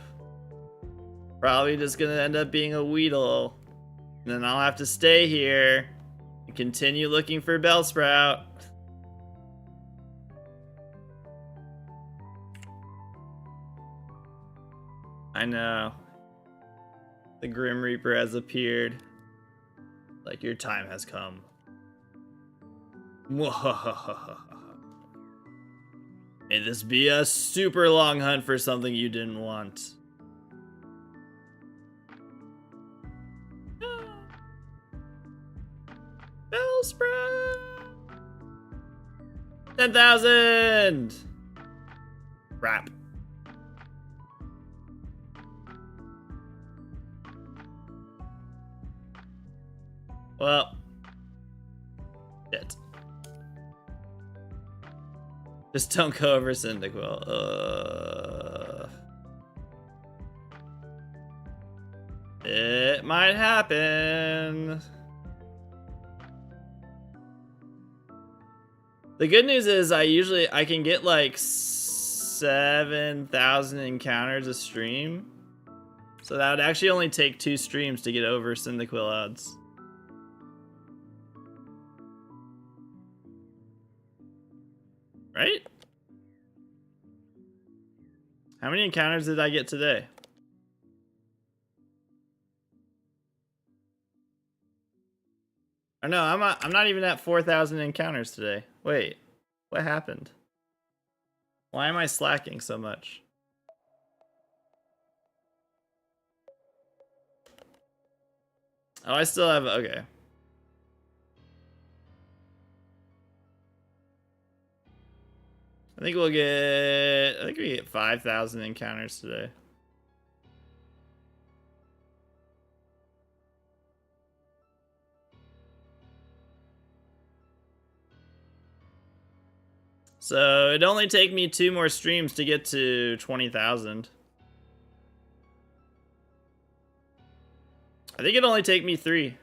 Probably just gonna end up being a Weedle, and then I'll have to stay here and continue looking for Bellsprout. I know. The Grim Reaper has appeared. Like, your time has come. May this be a super long hunt for something you didn't want. 10,000! Crap. Well. Shit. Just don't go over Cyndaquil. It might happen. The good news is I can get like 7,000 encounters a stream. So that would actually only take 2 streams to get over Cyndaquil odds. Right? How many encounters did I get today? Oh no, I'm not even at 4,000 encounters today. Wait, what happened? Why am I slacking so much? Oh, I still have, okay. I think we get 5,000 encounters today. So it'd only take me 2 more streams to get to 20,000. I think it'd only take me 3.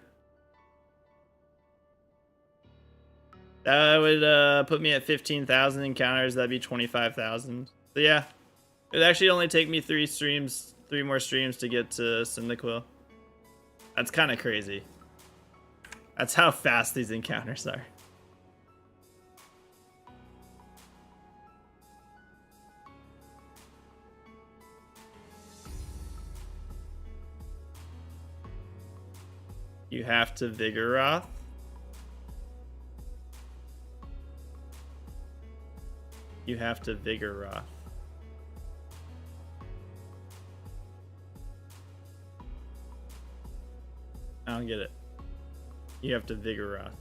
That would put me at 15,000 encounters. That'd be 25,000. So yeah, it'd actually only take me 3 more streams to get to Cyndaquil. That's kind of crazy. That's how fast these encounters are. You have to Vigoroth. You have to Vigoroth. I don't get it. You have to Vigoroth.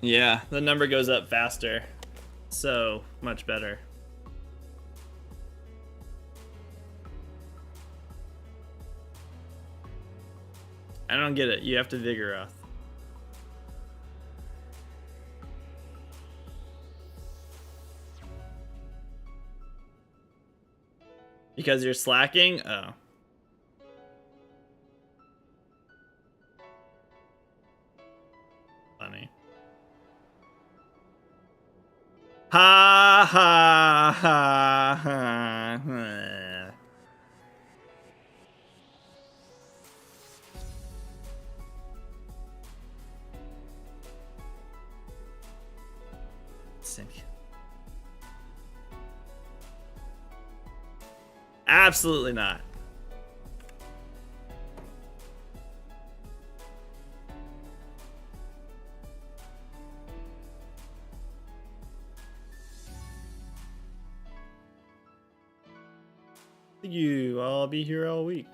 Yeah, the number goes up faster. So much better. I don't get it. You have to Vigoroth. Because you're slacking? Oh. Funny. Ha ha ha ha ha. Sink. Absolutely not. I'll be here all week.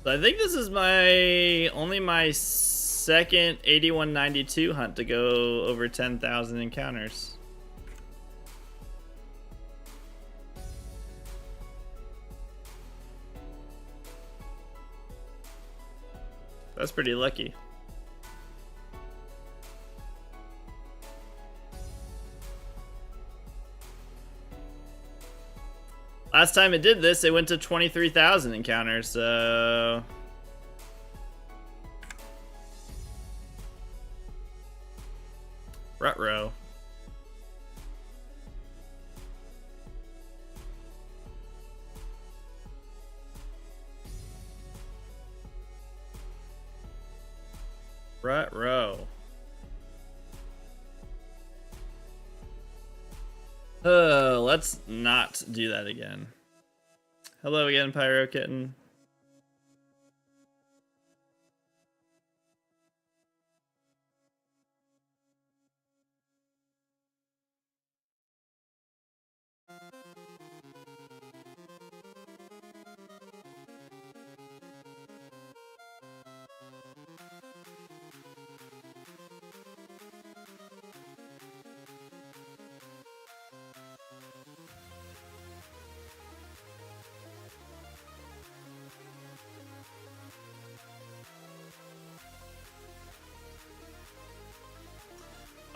So I think this is only my second 8192 hunt to go over 10,000 encounters. That's pretty lucky. Last time it did this, it went to 23,000 encounters, so... Ruh-roh. Ruh-roh. Let's not do that again. Hello again, Pyro Kitten.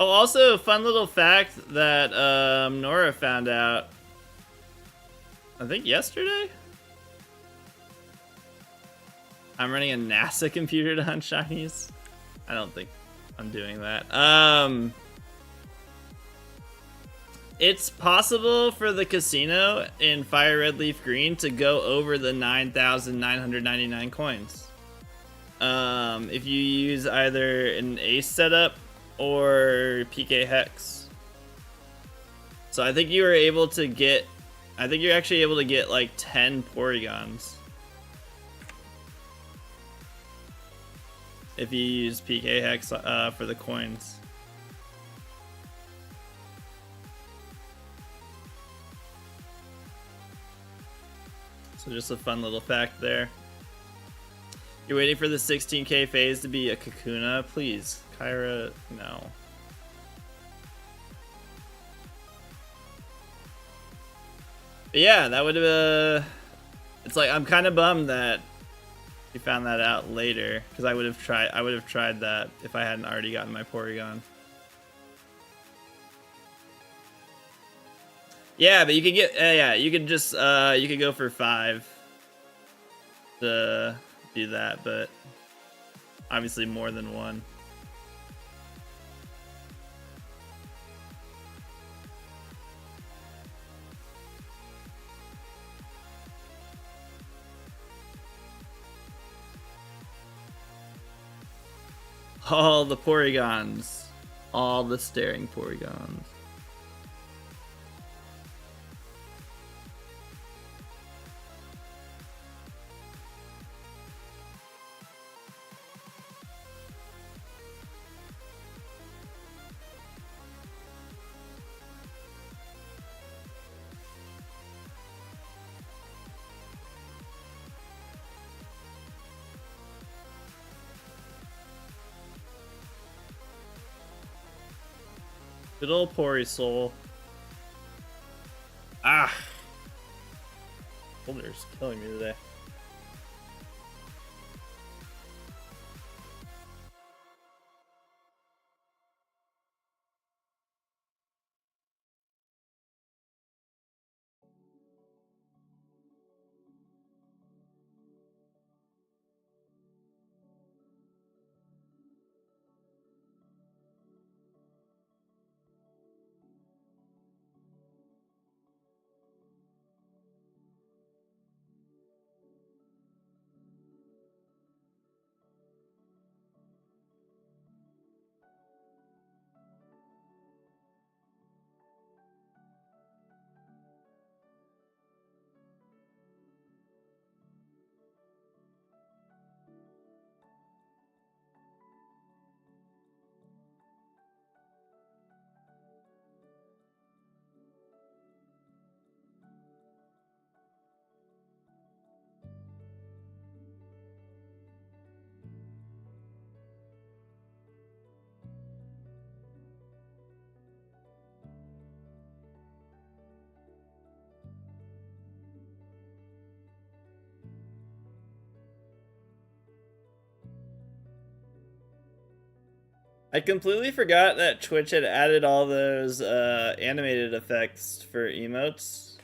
Oh, also, fun little fact that Nora found out, I think yesterday? I'm running a NASA computer to hunt shinies. I don't think I'm doing that. It's possible for the casino in Fire Red Leaf Green to go over the 9,999 coins. If you use either an Ace setup or PK Hex. So I think you were able to get, I think you're actually able to get like 10 Porygons if you use PK Hex for the coins. So just a fun little fact there. You're waiting for the 16k phase to be a Kakuna? Please, Kyra, no. But yeah, that would have it's like I'm kind of bummed that you found that out later, because I would have tried that if I hadn't already gotten my Porygon. Yeah, but you could get yeah, you could just you could go for 5 to do that, but obviously more than one. All the Porygons. All the staring Porygons. Good old Pori Soul. Ah! Boulder's killing me today. I completely forgot that Twitch had added all those animated effects for emotes.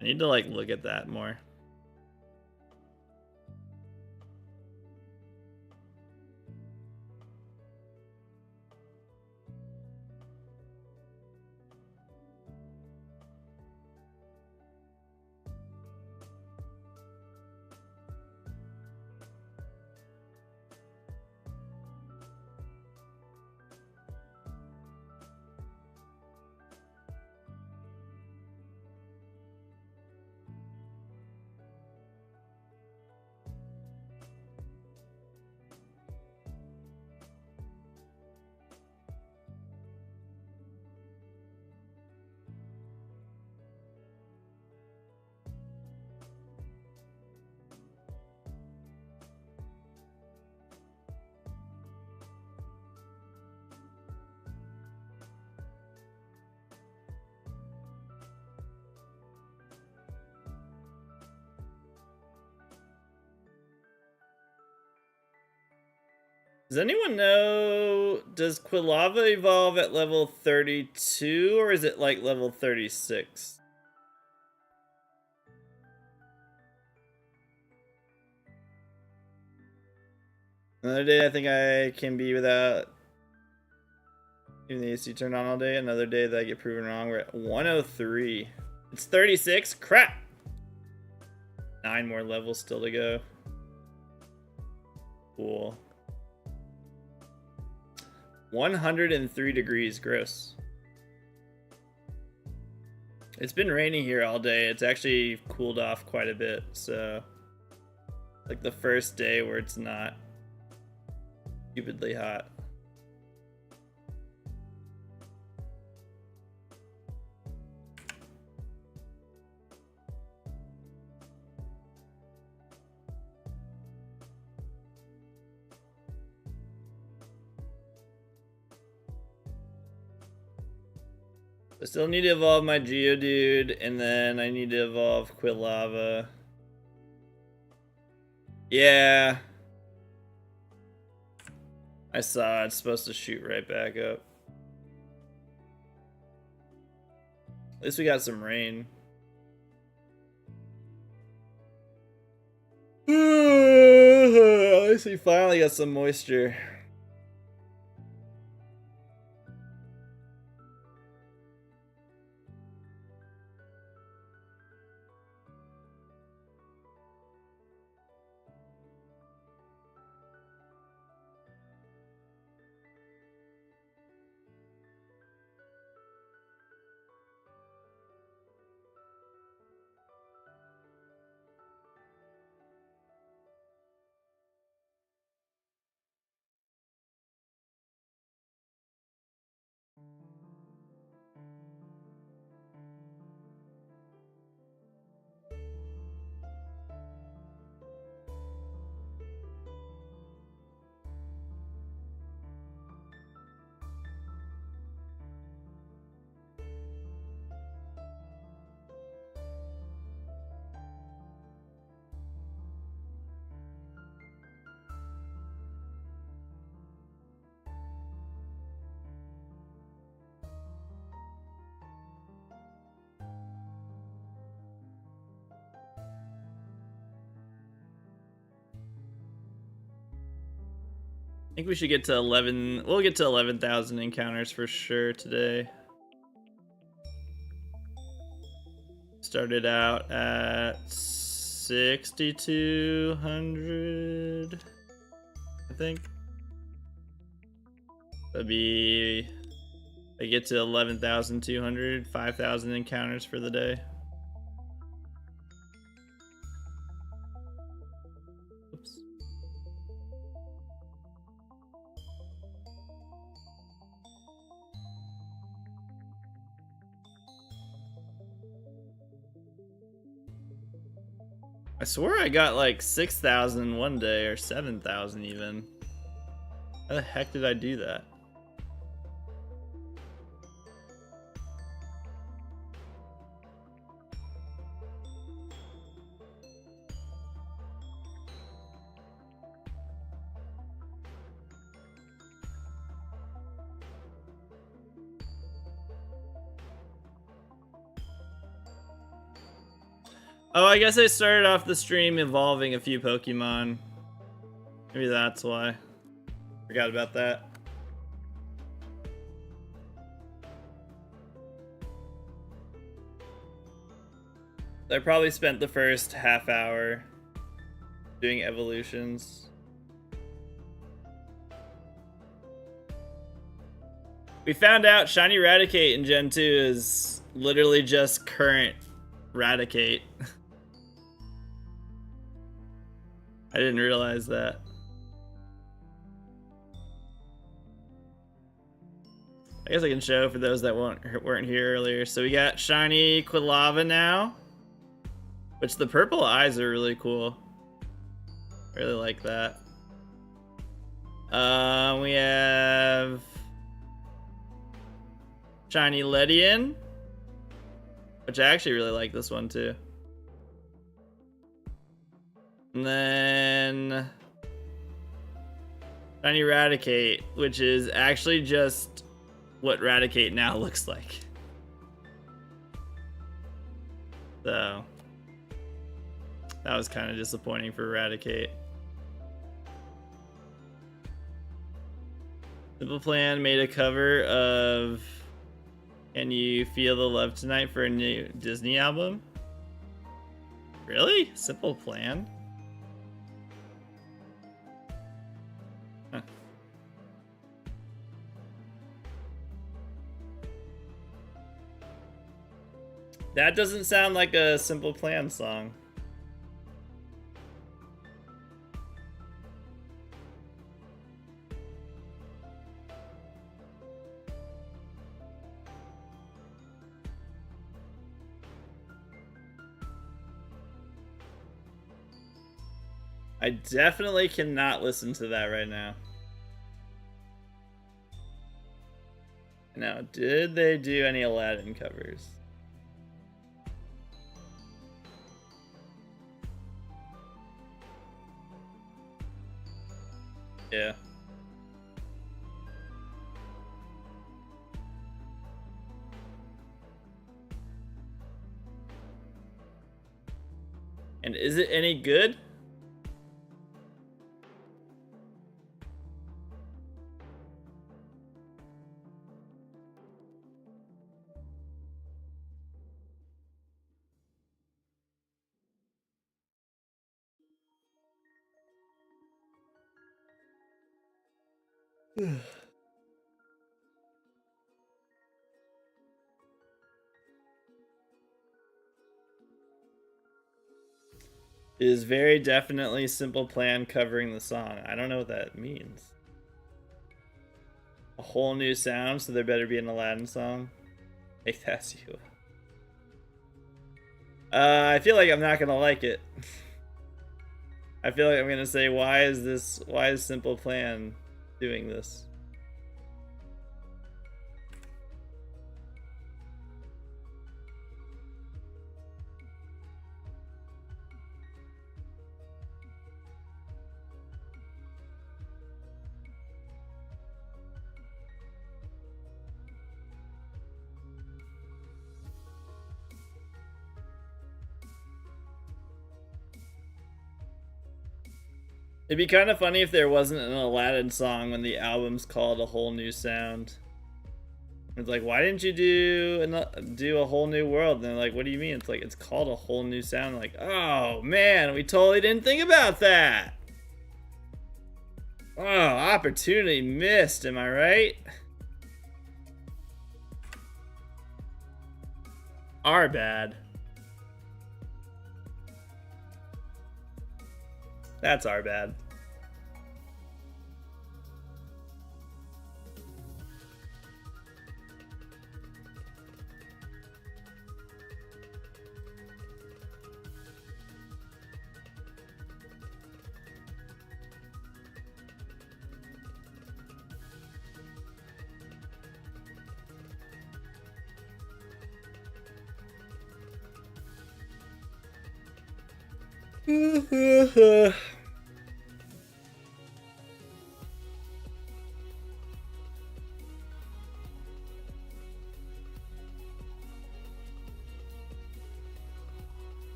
I need to like look at that more. Does anyone know, does Quilava evolve at level 32 or is it like level 36? Another day I think I can be without even the AC turned on all day. Another day that I get proven wrong. We're at 103. It's 36. Crap! 9 more levels still to go. Cool. 103 degrees. Gross. It's been raining here all day. It's actually cooled off quite a bit. So, like the first day where it's not stupidly hot. I still need to evolve my Geodude, and then I need to evolve Quilava. Yeah. I saw it's supposed to shoot right back up. At least we got some rain. At least we finally got some moisture. I think we should get to 11. We'll get to 11,000 encounters for sure today. Started out at 6,200, I think. That'd be, I get to 11,200, 5,000 encounters for the day. Oops. I swear I got like 6,000 one day or 7,000 even. How the heck did I do that? Oh, I guess I started off the stream evolving a few Pokemon. Maybe that's why. Forgot about that. I probably spent the first half hour doing evolutions. We found out Shiny Raticate in Gen 2 is literally just current Raticate. I didn't realize that. I guess I can show for those that weren't here earlier. So we got Shiny Quilava now, which the purple eyes are really cool. Really like that. We have Shiny Ledian, which I actually really like this one too. And then Shiny Raticate, which is actually just what Raticate now looks like. So that was kind of disappointing for Raticate. Simple Plan made a cover of Can You Feel the Love Tonight for a new Disney album? Really? Simple Plan? Huh. That doesn't sound like a Simple Plan song. I definitely cannot listen to that right now. Now, did they do any Aladdin covers? Yeah. And is it any good? It is very definitely Simple Plan covering the song. I don't know what that means. A whole new sound, so there better be an Aladdin song. If that's you. I feel like I'm not gonna like it. I feel like I'm gonna say, why is Simple Plan doing this? It'd be kind of funny if there wasn't an Aladdin song when the album's called A Whole New Sound. It's like, why didn't you do a whole new world? And they're like, what do you mean? It's like, it's called A Whole New Sound. Like, oh man, we totally didn't think about that. Oh, opportunity missed, am I right? Our bad. That's our bad.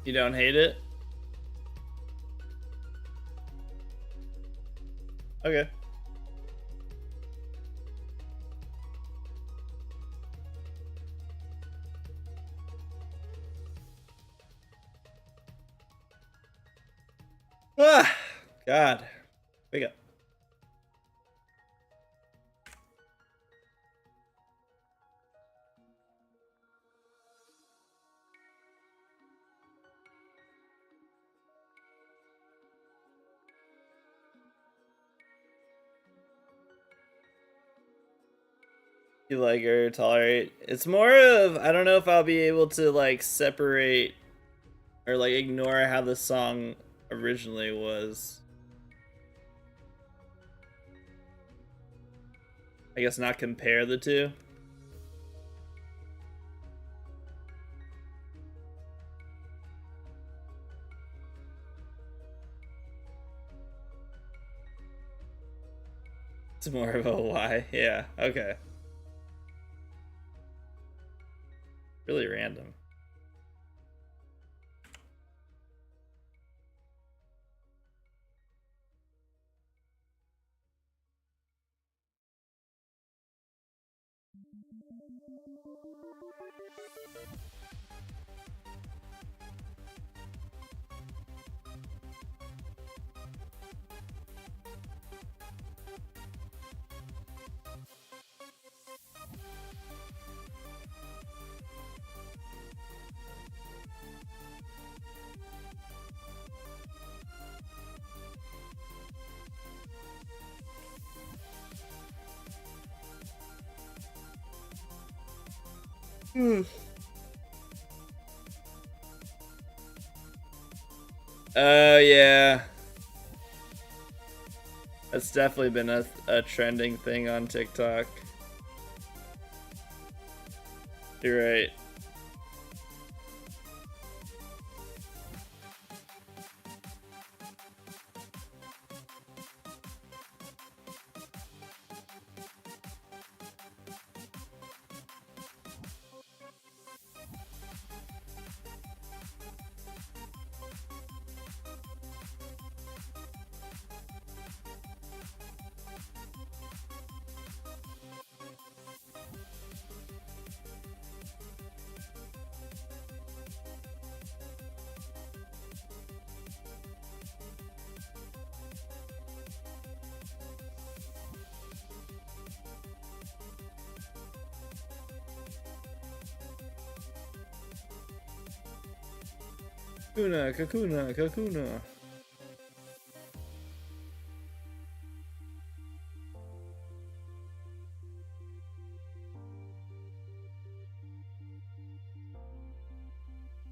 You don't hate it? Okay. Ah, God. Wake up. you like or tolerate. It's more of, I don't know if I'll be able to like separate or like ignore how the song originally was. I guess not compare the two. It's more of a why. Yeah, okay. Really random. Oh yeah, that's definitely been a trending thing on TikTok. You're right. Kakuna.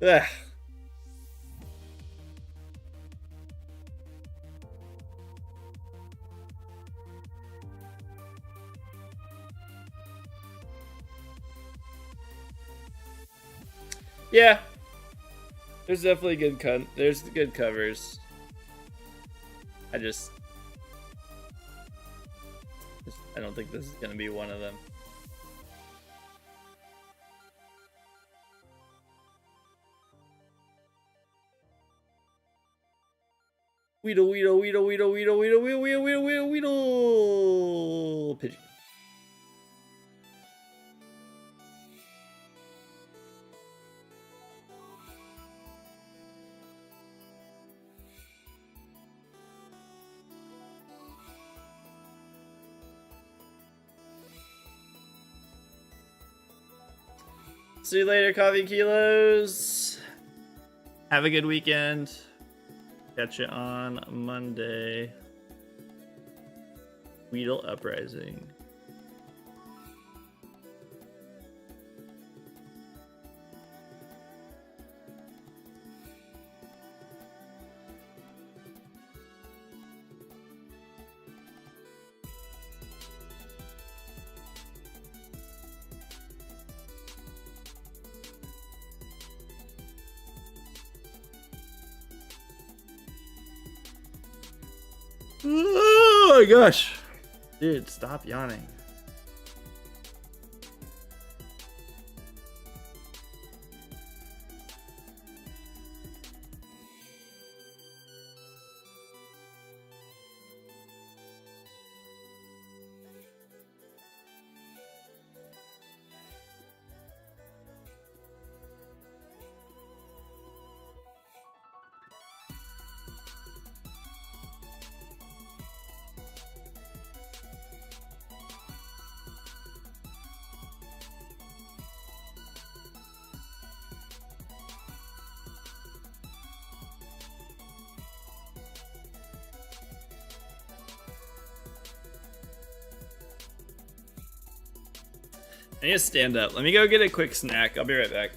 Ugh. Yeah. There's definitely there's good covers. I don't think this is gonna be one of them. Weedle pigeon. See you later, Coffee Kilos. Have a good weekend. Catch you on Monday. Weedle Uprising. Oh my gosh. Dude, stop yawning. I need to stand up. Let me go get a quick snack. I'll be right back.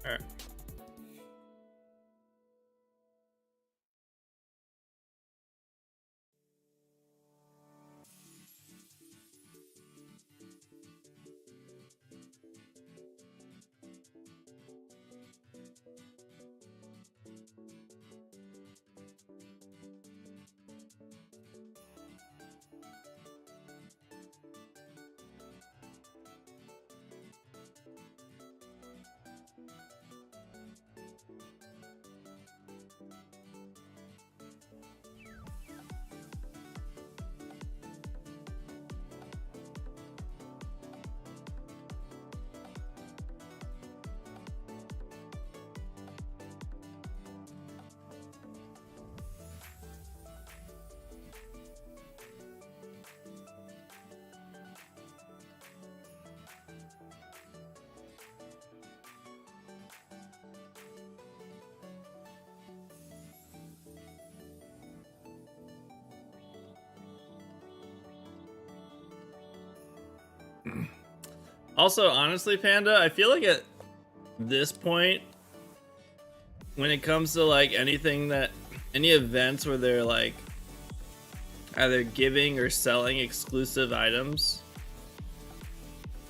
All right. Also, honestly, Panda, I feel like at this point, when it comes to like anything that, any events where they're like either giving or selling exclusive items,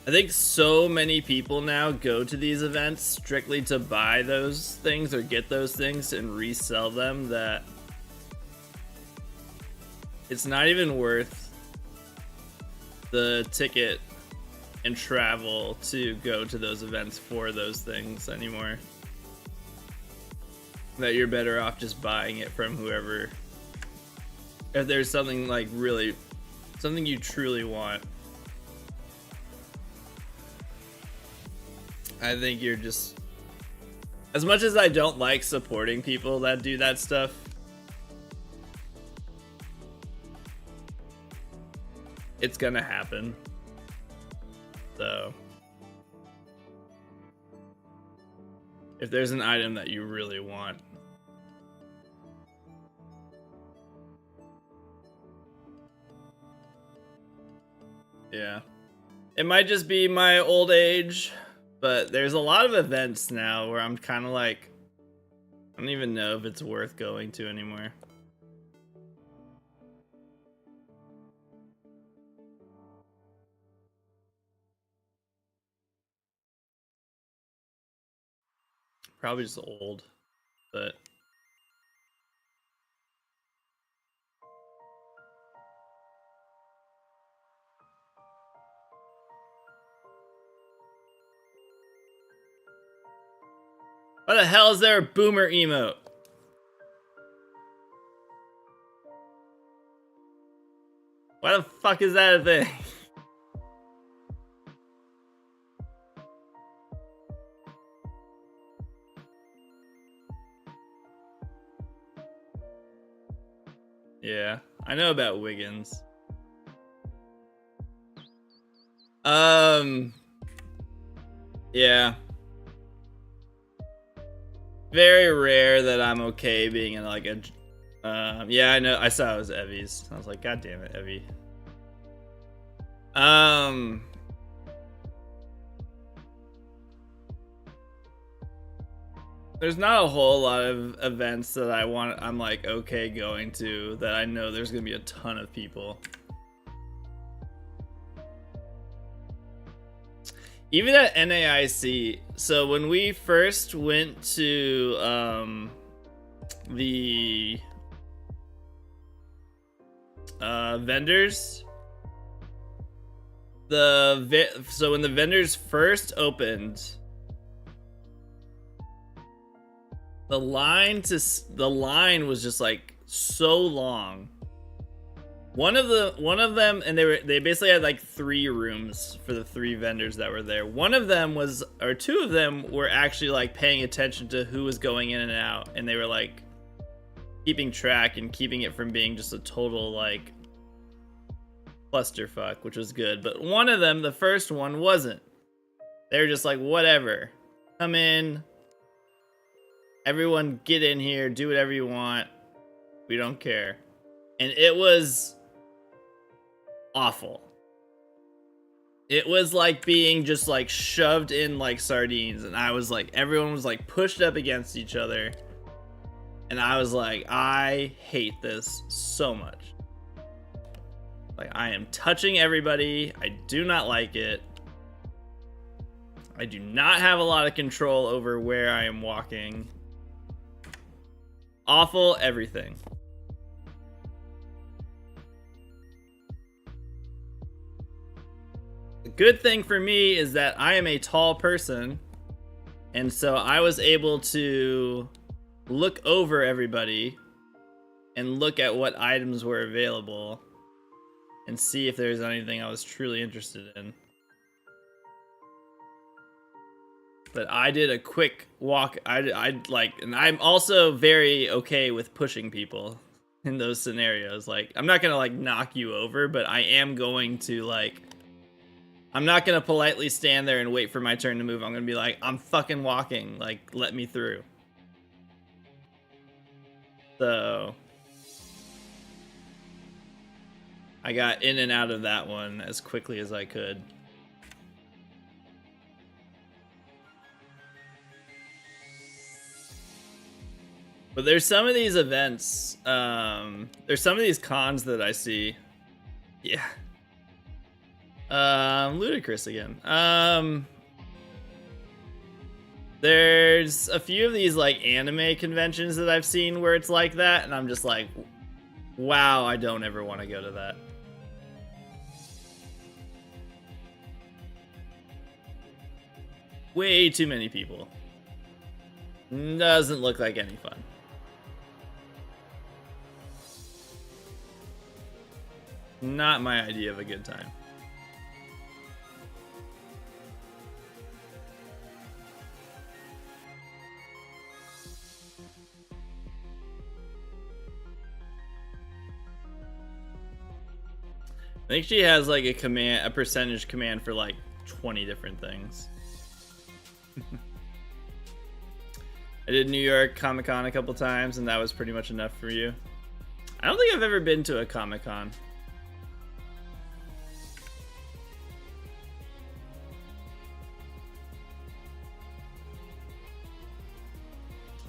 I think so many people now go to these events strictly to buy those things or get those things and resell them that it's not even worth the ticket and travel to go to those events for those things anymore. That you're better off just buying it from whoever. If there's something like really, something you truly want. I think you're just, as much as I don't like supporting people that do that stuff, it's gonna happen. So, if there's an item that you really want, yeah, it might just be my old age, but there's a lot of events now where I'm kind of like, I don't even know if it's worth going to anymore. Probably just old, but the hell is there a boomer emote? Why the fuck is that a thing? Yeah, I know about Wiggins. Yeah. Very rare that I'm okay being in like a yeah, I know. I saw it was Evie's. I was like, God damn it, Evie. There's not a whole lot of events that I'm like okay going to that I know there's gonna be a ton of people. Even at NAIC, so when we first went to the vendors, so when the vendors first opened, the line was just like so long. One of them, and they basically had like 3 rooms for the 3 vendors that were there. One of them was, or 2 of them were actually like paying attention to who was going in and out, and they were like keeping track and keeping it from being just a total like clusterfuck, which was good. But one of them, the first one, wasn't. They were just like, whatever, come in, everyone get in here, do whatever you want, we don't care. And it was awful. It was like being just like shoved in like sardines, and I was like, everyone was like pushed up against each other, and I was like, I hate this so much. Like, I am touching everybody. I do not like it. I do not have a lot of control over where I am walking. Awful everything. The good thing for me is that I am a tall person, and so I was able to look over everybody and look at what items were available and see if there's anything I was truly interested in. But I did a quick walk. I like, and I'm also very okay with pushing people in those scenarios. Like, I'm not gonna like knock you over, but I am going to like, I'm not gonna politely stand there and wait for my turn to move. I'm gonna be like, I'm fucking walking, like, let me through. So I got in and out of that one as quickly as I could. But there's some of these events, there's some of these cons that I see. Yeah. Ludicrous again. There's a few of these like anime conventions that I've seen where it's like that, and I'm just like, wow, I don't ever want to go to that. Way too many people. Doesn't look like any fun. Not my idea of a good time. I think she has like a percentage command for like 20 different things. I did New York Comic-Con a couple times, and that was pretty much enough for you. I don't think I've ever been to a Comic-Con.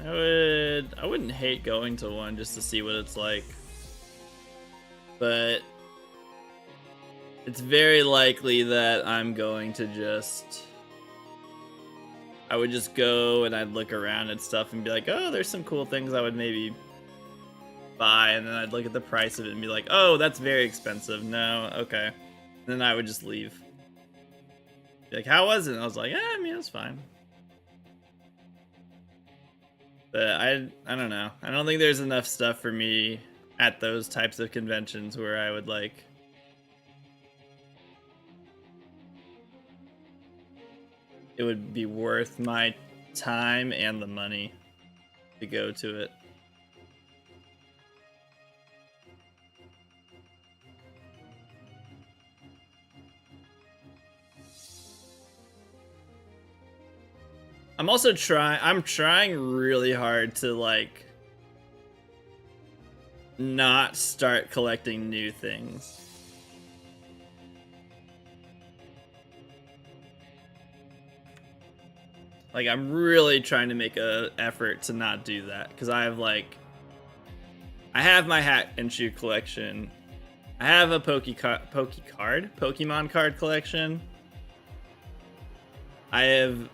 I wouldn't hate going to one just to see what it's like. But it's very likely that I'm going to I would just go and I'd look around at stuff and be like, oh, there's some cool things I would maybe buy, and then I'd look at the price of it and be like, oh, that's very expensive. No, okay. And then I would just leave. Be like, how was it? And I was like, yeah, I mean, it was fine. But I don't know. I don't think there's enough stuff for me at those types of conventions where I would like it would be worth my time and the money to go to it. I'm trying really hard to like not start collecting new things. Like I'm really trying to make a effort to not do that because I have my hat and shoe collection. I have a Pokemon card collection. I have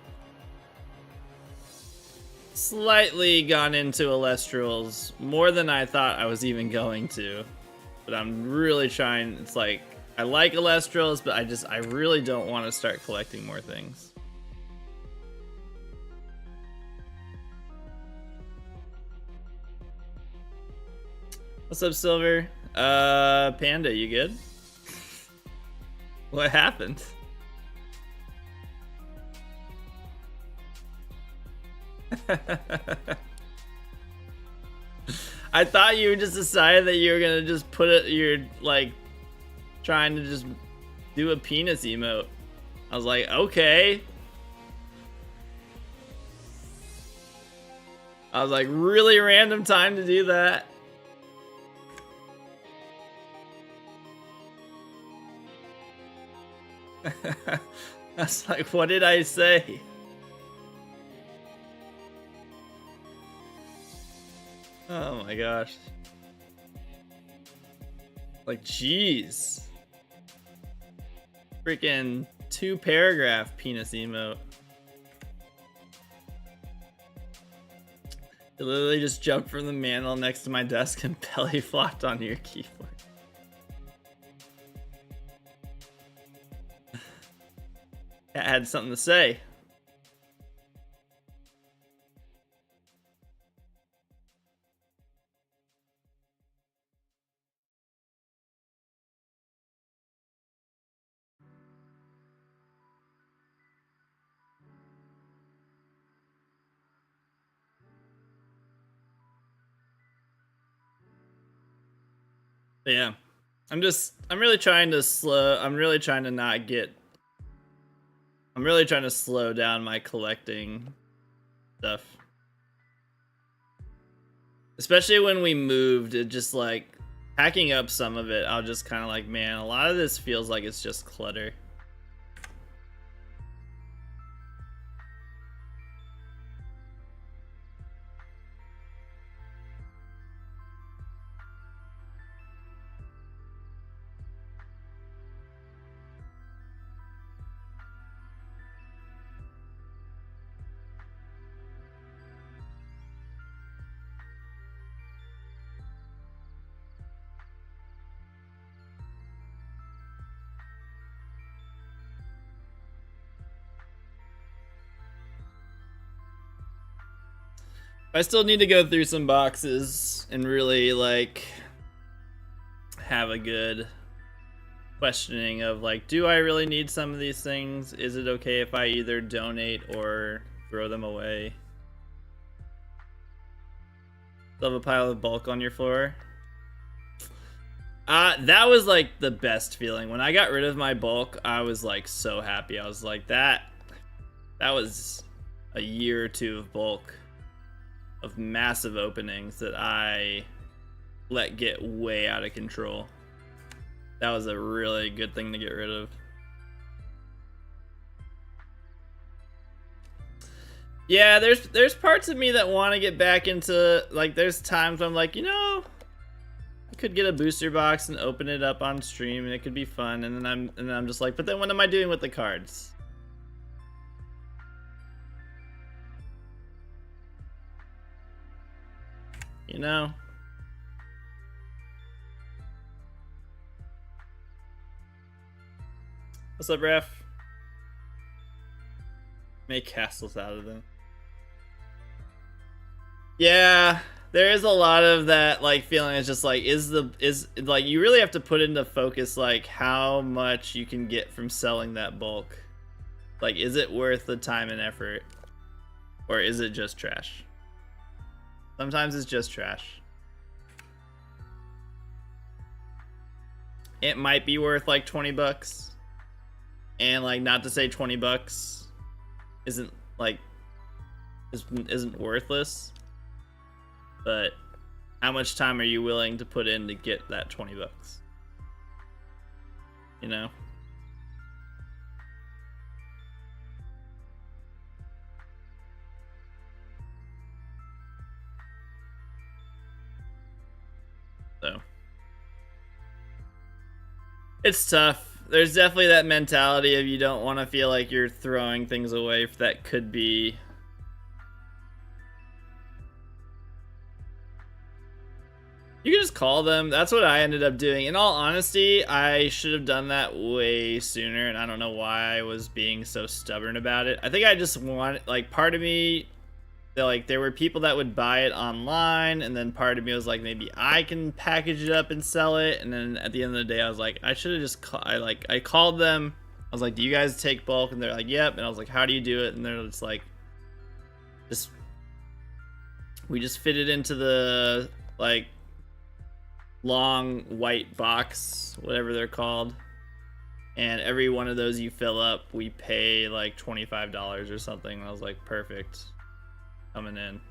slightly gone into Elestrals more than I thought I was even going to, but I'm really trying. It's like I like Elestrals, but I really don't want to start collecting more things. What's up, Silver? Panda, you good? What happened? I thought you just decided that you were gonna just put it, you're like trying to just do a penis emote. I was like, okay. I was like, really random time to do that. I was like, what did I say? Oh my gosh. Like, jeez. Freaking 2-paragraph penis emote. It literally just jumped from the mantle next to my desk and belly flopped onto your keyboard. I had something to say. But yeah, I'm really trying to slow down my collecting stuff. Especially when we moved, it just like packing up some of it, I'll just kind of like, man, a lot of this feels like it's just clutter. I still need to go through some boxes and really like have a good questioning of like, do I really need some of these things? Is it okay if I either donate or throw them away? Still have a pile of bulk on your floor? That was like the best feeling. When I got rid of my bulk, I was like so happy. I was like, that was a year or two of bulk. Of massive openings that I let get way out of control. That was a really good thing to get rid of. Yeah, there's parts of me that want to get back into, like, there's times I'm like, you know, I could get a booster box and open it up on stream and it could be fun, and then I'm just like, but then what am I doing with the cards? You know? What's up, ref? Make castles out of them. Yeah, there is a lot of that like feeling. It's just like is like you really have to put into focus like how much you can get from selling that bulk. Like, is it worth the time and effort, or is it just trash? Sometimes it's just trash. It might be worth like 20 bucks, and like not to say 20 bucks isn't worthless. But how much time are you willing to put in to get that 20 bucks? You know? So it's tough. There's definitely that mentality of you don't want to feel like you're throwing things away that could be You can just call them. That's what I ended up doing. In all honesty, I should have done that way sooner, and I don't know why I was being so stubborn about it. I think I just wanted, like, part of me, like, there were people that would buy it online, and then part of me was like, maybe I can package it up and sell it. And then at the end of the day, I was like, I should have just, I called them. I was like, do you guys take bulk? And they're like, yep. And I was like, how do you do it? And they're just like, we just fit it into the, like, long white box, whatever they're called, and every one of those you fill up, we pay like $25 or something. And I was like, perfect, coming in.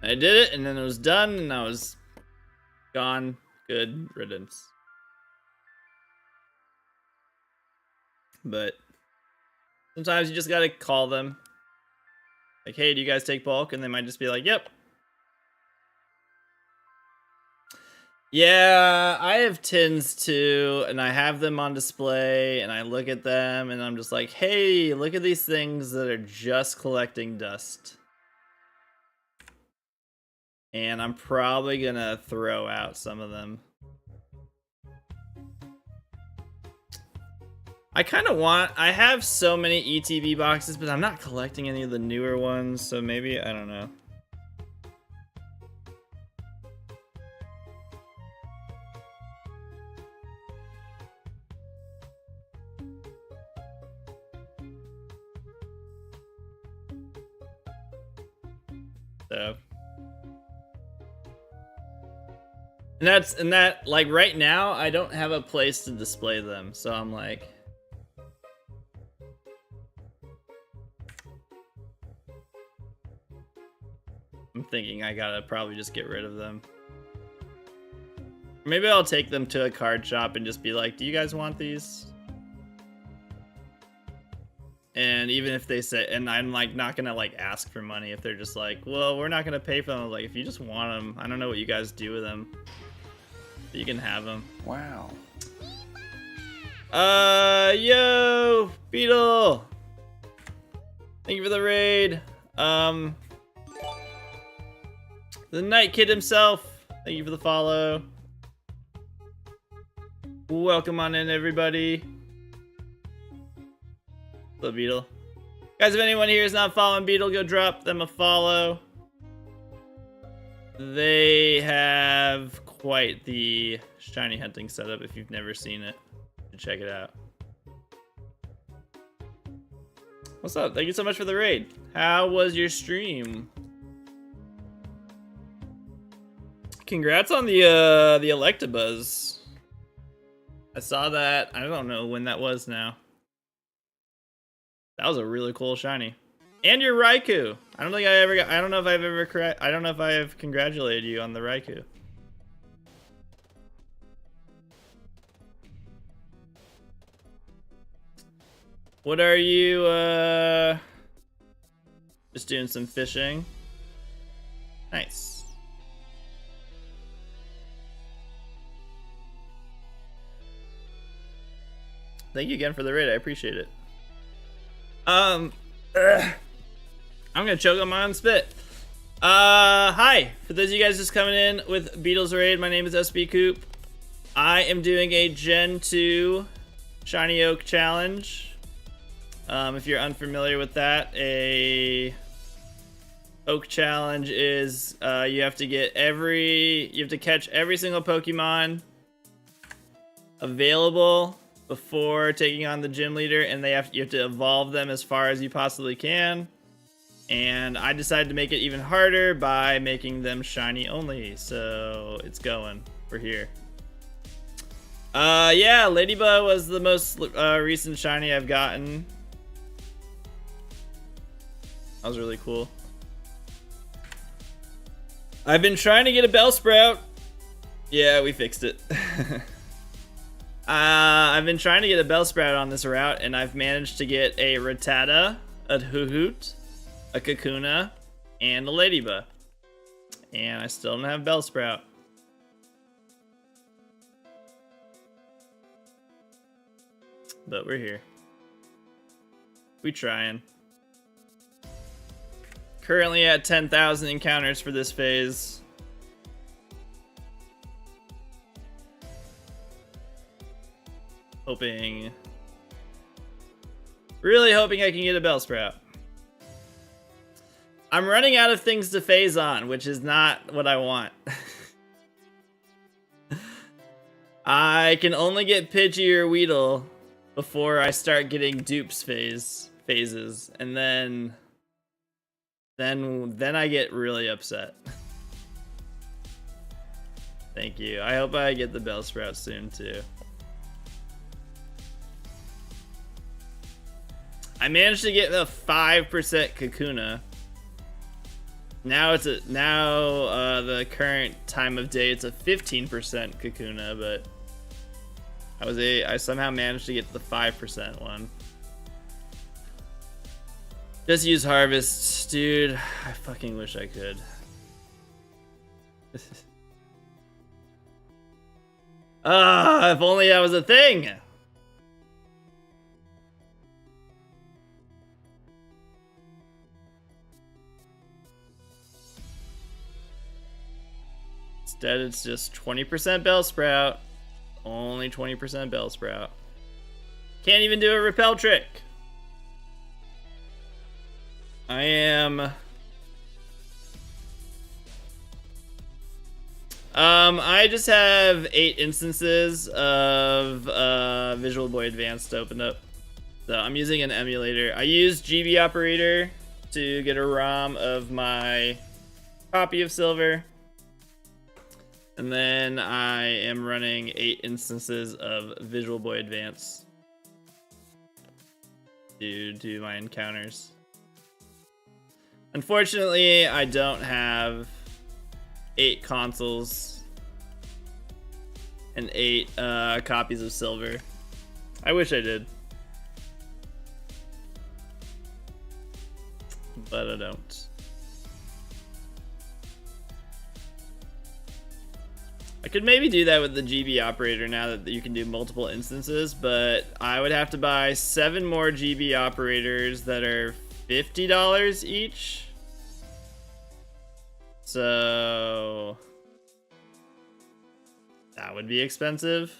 I did it, and then it was done, and I was gone. Good riddance. But sometimes you just gotta call them. Like, hey, do you guys take bulk? And they might just be like, yep. Yeah, I have tins too, and I have them on display, and I look at them, and I'm just like, hey, look at these things that are just collecting dust. And I'm probably gonna throw out some of them. I kind of I have so many ETB boxes, but I'm not collecting any of the newer ones, so maybe, I don't know. So. And that, like, right now, I don't have a place to display them, so I'm like, I'm thinking I gotta probably just get rid of them. Maybe I'll take them to a card shop and just be like, do you guys want these? And even if they say, and I'm like not gonna like ask for money if they're just like, well, we're not gonna pay for them. I'm like, if you just want them, I don't know what you guys do with them. But you can have them. Wow. Yo, Beetle. Thank you for the raid. The Night Kid himself, thank you for the follow. Welcome on in, everybody. Hello, Beetle. Guys, if anyone here is not following Beetle, go drop them a follow. They have quite the shiny hunting setup. If you've never seen it, check it out. What's up? Thank you so much for the raid. How was your stream? Congrats on the Electabuzz. I saw that. I don't know when that was now. That was a really cool shiny. And your Raikou. I don't think I ever got, I don't know if I have congratulated you on the Raikou. What are you just doing some fishing? Nice. Thank you again for the raid. I appreciate it. I'm gonna choke on my own spit. Hi. For those of you guys just coming in with Beetle's raid, my name is SB Coop. I am doing a Gen 2 Shiny Oak challenge. If you're unfamiliar with that, a Oak Challenge is you have to catch every single Pokemon available before taking on the gym leader, and you have to evolve them as far as you possibly can. And I decided to make it even harder by making them shiny only. So it's going. We're here. Yeah, Ladybug was the most recent shiny I've gotten. That was really cool. I've been trying to get a Bellsprout. Yeah, we fixed it. I've been trying to get a Bellsprout on this route, and I've managed to get a Rattata, a Hoot, a Kakuna, and a Ladybug. And I still don't have Bellsprout. But we're here. We trying. Currently at 10,000 encounters for this phase. Really hoping I can get a Bellsprout. I'm running out of things to phase on, which is not what I want. I can only get Pidgey or Weedle before I start getting dupes phases, and then I get really upset. Thank you. I hope I get the Bellsprout soon too. I managed to get the 5% Kakuna. Now the current time of day it's a 15% Kakuna, but I somehow managed to get the 5% one. Just use Harvest, dude. I fucking wish I could. If only that was a thing. Instead, it's just 20% Bellsprout. Only 20% Bellsprout. Can't even do a repel trick. I just have 8 instances of Visual Boy Advanced opened up. So I'm using an emulator. I used GB Operator to get a ROM of my copy of Silver. And then I am running 8 instances of Visual Boy Advance to do my encounters. Unfortunately, I don't have 8 consoles and 8 copies of Silver. I wish I did. But I don't. I could maybe do that with the GB operator now that you can do multiple instances, but I would have to buy 7 more GB operators that are $50 each. So that would be expensive.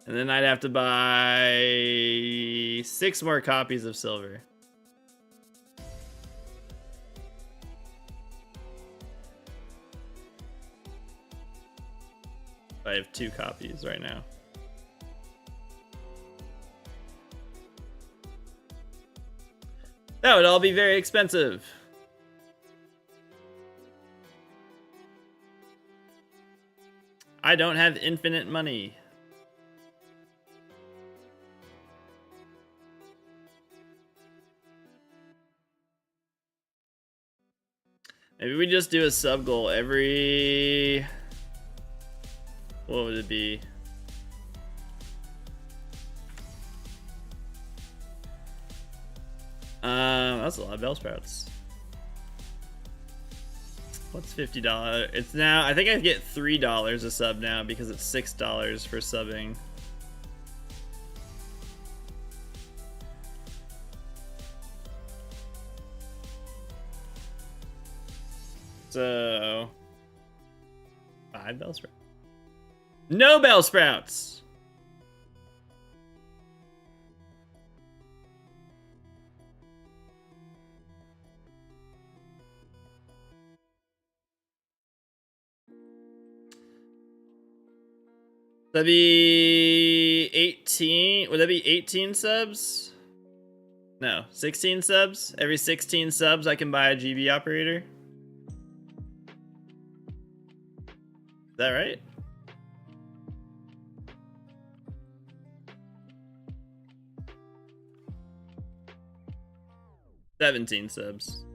And then I'd have to buy 6 more copies of Silver. I have 2 copies right now. That would all be very expensive. I don't have infinite money. Maybe we just do a sub goal every... What would it be? That's a lot of Bellsprouts. What's $50? It's now, I think I get $3 a sub now because it's $6 for subbing. So 5 Bellsprouts. No Bellsprouts! That'd be 18. Would that be 18 subs? No, 16 subs. Every 16 subs, I can buy a GB operator. Is that right? $17 subs.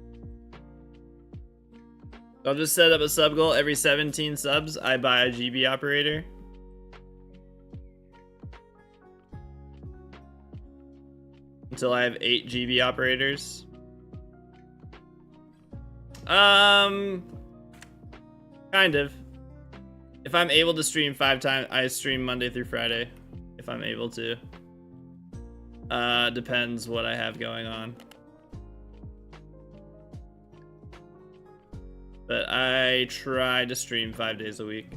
I'll just set up a sub goal. Every 17 subs, I buy a GB operator. Until I have 8 GB operators. Kind of. If I'm able to stream 5 times, I stream Monday through Friday. If I'm able to. Depends what I have going on. But I try to stream 5 days a week.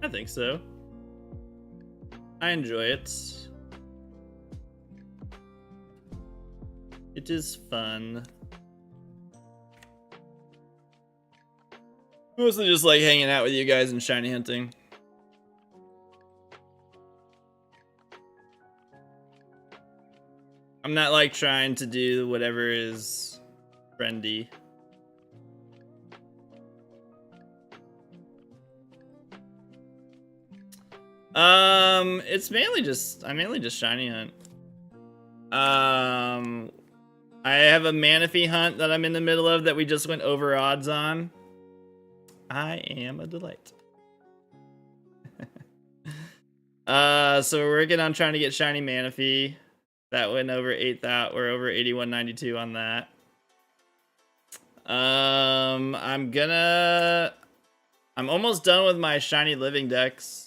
I think so. I enjoy it. It is fun. Mostly just like hanging out with you guys and shiny hunting. I'm not like trying to do whatever is trendy. It's mainly just I mainly just shiny hunt. I have a Manaphy hunt that I'm in the middle of that we just went over odds on. I am a delight. So we're working on trying to get shiny Manaphy. That went over 8,000. We're over 8192 on that. I'm almost done with my shiny living decks.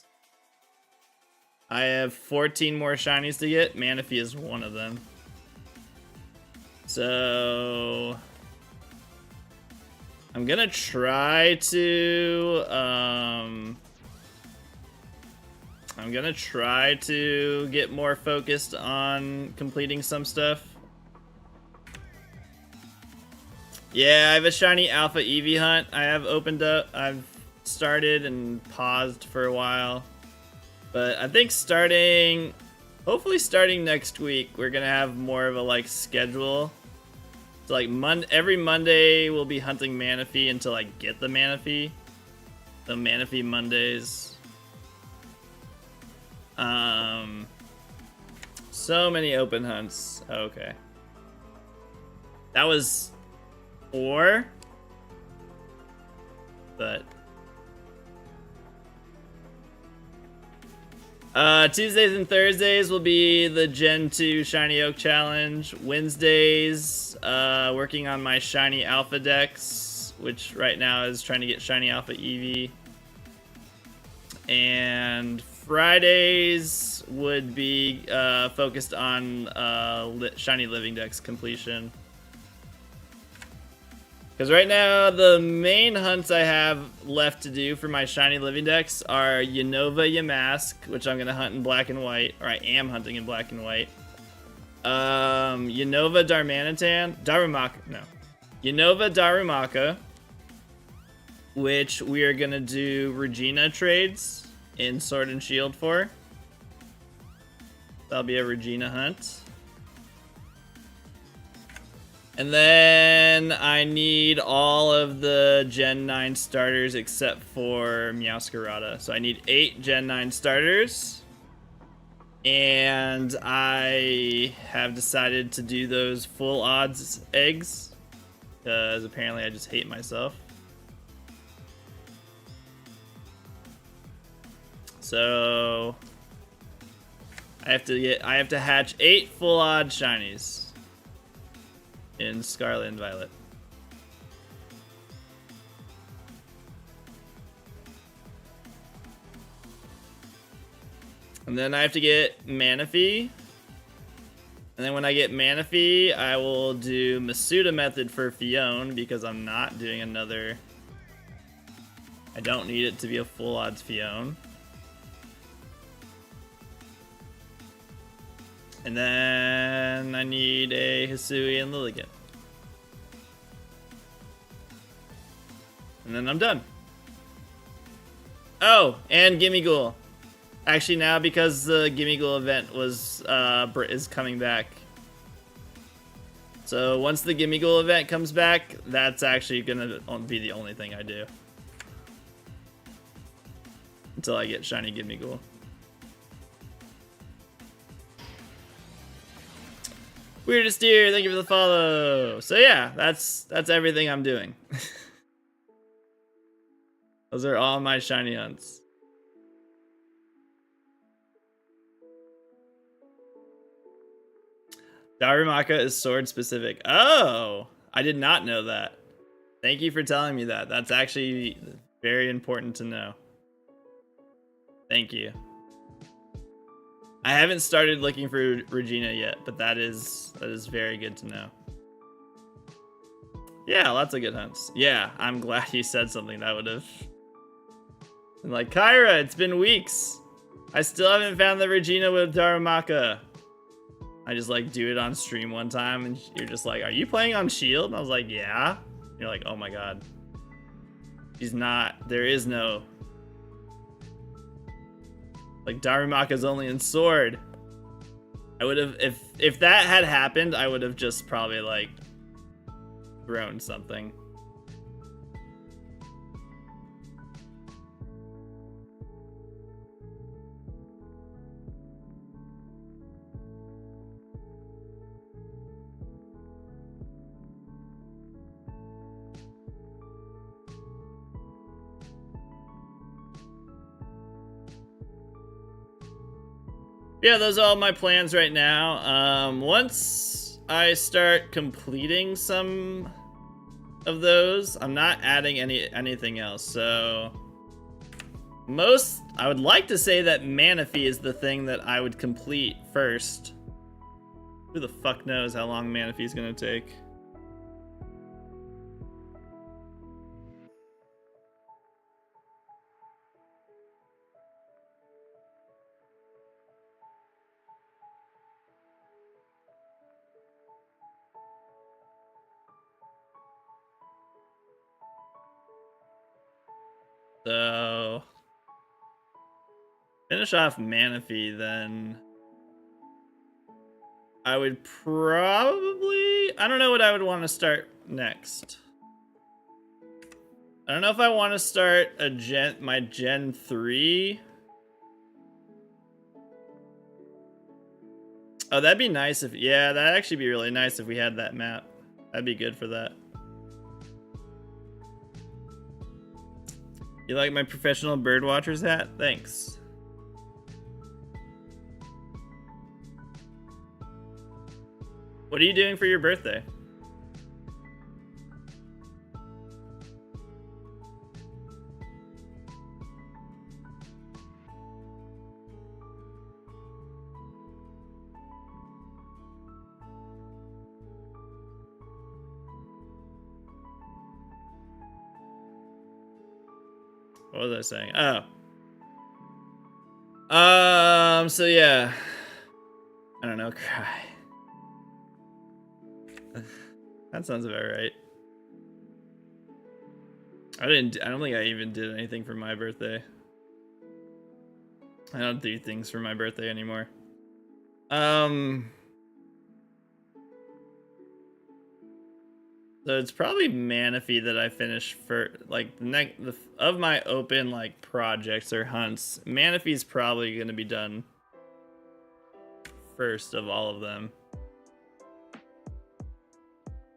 I have 14 more shinies to get. Manaphy is one of them. So I'm gonna try to get more focused on completing some stuff. Yeah, I have a shiny Alpha Eevee hunt. I have opened up. I've started and paused for a while. But I think hopefully starting next week, we're gonna have more of a like schedule. So like every Monday we'll be hunting Manaphy until I get the Manaphy. The Manaphy Mondays. So many open hunts. Okay. That was 4. But Tuesdays and Thursdays will be the Gen 2 Shiny Oak Challenge. Wednesdays, working on my Shiny Alpha Dex, which right now is trying to get Shiny Alpha Eevee. And Fridays would be focused on Shiny Living Dex completion. Because right now, the main hunts I have left to do for my Shiny Living Dex are Unova Yamask, which I'm going to hunt in black and white, or I am hunting in black and white. Unova Darumaka, which we are going to do Regina trades in Sword and Shield for. That'll be a Regina hunt. And then I need all of the Gen 9 starters except for Meowscarada. So I need 8 Gen 9 starters. And I have decided to do those full odds eggs. Because apparently I just hate myself. So I have to hatch 8 full odd shinies in Scarlet and Violet. And then I have to get Manaphy. And then when I get Manaphy, I will do Masuda method for Fione because I'm not doing another I don't need it to be a full odds Fione. And then I need a Hisui and Lilligant. And then I'm done. Oh, and Gimme Ghoul. Actually, now because the Gimme Ghoul event was is coming back. So once the Gimme Ghoul event comes back, that's actually gonna be the only thing I do. Until I get shiny Gimme Ghoul. Weirdest Deer, thank you for the follow. So yeah, that's everything I'm doing. Those are all my shiny hunts. Darumaka is sword specific. Oh, I did not know that. Thank you for telling me that. That's actually very important to know. Thank you. I haven't started looking for Regina yet, but that is very good to know. Yeah, lots of good hunts. Yeah, I'm glad you said something that would have been like, Kyra, it's been weeks. I still haven't found the Regina with Darumaka. I just like do it on stream one time and you're just like, are you playing on shield? And I was like, yeah. And you're like, oh my god. She's not, there is no. Like Darumaka's only in sword. I would have, if that had happened, I would have just probably like thrown something. Yeah, those are all my plans right now. Once I start completing some of those, I'm not adding anything else. So I would like to say that Manaphy is the thing that I would complete first. Who the fuck knows how long Manaphy is gonna take? So finish off Manaphy, then I would probably, I don't know what I would want to start next. I don't know if I want to start my Gen 3. Oh, that'd be nice if, yeah, that'd actually be really nice if we had that map. That'd be good for that. You like my professional birdwatcher's hat? Thanks. What are you doing for your birthday? What was I saying? Oh. So yeah. I don't know, cry. That sounds about right. I don't think I even did anything for my birthday. I don't do things for my birthday anymore. So it's probably Manaphy that I finish for, like, of my open, like, projects or hunts. Manaphy's probably going to be done first of all of them.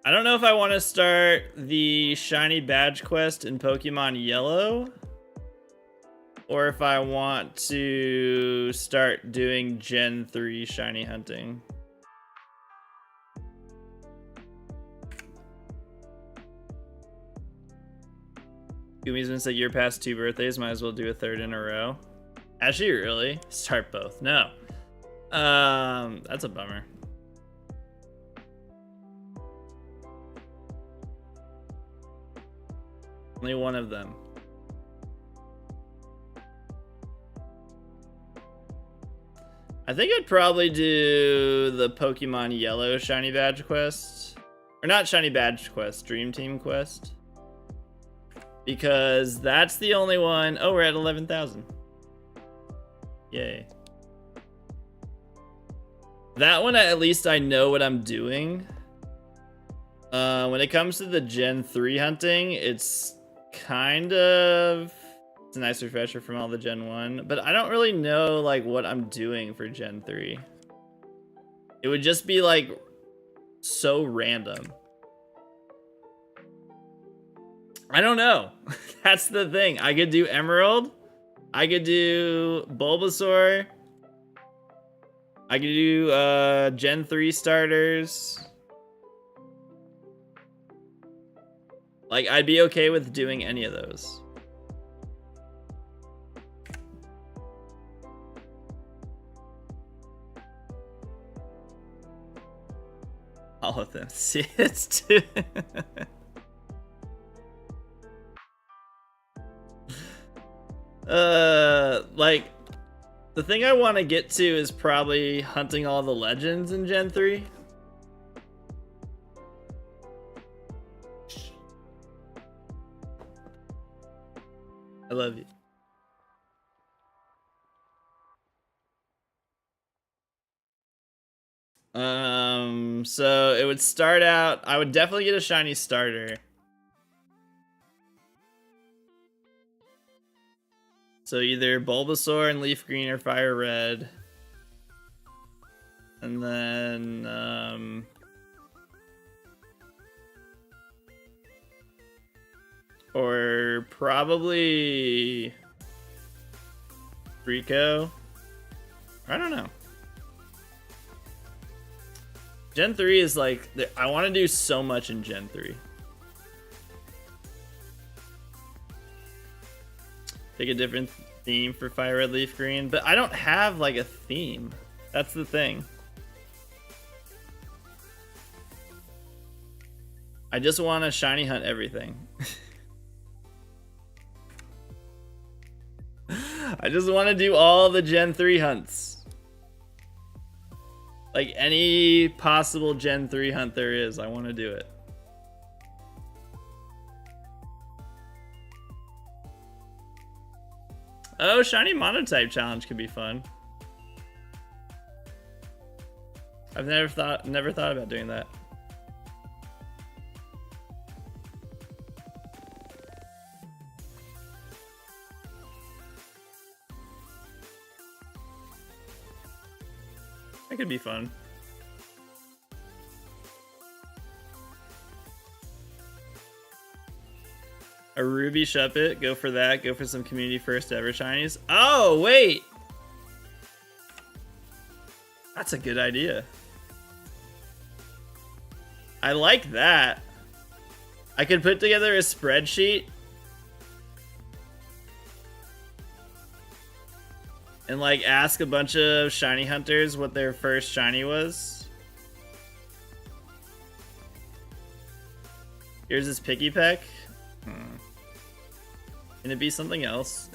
I don't know if I want to start the shiny badge quest in Pokemon Yellow, or if I want to start doing Gen 3 shiny hunting. Gumi's said you're past 2 birthdays, might as well do a 3rd in a row. Actually, really? Start both. No. That's a bummer. Only one of them. I think I'd probably do the Pokemon Yellow Shiny Badge quest. Or not Shiny Badge quest, Dream Team quest. Because that's the only one. Oh, we're at 11,000. Yay. That one, at least I know what I'm doing. When it comes to the Gen 3 hunting, it's kind of... It's a nice refresher from all the Gen 1. But I don't really know, like, what I'm doing for Gen 3. It would just be, like, so random. I don't know. That's the thing. I could do Emerald. I could do Bulbasaur. I could do Gen 3 starters. Like, I'd be okay with doing any of those. All of them. See, it's too... like, the thing I want to get to is probably hunting all the legends in Gen 3. I love you. So it would start out, I would definitely get a shiny starter. So either Bulbasaur and Leaf Green or Fire Red. And then, or probably Rico. I don't know. Gen 3 is like, I want to do so much in Gen 3. Pick a different theme for Fire Red, Leaf Green, but I don't have like a theme. That's the thing. I just want to shiny hunt everything. I just want to do all the Gen 3 hunts. Like any possible Gen 3 hunt there is, I want to do it. Oh, shiny monotype challenge could be fun. I've never thought about doing that. That could be fun. A Ruby Shuppet, go for that. Go for some community first ever shinies. Oh, wait! That's a good idea. I like that. I could put together a spreadsheet and like ask a bunch of shiny hunters what their first shiny was. Here's this Picky Peck. Can it be something else?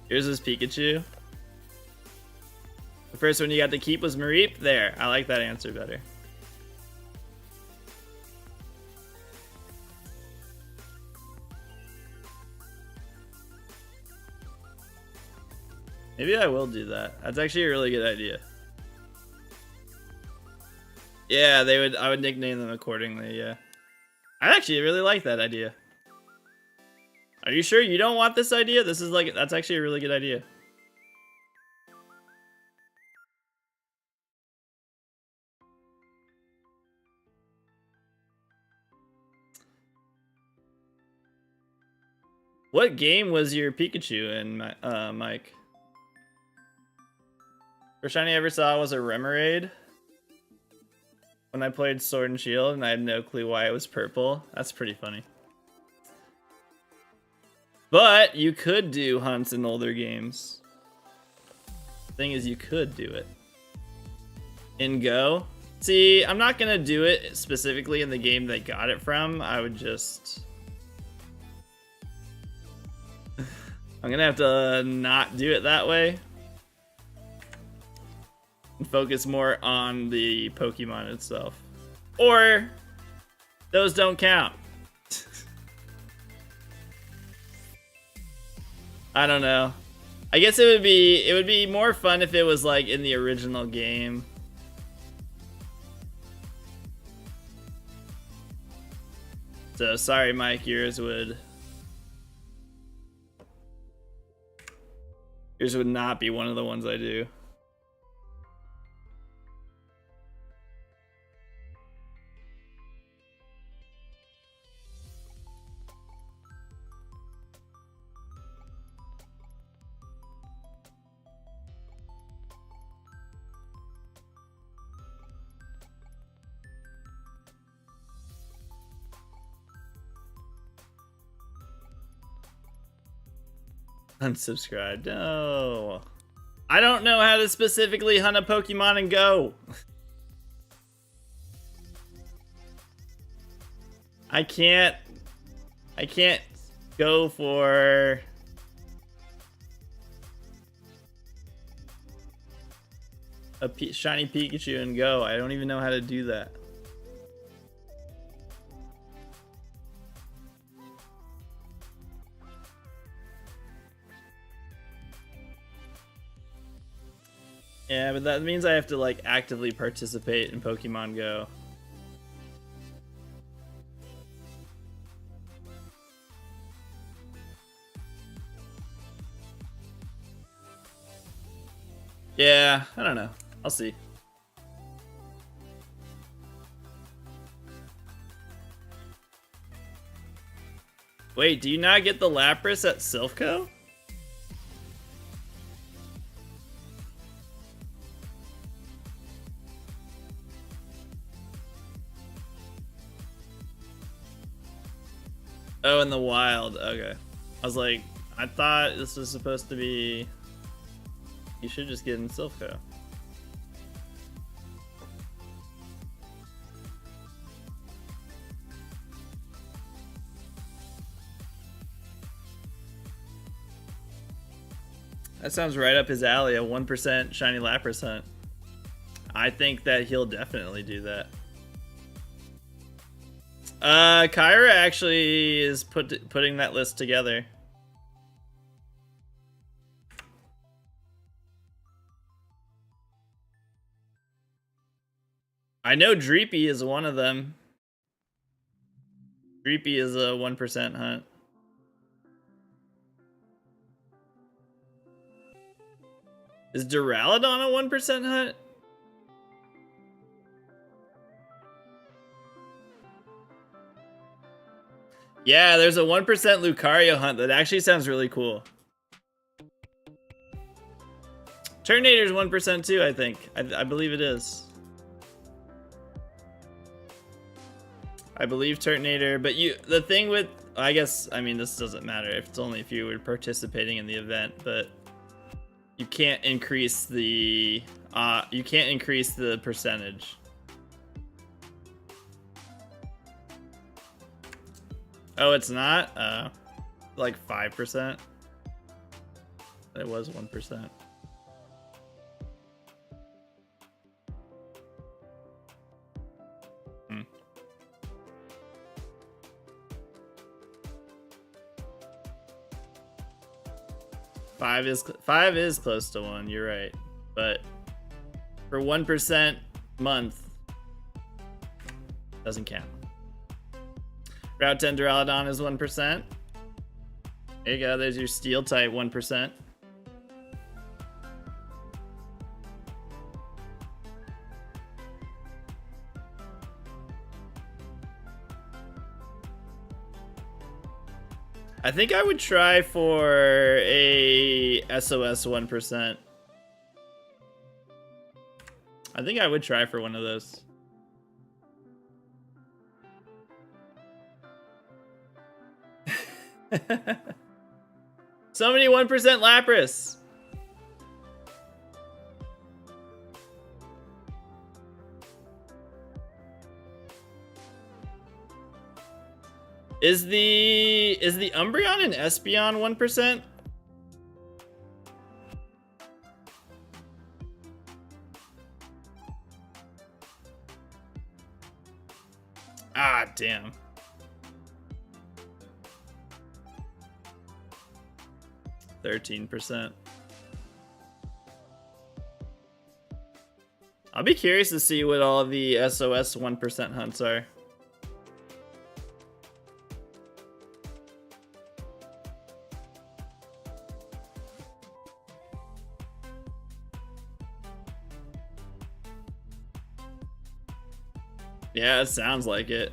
Here's this Pikachu. The first one you got to keep was Mareep. There, I like that answer better. Maybe I will do that. That's actually a really good idea. Yeah, I would nickname them accordingly, yeah. I actually really like that idea. Are you sure you don't want this idea? That's actually a really good idea. What game was your Pikachu in, Mike? First shiny I ever saw was a Remoraid. When I played Sword and Shield, and I had no clue why it was purple. That's pretty funny. But you could do hunts in older games. The thing is, you could do it. In Go, See, I'm not gonna do it specifically in the game they got it from. I would just... I'm gonna have to not do it that way. And focus more on the Pokemon itself. Or, those don't count. I don't know. I guess it would be more fun if it was like in the original game. So sorry, Mike, yours would not be one of the ones I do. Unsubscribed. No. I don't know how to specifically hunt a Pokemon and Go. I can't go for a shiny Pikachu and Go. I don't even know how to do that. Yeah, but that means I have to like actively participate in Pokemon Go. Yeah, I don't know. I'll see. Wait, do you not get the Lapras at Silphco? Oh, in the wild. Okay. I was like, I thought this was supposed to be... You should just get in Silphco. That sounds right up his alley, a 1% shiny Lapras hunt. I think that he'll definitely do that. Kyra actually is putting that list together. I know Dreepy is one of them. Dreepy is a 1% hunt. Is Duraludon a 1% hunt? Yeah, there's a 1% Lucario hunt that actually sounds really cool. Turtonator's 1% too, I think. I believe it is. I believe Turtonator, but the thing with, I guess, I mean, this doesn't matter if it's only if you were participating in the event, but you can't increase the percentage. Oh, it's not? Like 5%? It was 1%. Hmm. Five is close to 1, you're right. But for 1% month, doesn't count. Route 10 Duraludon is 1%. There you go, there's your Steel type 1%. I think I would try for a SOS 1%. I think I would try for one of those. So many 1% Lapras. Is the Umbreon and Espeon 1%? Ah, damn. %. I'll be curious to see what all the SOS 1% hunts are. Yeah, it sounds like it.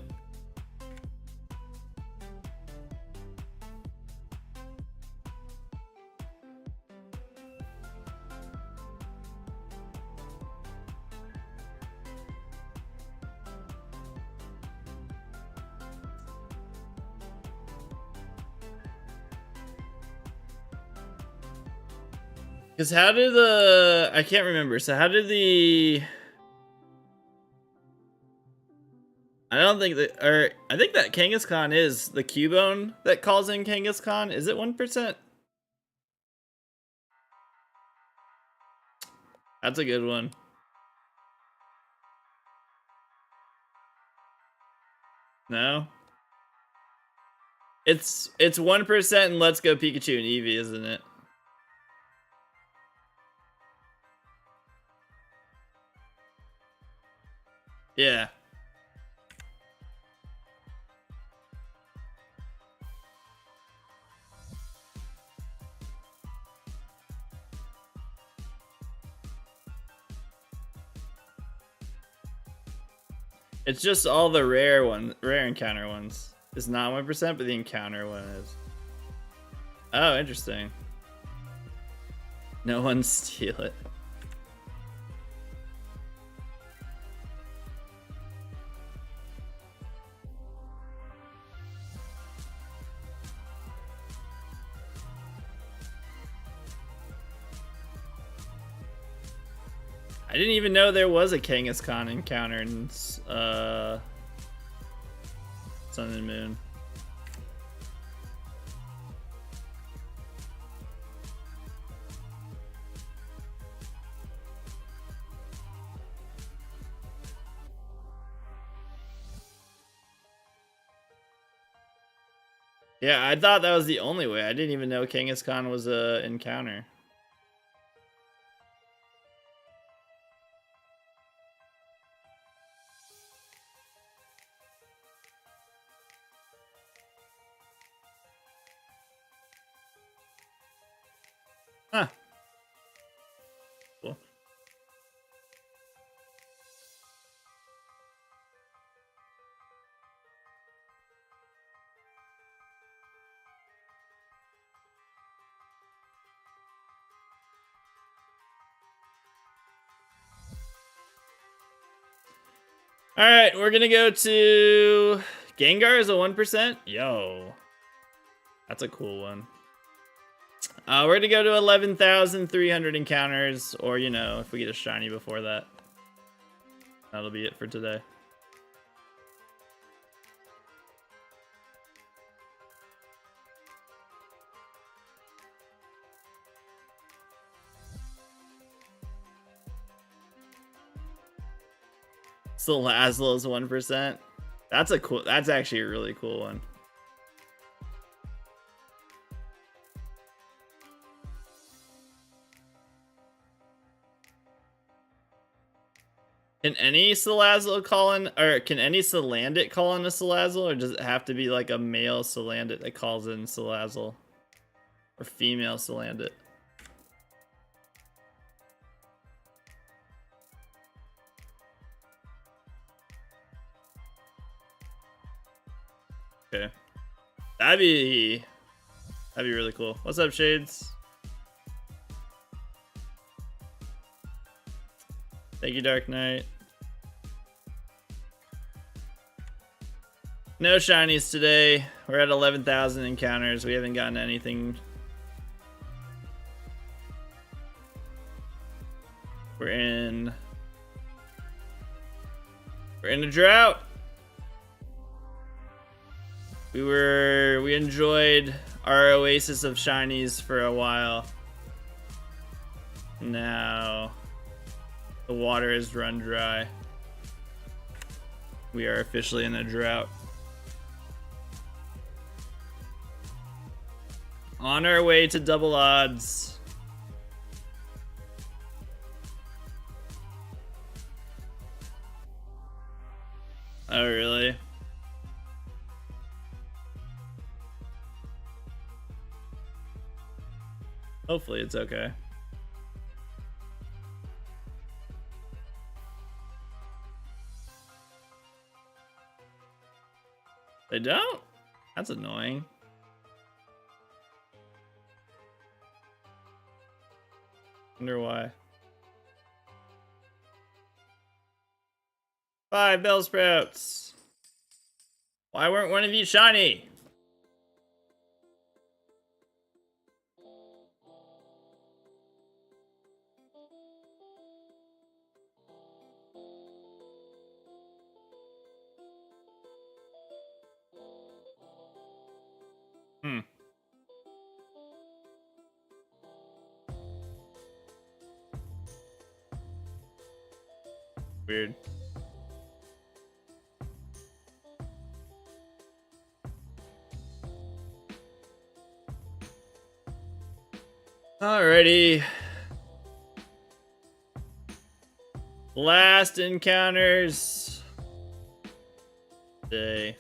Because how did the... I can't remember. So how did the... I don't think that... Or I think that Kangaskhan is the Cubone that calls in Kangaskhan. Is it 1%? That's a good one. No? It's 1% and Let's Go Pikachu and Eevee, isn't it? Yeah. It's just all the rare encounter ones. It's not 1%, but the encounter one is. Oh, interesting. No one steal it. I didn't even know there was a Kangaskhan encounter in Sun and Moon. Yeah, I thought that was the only way. I didn't even know Kangaskhan was a encounter. Huh. Cool. All right, we're gonna go to Gengar is a 1%. Yo, that's a cool one. We're gonna go to 11,300 encounters, or you know, if we get a shiny before that, that'll be it for today. Salazzle is 1%. That's a cool. That's actually a really cool one. Can any Salazzle call in, or can any Salandit call in a Salazzle, or does it have to be like a male Salandit that calls in Salazzle? Or female Salandit? Okay. That'd be really cool. What's up, Shades? Thank you, Dark Knight. No shinies today. We're at 11,000 encounters. We haven't gotten anything. We're in a drought. We enjoyed our oasis of shinies for a while. Now the water has run dry. We are officially in a drought. On our way to double odds. Oh, really? Hopefully it's okay. They don't? That's annoying. Wonder why. 5 bell sprouts. Why weren't one of you shiny? Weird. Alrighty. Last encounters. Day.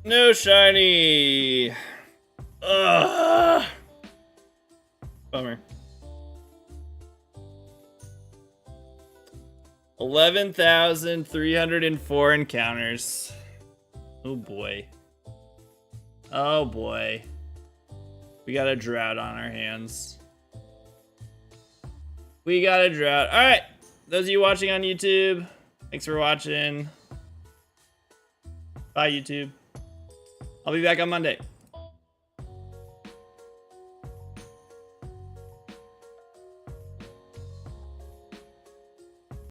No shiny. Ugh. Bummer. 11,304 encounters. Oh boy. Oh boy. We got a drought on our hands. We got a drought. All right. Those of you watching on YouTube, thanks for watching. Bye, YouTube. I'll be back on Monday.